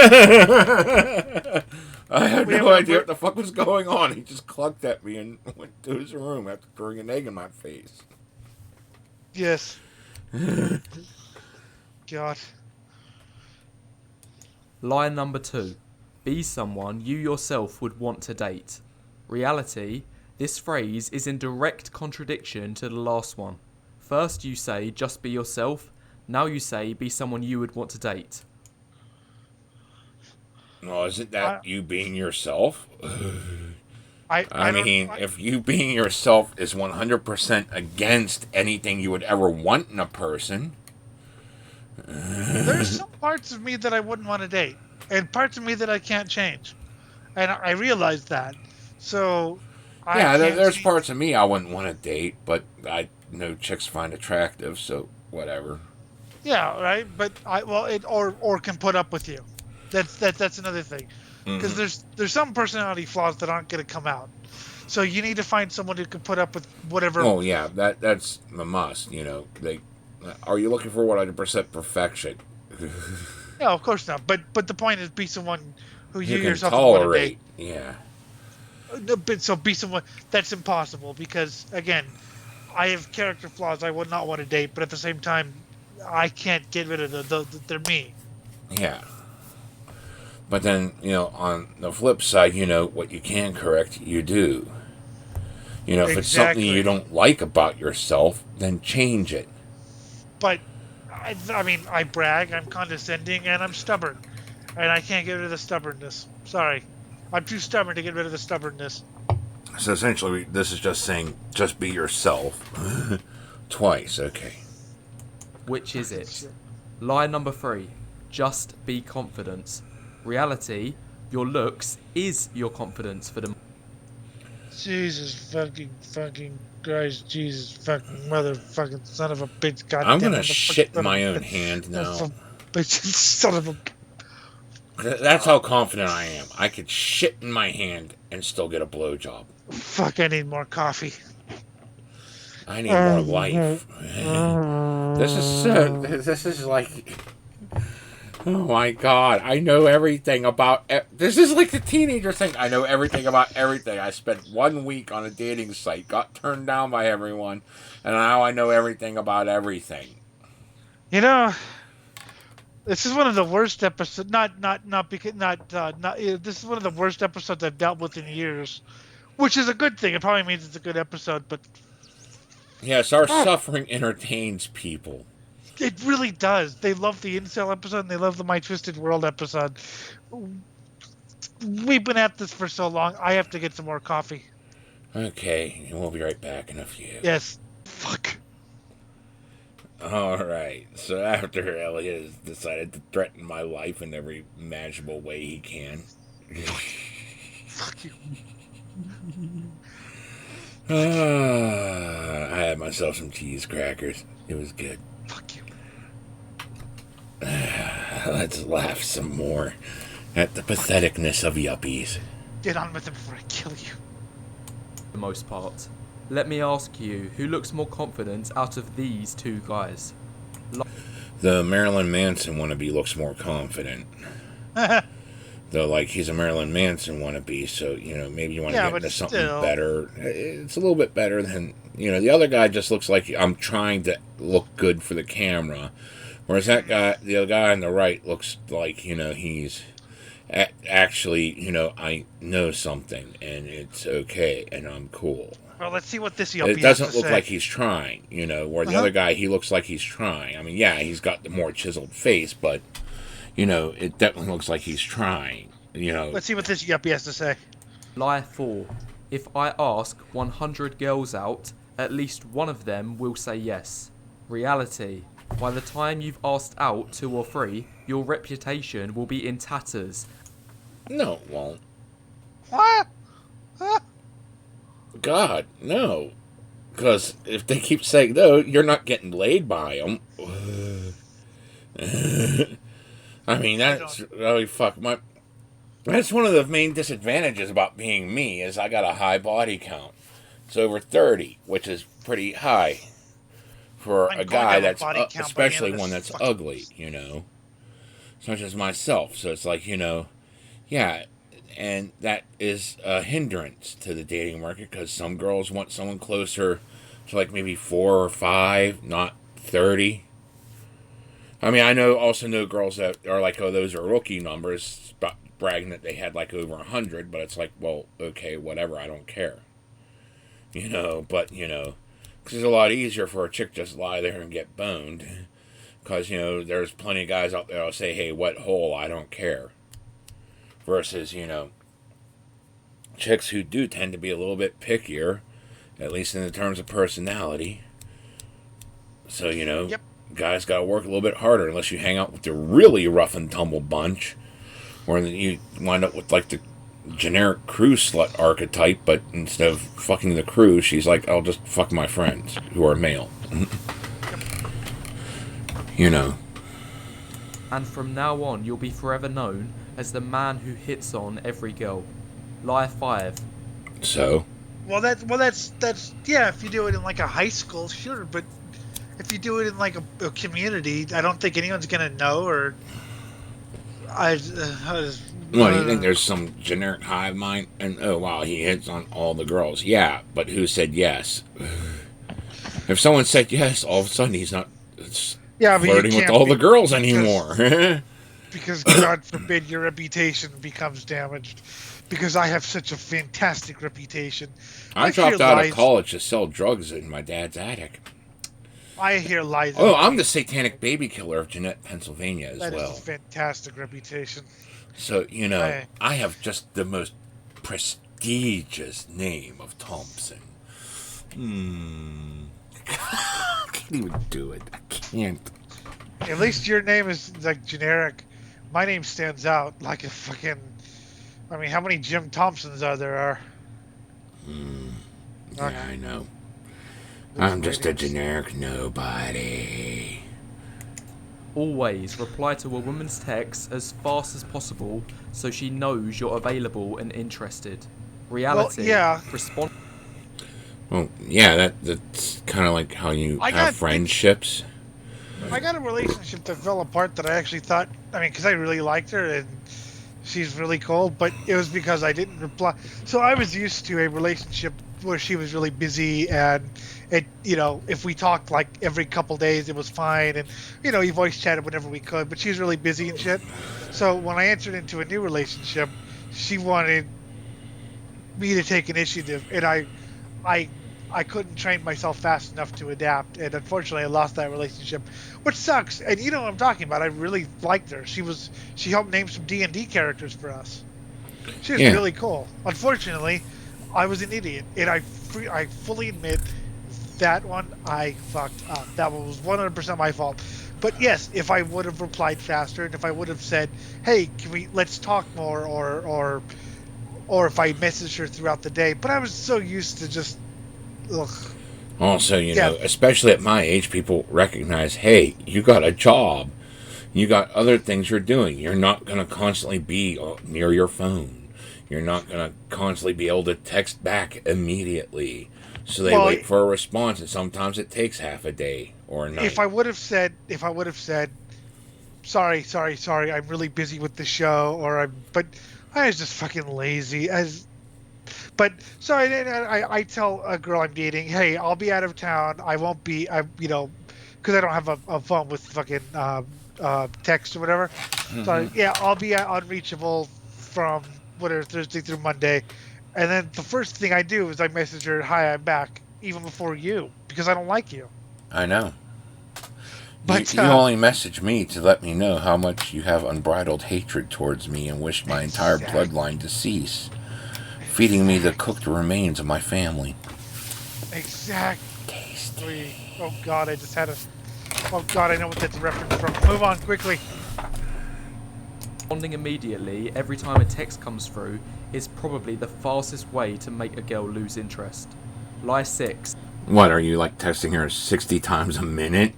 I had no idea what the fuck was going on. He just clucked at me and went to his room after throwing an egg in my face. Yes. God. Line number 2. Be someone you yourself would want to date. Reality, this phrase is in direct contradiction to the last one. First you say just be yourself, now you say be someone you would want to date. Well, isn't that you being yourself? I mean, if you being yourself is 100% against anything you would ever want in a person. There's some parts of me that I wouldn't want to date, and parts of me that I can't change, and I realize that. So, there's parts of me I wouldn't want to date, but I know chicks find attractive, so whatever. Yeah, right. But or can put up with you. That's another thing, because there's some personality flaws that aren't going to come out. So you need to find someone who can put up with whatever. Oh yeah, that's a must. You know, are you looking for 100% perfection? Yeah, of course not. But the point is, be someone who you can yourself tolerate. want to date. Yeah. So be someone that's impossible because again, I have character flaws I would not want to date, but at the same time, I can't get rid of they're me. Yeah. But then, on the flip side, what you can correct, you do. If it's something Exactly. you don't like about yourself, then change it. But I mean, I brag, I'm condescending, and I'm stubborn, and I can't get rid of the stubbornness. Sorry, I'm too stubborn to get rid of the stubbornness. So essentially, this is just saying, just be yourself. Twice, okay. Which is it? Lie number 3. Just be confident. Reality, your looks is your confidence for the... Jesus fucking Christ, Jesus fucking motherfucking son of a bitch, goddamn. I'm gonna shit in my own hand now. Bitch, son of a... That's how confident I am. I could shit in my hand and still get a blowjob. Fuck, I need more coffee. I need more life. This is like... Oh my god, I know everything about... This is like the teenager thing. I know everything about everything. I spent 1 week on a dating site, got turned down by everyone, and now I know everything about everything. This is one of the worst episodes. This is one of the worst episodes I've dealt with in years, which is a good thing. It probably means it's a good episode, but yes, our suffering entertains people. It really does. They love the incel episode and they love the My Twisted World episode. We've been at this for so long. I have to get some more coffee. Okay, we'll be right back in a few. Yes. Fuck. Alright, so after Elliot has decided to threaten my life in every imaginable way he can. Fuck you. I had myself some cheese crackers. It was good. Fuck you. Let's laugh some more at the patheticness of yuppies. Get on with it before I kill you. For the most part. Let me ask you, who looks more confident out of these two guys? The Marilyn Manson wannabe looks more confident. Though, like, he's a Marilyn Manson wannabe, so, maybe you want to get into something better. It's a little bit better than, the other guy just looks like I'm trying to look good for the camera. Whereas the other guy on the right looks like, he's actually, I know something, and it's okay, and I'm cool. Well, let's see what this yuppie It doesn't has to look say. like he's trying, where the other guy, he looks like he's trying. I mean, yeah, he's got the more chiseled face, but, it definitely looks like he's trying, Let's see what this yuppie has to say. Lie 4. If I ask 100 girls out, at least one of them will say yes. Reality. By the time you've asked out 2 or 3, your reputation will be in tatters. No, it won't. What? Huh? God, no. Because if they keep saying no, you're not getting laid by them. I mean, that's... Oh, fuck. That's one of the main disadvantages about being me, is I got a high body count. It's over 30, which is pretty high for a guy that's... especially one that's ugly, Such as myself. So it's like, yeah... And that is a hindrance to the dating market, because some girls want someone closer to like maybe 4 or 5, not 30. I mean, I also know girls that are like, oh, those are rookie numbers, bragging that they had like over 100, but it's like, well, okay, whatever, I don't care. But, because it's a lot easier for a chick just lie there and get boned. Because, there's plenty of guys out there that'll say, hey, wet hole, I don't care. Versus, chicks who do tend to be a little bit pickier, at least in the terms of personality. So, Yep. Guys got to work a little bit harder unless you hang out with the really rough and tumble bunch, where you wind up with, like, the generic crew slut archetype, but instead of fucking the crew, she's like, I'll just fuck my friends who are male. And from now on, you'll be forever known as the man who hits on every girl. Lie 5. So? Well, that's yeah. If you do it in like a high school, sure. But if you do it in like a community, I don't think anyone's gonna know. Or Well, you think there's some generic hive mind? And, oh, wow, he hits on all the girls. Yeah, but who said yes? If someone said yes, all of a sudden he's not Yeah, but you flirting with can't all the girls because anymore. because God forbid your reputation becomes damaged. Because I have such a fantastic reputation. I I hear dropped out of lies. college to sell drugs in my dad's attic. I hear lies Oh, about I'm me. the satanic baby killer of Jeanette, Pennsylvania as That is a well. fantastic reputation. So, I I have just the most prestigious name of Thompson. I can't even do it. I can't. At least your name is like generic. My name stands out like a fucking. I mean, how many Jim Thompsons are there? Are Yeah, I know. those I'm just a ratings? generic nobody. Always reply to a woman's text as fast as possible so she knows you're available and interested. Well, Reality. yeah. Respond. Well, yeah, that's kind of like how you I have got friendships. I got a relationship that fell apart that I actually thought. I mean, because I really liked her and she's really cool, but it was because I didn't reply. So I was used to a relationship where she was really busy and if we talked like every couple days, it was fine, and we voice chatted whenever we could, but she was really busy and shit. So when I entered into a new relationship, she wanted me to take initiative, and I I couldn't train myself fast enough to adapt, and unfortunately, I lost that relationship, which sucks. And you know what I'm talking about. I really liked her. She helped name some D&D characters for us. She was Yeah. really cool. Unfortunately, I was an idiot, and I fully admit that one I fucked up. That one was 100% my fault. But yes, if I would have replied faster, and if I would have said, "Hey, let's talk more," or if I messaged her throughout the day, but I was so used to just, ugh. Also, Yeah, especially at my age, people recognize, hey, you got a job. You got other things you're doing. You're not going to constantly be near your phone. You're not going to constantly be able to text back immediately. So they well, wait for a response, and sometimes it takes half a day or a if night. I would have said, sorry, I'm really busy with the show, but I was just fucking lazy. But so I tell a girl I'm dating, hey, I'll be out of town. I won't be, because I don't have a phone with fucking text or whatever. So yeah, I'll be unreachable from whatever Thursday through Monday, and then the first thing I do is I message her, hi, I'm back, even before you, because I don't like you. I know. You, But you only message me to let me know how much you have unbridled hatred towards me and wish my entire bloodline to cease, feeding me the cooked remains of my family. Exactly. Oh God, I just had a. Oh God, I know what that's a reference from. Move on quickly. Responding immediately every time a text comes through is probably the fastest way to make a girl lose interest. Lie 6. What, are you like texting her 60 times a minute?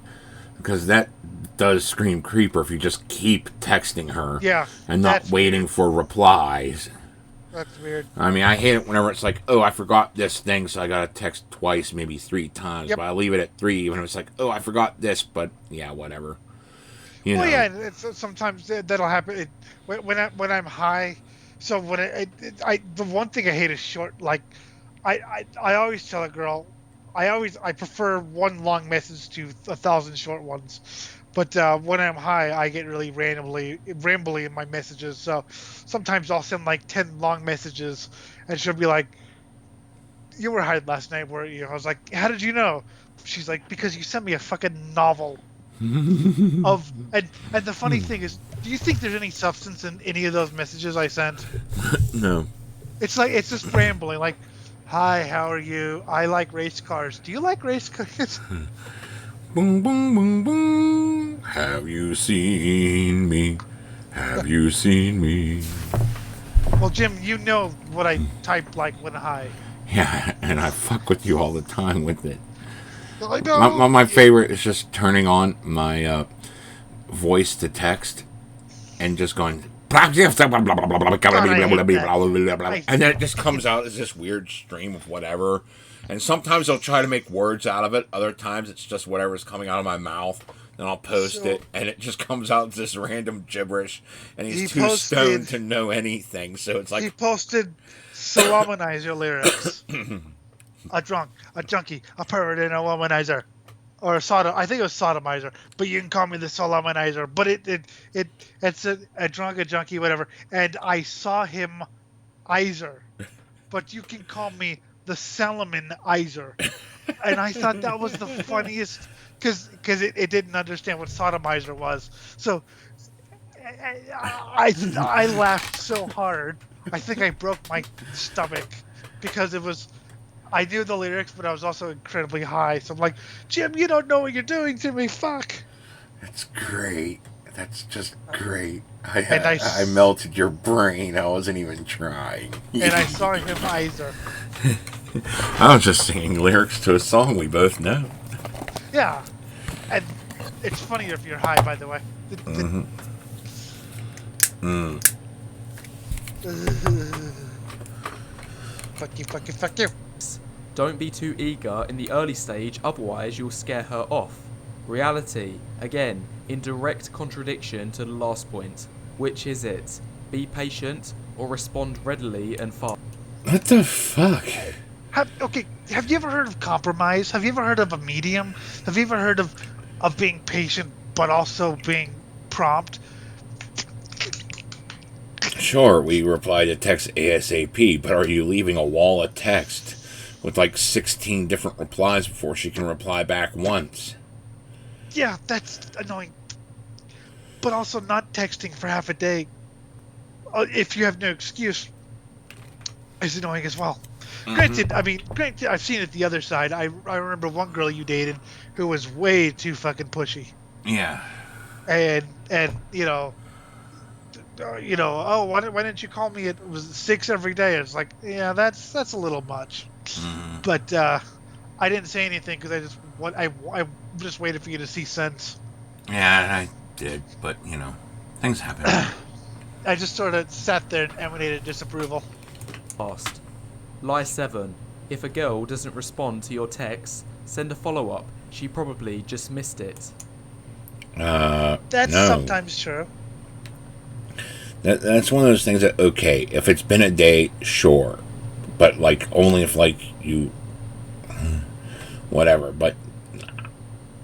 Because that does scream creeper if you just keep texting her Yeah, and not that's waiting weird. for replies. That's weird. I mean, I hate it whenever it's like, oh, I forgot this thing, so I gotta text twice, maybe 3 times, Yep. but I leave it at 3, even if it's like, oh, I forgot this, but yeah, whatever. You Well, know. yeah, sometimes that'll happen when I'm high. So the one thing I hate is short. Like, I always tell a girl, I prefer one long message to 1,000 short ones. But when I'm high, I get really rambly in my messages. So sometimes I'll send like 10 long messages, and she'll be like, "You were high last night, weren't you?" I was like, "How did you know?" She's like, "Because you sent me a fucking novel." And the funny thing is, do you think there's any substance in any of those messages I sent? No. It's like it's just rambling, like, "Hi, how are you? I like race cars. Do you like race cars?" Boom, boom, boom, boom. Have you seen me? Have you seen me? Well, Jim, you know what I type like when high. Yeah, and I fuck with you all the time with it. I My, know. my, my favorite is just turning on my voice to text and just going, and God, I hate that. then it just comes Fucking out as this weird stream of whatever. And sometimes I'll try to make words out of it. Other times it's just whatever's coming out of my mouth. Then I'll post so it, and it just comes out as this random gibberish. And he he's too stoned posted to know anything. So it's he like, posted Solomonizer lyrics. A drunk, a junkie, a pervert, and a womanizer. or I think it was sodomizer, but you can call me the sodominizer. But it's a drunk, a junkie, whatever. And I saw him Izer, but you can call me the Salmonizer. And I thought that was the funniest because it didn't understand what sodomizer was. So I laughed so hard. I think I broke my stomach because it was. I knew the lyrics, but I was also incredibly high. So I'm like, Jim, you don't know what you're doing to me. Fuck. That's great. That's just great. And I melted your brain. I wasn't even trying. And I saw him Izer. I was just singing lyrics to a song we both know. Yeah. And it's funnier if you're high, by the way. Fuck you. Don't be too eager in the early stage, otherwise you'll scare her off. Reality, again, in direct contradiction to the last point. Which is it? Be patient or respond readily and fast? What the fuck? Have you ever heard of compromise? Have you ever heard of a medium? Have you ever heard of being patient but also being prompt? Sure, we reply to text ASAP, but are you leaving a wall of text with like 16 different replies before she can reply back once? Yeah, that's annoying. But also not texting for half a day, if you have no excuse, is annoying as well. Granted, I've seen it the other side. I remember one girl you dated who was way too fucking pushy. Yeah. And oh, why didn't you call me? It was 6 every day. It's like, yeah, that's a little much. But I didn't say anything because I just waited for you to see sense. Yeah, I did, but things happen. I just sort of sat there and emanated disapproval. Fast. Lie 7. If a girl doesn't respond to your text, send a follow-up. She probably just missed it. That's no. sometimes true. That's one of those things that, okay, if it's been a day, sure. But, like, only if, like, you... whatever. But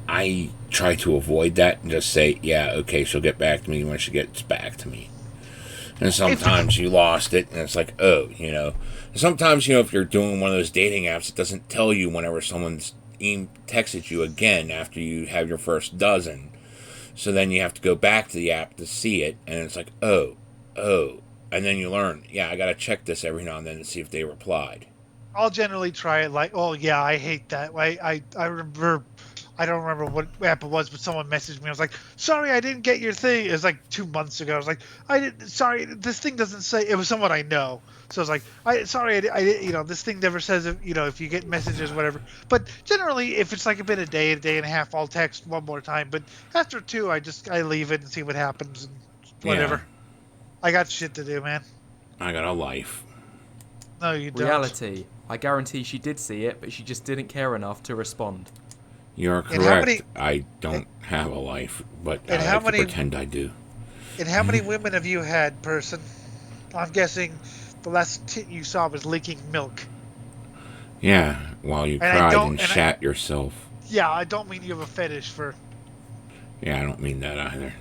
I try to avoid that and just say, yeah, okay, she'll get back to me when she gets back to me. And sometimes you lost it, and it's like, oh, Sometimes, if you're doing one of those dating apps, it doesn't tell you whenever someone's texted you again after you have your first dozen. So then you have to go back to the app to see it, and it's like, oh. And then you learn, yeah, I gotta check this every now and then to see if they replied. I'll generally try it like, oh yeah, I hate that. I remember, I don't remember what app it was, but someone messaged me. I was like, sorry, I didn't get your thing. It was like 2 months ago. I was like, sorry, this thing doesn't say. It was someone I know. So I was like, this thing never says if you get messages, whatever. But generally, if it's like been a day and a half, I'll text one more time. But after 2, I leave it and see what happens and whatever. Yeah. I got shit to do, man. I got a life. No, you don't. Reality. I guarantee she did see it, but she just didn't care enough to respond. You're correct. I don't have a life, but I like to pretend I do. And how many women have you had, person? I'm guessing the last tit you saw was leaking milk. Yeah, while you cried and shat yourself. Yeah, I don't mean you have a fetish for... Yeah, I don't mean that either.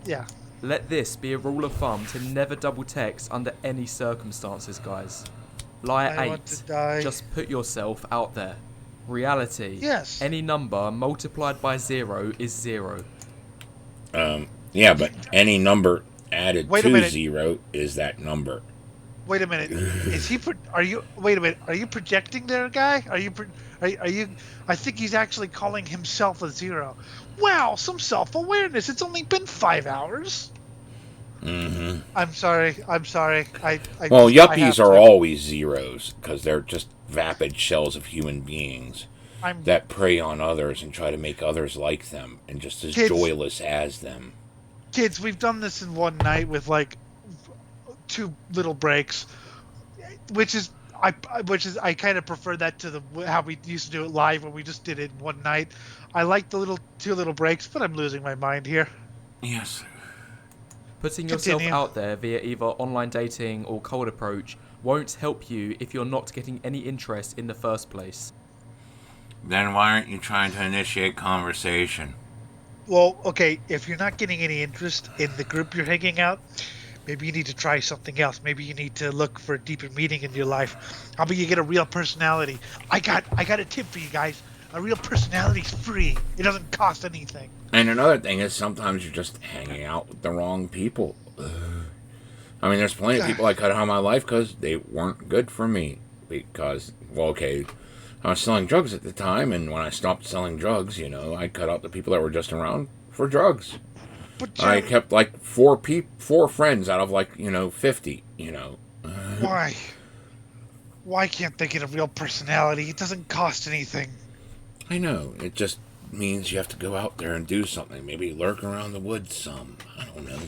Yeah. Let this be a rule of thumb to never double text under any circumstances, guys. Lie at 8. Just put yourself out there. Reality. Yes. Any number multiplied by 0 is 0. Yeah, but any number added to 0 is that number. Wait a minute. Are you projecting there, guy? Are you? I think he's actually calling himself a 0. Wow, some self-awareness. It's only been 5 hours. Mm-hmm. I'm sorry. Yuppies are always zeros because they're just vapid shells of human beings that prey on others and try to make others like them and just as joyless as them. Kids, we've done this in one night with like 2 little breaks, which is I kind of prefer that to how we used to do it live when we just did it in one night. I like the 2 little breaks, but I'm losing my mind here. Yes. Putting yourself out there via either online dating or cold approach won't help you if you're not getting any interest in the first place. Then why aren't you trying to initiate conversation? Well, okay, if you're not getting any interest in the group you're hanging out, maybe you need to try something else. Maybe you need to look for a deeper meaning in your life. How about you get a real personality? I got a tip for you guys. A real personality's free. It doesn't cost anything. And another thing is sometimes you're just hanging out with the wrong people. I mean, there's plenty of people I cut out of my life because they weren't good for me. Because, well, okay, I was selling drugs at the time, and when I stopped selling drugs, I cut out the people that were just around for drugs. But I kept like four friends out of 50. Why? Why can't they get a real personality? It doesn't cost anything. I know. It just means you have to go out there and do something. Maybe lurk around the woods some. I don't know.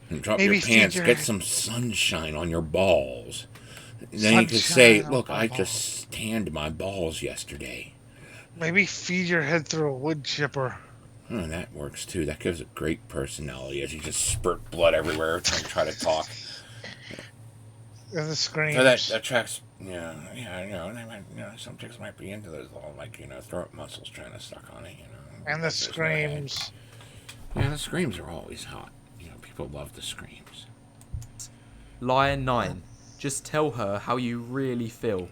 And drop your pants. Get some sunshine on your balls. Then you could say, look, I just tanned my balls yesterday. Maybe feed your head through a wood chipper. Oh, that works too. That gives a great personality as you just spurt blood everywhere every time you try to talk. And the screams. So that tracks. Some chicks might be into those little, throat muscles trying to suck on it, And the screams. Yeah, the screams are always hot. People love the screams. Lie 9. Just tell her how you really feel.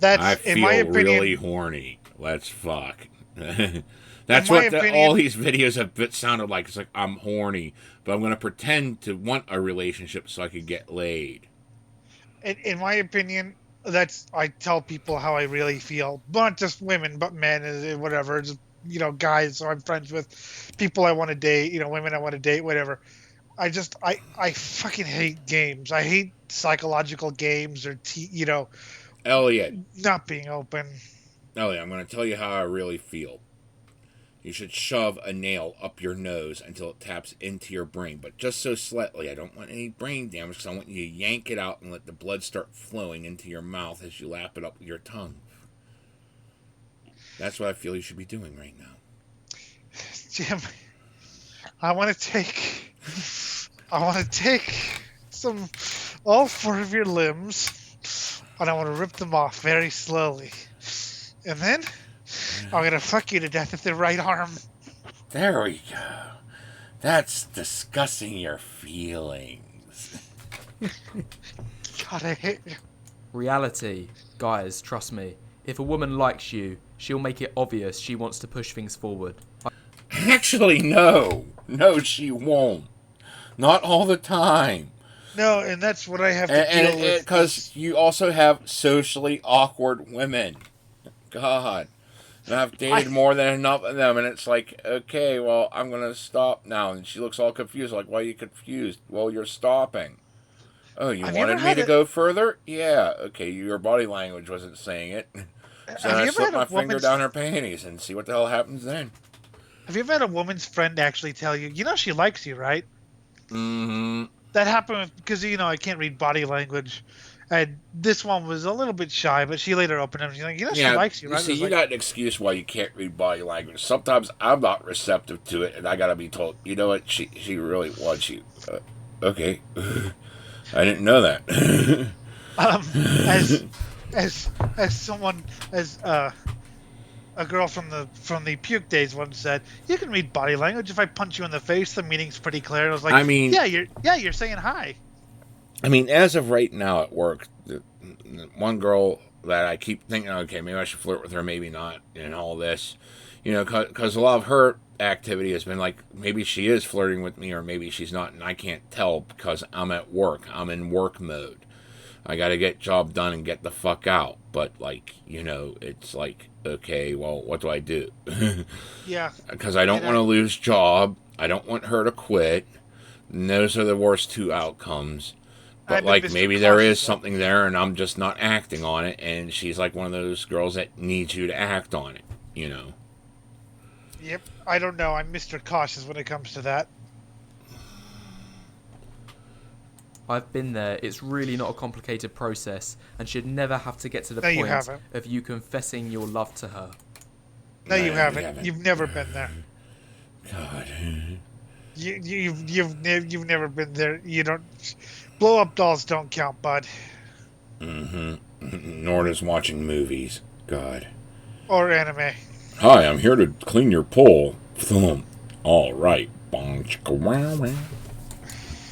I feel really horny. Let's fuck. That's what all these videos have sounded like. It's like, I'm horny, but I'm going to pretend to want a relationship so I could get laid. In my opinion, I tell people how I really feel. Not just women, but men, whatever. Just, guys I'm friends with, people I want to date, women I want to date, whatever. I fucking hate games. I hate psychological games or, Elliot. Not being open. Elliot, I'm going to tell you how I really feel. You should shove a nail up your nose until it taps into your brain, but just so slightly. I don't want any brain damage because I want you to yank it out and let the blood start flowing into your mouth as you lap it up with your tongue. That's what I feel you should be doing right now. Jim, I want to take all 4 of your limbs, and I want to rip them off very slowly. And then I'm going to fuck you to death with the right arm. There we go. That's discussing your feelings. God, I hate you. Reality. Guys, trust me. If a woman likes you, she'll make it obvious she wants to push things forward. Actually, no. No, she won't. Not all the time. No, and that's what I have to deal with. Because you also have socially awkward women. God. And I've dated more than enough of them, and it's like, okay, well, I'm going to stop now. And she looks all confused, like, why are you confused? Well, you're stopping. Oh, you wanted me to go further? Yeah, okay, your body language wasn't saying it. So I slip my finger down her panties and see what the hell happens then. Have you ever had a woman's friend actually tell you, she likes you, right? Mm-hmm. That happened because, I can't read body language. And this one was a little bit shy, but she later opened up. She's like, she likes you, right? See, you got an excuse why you can't read body language. Sometimes I'm not receptive to it, and I gotta be told, you know what, she really wants you. Okay. I didn't know that. As a girl from the puke days once said, you can read body language. If I punch you in the face, the meaning's pretty clear. I was like, you're saying hi. I mean, as of right now at work, the one girl that I keep thinking, okay, maybe I should flirt with her, maybe not, and all this, because a lot of her activity has been like, maybe she is flirting with me or maybe she's not, and I can't tell because I'm at work. I'm in work mode. I got to get job done and get the fuck out. But, it's like, okay, well, what do I do? Yeah. Because I don't want to lose job. I don't want her to quit. And those are the worst 2 outcomes. But, maybe there is something there and I'm just not acting on it. And she's like one of those girls that needs you to act on it, Yep. I don't know. I'm Mr. Cautious when it comes to that. I've been there. It's really not a complicated process and should never have to get to the point of you confessing your love to her. No, you haven't. You've never been there. God. You've never been there. You don't. Blow up dolls don't count, bud. Mm-hmm. Nor does watching movies. God. Or anime. Hi, I'm here to clean your pool. Thump. All right. Bong chicka wow wow.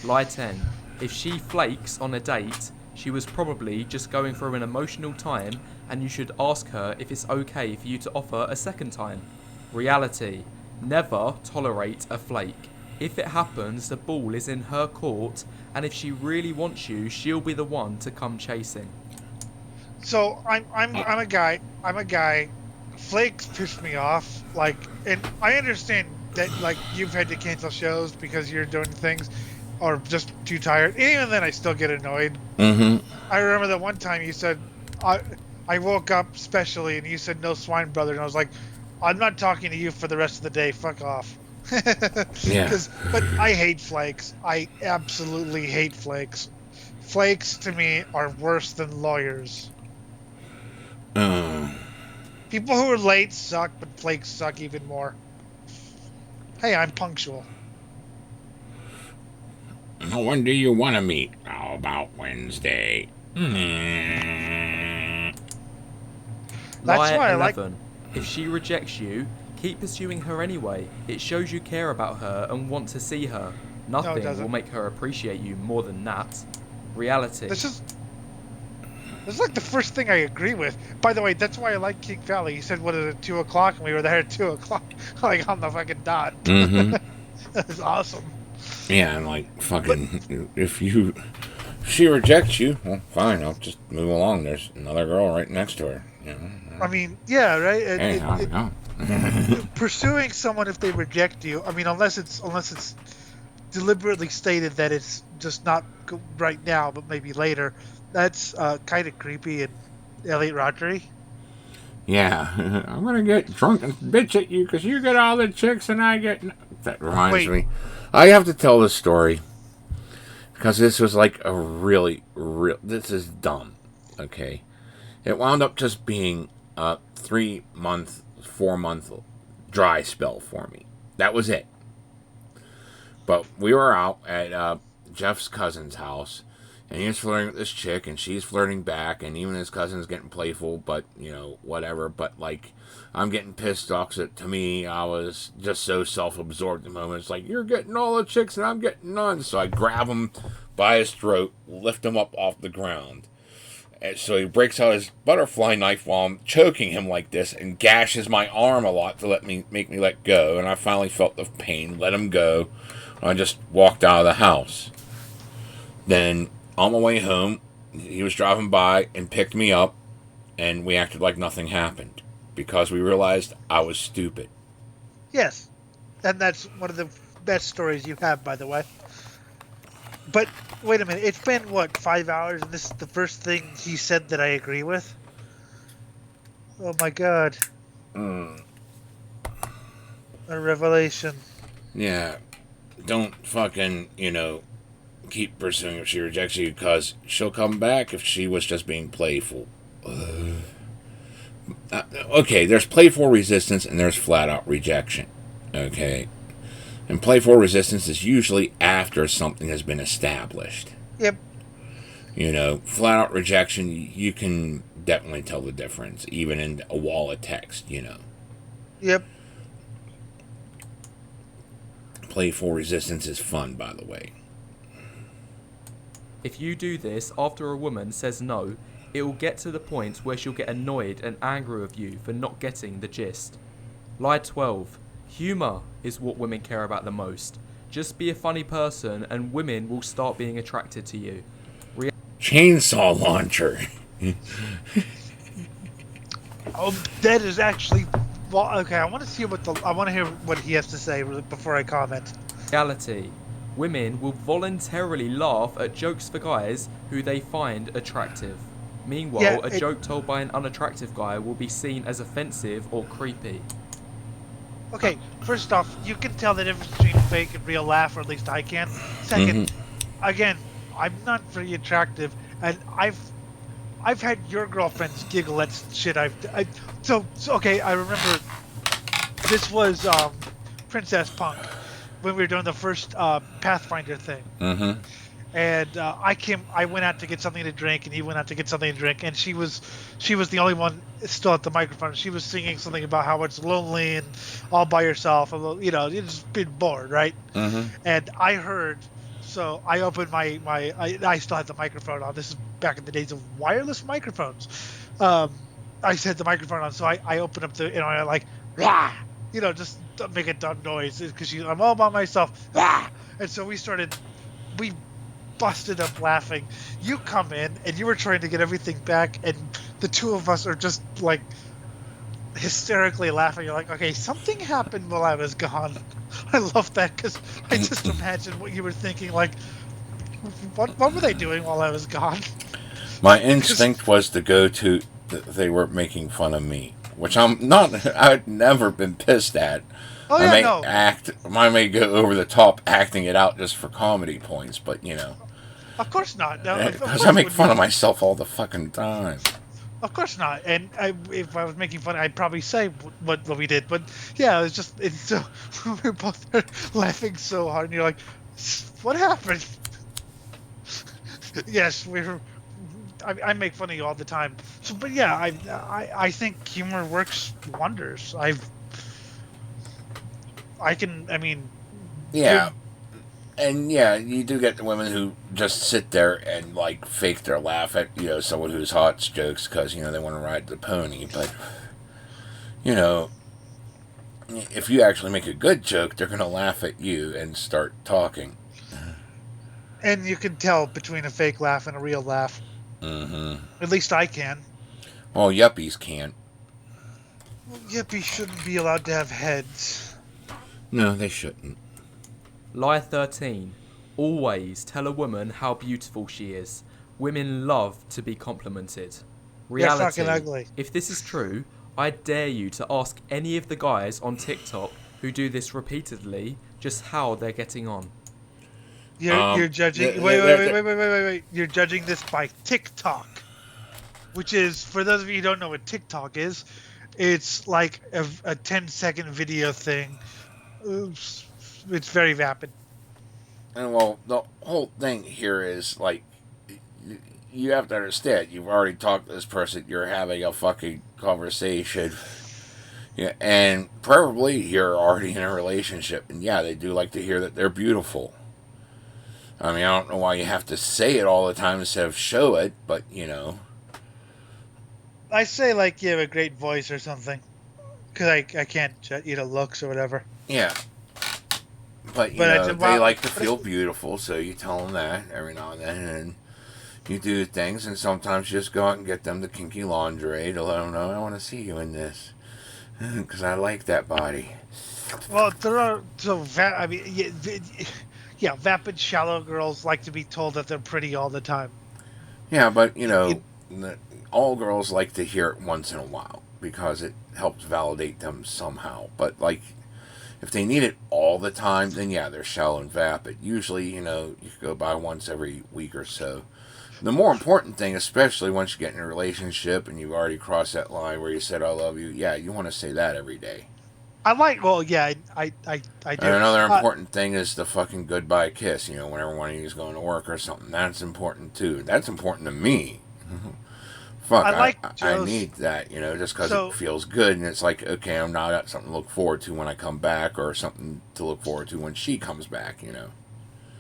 Lie 10. If she flakes on a date, she was probably just going through an emotional time and you should ask her if it's okay for you to offer a second time. Reality. Never tolerate a flake. If it happens, the ball is in her court, and if she really wants you, she'll be the one to come chasing. So I'm a guy. Flakes piss me off. Like, and I understand that like you've had to cancel shows because you're doing things, or just too tired. And even then, I still get annoyed. Mm-hmm. I remember that one time you said, I woke up specially, and you said no Swine brother, and I was like, I'm not talking to you for the rest of the day. Fuck off. Yeah. But I hate flakes. I absolutely hate flakes. Flakes to me are worse than lawyers. People who are late suck, but flakes suck even more. Hey, I'm punctual. When do you want to meet? How about Wednesday? That's Lie why I 11. If she rejects you, keep pursuing her anyway. It shows you care about her and want to see her. Nothing doesn't. will make her appreciate you more than that. Reality. This is like the first thing I agree with. By the way, that's why I like King Valley. He said, what is it, 2 o'clock? And we were there at 2 o'clock. Like, on the fucking dot. Mm-hmm. That was awesome. Yeah, and like, fucking, if she rejects you, well, fine, I'll just move along. There's another girl right next to her. You know? I mean, yeah, right? Hey, how's it going? Pursuing someone if they reject you, I mean, unless it's deliberately stated that it's just not right now, but maybe later, that's kind of creepy and Elliot Rodri. Yeah, I'm gonna get drunk and bitch at you because you get all the chicks and I get. That reminds me, I have to tell this story because this was like a really. This is dumb. Okay, it wound up just being a 3-month, 4-month dry spell for me. That was it. But we were out at Jeff's cousin's house. And he was flirting with this chick, and she's flirting back, and even his cousin's getting playful, but, you know, whatever. But, like, I'm getting pissed off, because to me, I was just so self-absorbed at the moment. It's like, you're getting all the chicks, and I'm getting none. So I grab him by his throat, lift him up off the ground. And so he breaks out his butterfly knife while I'm choking him like this, and gashes my arm a lot to make me let go. And I finally felt the pain, let him go. I just walked out of the house. Then on my way home, he was driving by and picked me up, and we acted like nothing happened because we realized I was stupid. Yes, and that's one of the best stories you have, by the way. But wait a minute, it's been, what, 5 hours, and this is the first thing he said that I agree with? Oh my god. A revelation. Yeah, don't fucking, keep pursuing if she rejects you, because she'll come back if she was just being playful. Okay, there's playful resistance and there's flat-out rejection. Okay? And playful resistance is usually after something has been established. Yep. Flat-out rejection, you can definitely tell the difference, even in a wall of text, Yep. Playful resistance is fun, by the way. If you do this after a woman says no, it will get to the point where she'll get annoyed and angry with you for not getting the gist. Lie 12. Humour is what women care about the most. Just be a funny person and women will start being attracted to you. Chainsaw launcher. Oh, that is actually... Well, okay, I want to hear what he has to say before I comment. Reality. Women will voluntarily laugh at jokes for guys who they find attractive. Meanwhile, a joke told by an unattractive guy will be seen as offensive or creepy. Okay, first off, you can tell the difference between fake and real laugh, or at least I can. Second, again, I'm not very attractive, and I've had your girlfriends giggle at shit so okay, I remember this was Princess Punk when we were doing the first Pathfinder thing. and I went out to get something to drink, and he went out to get something to drink, and she was the only one still at the microphone. She was singing something about how it's lonely and all by yourself, and you're just being bored, right? Mm-hmm. And I heard, so I opened I still had the microphone on. This is back in the days of wireless microphones. I set the microphone on, so I opened up the, I like, rah, just make a dumb noise because I'm all by myself, rah, and so we busted up laughing. You come in and you were trying to get everything back, and the two of us are just like hysterically laughing. You're like, okay, something happened while I was gone. I love that because I just imagine what you were thinking. Like, what were they doing while I was gone? My instinct was to go to. They were making fun of me, which I'm not. I've never been pissed at. Oh I yeah, may no, I may go over the top, acting it out just for comedy points, but of course not. No, of because course I make wouldn't. fun of myself all the fucking time. Of course not. And if I was making fun, I'd probably say what we did. But yeah, it's so we're both laughing so hard, and you're like, what happened? Yes, I make fun of you all the time. So, but yeah, I think humor works wonders. I mean, Yeah. And yeah, you do get the women who just sit there and like fake their laugh at someone who's hot's jokes because they want to ride the pony. But you know, if you actually make a good joke, they're gonna laugh at you and start talking. and you can tell between a fake laugh and a real laugh. Mm-hmm. At least I can. Well, yuppies can't. Well, yippies shouldn't be allowed to have heads. No, they shouldn't. Lie 13. Always tell a woman how beautiful she is. Women love to be complimented. Reality. You're fucking ugly. If this is true, I dare you to ask any of the guys on TikTok who do this repeatedly just how they're getting on. You're judging. Wait. You're judging this by TikTok, which is, for those of you who don't know what TikTok is, it's like a 10-second video thing. Oops. It's very vapid. And well, the whole thing here is like, you have to understand, you've already talked to this person, you're having a fucking conversation. Yeah, and probably you're already in a relationship, and yeah, they do like to hear that they're beautiful. I mean, I don't know why you have to say it all the time instead of show it, but I say like you have a great voice or something, because I can't looks or whatever. Yeah. But they like to feel beautiful, so you tell them that every now and then, and you do things, and sometimes you just go out and get them the kinky lingerie to let them know, I want to see you in this, because I like that body. Well, there are vapid, shallow girls like to be told that they're pretty all the time. Yeah, but all girls like to hear it once in a while because it helps validate them somehow. But like, if they need it all the time, then yeah, they're shallow and vapid. Usually, you can go by once every week or so. The more important thing, especially once you get in a relationship and you've already crossed that line where you said I love you, yeah, you want to say that every day. I do. And another important thing is the fucking goodbye kiss. Whenever one of you is going to work or something, that's important too. That's important to me. Fuck, I need that, just because it feels good, and it's like, okay, I got something to look forward to when I come back, or something to look forward to when she comes back,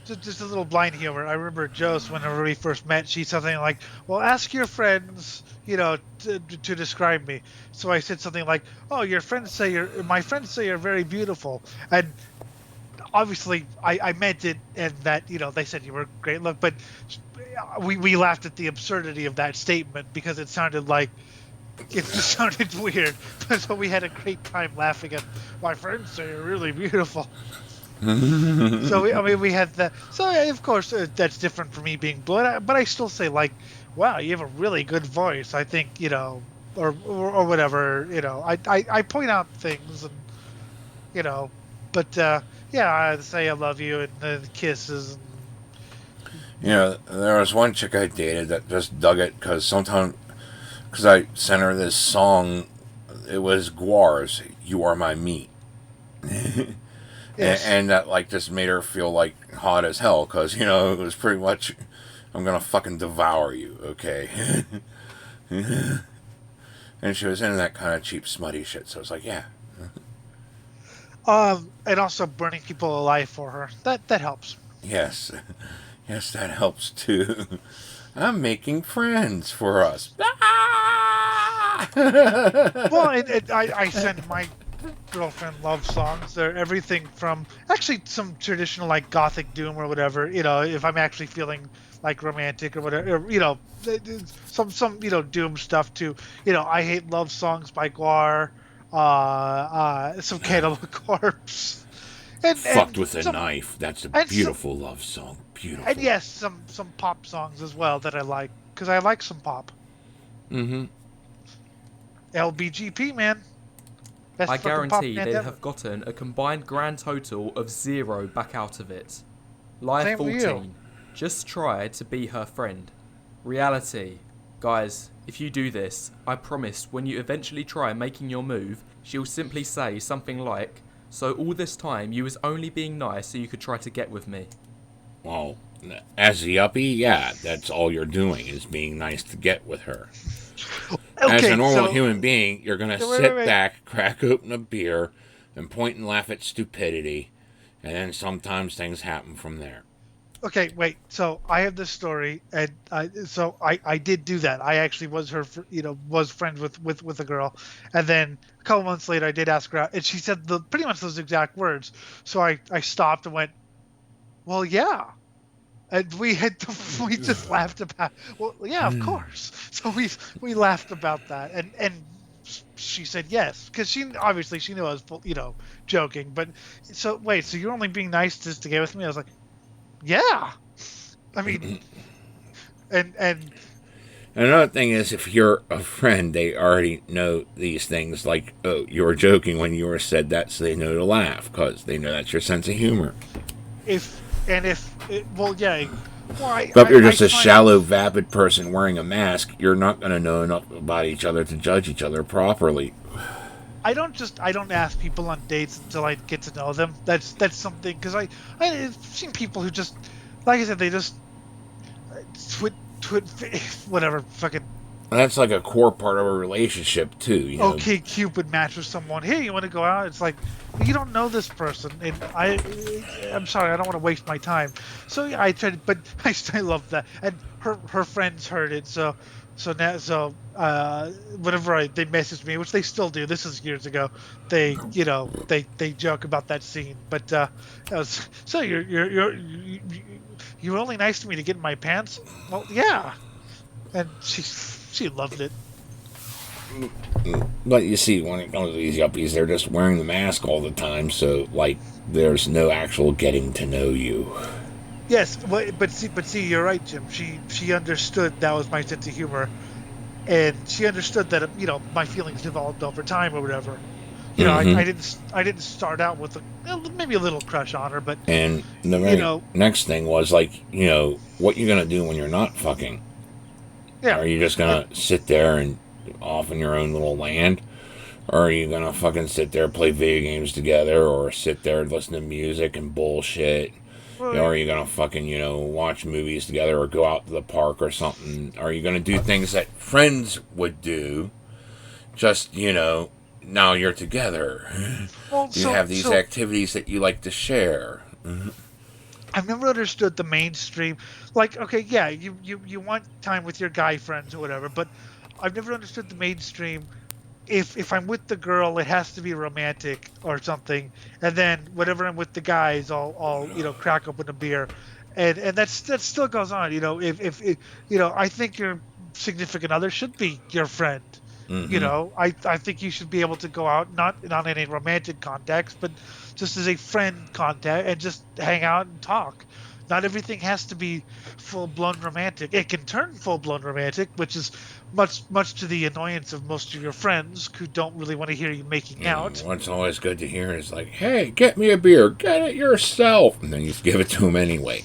Just a little blind humor. I remember Joe's, whenever we first met, she said something like, well, ask your friends, to describe me. So I said something like, oh, my friends say you're very beautiful. And obviously I meant it, and that, they said you were great look, but we laughed at the absurdity of that statement because it sounded just sounded weird. So we had a great time laughing at, my friends say you're really beautiful. So we had that. So yeah, of course that's different for me being blind, but I still say like, wow, you have a really good voice. I think or whatever. I point out things, and but yeah, I say I love you and the kisses. There was one chick I dated that just dug it because I sent her this song. It was Guar's "You Are My Meat." Yes. And that like just made her feel like hot as hell because it was pretty much, I'm gonna fucking devour you, okay? And she was into that kind of cheap smutty shit, so I was like, yeah. And also burning people alive for her. That helps. Yes. Yes, that helps too. I'm making friends for us. Well, I send my girlfriend love songs. They're everything from actually some traditional like gothic doom or whatever. If I'm actually feeling like romantic or whatever, some doom stuff too. I Hate Love songs by Guar, some Cannibal Corpse, Fucked and with a some knife. That's a and some beautiful love song. Beautiful. and yes, some pop songs as well that I like because I like some pop. Mm-hmm. LBGP, man. Best I fucking pop guarantee band they'd ever. have gotten a combined grand total of 0 back out of it. Lie Same with you. 14. Just try to be her friend. Reality. Guys, if you do this, I promise when you eventually try making your move, she'll simply say something like, "So all this time you was only being nice so you could try to get with me." Well, as a yuppie, yeah, that's all you're doing is being nice to get with her. As a normal human being, you're going to sit back, crack open a beer, and point and laugh at stupidity, and then sometimes things happen from there. Okay, wait. So I have this story, and I did do that. I actually was was friends with a girl, and then a couple months later, I did ask her out, and she said pretty much those exact words. So I stopped and went, "Well, yeah." And we just laughed about. Well, yeah, of course. So we laughed about that, and she said yes because she knew I was joking. But so wait, so you're only being nice just to get with me? I was like, yeah. I mean, and Another thing is, if you're a friend, they already know these things. Like, oh, you were joking when you were said that, so they know to laugh because they know that's your sense of humor. well, yeah. Well, But if you're just a shallow, vapid person wearing a mask, you're not going to know enough about each other to judge each other properly. I don't ask people on dates until I get to know them. That's something because I've seen people who just, like I said, they just twit whatever fucking. That's like a core part of a relationship too. Okay, Cupid match with someone. Hey, you want to go out? It's like you don't know this person, and I'm sorry, I don't want to waste my time. So yeah, I tried, but I love that, and her friends heard it, so now whenever they message me, which they still do. This is years ago. They they joke about that scene, but so you're only nice to me to get in my pants. Well, yeah, and she loved it. But you see, when it comes to these yuppies, they're just wearing the mask all the time, so like there's no actual getting to know you. Yes, but see, you're right, Jim. She understood that was my sense of humor, and she understood that my feelings developed over time or whatever. I didn't start out with maybe a little crush on her, but and the very next thing was like what you gonna do when you're not fucking? Yeah. Are you just gonna sit there and off in your own little land? Or are you gonna fucking sit there, play video games together, or sit there and listen to music and bullshit? Or are you gonna fucking, watch movies together or go out to the park or something? Are you gonna do things that friends would do? Just, now you're together. You have these activities that you like to share. Mm-hmm. I've never understood the mainstream. Like, okay, yeah, you want time with your guy friends or whatever, but I've never understood the mainstream. If I'm with the girl, it has to be romantic or something, and then whenever I'm with the guys, I'll crack open a beer, and that still goes on. If I think your significant other should be your friend. Mm-hmm. I think you should be able to go out, not in any romantic context, but just as a friend contact and just hang out and talk. Not everything has to be full-blown romantic. It can turn full-blown romantic, which is much to the annoyance of most of your friends who don't really want to hear you making out. What's always good to hear is like, hey, get me a beer. Get it yourself. And then you give it to them anyway,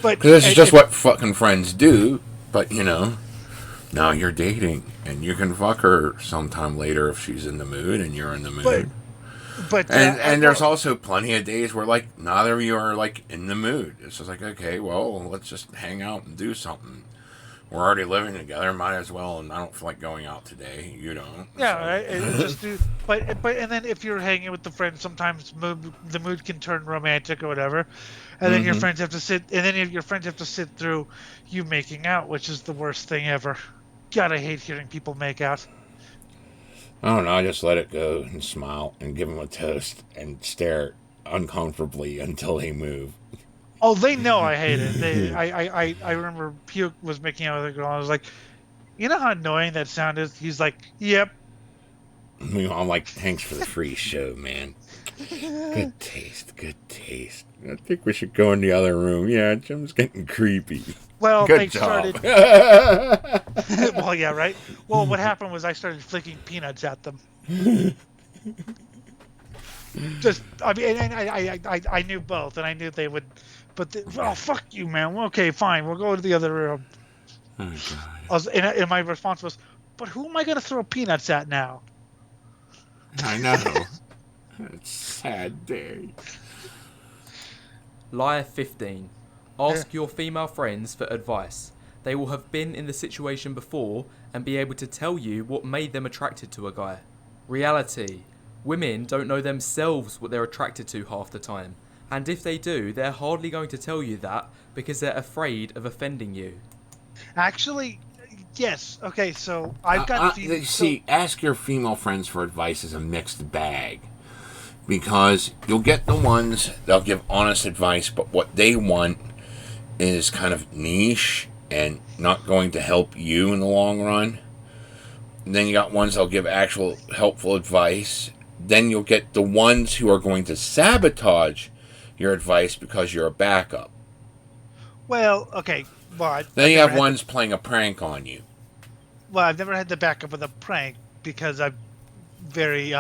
But because this is just what fucking friends do. But, now you're dating, and you can fuck her sometime later if she's in the mood and you're in the mood. But And there's also plenty of days where like neither of you are like in the mood. It's just like, okay, well, let's just hang out and do something. We're already living together, might as well. And I don't feel like going out today. You don't. yeah, So. right. Just do, but and then if you're hanging with the friends, sometimes the mood can turn romantic or whatever, and then your friends have to sit, and then your friends have to sit through you making out, which is the worst thing ever. God, I hate hearing people make out. I don't know. I just let it go and smile and give them a toast and stare uncomfortably until they move. Oh, they know I hate it. I remember Puke was making out with a girl. And I was like, you know how annoying that sound is? He's like, yep. I'm like, thanks for the free show, man. Good taste, good taste. I think we should go in the other room. Yeah, Jim's getting creepy. Well, good they job. started. Well, yeah, right. Well, what happened was I started flicking peanuts at them. Just, I mean, and I knew both, and I knew they would. But oh, fuck you, man. Well, okay, fine. We'll go to the other room. Oh God. And my response was, but who am I going to throw peanuts at now? I know. It's a sad day. Lie 15. Ask your female friends for advice. They will have been in the situation before and be able to tell you what made them attracted to a guy. Reality. Women don't know themselves what they're attracted to half the time. And if they do, they're hardly going to tell you that because they're afraid of offending you. Actually, yes. Okay, so I've got... ask your female friends for advice is a mixed bag. Because you'll get the ones, they'll give honest advice, but what they want is kind of niche and not going to help you in the long run. And then you got ones that'll give actual helpful advice. Then you'll get the ones who are going to sabotage your advice because you're a backup. Well, okay, but... Then you have ones playing a prank on you. Well, I've never had the backup with a prank because I'm very,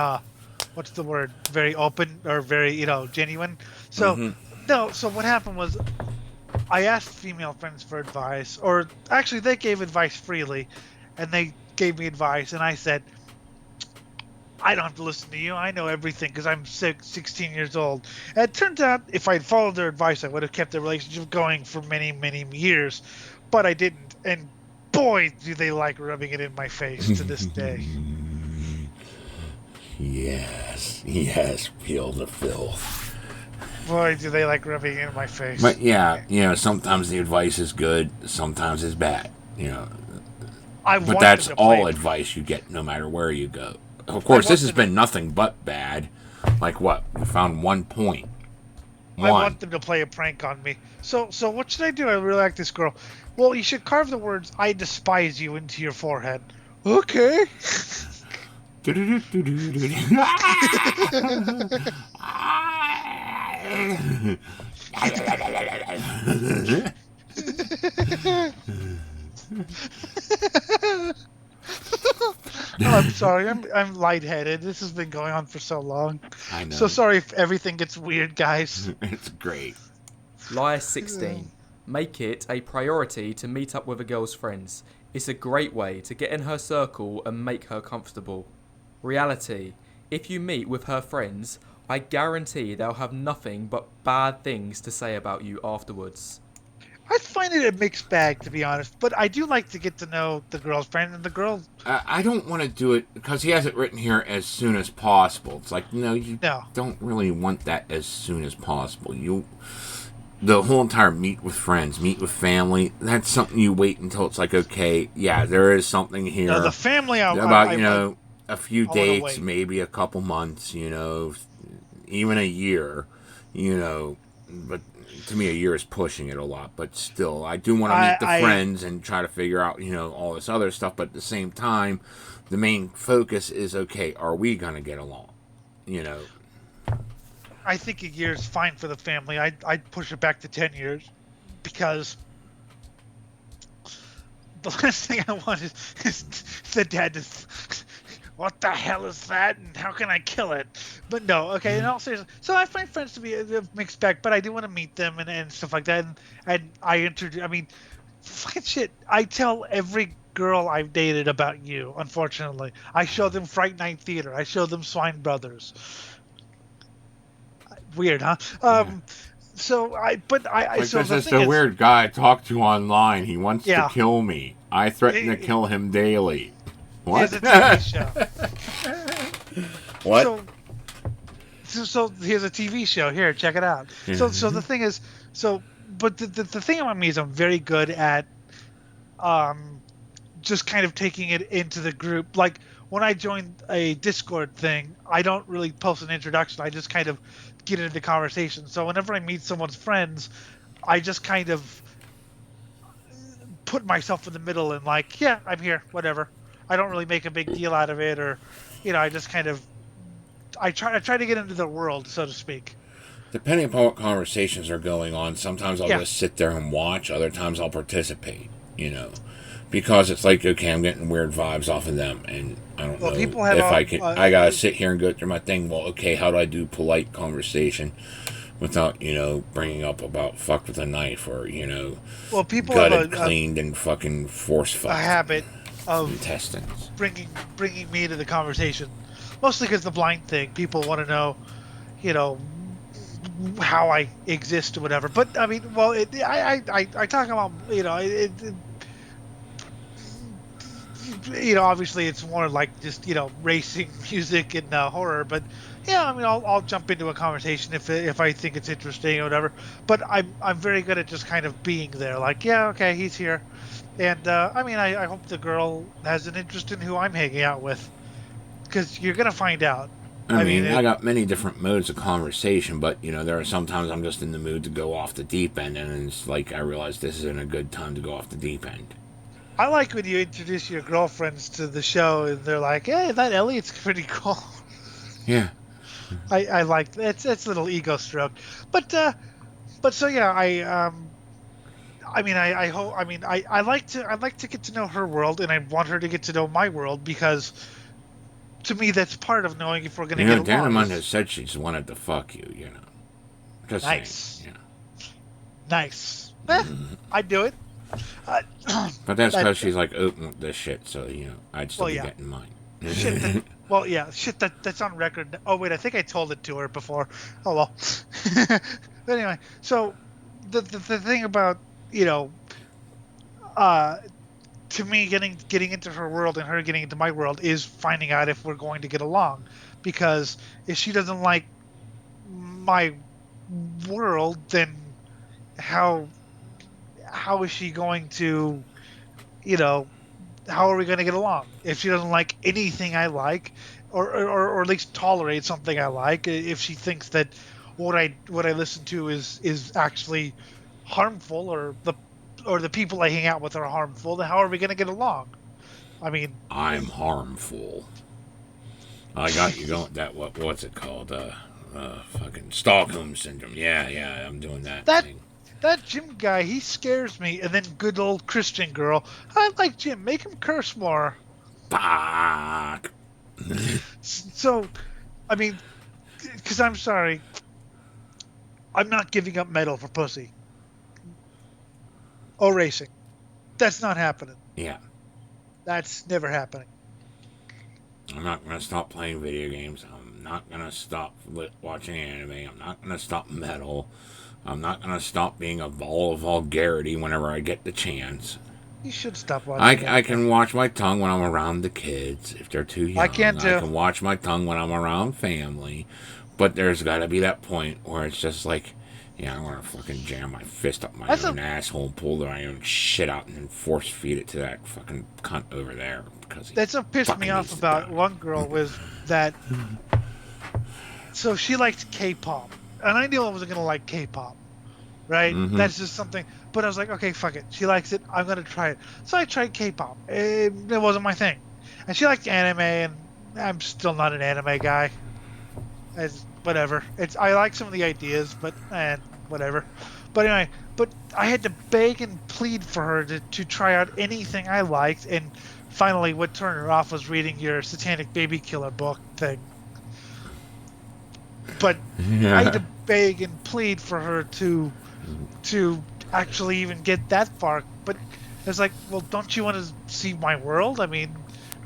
what's the word? Very open or very, genuine. So, no, so what happened was I asked female friends for advice, or actually they gave advice freely, and they gave me advice, and I said, I don't have to listen to you. I know everything because I'm 16 years old. And it turns out if I'd followed their advice, I would have kept the relationship going for many, many years. But I didn't. And boy, do they like rubbing it in my face to this day. Yes, feel the filth. Boy, do they like rubbing it in my face. But yeah, sometimes the advice is good, sometimes it's bad. But that's all advice you get no matter where you go. Of course, this has been nothing but bad. Like what? We found 1 point. I want them to play a prank on me. So what should I do? I really like this girl. Well, you should carve the words "I despise you" into your forehead. Okay. I'm sorry. I'm lightheaded. This has been going on for so long. I know. So sorry if everything gets weird, guys. It's great. Lie 16. Make it a priority to meet up with a girl's friends. It's a great way to get in her circle and make her comfortable. Reality. If you meet with her friends, I guarantee they'll have nothing but bad things to say about you afterwards. I find it a mixed bag, to be honest, but I do like to get to know the girl's friend and the girl. I don't want to do it because he has it written here as soon as possible. It's like, you don't really want that as soon as possible. The whole entire meet with friends, meet with family, that's something you wait until it's like, okay, yeah, there is something here. No, the family, about, a few dates, maybe a couple months, even a year, but to me a year is pushing it a lot, but still I do want to meet the friends and try to figure out all this other stuff, but at the same time the main focus is, okay, are we gonna get along? I think a year is fine for the family. I'd push it back to 10 years because the last thing I want is the dad to, what the hell is that and how can I kill it? But no, okay, in all seriousness. So I find friends to be a mixed bag, but I do want to meet them and stuff like that. And fucking shit, I tell every girl I've dated about you, unfortunately. I show them Fright Night Theater. I show them Swine Brothers. Weird, huh? So Like, so this the is thing the is, weird guy I talked to online. He wants to yeah, kill me. I threaten to he, kill him daily. he What? has a TV show. What? So here's a TV show. Here, check it out. So the thing is, but the thing about me is I'm very good at um just kind of taking it into the group. Like when I join a Discord thing, I don't really post an introduction. I just kind of get into the conversation. So whenever I meet someone's friends, I just kind of put myself in the middle and like, yeah, I'm here, whatever. I don't really make a big deal out of it, or I just kind of I try to get into the world, so to speak. Depending upon what conversations are going on, sometimes I'll Yeah. just sit there and watch. Other times I'll participate. Because it's like, okay, I'm getting weird vibes off of them, and I don't Well, know people have if a I can. I gotta sit here and go through my thing. Well, okay, how do I do polite conversation without bringing up about fucked with a knife or well, people have gutted, cleaned, and fucking force a fucked habit of intestines. bringing me into the conversation, mostly because the blind thing. People want to know, you know, how I exist or whatever. But I mean, well, I talk about obviously it's more like just racing music and horror. But yeah, I mean, I'll jump into a conversation if I think it's interesting or whatever. But I'm very good at just kind of being there. Like, yeah, okay, he's here, and I mean, I hope the girl has an interest in who I'm hanging out with, because you're gonna find out. I I mean, mean, I got many different modes of conversation, but there are sometimes I'm just in the mood to go off the deep end, and it's like I realize this isn't a good time to go off the deep end. I like when you introduce your girlfriends to the show and they're like, "Hey, that Elliot's pretty cool." Yeah. I like it's a little ego stroke, but so yeah, I mean I hope I mean I'd like to get to know her world, and I want her to get to know my world, because to me that's part of knowing if we're gonna get along. Danamon has said she's wanted to fuck you. Just Nice, saying. nice. I'd do it. Uh, But that's that, because she's like open with this shit, so I'd still well, be yeah. getting mine. Shit. Well, yeah. Shit. That's on record. Oh wait, I think I told it to her before. Oh well. But anyway, so the thing about you know, uh, to me getting into her world and her getting into my world is finding out if we're going to get along, because if she doesn't like my world, then how how is she going to you know how are we going to get along if she doesn't like anything I like, or at least tolerate something I like? If she thinks that what I listen to is actually harmful, or the people I hang out with are harmful, then how are we going to get along? I mean, I'm harmful. I got you going. What's it called? Fucking Stockholm syndrome. Yeah. I'm doing that that thing. that Jim guy, he scares me. And then good old Christian girl, I like Jim. Make him curse more. Fuck. So, I mean, because I'm sorry, I'm not giving up metal for pussy or racing. That's not happening. Yeah. That's never happening. I'm not gonna stop playing video games. I'm not gonna stop watching anime. I'm not gonna stop metal. I'm not gonna stop being a ball of vulgarity whenever I get the chance. You should stop watching. I can watch my tongue when I'm around the kids if they're too young. I can too. I can watch my tongue when I'm around family, but there's got to be that point where it's just like, yeah, I want to fucking jam my fist up my own asshole and pull my own shit out and then force feed it to that fucking cunt over there, because that's what pissed me off about one girl was that. So she liked K-pop, and I knew I wasn't gonna like K-pop, right? Mhm. That's just something. But I was like, okay, fuck it. She likes it. I'm gonna try it. So I tried K-pop. It wasn't my thing, and she liked anime, and I'm still not an anime guy. Whatever. I like some of the ideas, but whatever. But anyway, I had to beg and plead for her to try out anything I liked, and finally, what turned her off was reading your Satanic Baby Killer book thing. But I had to beg and plead for her to actually even get that far. But it's like, well, don't you want to see my world? I mean,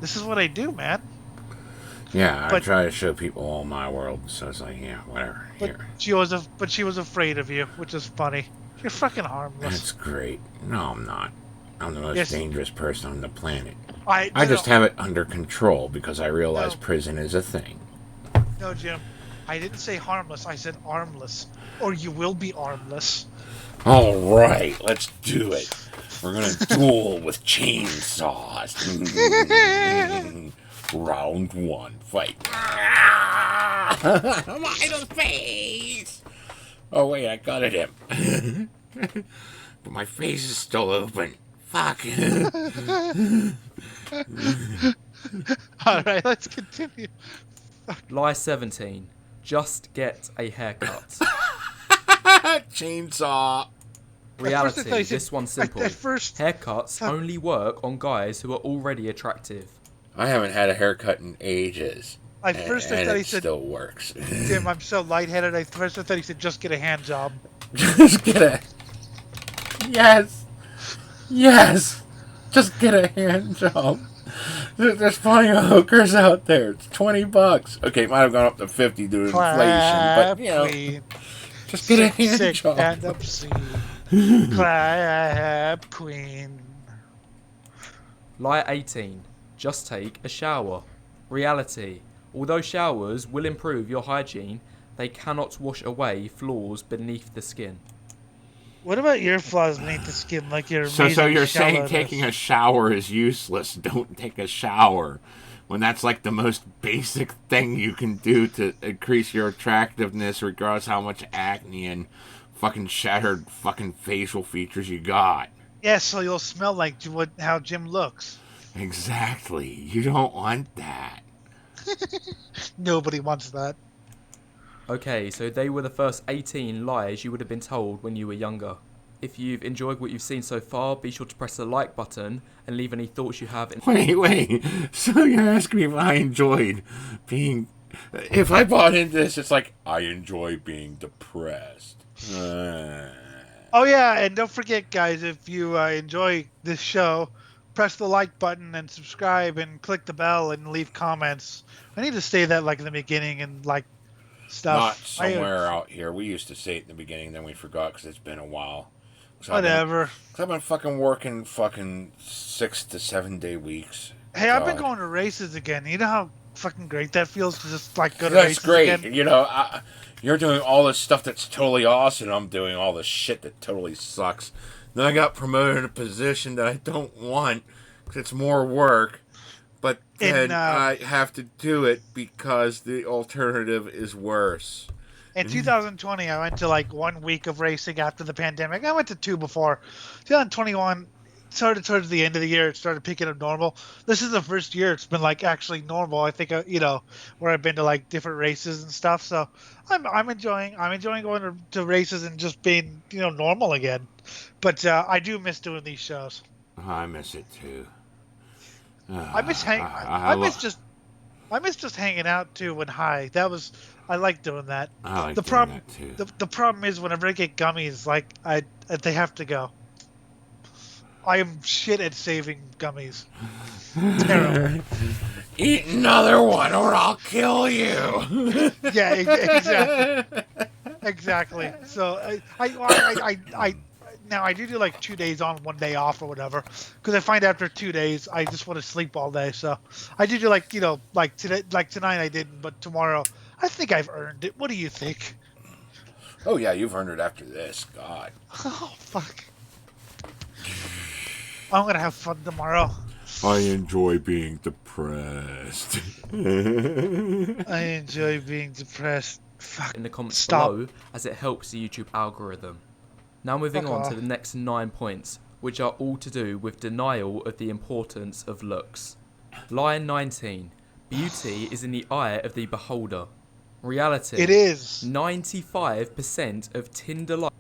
this is what I do, man. Yeah, I But try to show people all my world, so it's like, yeah, whatever. Here. she was afraid of you, which is funny. You're fucking harmless. That's great. No, I'm not. I'm the most Yes. dangerous person on the planet. I I just have it under control because I realize No. prison is a thing. No, Jim. I didn't say harmless. I said armless, or you will be armless. All right, let's do it. We're gonna duel with chainsaws. Round 1, fight. My face. Oh wait, I got it him. But my face is still open. Fuck. All right, let's continue. Lie 17. Just get a haircut. Chainsaw. Reality, I thought you said- this one's simple. At first, Haircuts only work on guys who are already attractive. I haven't had a haircut in ages. I thought and he it said, still works. Jim, I'm so lightheaded. I thought he said, just get a hand job. Just get a... Yes! Yes! Just get a hand job. There's plenty of hookers out there. It's $20. Okay, it might have gone up to 50 due to inflation, but, you know, Queen. just get a hand Sick job. and obscene. Clap queen. Lie 18. Just take a shower. Reality, although showers will improve your hygiene, they cannot wash away flaws beneath the skin. What about your flaws beneath the skin, like your So amazing you're saying shallowness? taking a shower is useless. Don't take a shower. When that's like the most basic thing you can do to increase your attractiveness, regardless how much acne and fucking shattered fucking facial features you got. Yeah, so you'll smell like how Jim looks. Exactly. You don't want that. Nobody wants that. Okay, so they were the first 18 lies you would have been told when you were younger. If you've enjoyed what you've seen so far, be sure to press the like button and leave any thoughts you have. Wait. So you're asking me if I enjoyed being... If I bought into this, it's like, I enjoy being depressed. Oh yeah, and don't forget, guys, if you enjoy this show, press the like button and subscribe and click the bell and leave comments. I need to say that like in the beginning and like stuff. Not somewhere out here. We used to say it in the beginning, then we forgot because it's been a while. Whatever. I've been fucking working fucking 6 to 7 day weeks. Hey, I've been God. going to races again. You know how fucking great that feels to just like go to That's races great. again? You know, you're doing all this stuff that's totally awesome. I'm doing all this shit that totally sucks. Then I got promoted in a position that I don't want because it's more work. But then I have to do it because the alternative is worse. In 2020, I went to like 1 week of racing after the pandemic. I went to 2 before. 2021 started towards the end of the year. It started picking up normal. This is the first year it's been like actually normal. I think where I've been to like different races and stuff. So I'm enjoying going to races and just being normal again. But I do miss doing these shows. I miss it too. I miss just hanging out too when high. I like doing that. I like the doing problem, that too. The problem is whenever I get gummies, like they have to go. I am shit at saving gummies. Terrible. Eat another one or I'll kill you. Yeah, exactly. Exactly. So I now I do like 2 days on, 1 day off or whatever, because I find after 2 days I just want to sleep all day. So I do like today, like tonight I didn't, but tomorrow I think I've earned it. What do you think? Oh yeah, you've earned it after this. God. Oh fuck. I'm gonna have fun tomorrow. I enjoy being depressed. I enjoy being depressed. Fuck. In the comments Stop. below, as it helps the YouTube algorithm. Now moving Fuck on off. to the next 9 points, which are all to do with denial of the importance of looks. Lie 19. Beauty is in the eye of the beholder. Reality. It is. 95% of Tinder likes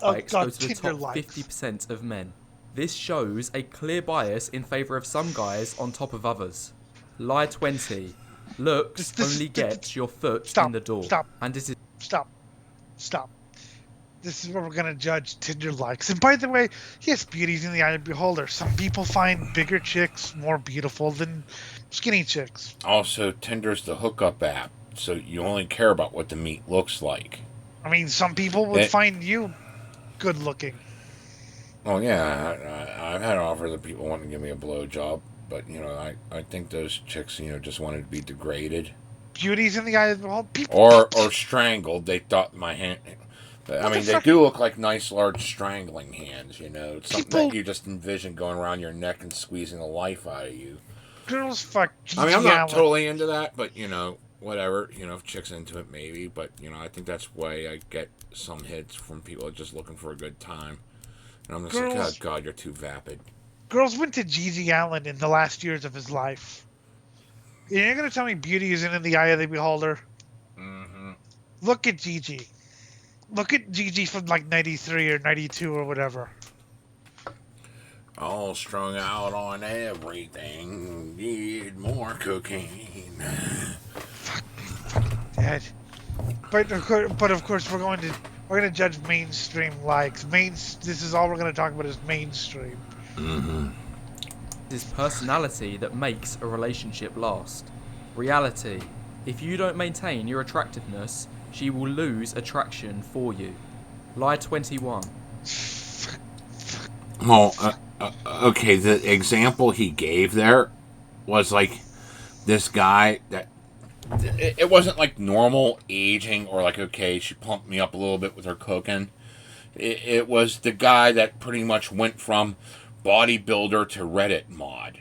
Oh go god, to the Tinder top likes. 50% of men. This shows a clear bias in favour of some guys on top of others. Lie 20. Looks only get your foot in the door. Stop. And this is Stop. This is where we're gonna judge Tinder likes. And by the way, yes, beauty's in the eye of the beholder. Some people find bigger chicks more beautiful than Skinny chicks. Also, Tinder's the hookup app, so you only care about what the meat looks like. I mean, some people would find you good looking. Oh yeah, I've had offers of people wanting to give me a blowjob, but I think those chicks just wanted to be degraded. Beauty's in the eye of the beholder. Or strangled. They thought my hand. I mean, they fuck? do look like nice, large strangling hands. It's something People- that you just envision going around your neck and squeezing the life out of you. Girls fuck. I mean, I'm Gigi not Allen. totally into that, but whatever. If chicks into it, maybe. But I think that's why I get some hits from people that are just looking for a good time. And I'm just like, oh God, you're too vapid. Girls went to Gigi Allen in the last years of his life. You're gonna tell me beauty isn't in the eye of the beholder? Mm-hmm. Look at Gigi. Look at Gigi from like 93 or 92 or whatever. All strung out on everything. Need more cocaine. Dad. But of course we're gonna judge mainstream likes. This is all we're gonna talk about is mainstream. Mm-hmm. It's personality that makes a relationship last. Reality. If you don't maintain your attractiveness, she will lose attraction for you. Lie 21. Well, okay, the example he gave there was like this guy that it wasn't like normal aging or like, okay, she plumped me up a little bit with her cooking. It was the guy that pretty much went from bodybuilder to Reddit mod.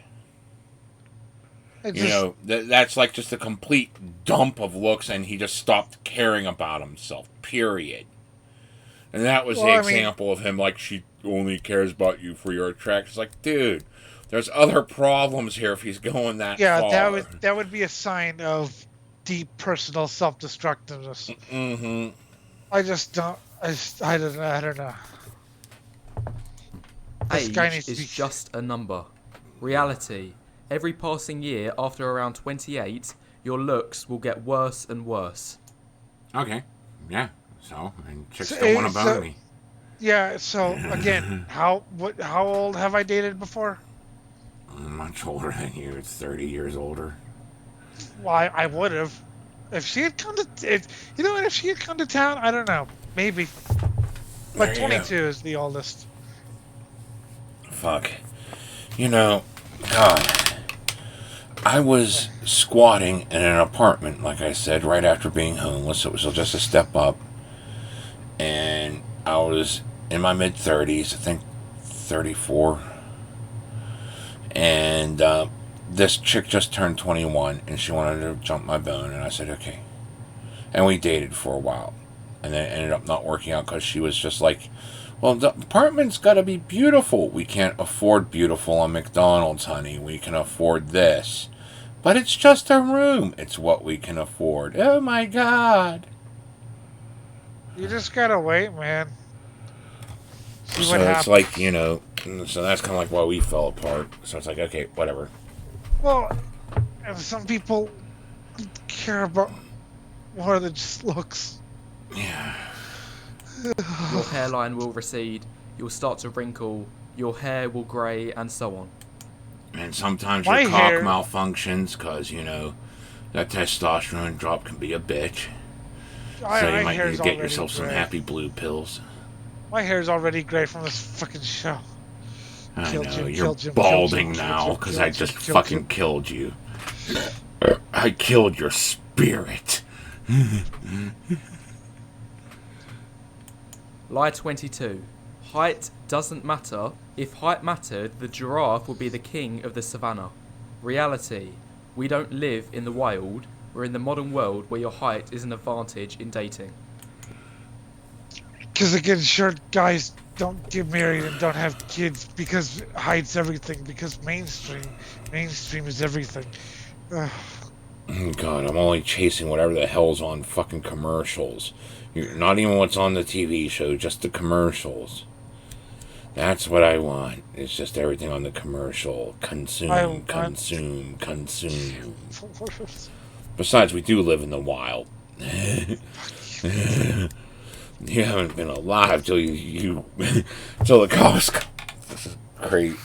That's like just a complete dump of looks, and he just stopped caring about himself, period. And that was the example of him, like, she only cares about you for your attraction. It's like, dude, there's other problems here if he's going that far. Yeah, that would be a sign of deep personal self-destructiveness. Mm-hmm. I don't know. This guy needs Age to is be... just a number. Reality. Every passing year, after around 28, your looks will get worse and worse. Okay. Yeah. So, and chicks don't want to bone me. Yeah, so, again, how old have I dated before? I'm much older than you. It's 30 years older. Well, I would have. If she had come to... if she had come to town, I don't know. Maybe. But 22 is the oldest. Fuck. God. I was squatting in an apartment, like I said, right after being homeless. It was just a step up. And I was in my mid-30s, I think 34. And this chick just turned 21, and she wanted to jump my bone, and I said, okay. And we dated for a while. And then it ended up not working out because she was just like, well, the apartment's got to be beautiful. We can't afford beautiful on McDonald's, honey. We can afford this. But it's just a room. It's what we can afford. Oh, my God. You just gotta wait, man. See So what it's happens. like, so that's kind of like why we fell apart. So it's like, okay, whatever. Well, and some people care about more than just looks. Yeah. Your hairline will recede, you'll start to wrinkle, your hair will grey, and so on. And sometimes My your cock hair- malfunctions because, that testosterone drop can be a bitch. So My you might need hair's to get already yourself some gray. happy blue pills. My hair's already gray from this fucking show. I Kill know, Jim, you're kill Jim, balding kill Jim, now kill Jim, because kill I Jim, just kill fucking Jim. killed you. I killed your spirit. Lie 22. Height doesn't matter. If height mattered, the giraffe would be the king of the savannah. Reality. We don't live in the wild. We're in the modern world where your height is an advantage in dating. Because again, short guys don't get married and don't have kids because height's everything. Because mainstream is everything. Ugh. God, I'm only chasing whatever the hell's on fucking commercials. Not even what's on the TV show, just the commercials. That's what I want. It's just everything on the commercial. Consume. Besides, we do live in the wild. You haven't been alive till till the cops. This is great.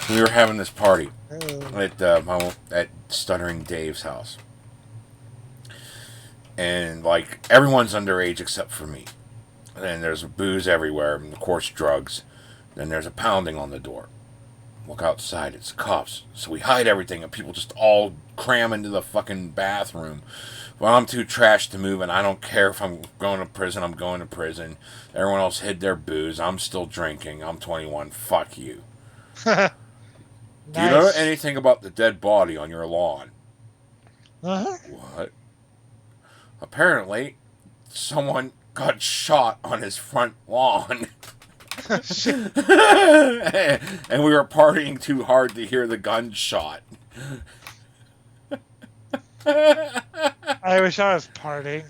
We were having this party Oh. at Stuttering Dave's house. And, like, everyone's underage except for me. And there's booze everywhere, and of course drugs. Then there's a pounding on the door. Look outside, it's cops. So we hide everything, and people just all cram into the fucking bathroom. Well, I'm too trashed to move, and I don't care if I'm going to prison, I'm going to prison. Everyone else hid their booze. I'm still drinking. I'm 21. Fuck you. Nice. Do you know anything about the dead body on your lawn? Uh-huh. What? Apparently, someone got shot on his front lawn. And we were partying too hard to hear the gunshot. I wish I was partying.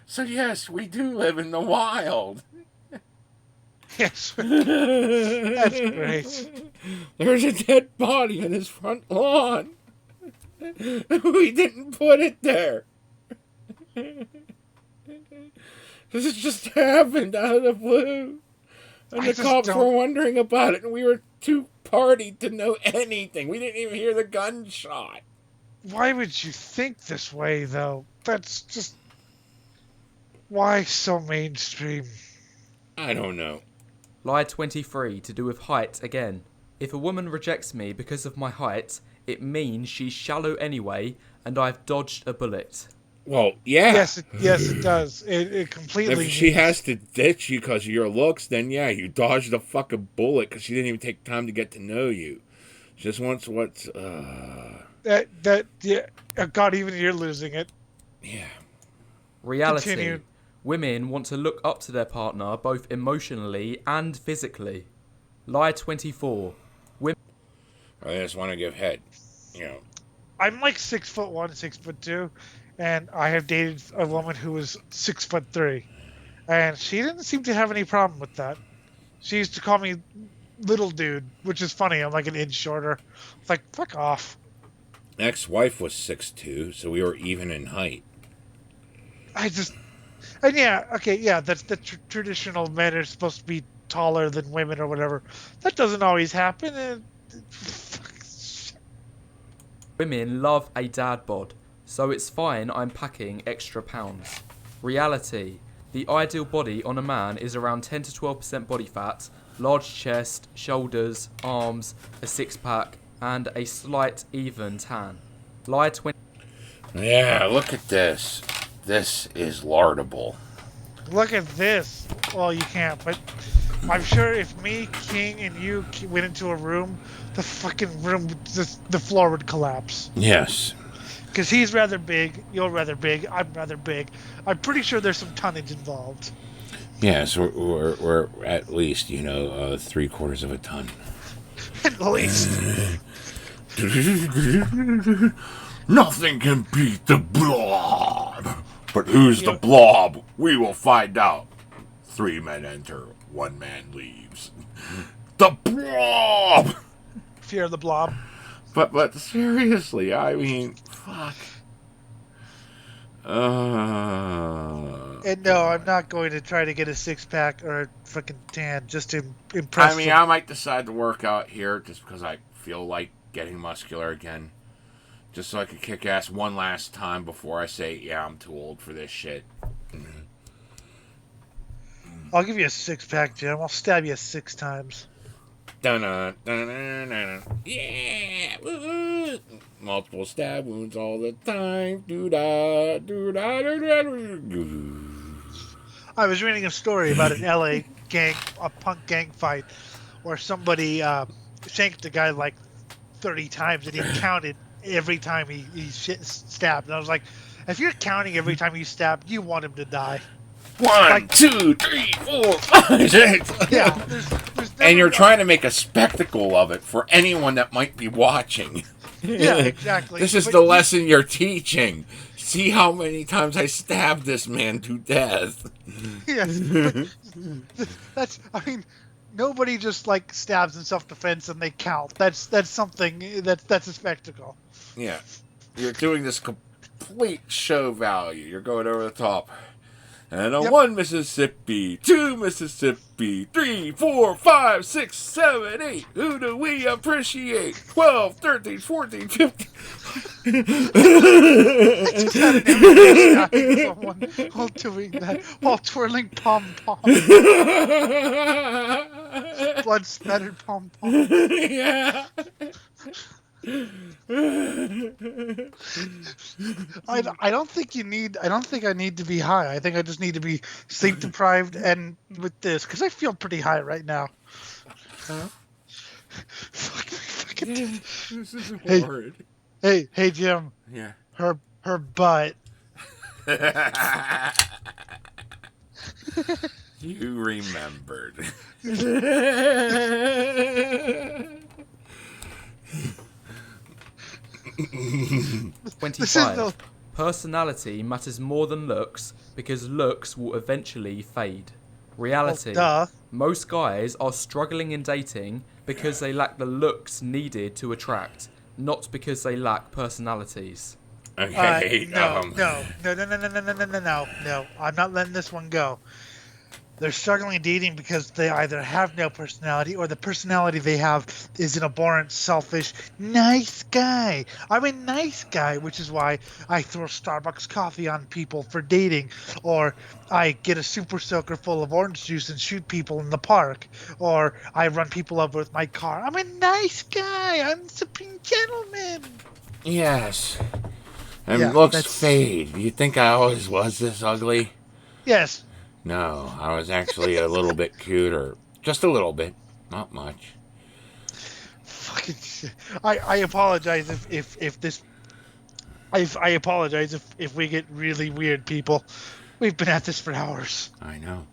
So yes, we do live in the wild. Yes. That's great. There's a dead body on his front lawn. We didn't put it there. This just happened out of the blue. And the cops were wondering about it, and we were too partied to know anything. We didn't even hear the gunshot. Why would you think this way, though? That's just... Why so mainstream? I don't know. Lie 23, to do with height again. If a woman rejects me because of my height, it means she's shallow anyway, and I've dodged a bullet. Well, yeah. Yes, it does. It completely... If she has to ditch you because of your looks, then yeah, you dodged a fucking bullet because she didn't even take time to get to know you. She just wants what's... Yeah. God, even you're losing it. Yeah. Reality. Continue. Women want to look up to their partner both emotionally and physically. Lie 24. I just want to give head. You know. I'm like 6'1", 6'2", and I have dated a woman who was 6'3", and she didn't seem to have any problem with that. She used to call me little dude, which is funny. I'm like an inch shorter. It's like, fuck off. Ex-wife was 6'2", so we were even in height. That's the traditional men are supposed to be taller than women or whatever. That doesn't always happen. Women love a dad bod, so it's fine I'm packing extra pounds. Reality. The ideal body on a man is around 10 to 12% body fat, large chest, shoulders, arms, a six-pack, and a slight even tan. Lie 20... Yeah, look at this. This is lardable. Look at this. Well, you can't, but I'm sure if me, King, and you went into a room, the fucking room, the floor would collapse. Yes. Because he's rather big, you're rather big, I'm rather big. I'm pretty sure there's some tonnage involved. Yes, we're at least, 3/4 of a ton. At least. Nothing can beat the blob. But who's the blob? We will find out. 3 men enter, 1 man leaves. The blob! Fear of the blob. But seriously, I mean, fuck. And no, I'm not going to try to get a six-pack or a freaking tan just to impress them. I might decide to work out here just because I feel like getting muscular again. Just so I could kick ass one last time before I say, yeah, I'm too old for this shit. I'll give you a six-pack, Jim. I'll stab you 6 times. Dun-dun, dun-dun-dun-dun. Yeah! Woo-hoo. Multiple stab wounds all the time. Do-da, do-da, do-da, do-da. I was reading a story about an LA punk gang fight where somebody shanked a guy like 30 times and he counted every time he stabbed. And I was like, if you're counting every time you stab, you want him to die. 1, 2, 3, 4, 5, 6. Yeah. There's And you're trying to make a spectacle of it for anyone that might be watching. Yeah, exactly. This is the lesson you're teaching. See how many times I stabbed this man to death. Yes. Nobody just like stabs in self-defense and they count. That's something that's a spectacle. Yeah. You're doing this complete show value. You're going over the top. And a Yep. 1 Mississippi, 2 Mississippi, 3, 4, 5, 6, 7, 8. Who do we appreciate? 12, 13, 14, 15. I just had an image of stabbing someone while doing that, while twirling pom poms, blood spattered pom poms. Yeah. I don't think you need. I don't think I need to be high. I think I just need to be sleep deprived and with this, because I feel pretty high right now. Fucking. This is Hey. horrid. Hey, Jim. Yeah. Her butt. You remembered. This is 25. the. Personality matters more than looks because looks will eventually fade. Reality. Duh. Most guys are struggling in dating because they lack the looks needed to attract, not because they lack personalities. Okay. No. I'm not letting this one go. They're struggling in dating because they either have no personality or the personality they have is an abhorrent, selfish, nice guy. I'm a nice guy, which is why I throw Starbucks coffee on people for dating, or I get a super soaker full of orange juice and shoot people in the park, or I run people over with my car. I'm a nice guy. I'm a supreme gentleman. Yes. And Yeah, looks that's- fade. You think I always was this ugly? Yes. No, I was actually a little bit cuter. Just a little bit. Not much. Fucking shit. I apologize if this. I apologize if we get really weird, people. We've been at this for hours. I know.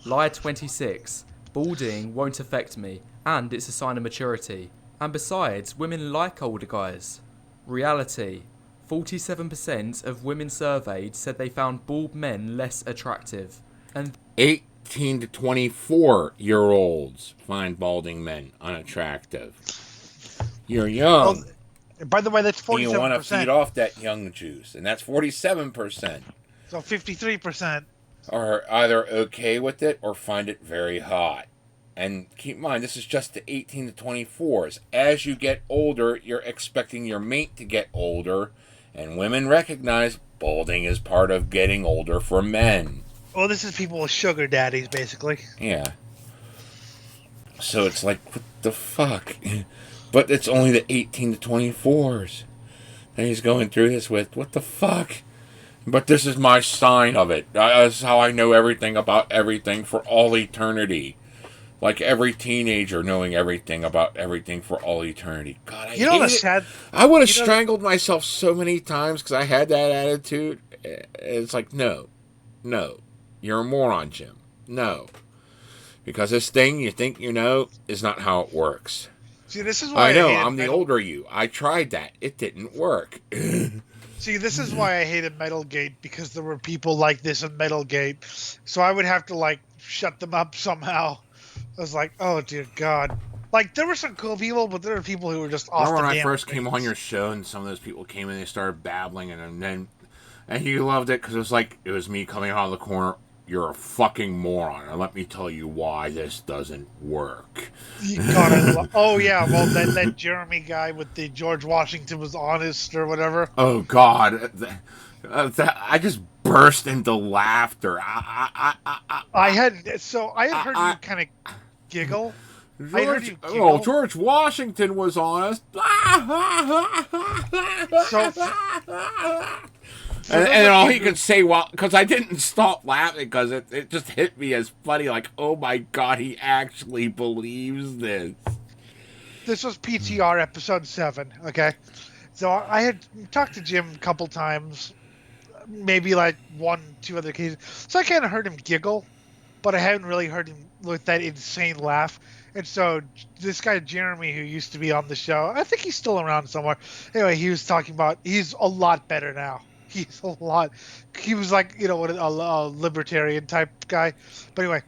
Lie 26. Balding won't affect me, and it's a sign of maturity. And besides, women like older guys. Reality. 47% of women surveyed said they found bald men less attractive. And 18 to 24-year-olds find balding men unattractive. You're young. By the way, that's and you want to 47%. feed off that young juice. And that's 47%. So 53%. Are either okay with it or find it very hot. And keep in mind, this is just the 18 to 24s. As you get older, you're expecting your mate to get older. And women recognize balding is part of getting older for men. Well, this is people with sugar daddies, basically. Yeah. So it's like, what the fuck? But it's only the 18 to 24s that he's going through this with. What the fuck? But this is my sign of it. That's how I know everything about everything for all eternity. Like every teenager knowing everything about everything for all eternity. God, I You know hate the it. sad. I would have you know- strangled myself so many times because I had that attitude. It's like, no. You're a moron, Jim. No. Because this thing you think you know is not how it works. See, this is why I know, hated I'm the Metal- older you. I tried that. It didn't work. See, this is why I hated Metalgate, because there were people like this in Metalgate. So I would have to, like, shut them up somehow. I was like, oh, dear God. Like, there were some cool people, but there were people who were just off Remember the when I damn first came rails. on your show and some of those people came in, they started babbling, and you loved it because it was like, it was me coming out of the corner. You're a fucking moron, and let me tell you why this doesn't work. Oh, yeah, well, that Jeremy guy with the George Washington was honest or whatever. Oh, God. I just burst into laughter. I had heard you kind of giggle. I heard you giggle. Oh, George Washington was honest. And all he could say, well, because I didn't stop laughing because it just hit me as funny, like, oh my God, he actually believes this. This was PTR episode 7, okay? So I had talked to Jim a couple times, maybe like 1-2 other occasions. So I kind of heard him giggle, but I haven't really heard him with that insane laugh. And so this guy, Jeremy, who used to be on the show, I think he's still around somewhere. Anyway, he was talking about, he's a lot better now. He's a lot. He was like, you know, a libertarian type guy. But anyway,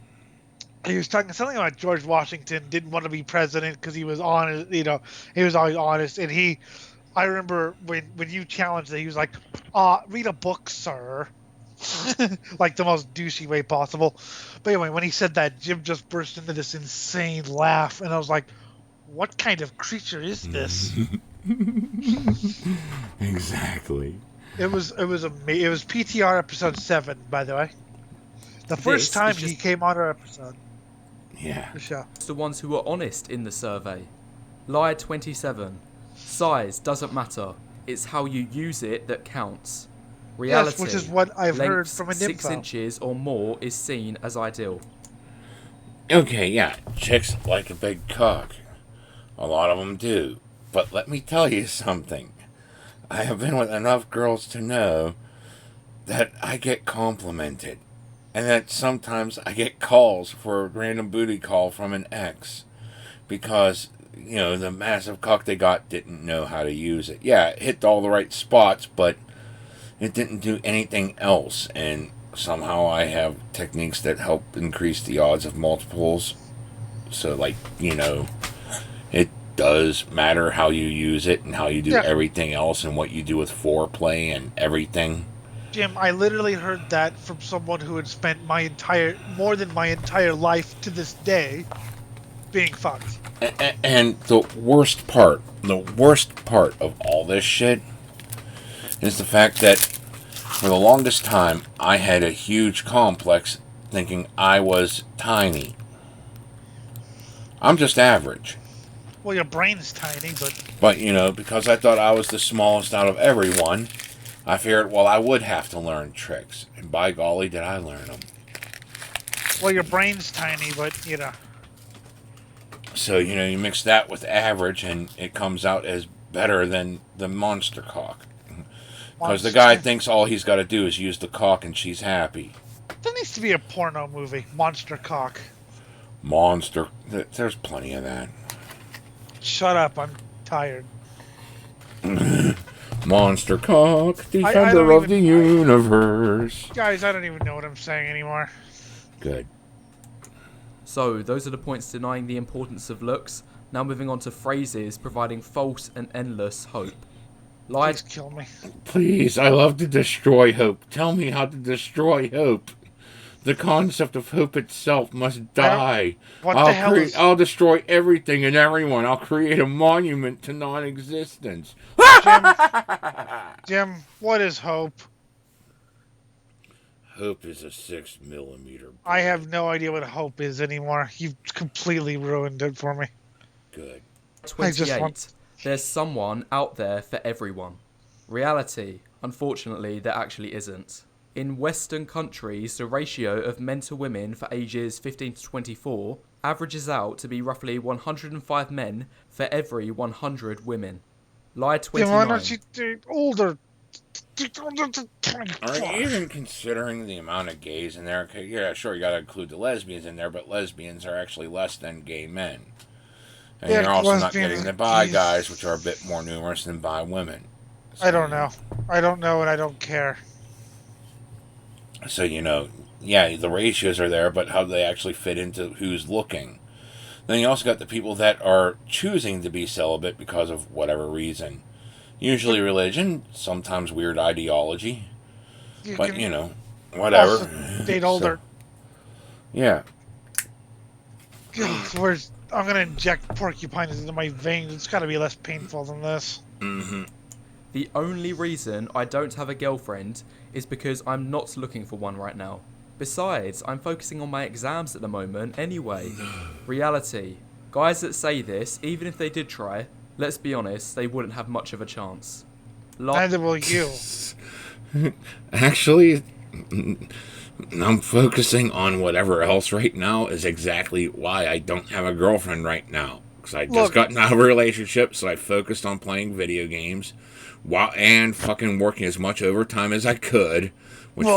he was talking something about George Washington didn't want to be president because he was honest. You know, he was always honest. And I remember when you challenged that, he was like, read a book, sir. like the most douchey way possible. But anyway, when he said that, Jim just burst into this insane laugh, and I was like, "What kind of creature is this?" Exactly. It was PTR episode 7, by the way. The first This time is he just- came on our episode. Yeah. The show. It's the ones who were honest in the survey. Lie 27. Size doesn't matter. It's how you use it that counts. Reality. Yes, which is what I've heard length from a 6 nympho. inches or more is seen as ideal. Okay, yeah, chicks like a big cock. A lot of them do. But let me tell you something. I have been with enough girls to know that I get complimented. And that sometimes I get calls for a random booty call from an ex. Because, you know, the massive cock they got didn't know how to use it. Yeah, it hit all the right spots, but it didn't do anything else. And somehow I have techniques that help increase the odds of multiples. So, like, you know, it does matter how you use it and how you do everything else and what you do with foreplay and everything. Jim, I literally heard that from someone who had spent more than my entire life to this day being fucked. And the worst part of all this shit is the fact that for the longest time I had a huge complex thinking I was tiny. I'm just average. Well, your brain's tiny, but... But, you know, because I thought I was the smallest out of everyone, I figured, well, I would have to learn tricks. And by golly, did I learn them. Well, your brain's tiny, but, you know... So, you know, you mix that with average, and it comes out as better than the monster cock. Because the guy thinks all he's got to do is use the cock and she's happy. There needs to be a porno movie, Monster Cock. Monster. There's plenty of that. Shut up, I'm tired. Monster cock, I defender don't of even- the universe. Guys, I don't even know what I'm saying anymore. Good. So, those are the points denying the importance of looks. Now moving on to phrases providing false and endless hope. Lie. Please kill me. Please, I love to destroy hope. Tell me how to destroy hope. The concept of hope itself must die. What the hell is... I'll destroy everything and everyone. I'll create a monument to non-existence. Jim, what is hope? Hope is a 6mm. I have no idea what hope is anymore. You've completely ruined it for me. Good. 28. There's someone out there for everyone. Reality. Unfortunately, there actually isn't. In Western countries, the ratio of men to women for ages 15 to 24 averages out to be roughly 105 men for every 100 women. Lie 29. Why don't you do older? Are you even considering the amount of gays in there? Okay, yeah, sure, you gotta include the lesbians in there, but lesbians are actually less than gay men. And Yeah, you're also not lesbians getting the are bi gays. guys, which are a bit more numerous than bi women. I don't know. I don't know and I don't care. So, you know, yeah, the ratios are there, but how do they actually fit into who's looking? Then you also got the people that are choosing to be celibate because of whatever reason. Usually religion, sometimes weird ideology. But, you know, whatever. Also date older. Yeah. I'm gonna inject porcupines into my veins. It's gotta be less painful than this. Mm-hmm. The only reason I don't have a girlfriend is because I'm not looking for one right now. Besides, I'm focusing on my exams at the moment anyway. Reality. Guys that say this, even if they did try, let's be honest, they wouldn't have much of a chance. Neither will you. Actually, I'm focusing on whatever else right now is exactly why I don't have a girlfriend right now. Because I just got out of a relationship, so I focused on playing video games and fucking working as much overtime as I could, which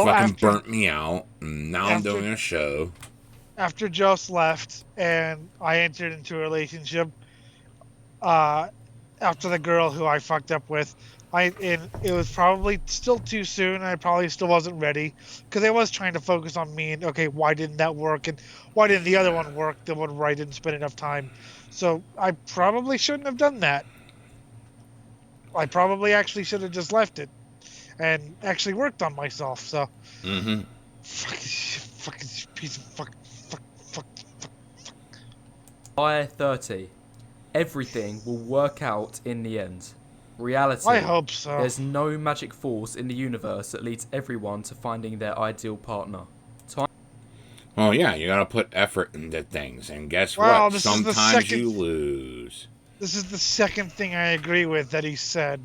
burnt me out. And now I'm doing a show. After Joss left and I entered into a relationship, after the girl who I fucked up with, it was probably still too soon. I probably still wasn't ready because I was trying to focus on me and okay, why didn't that work and why didn't the other one work? The one where I didn't spend enough time. So I probably shouldn't have done that. I probably actually should have just left it. and actually worked on myself. So, Mm-hmm. fucking piece of fuck. Lie 30. Everything will work out in the end. Reality. I hope so. There's no magic force in the universe that leads everyone to finding their ideal partner. Well, yeah, you gotta put effort into things, and guess Wow, what? this is the Sometimes second- you lose. This is the second thing I agree with that he said.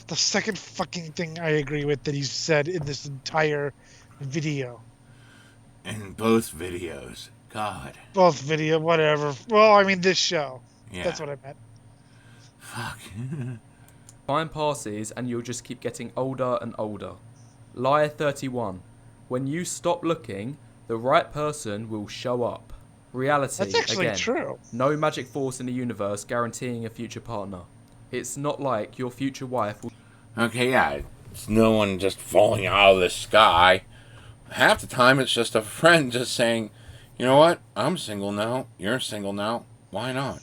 The second fucking thing I agree with that he said in this entire video. In both videos. God. Both video, whatever. Well, I mean this show. Yeah. That's what I meant. Fuck. Time passes and you'll just keep getting older and older. Lie 31. When you stop looking, the right person will show up. Reality. That's actually again. true. No magic force in the universe guaranteeing a future partner. It's not like your future wife will... Okay, yeah. It's no one just falling out of the sky. Half the time it's just a friend just saying, you know what? I'm single now. You're single now. Why not?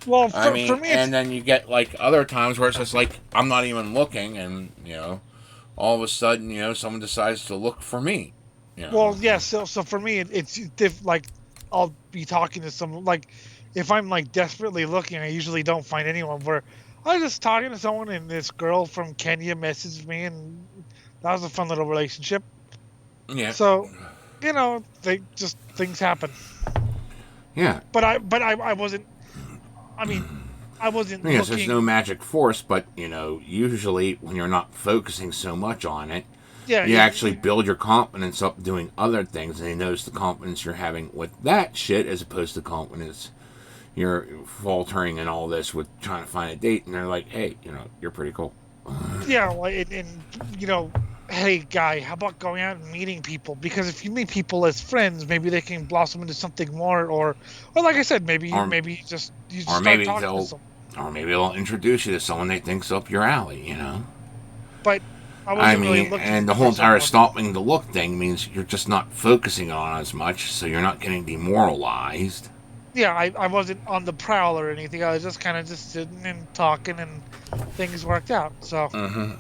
Well, for me, it's... and then you get like other times where it's just like I'm not even looking, and all of a sudden, someone decides to look for me. Well, yeah. So for me, it's like I'll be talking to someone. Like if I'm like desperately looking, I usually don't find anyone. Where I was just talking to someone, and this girl from Kenya messaged me, and that was a fun little relationship. Yeah. So, things happen. Yeah. But I wasn't. I mean, I wasn't Yes, looking. there's no magic force, but usually when you're not focusing so much on it, Yeah, you actually build your confidence up doing other things, and you notice the confidence you're having with that shit as opposed to confidence you're faltering and all this with trying to find a date, and they're like, hey, you're pretty cool. Yeah, like, and hey, guy, how about going out and meeting people? Because if you meet people as friends, maybe they can blossom into something more, or like I said, maybe you just start talking to someone. Or maybe they'll introduce you to someone they think's up your alley, But I wasn't really looking. And the whole entire stopping the look thing means you're just not focusing on it as much, so you're not getting demoralized. Yeah, I wasn't on the prowl or anything. I was just kind of just sitting and talking, and things worked out. So. Mm-hmm.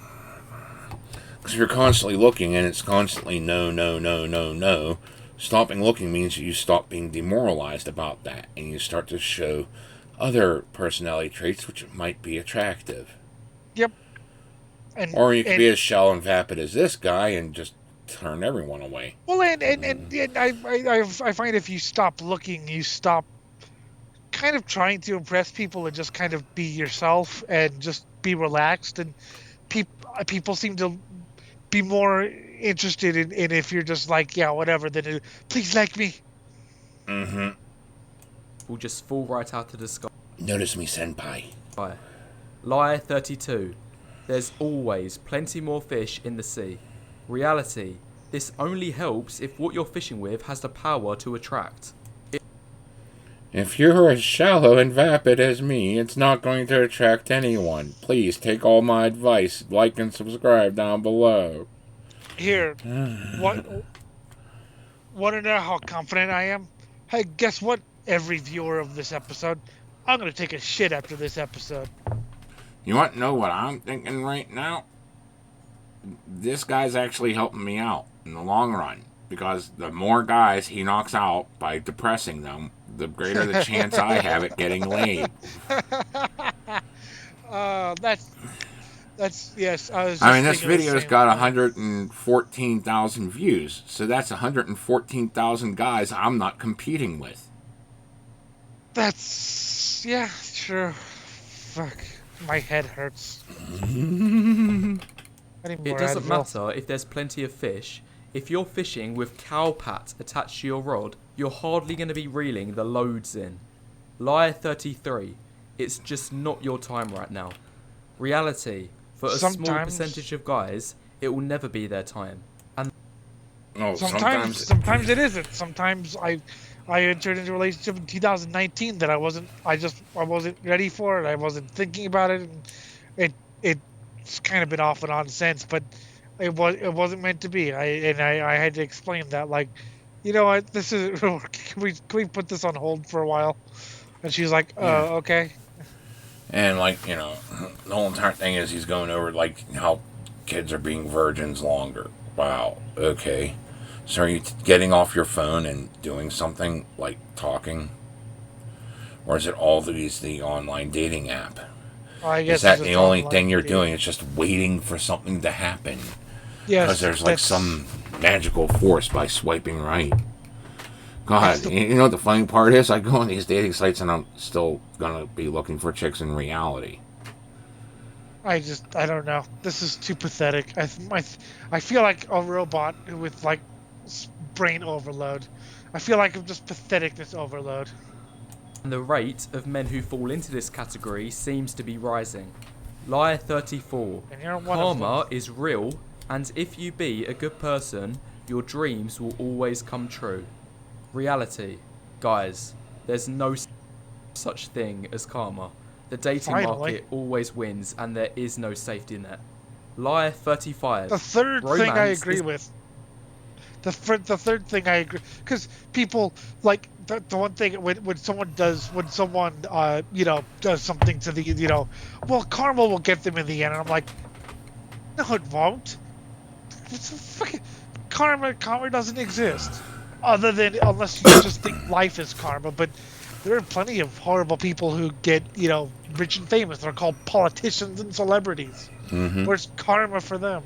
Because you're constantly looking, and it's constantly no, no, no, no, no. Stopping looking means you stop being demoralized about that, and you start to show other personality traits which might be attractive. Yep. Or you could be as shallow and vapid as this guy and just turn everyone away. Well, and I find if you stop looking, you stop kind of trying to impress people and just kind of be yourself and just be relaxed. And people seem to be more interested in if you're just like, yeah, whatever, then please like me. Mm-hmm. Will just fall right out of the sky. Notice me, senpai. Lie 32. There's always plenty more fish in the sea. Reality. This only helps if what you're fishing with has the power to attract. If you're as shallow and vapid as me, it's not going to attract anyone. Please take all my advice. Like and subscribe down below. Here. Want to know how confident I am? Hey, guess what, every viewer of this episode? I'm going to take a shit after this episode. You want to know what I'm thinking right now? This guy's actually helping me out in the long run. Because the more guys he knocks out by depressing them, the greater the chance I have at getting laid. That's yes. This video's got 114,000 views, so that's 114,000 guys I'm not competing with. Yeah, sure. Fuck, my head hurts. It doesn't matter if there's plenty of fish. If you're fishing with cowpat attached to your rod, you're hardly going to be reeling the loads in. Lie 33. It's just not your time right now. Reality. For a small percentage of guys, it will never be their time. And sometimes it isn't. Sometimes I entered into a relationship in 2019 that I wasn't ready for it. I wasn't thinking about it. And it's kind of been off and on since, but it wasn't meant to be. I had to explain that, like, you know what, this is can we put this on hold for a while? And she's like, okay. And, like, the whole entire thing is he's going over, like, how kids are being virgins longer. Wow, okay. So are you getting off your phone and doing something like talking? Or is it all the online dating app? I Is guess it's that the just only online thing you're dating. doing? It's just waiting for something to happen. Because Yes, there's like some magical force by swiping right. God, the- you know what the funny part is? I go on these dating sites and I'm still gonna be looking for chicks in reality. I don't know. This is too pathetic. I feel like a robot with like brain overload. I feel like I'm just patheticness overload. And the rate of men who fall into this category seems to be rising. Lie 34. And you're one of them. Karma is real, and if you be a good person, your dreams will always come true. Reality. Guys, there's no such thing as karma. The dating Finally. market always wins, and there is no safety net. Lie 35. The third thing I Romance agree is- with. The third thing I agree, because people like the one thing when someone does something to the well, karma will get them in the end, and I'm like, no, it won't. It's a fucking karma doesn't exist, other than unless you just think life is karma. But there are plenty of horrible people who get rich and famous. They're called politicians and celebrities. Mm-hmm. Where's karma for them?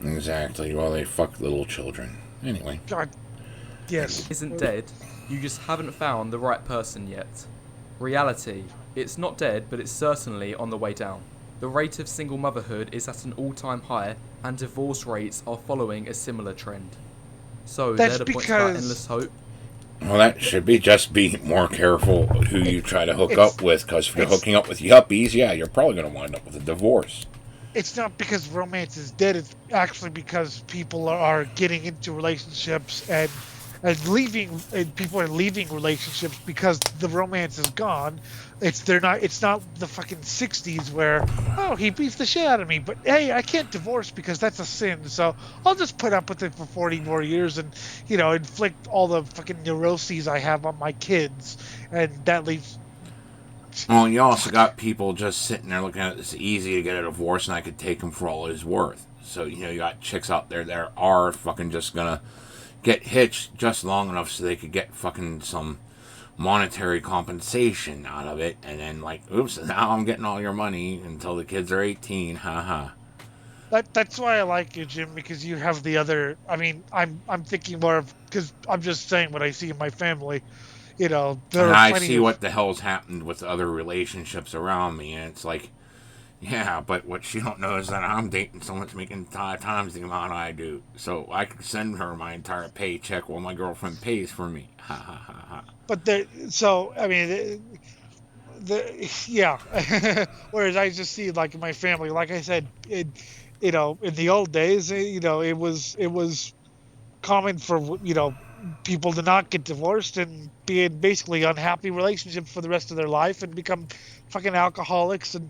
Exactly. Well, they fuck little children. Anyway. God, yes. Isn't dead, you just haven't found the right person yet. Reality. It's not dead, but it's certainly on the way down. The rate of single motherhood is at an all-time high, and divorce rates are following a similar trend. So, That's they're the points about because- endless hope. Well, that should be just be more careful who you try to hook It's- up with, because if you're hooking up with yuppies, yeah, you're probably going to wind up with a divorce. It's not because romance is dead. It's actually because people are getting into relationships and leaving, and people are leaving relationships because the romance is gone. It's not the fucking 60s where, oh, he beats the shit out of me, but hey, I can't divorce because that's a sin. So I'll just put up with it for 40 more years and inflict all the fucking neuroses I have on my kids, and that leaves. Well, you also got people just sitting there looking at it's easy to get a divorce and I could take him for all he's worth. So, you got chicks out there that are fucking just gonna get hitched just long enough so they could get fucking some monetary compensation out of it. And then, like, oops, now I'm getting all your money until the kids are 18. Haha. That's why I like you, Jim, because you have the other. I mean, I'm thinking more of, because I'm just saying what I see in my family. There And are I plenty see of, what the hell's happened with other relationships around me, and it's like, yeah, but what you don't know is that I'm dating someone that's making 5 times the amount I do. So I could send her my entire paycheck while my girlfriend pays for me. Ha ha ha ha. but so I mean, yeah. Whereas I just see, like, in my family, like I said, in the old days, it was common for people to not get divorced and be in basically unhappy relationships for the rest of their life and become fucking alcoholics and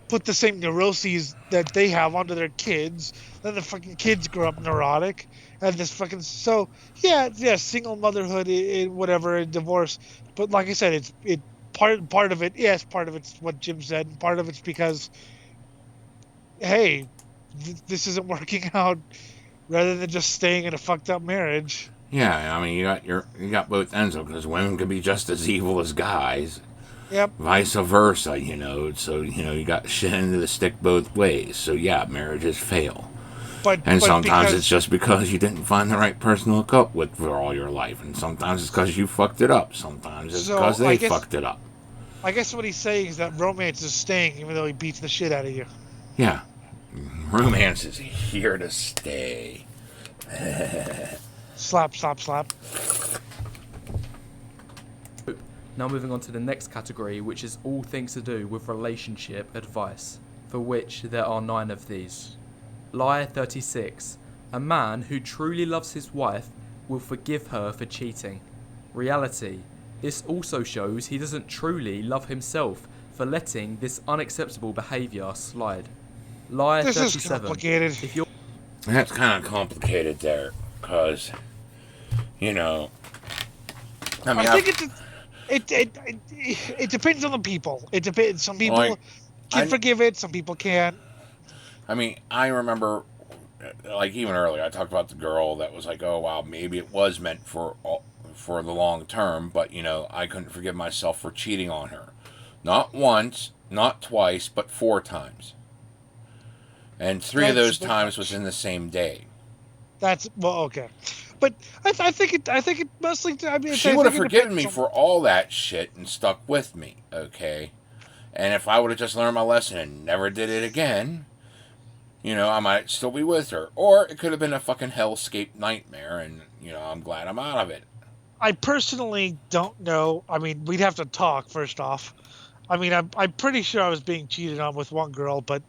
put the same neuroses that they have onto their kids. Then the fucking kids grow up neurotic, and this fucking single motherhood, whatever, and divorce. But like I said, it's part of it. Yes, part of it's what Jim said, and part of it's because, hey, this isn't working out. Rather than just staying in a fucked up marriage. Yeah, I mean, you got both ends of it, because women can be just as evil as guys. Yep. Vice versa, So, you got shit into the stick both ways. So, yeah, marriages fail. And sometimes it's just because you didn't find the right person to hook up with for all your life. And sometimes it's because you fucked it up. Sometimes it's because they fucked it up. I guess what he's saying is that romance is staying even though he beats the shit out of you. Yeah. Romance is here to stay. Slap, slap, slap. Now moving on to the next category, which is all things to do with relationship advice, for which there are 9 of these. Lie 36. A man who truly loves his wife will forgive her for cheating. Reality. This also shows he doesn't truly love himself for letting this unacceptable behaviour slide. Lie This 37. is complicated. If you're That's kind of complicated there, because, I mean, I think it depends on the people. It depends. Some people Like, can I- forgive it. Some people can't. I mean, I remember, like, even earlier, I talked about the girl that was like, oh, wow, maybe it was meant for the long term, but, you know, I couldn't forgive myself for cheating on her. Not once, not twice, but 4 times. And 3 of those times was in the same day. That's well, okay, but I think it mostly. I mean, She would have forgiven me for all that shit and stuck with me, okay? And if I would have just learned my lesson and never did it again, you know, I might still be with her. Or it could have been a fucking hellscape nightmare, and, you know, I'm glad I'm out of it. I personally don't know. I mean, we'd have to talk first off. I mean, I'm pretty sure I was being cheated on with one girl, but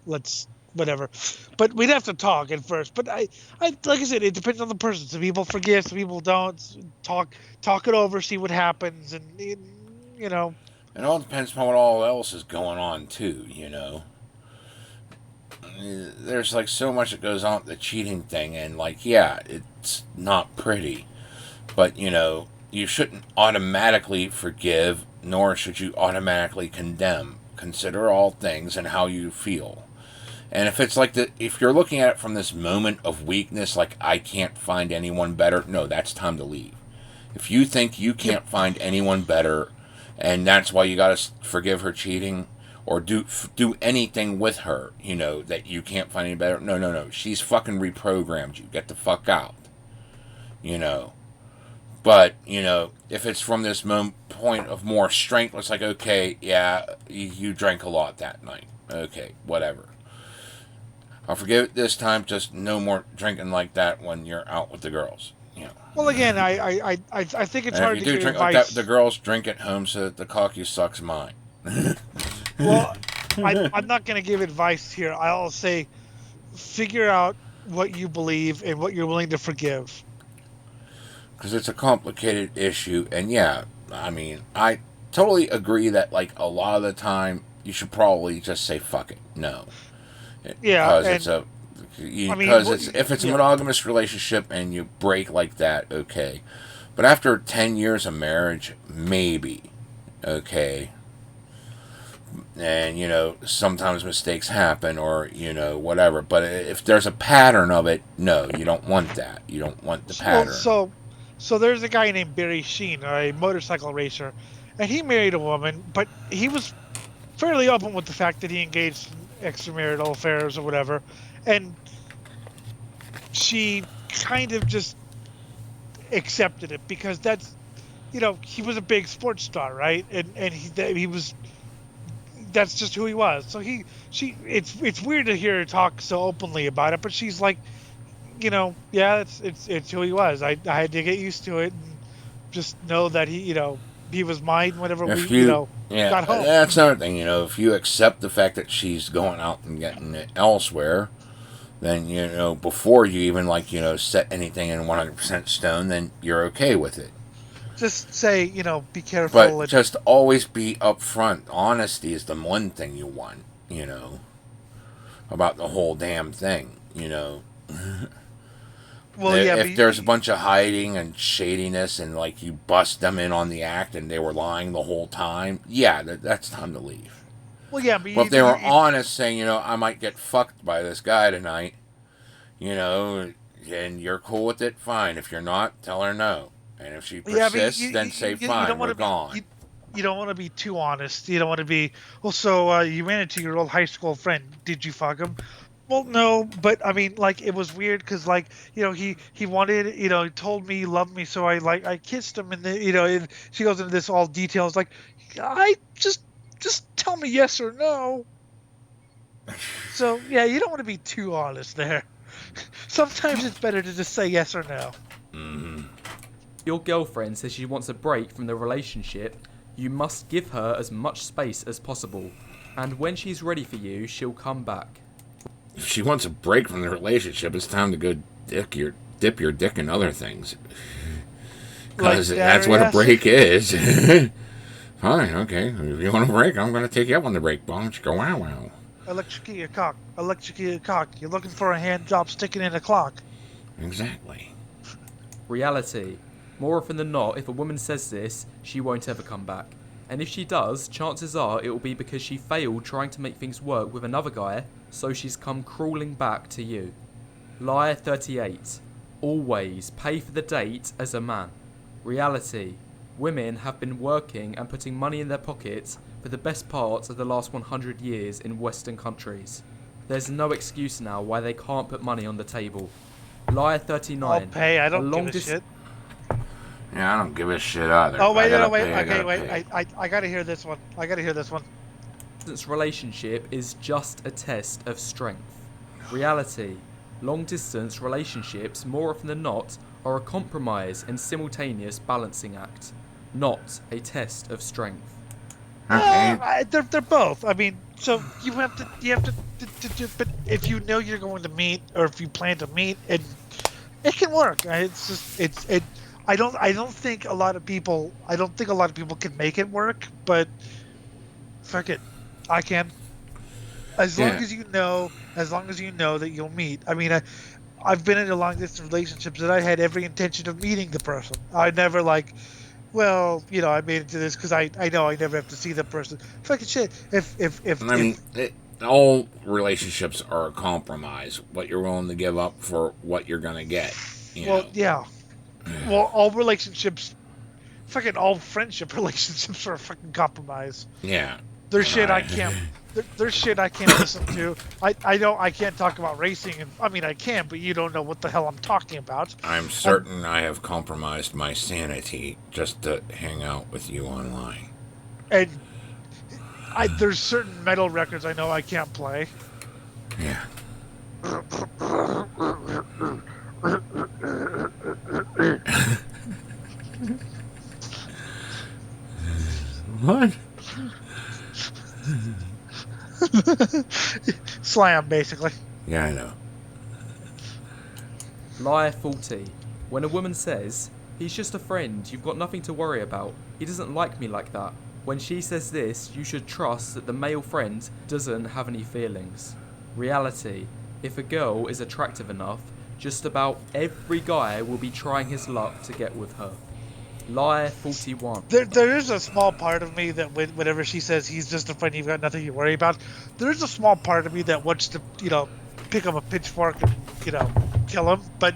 whatever. But we'd have to talk at first. But I like I said, it depends on the person. Some people forgive, some people don't. Talk it over, see what happens, and you know. It all depends on what all else is going on too, you know. There's like so much that goes on with the cheating thing, and like, yeah, it's not pretty, but you know, you shouldn't automatically forgive, nor should you automatically condemn. Consider all things and how you feel. And if it's like if you're looking at it from this moment of weakness, like I can't find anyone better, no, that's time to leave. If you think you can't find anyone better, and that's why you gotta forgive her cheating, or do anything with her, you know, that you can't find any better, no, she's fucking reprogrammed you. Get the fuck out, you know. But, you know, if it's from this point of more strength, it's like, okay, yeah, you drank a lot that night. Okay, whatever. I'll forgive it this time. Just no more drinking like that when you're out with the girls. You know. Well, again, I think it's hard to give drink advice. Like that, the girls drink at home so that the cock you suck's mine. Well, I'm not going to give advice here. I'll say, figure out what you believe and what you're willing to forgive. Because it's a complicated issue, and yeah, I mean, I totally agree that like a lot of the time you should probably just say fuck it, no. Yeah, because if it's a monogamous relationship and you break like that, okay. But after 10 years of marriage, maybe, okay. And, you know, sometimes mistakes happen or, you know, whatever. But if there's a pattern of it, no, you don't want that. You don't want the pattern. So there's a guy named Barry Sheen, a motorcycle racer, and he married a woman, but he was fairly open with the fact that he engaged in extramarital affairs or whatever, and she kind of just accepted it because that's, you know, he was a big sports star, right? And he was, that's just who he was. So it's weird to hear her talk so openly about it, but she's like, you know, yeah, it's who he was. I had to get used to it and just know that he was mine whenever got home. That's another thing, you know, if you accept the fact that she's going out and getting it elsewhere, then, you know, before you even, like, you know, set anything in 100% stone, then you're okay with it. Just say, you know, be careful. But just always be upfront. Honesty is the one thing you want, you know, about the whole damn thing, you know. Well, yeah, if there's a bunch of hiding and shadiness and, like, you bust them in on the act and they were lying the whole time, yeah, that's time to leave. Well, yeah, but if they were honest, saying, you know, I might get fucked by this guy tonight, you know, and you're cool with it, fine. If you're not, tell her no. And if she persists, then say, fine, we're gone. You don't want to be too honest. You don't want to be, well, so you ran into your old high school friend. Did you fuck him? Well, no, but I mean, like, it was weird because, like, you know, he wanted, you know, he told me he loved me, so I kissed him, and then, you know, and she goes into this all details, like, I just tell me yes or no. So yeah, you don't want to be too honest there. Sometimes it's better to just say yes or no. Mm-hmm. Your girlfriend says she wants a break from the relationship. You must give her as much space as possible, and when she's ready for you, she'll come back. If she wants a break from the relationship, it's time to go dip your dick in other things. Because that's what a break is. Fine, okay. If you want a break, I'm going to take you up on the break. Why don't you go wow wow? Electrocute your cock. Electrocute your cock. You're looking for a hand job sticking in a clock. Exactly. Reality. More often than not, if a woman says this, she won't ever come back. And if she does, chances are it will be because she failed trying to make things work with another guy so she's come crawling back to you. Lie 38. Always pay for the date as a man. Reality. Women have been working and putting money in their pockets for the best part of the last 100 years in Western countries. There's no excuse now why they can't put money on the table. Lie 39. I'll pay. I don't give a shit. Yeah, I don't give a shit either. Oh, wait, I gotta hear this one. Distance relationship is just a test of strength. Reality. Long distance relationships, more often than not, are a compromise and simultaneous balancing act, not a test of strength. Okay. They're both. I mean, so you have to but if you know you're going to meet, or if you plan to meet, it can work. I don't think a lot of people can make it work, but fuck it, I can. As long as you know that you'll meet. I mean, I've been in a long distance relationships that I had every intention of meeting the person. I never I made it to this because I know I never have to see the person. Fucking shit. All relationships are a compromise. What you're willing to give up for what you're gonna get. Yeah. Well, all relationships, fucking all friendship relationships are a fucking compromise. Yeah. There's shit I can't listen to. I know I can't talk about racing, and I mean I can, but you don't know what the hell I'm talking about. I'm certain I have compromised my sanity just to hang out with you online. And there's certain metal records I know I can't play. Yeah. What? Slam, basically. Yeah, I know. Lie 40. When a woman says, he's just a friend, you've got nothing to worry about, he doesn't like me like that. When she says this, you should trust that the male friend doesn't have any feelings. Reality. If a girl is attractive enough, just about every guy will be trying his luck to get with her. Lie 41. There is a small part of me that whenever she says he's just a friend, you've got nothing to worry about, there's a small part of me that wants to, pick up a pitchfork and, kill him. But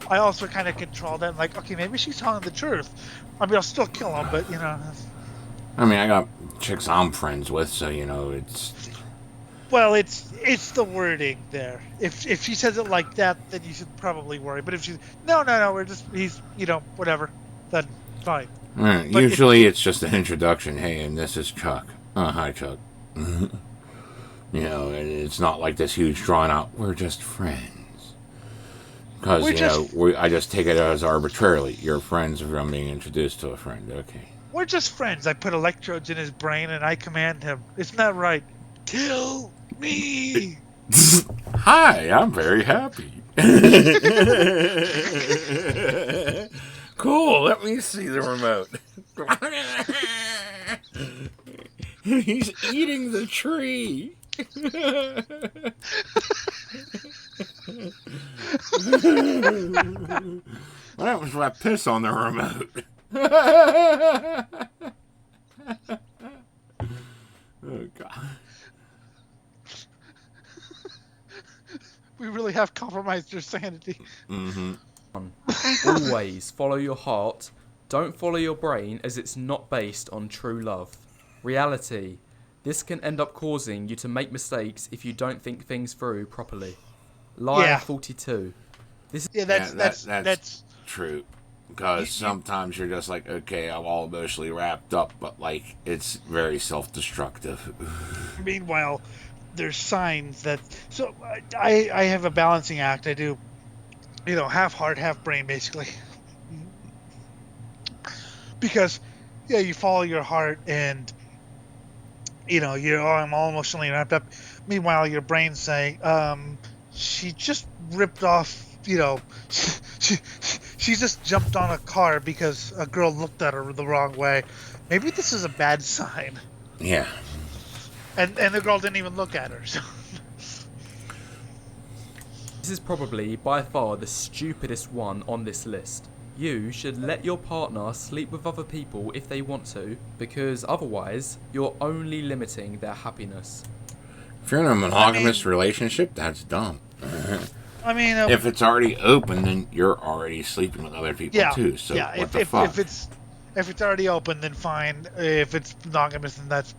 I also kind of control that. Like, okay, maybe she's telling the truth. I mean, I'll still kill him, but, I mean, I got chicks I'm friends with, so, it's... Well, it's the wording there. If she says it like that, then you should probably worry. But if she's, no, he's, whatever, then fine. Usually it's just an introduction. Hey, and this is Chuck. Hi, Chuck. And it's not like this huge drawn out, we're just friends. Because, I just take it as arbitrarily. You're friends from being introduced to a friend. Okay. We're just friends. I put electrodes in his brain and I command him. Isn't that right? Kill me! Hi, I'm very happy. Cool, let me see the remote. He's eating the tree. What happens when I piss on the remote? Oh, God. We really have compromised your sanity. Mm-hmm. Always follow your heart. Don't follow your brain, as it's not based on true love. Reality. This can end up causing you to make mistakes if you don't think things through properly. Lie 42. That's true. Because sometimes you're just like, okay, I'm all emotionally wrapped up, but it's very self-destructive. Meanwhile, there's signs that. So I have a balancing act. I do, half heart, half brain, basically. Because, you follow your heart and, I'm all emotionally wrapped up. Meanwhile, your brain's saying, she just ripped off, she just jumped on a car because a girl looked at her the wrong way. Maybe this is a bad sign. Yeah. And the girl didn't even look at her. So. This is probably by far the stupidest one on this list. You should let your partner sleep with other people if they want to, because otherwise you're only limiting their happiness. If you're in a monogamous relationship, that's dumb. I mean, if it's already open, then you're already sleeping with other people too. So yeah. what the fuck? If it's already open, then fine. If it's monogamous, then that's.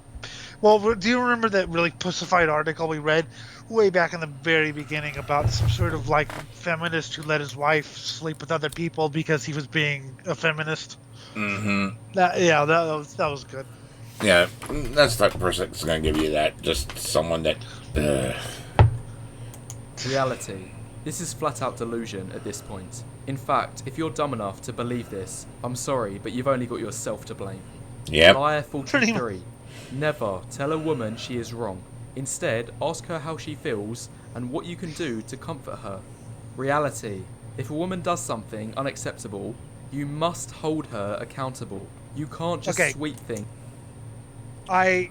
Well, do you remember that really pussified article we read way back in the very beginning about some sort of like feminist who let his wife sleep with other people because he was being a feminist? Mm-hmm. That was good. Yeah, that's the type of person that's going to give you that. Just someone that... Reality. This is flat out delusion at this point. In fact, if you're dumb enough to believe this, I'm sorry, but you've only got yourself to blame. Yep. Liar 43. Never tell a woman she is wrong. Instead, ask her how she feels and what you can do to comfort her. Reality. If a woman does something unacceptable, you must hold her accountable. You can't just sweep things. A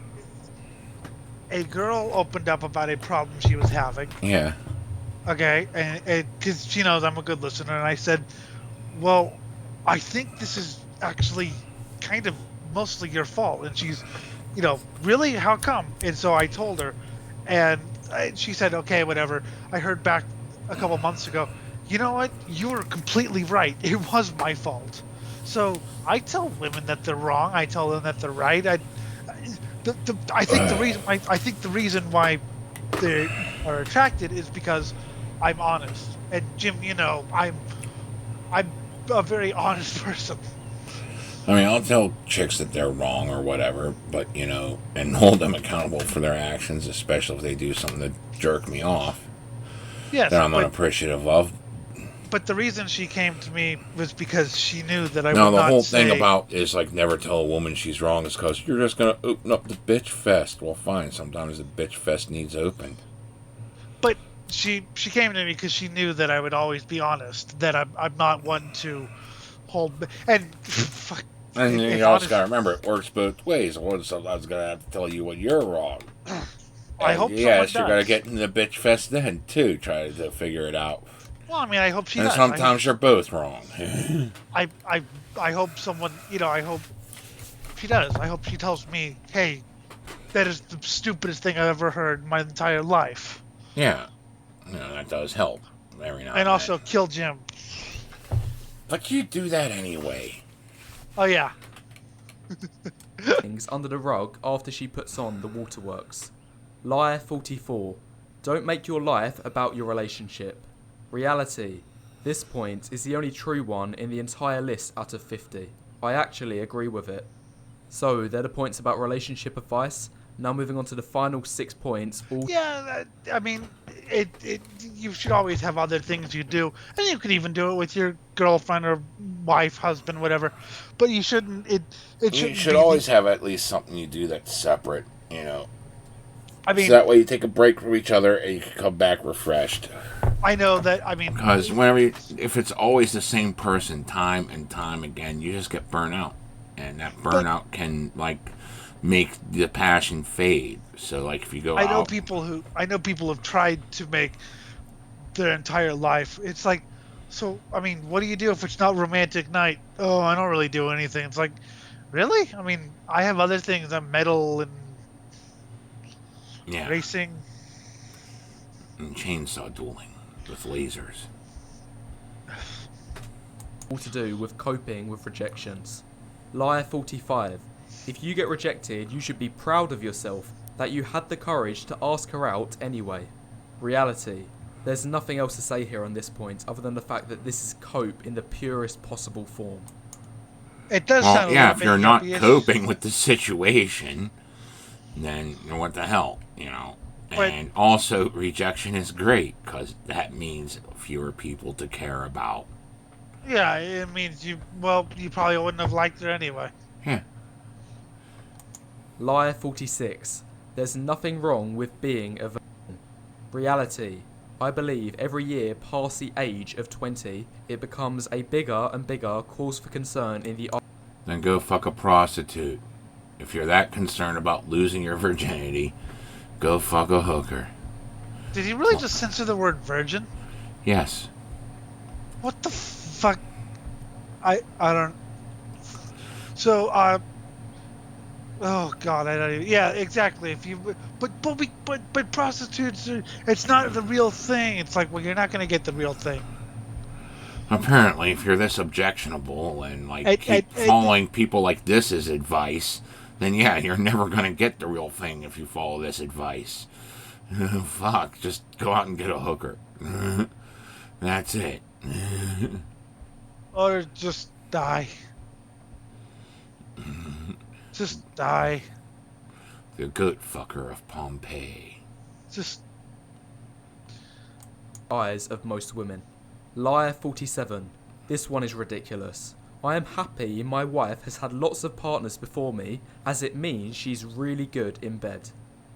girl opened up about a problem she was having. Yeah. Okay, and because she knows I'm a good listener, and I said, well, I think this is actually kind of mostly your fault. And she's, really? How come? And so I told her, and she said, okay, whatever. I heard back a couple months ago, you know what? You were completely right. It was my fault. So I tell women that they're wrong. I tell them that they're right. I think the reason why they are attracted is because I'm honest. And Jim, I'm a very honest person. I mean, I'll tell chicks that they're wrong or whatever, but, and hold them accountable for their actions, especially if they do something to jerk me off. Yes, that I'm unappreciative of. But the reason she came to me was because she knew that I would not say... Now, the whole thing about is, never tell a woman she's wrong is because you're just going to open up the bitch fest. Well, fine, sometimes the bitch fest needs opened. But she came to me because she knew that I would always be honest, that I'm not one to hold... And... And you also got to remember, it works both ways. One sometimes going to have to tell you when you're wrong. I hope yes, you're going to get in the bitch fest then, too, try to figure it out. Well, I mean, I hope she does. And sometimes you're both wrong. I hope someone, I hope she does. I hope she tells me, hey, that is the stupidest thing I've ever heard in my entire life. Yeah. That does help every now and then. Also, kill Jim. But you do that anyway. Oh, yeah. Things under the rug after she puts on the waterworks. Liar 44. Don't make your life about your relationship. Reality. This point is the only true one in the entire list out of 50. I actually agree with it. So, they're the points about relationship advice. Now moving on to the final 6 points. Yeah, I mean, you should always have other things you do. And you could even do it with your girlfriend or wife, husband, whatever. But you shouldn't... You should always have at least something you do that's separate, I mean, so that way you take a break from each other and you can come back refreshed. I know that, I mean... Because if it's always the same person time and time again, you just get burnt out. And that burnout can, make the passion fade. So, if you go I know people have tried to make their entire life... It's like, so, I mean, what do you do if it's not romantic night? Oh, I don't really do anything. It's like, really? I mean, I have other things. I'm metal and... Yeah. Racing. And chainsaw dueling with lasers. All to do with coping with rejections. Liar 45. If you get rejected, you should be proud of yourself that you had the courage to ask her out anyway. Reality. There's nothing else to say here on this point other than the fact that this is cope in the purest possible form. It does sound if you're not coping with the situation, then what the hell, And also, rejection is great, because that means fewer people to care about. Yeah, it means you probably wouldn't have liked her anyway. Yeah. Liar 46. There's nothing wrong with being a virgin. Reality. I believe every year past the age of 20, it becomes a bigger and bigger cause for concern in the... Then go fuck a prostitute. If you're that concerned about losing your virginity, go fuck a hooker. Did he really just censor the word virgin? Yes. What the fuck? I don't... So, Oh God, I don't even. Yeah, exactly. If you, but prostitutes, it's not the real thing. It's like, well, you're not gonna get the real thing. Apparently, if you're this objectionable and like It, it, keep it, following people like this as advice, then yeah, you're never gonna get the real thing if you follow this advice. Fuck, just go out and get a hooker. That's it. or just die. Just die. The good fucker of Pompeii. Just Eyes of most women. Liar 47. This one is ridiculous. I am happy my wife has had lots of partners before me, as it means she's really good in bed.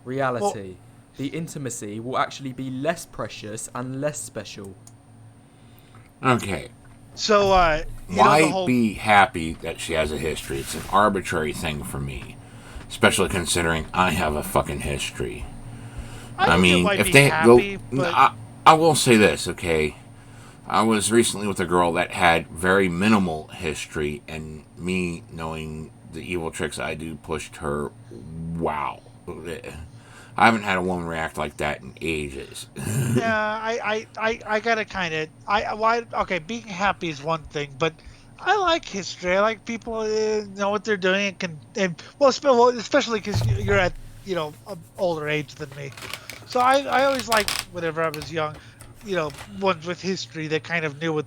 Reality. The intimacy will actually be less precious and less special. Okay. so. Why The whole. be happy that she has a history? It's an arbitrary thing for me. Especially considering I have a fucking history. I think it mean, might if be they happy, go. but I will say this, okay? I was recently with a girl that had very minimal history, and me knowing the evil tricks I do pushed her. Wow. I haven't had a woman react like that in ages. yeah, I gotta kind of. Why? Okay, being happy is one thing, but I like history. I like people know what they're doing and especially because you're at an older age than me. So I always liked whenever I was young, ones with history that kind of knew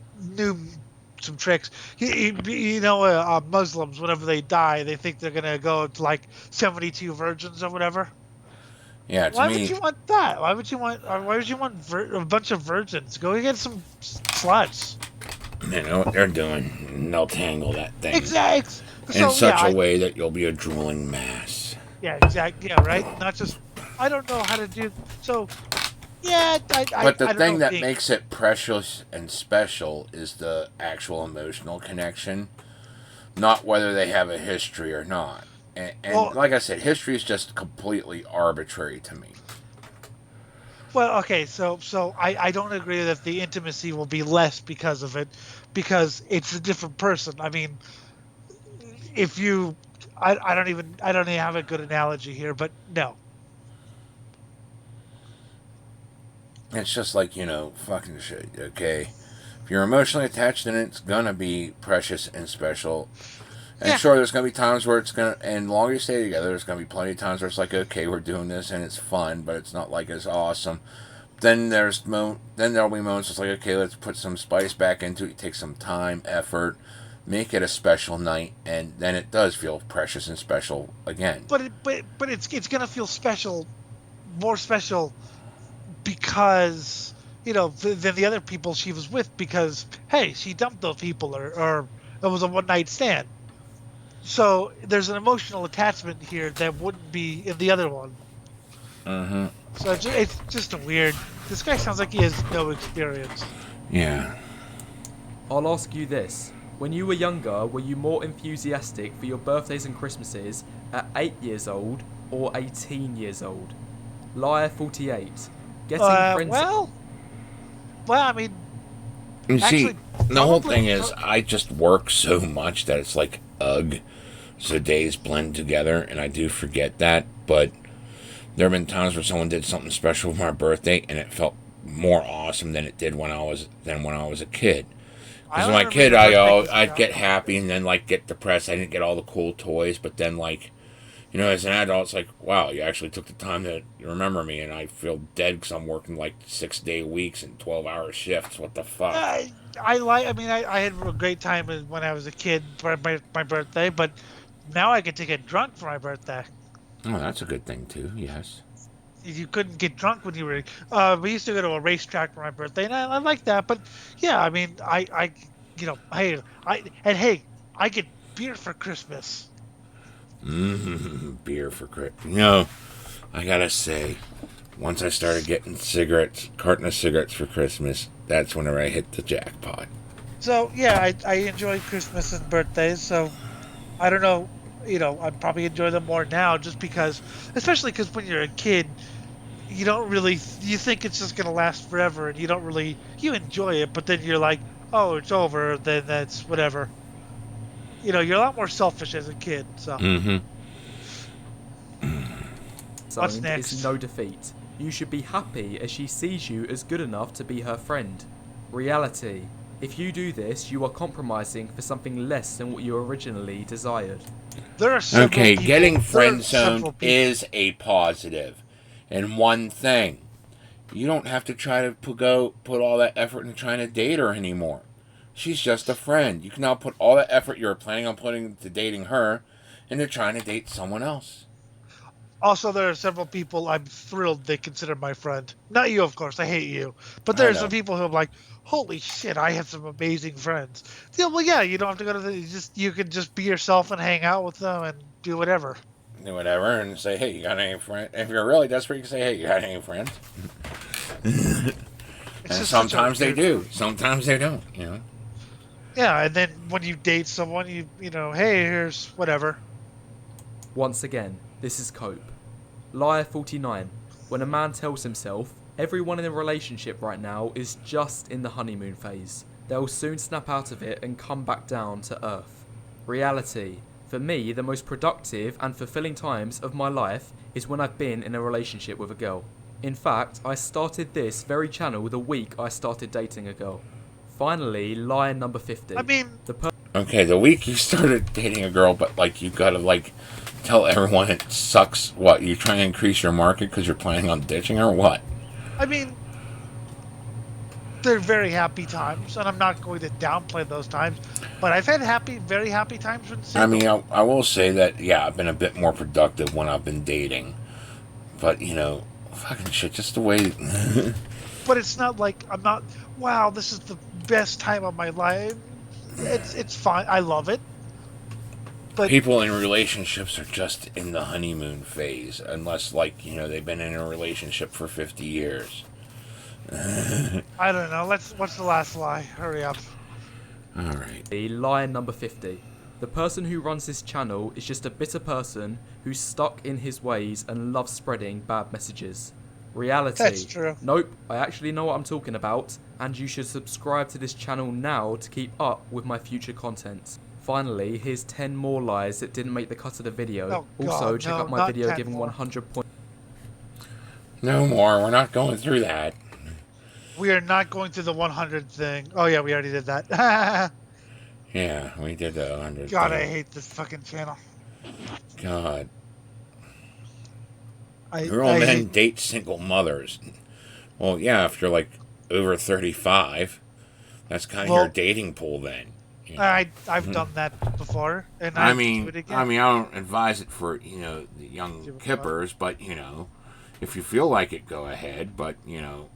some tricks. Muslims whenever they die, they think they're gonna go to like 72 virgins or whatever. Yeah, to Why would me, you want that? Why would you want a bunch of virgins? Go get some sluts. you know what they're doing. And they'll tangle that thing Exactly. in So yeah, such a way that you'll be a drooling mass. yeah, exactly. Yeah, right. Not just. I don't know how to do. So yeah, But the I don't thing know. that makes it precious and special is the actual emotional connection, not whether they have a history or not. And Well, like I said, history is just completely arbitrary to me. okay. So I don't agree that the intimacy will be less because of it, because it's a different person. I mean, if you, I don't even have a good analogy here, but no. It's just like, fucking shit, okay? If you're emotionally attached, then it's gonna be precious and special. And Yeah, sure, there's gonna be times where it's gonna, and the longer you stay together, there's gonna be plenty of times where it's like, okay, we're doing this and it's fun, but it's not like as awesome. Then then there'll be moments it's like, okay, let's put some spice back into it, take some time, effort, make it a special night, and then it does feel precious and special again. but it's gonna feel special, more special because than the other people she was with, because hey, she dumped those people, or it was a one night stand. So there's an emotional attachment here that wouldn't be in the other one. Mm-hmm. So it's just a weird. This guy sounds like he has no experience. Yeah. I'll ask you this. When you were younger, were you more enthusiastic for your birthdays and Christmases at 8 years old or 18 years old? Liar 48. Getting friends... Well, I mean, You see, actually, the whole probably. thing is, I just work so much that it's like, ugh. So days blend together, and I do forget that. But there have been times where someone did something special for my birthday, and it felt more awesome than it did when I was a kid. Because when I was a kid, I'd get happy and then like get depressed. I didn't get all the cool toys, but then like, as an adult, it's like, wow, you actually took the time to remember me, and I feel dead because I'm working like 6-day weeks and 12-hour shifts. What the fuck? I had a great time when I was a kid for my birthday, but now I get to get drunk for my birthday. Oh, that's a good thing too. Yes. You couldn't get drunk when you were. We used to go to a racetrack for my birthday, and I like that. But yeah, I mean, hey, I get beer for Christmas. Beer for Christmas. I gotta say, once I started getting carton of cigarettes for Christmas, that's whenever I hit the jackpot. So yeah, I enjoy Christmas and birthdays. So I don't know, I probably enjoy them more now, just because, especially because when you're a kid, you don't really, you think it's just gonna last forever, and you enjoy it, but then you're like, oh, it's over, then that's whatever. You're a lot more selfish as a kid. So Mm-hmm. What's zoned next? is no defeat. You should be happy as she sees you as good enough to be her friend. Reality. If you do this, you are compromising for something less than what you originally desired. There are several Okay, people, getting there are friend several zoned people- is a positive. And one thing, you don't have to try to put all that effort into trying to date her anymore. She's just a friend. You can now put all that effort you were planning on putting into dating her into trying to date someone else. Also, there are several people I'm thrilled they consider my friend. Not you, of course. I hate you. But I there are know. some people who I'm like, holy shit, I have some amazing friends. Yeah, well, yeah, you don't have to go to you can just be yourself and hang out with them and do whatever. Do whatever and say, hey, you got any friends? If you're really desperate, you can say, hey, you got any friends? It's And just sometimes such a they weird- do. Sometimes they don't, Yeah, and then when you date someone, you know, hey, here's whatever. Once again, this is cope. Liar 49. When a man tells himself, everyone in a relationship right now is just in the honeymoon phase. They'll soon snap out of it and come back down to earth. Reality. For me, the most productive and fulfilling times of my life is when I've been in a relationship with a girl. In fact, I started this very channel the week I started dating a girl. Finally, lie number 50. I mean, Okay, the week you started dating a girl, but, you gotta, tell everyone it sucks. What, you trying to increase your market because you're planning on ditching her? What? they're very happy times, and I'm not going to downplay those times. But I've had very happy times when single. I mean, I will say that, yeah, I've been a bit more productive when I've been dating. But, fucking shit, just the way... But it's not like I'm not. Wow, this is the best time of my life. It's fine. I love it. But People in relationships are just in the honeymoon phase, unless, they've been in a relationship for 50 years. I don't know. What's the last lie? Hurry up. Alright. Lie number 50. The person who runs this channel is just a bitter person who's stuck in his ways and loves spreading bad messages. Reality. That's true. Nope, I actually know what I'm talking about, and you should subscribe to this channel now to keep up with my future content. Finally, here's 10 more lies that didn't make the cut of the video. Oh, Also, God, check no, out my not video 10 giving more. 100 points. No more, we're not going through that. We are not going through the 100 thing. Oh yeah, we already did that. Yeah, we did the 100. God, I thing. hate this fucking channel. God. I Real men hate- date single mothers. Well, yeah, if you're over 35, that's kind of Well- your dating pool then. I've done that before, and I I'd mean, do it again. I don't advise it for the young kippers, but if you feel like it, go ahead. But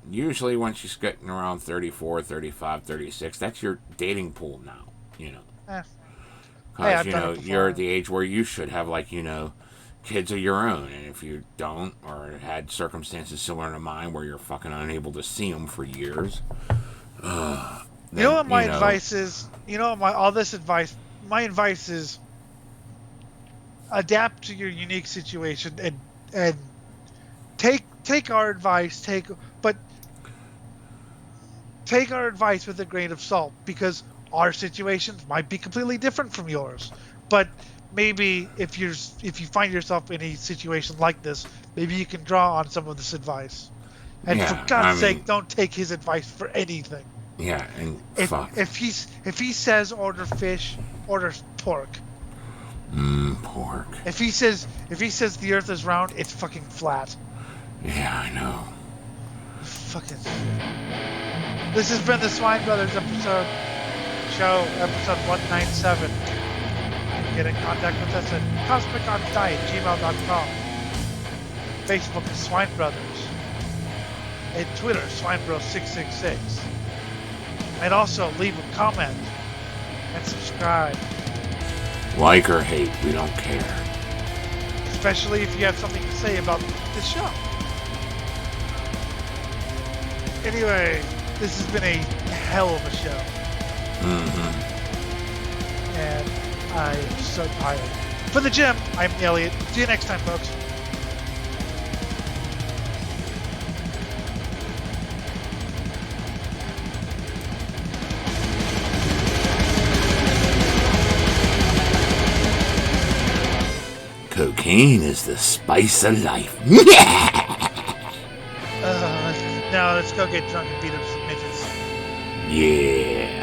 usually once you're getting around 34, 35, 36, that's your dating pool now. Eh. Because I've done it you're before. at the age where you should have kids of your own, and if you don't, or had circumstances similar to mine where you're fucking unable to see them for years, You know what my advice is? You know what my advice is adapt to your unique situation and take our advice, take our advice with a grain of salt, because our situations might be completely different from yours. But maybe if you find yourself in a situation like this, maybe you can draw on some of this advice. And Yeah, for God's I mean- sake, don't take his advice for anything. Yeah, and fuck. If he says order fish, order pork. Pork. If he says the earth is round, it's fucking flat. Yeah, I know. Fucking shit. This has been the Swine Brothers episode 197. Get in contact with us at Cosmicgodsdie@gmail.com. Facebook is Swine Brothers. And Twitter, SwineBros666. And also leave a comment and subscribe. Like or hate, we don't care. Especially if you have something to say about this show. Anyway, this has been a hell of a show. And I am so tired. For the gym, I'm Elliot. See you next time, folks. Cocaine is the spice of life. Now let's go get drunk and beat up some midgets. Yeah.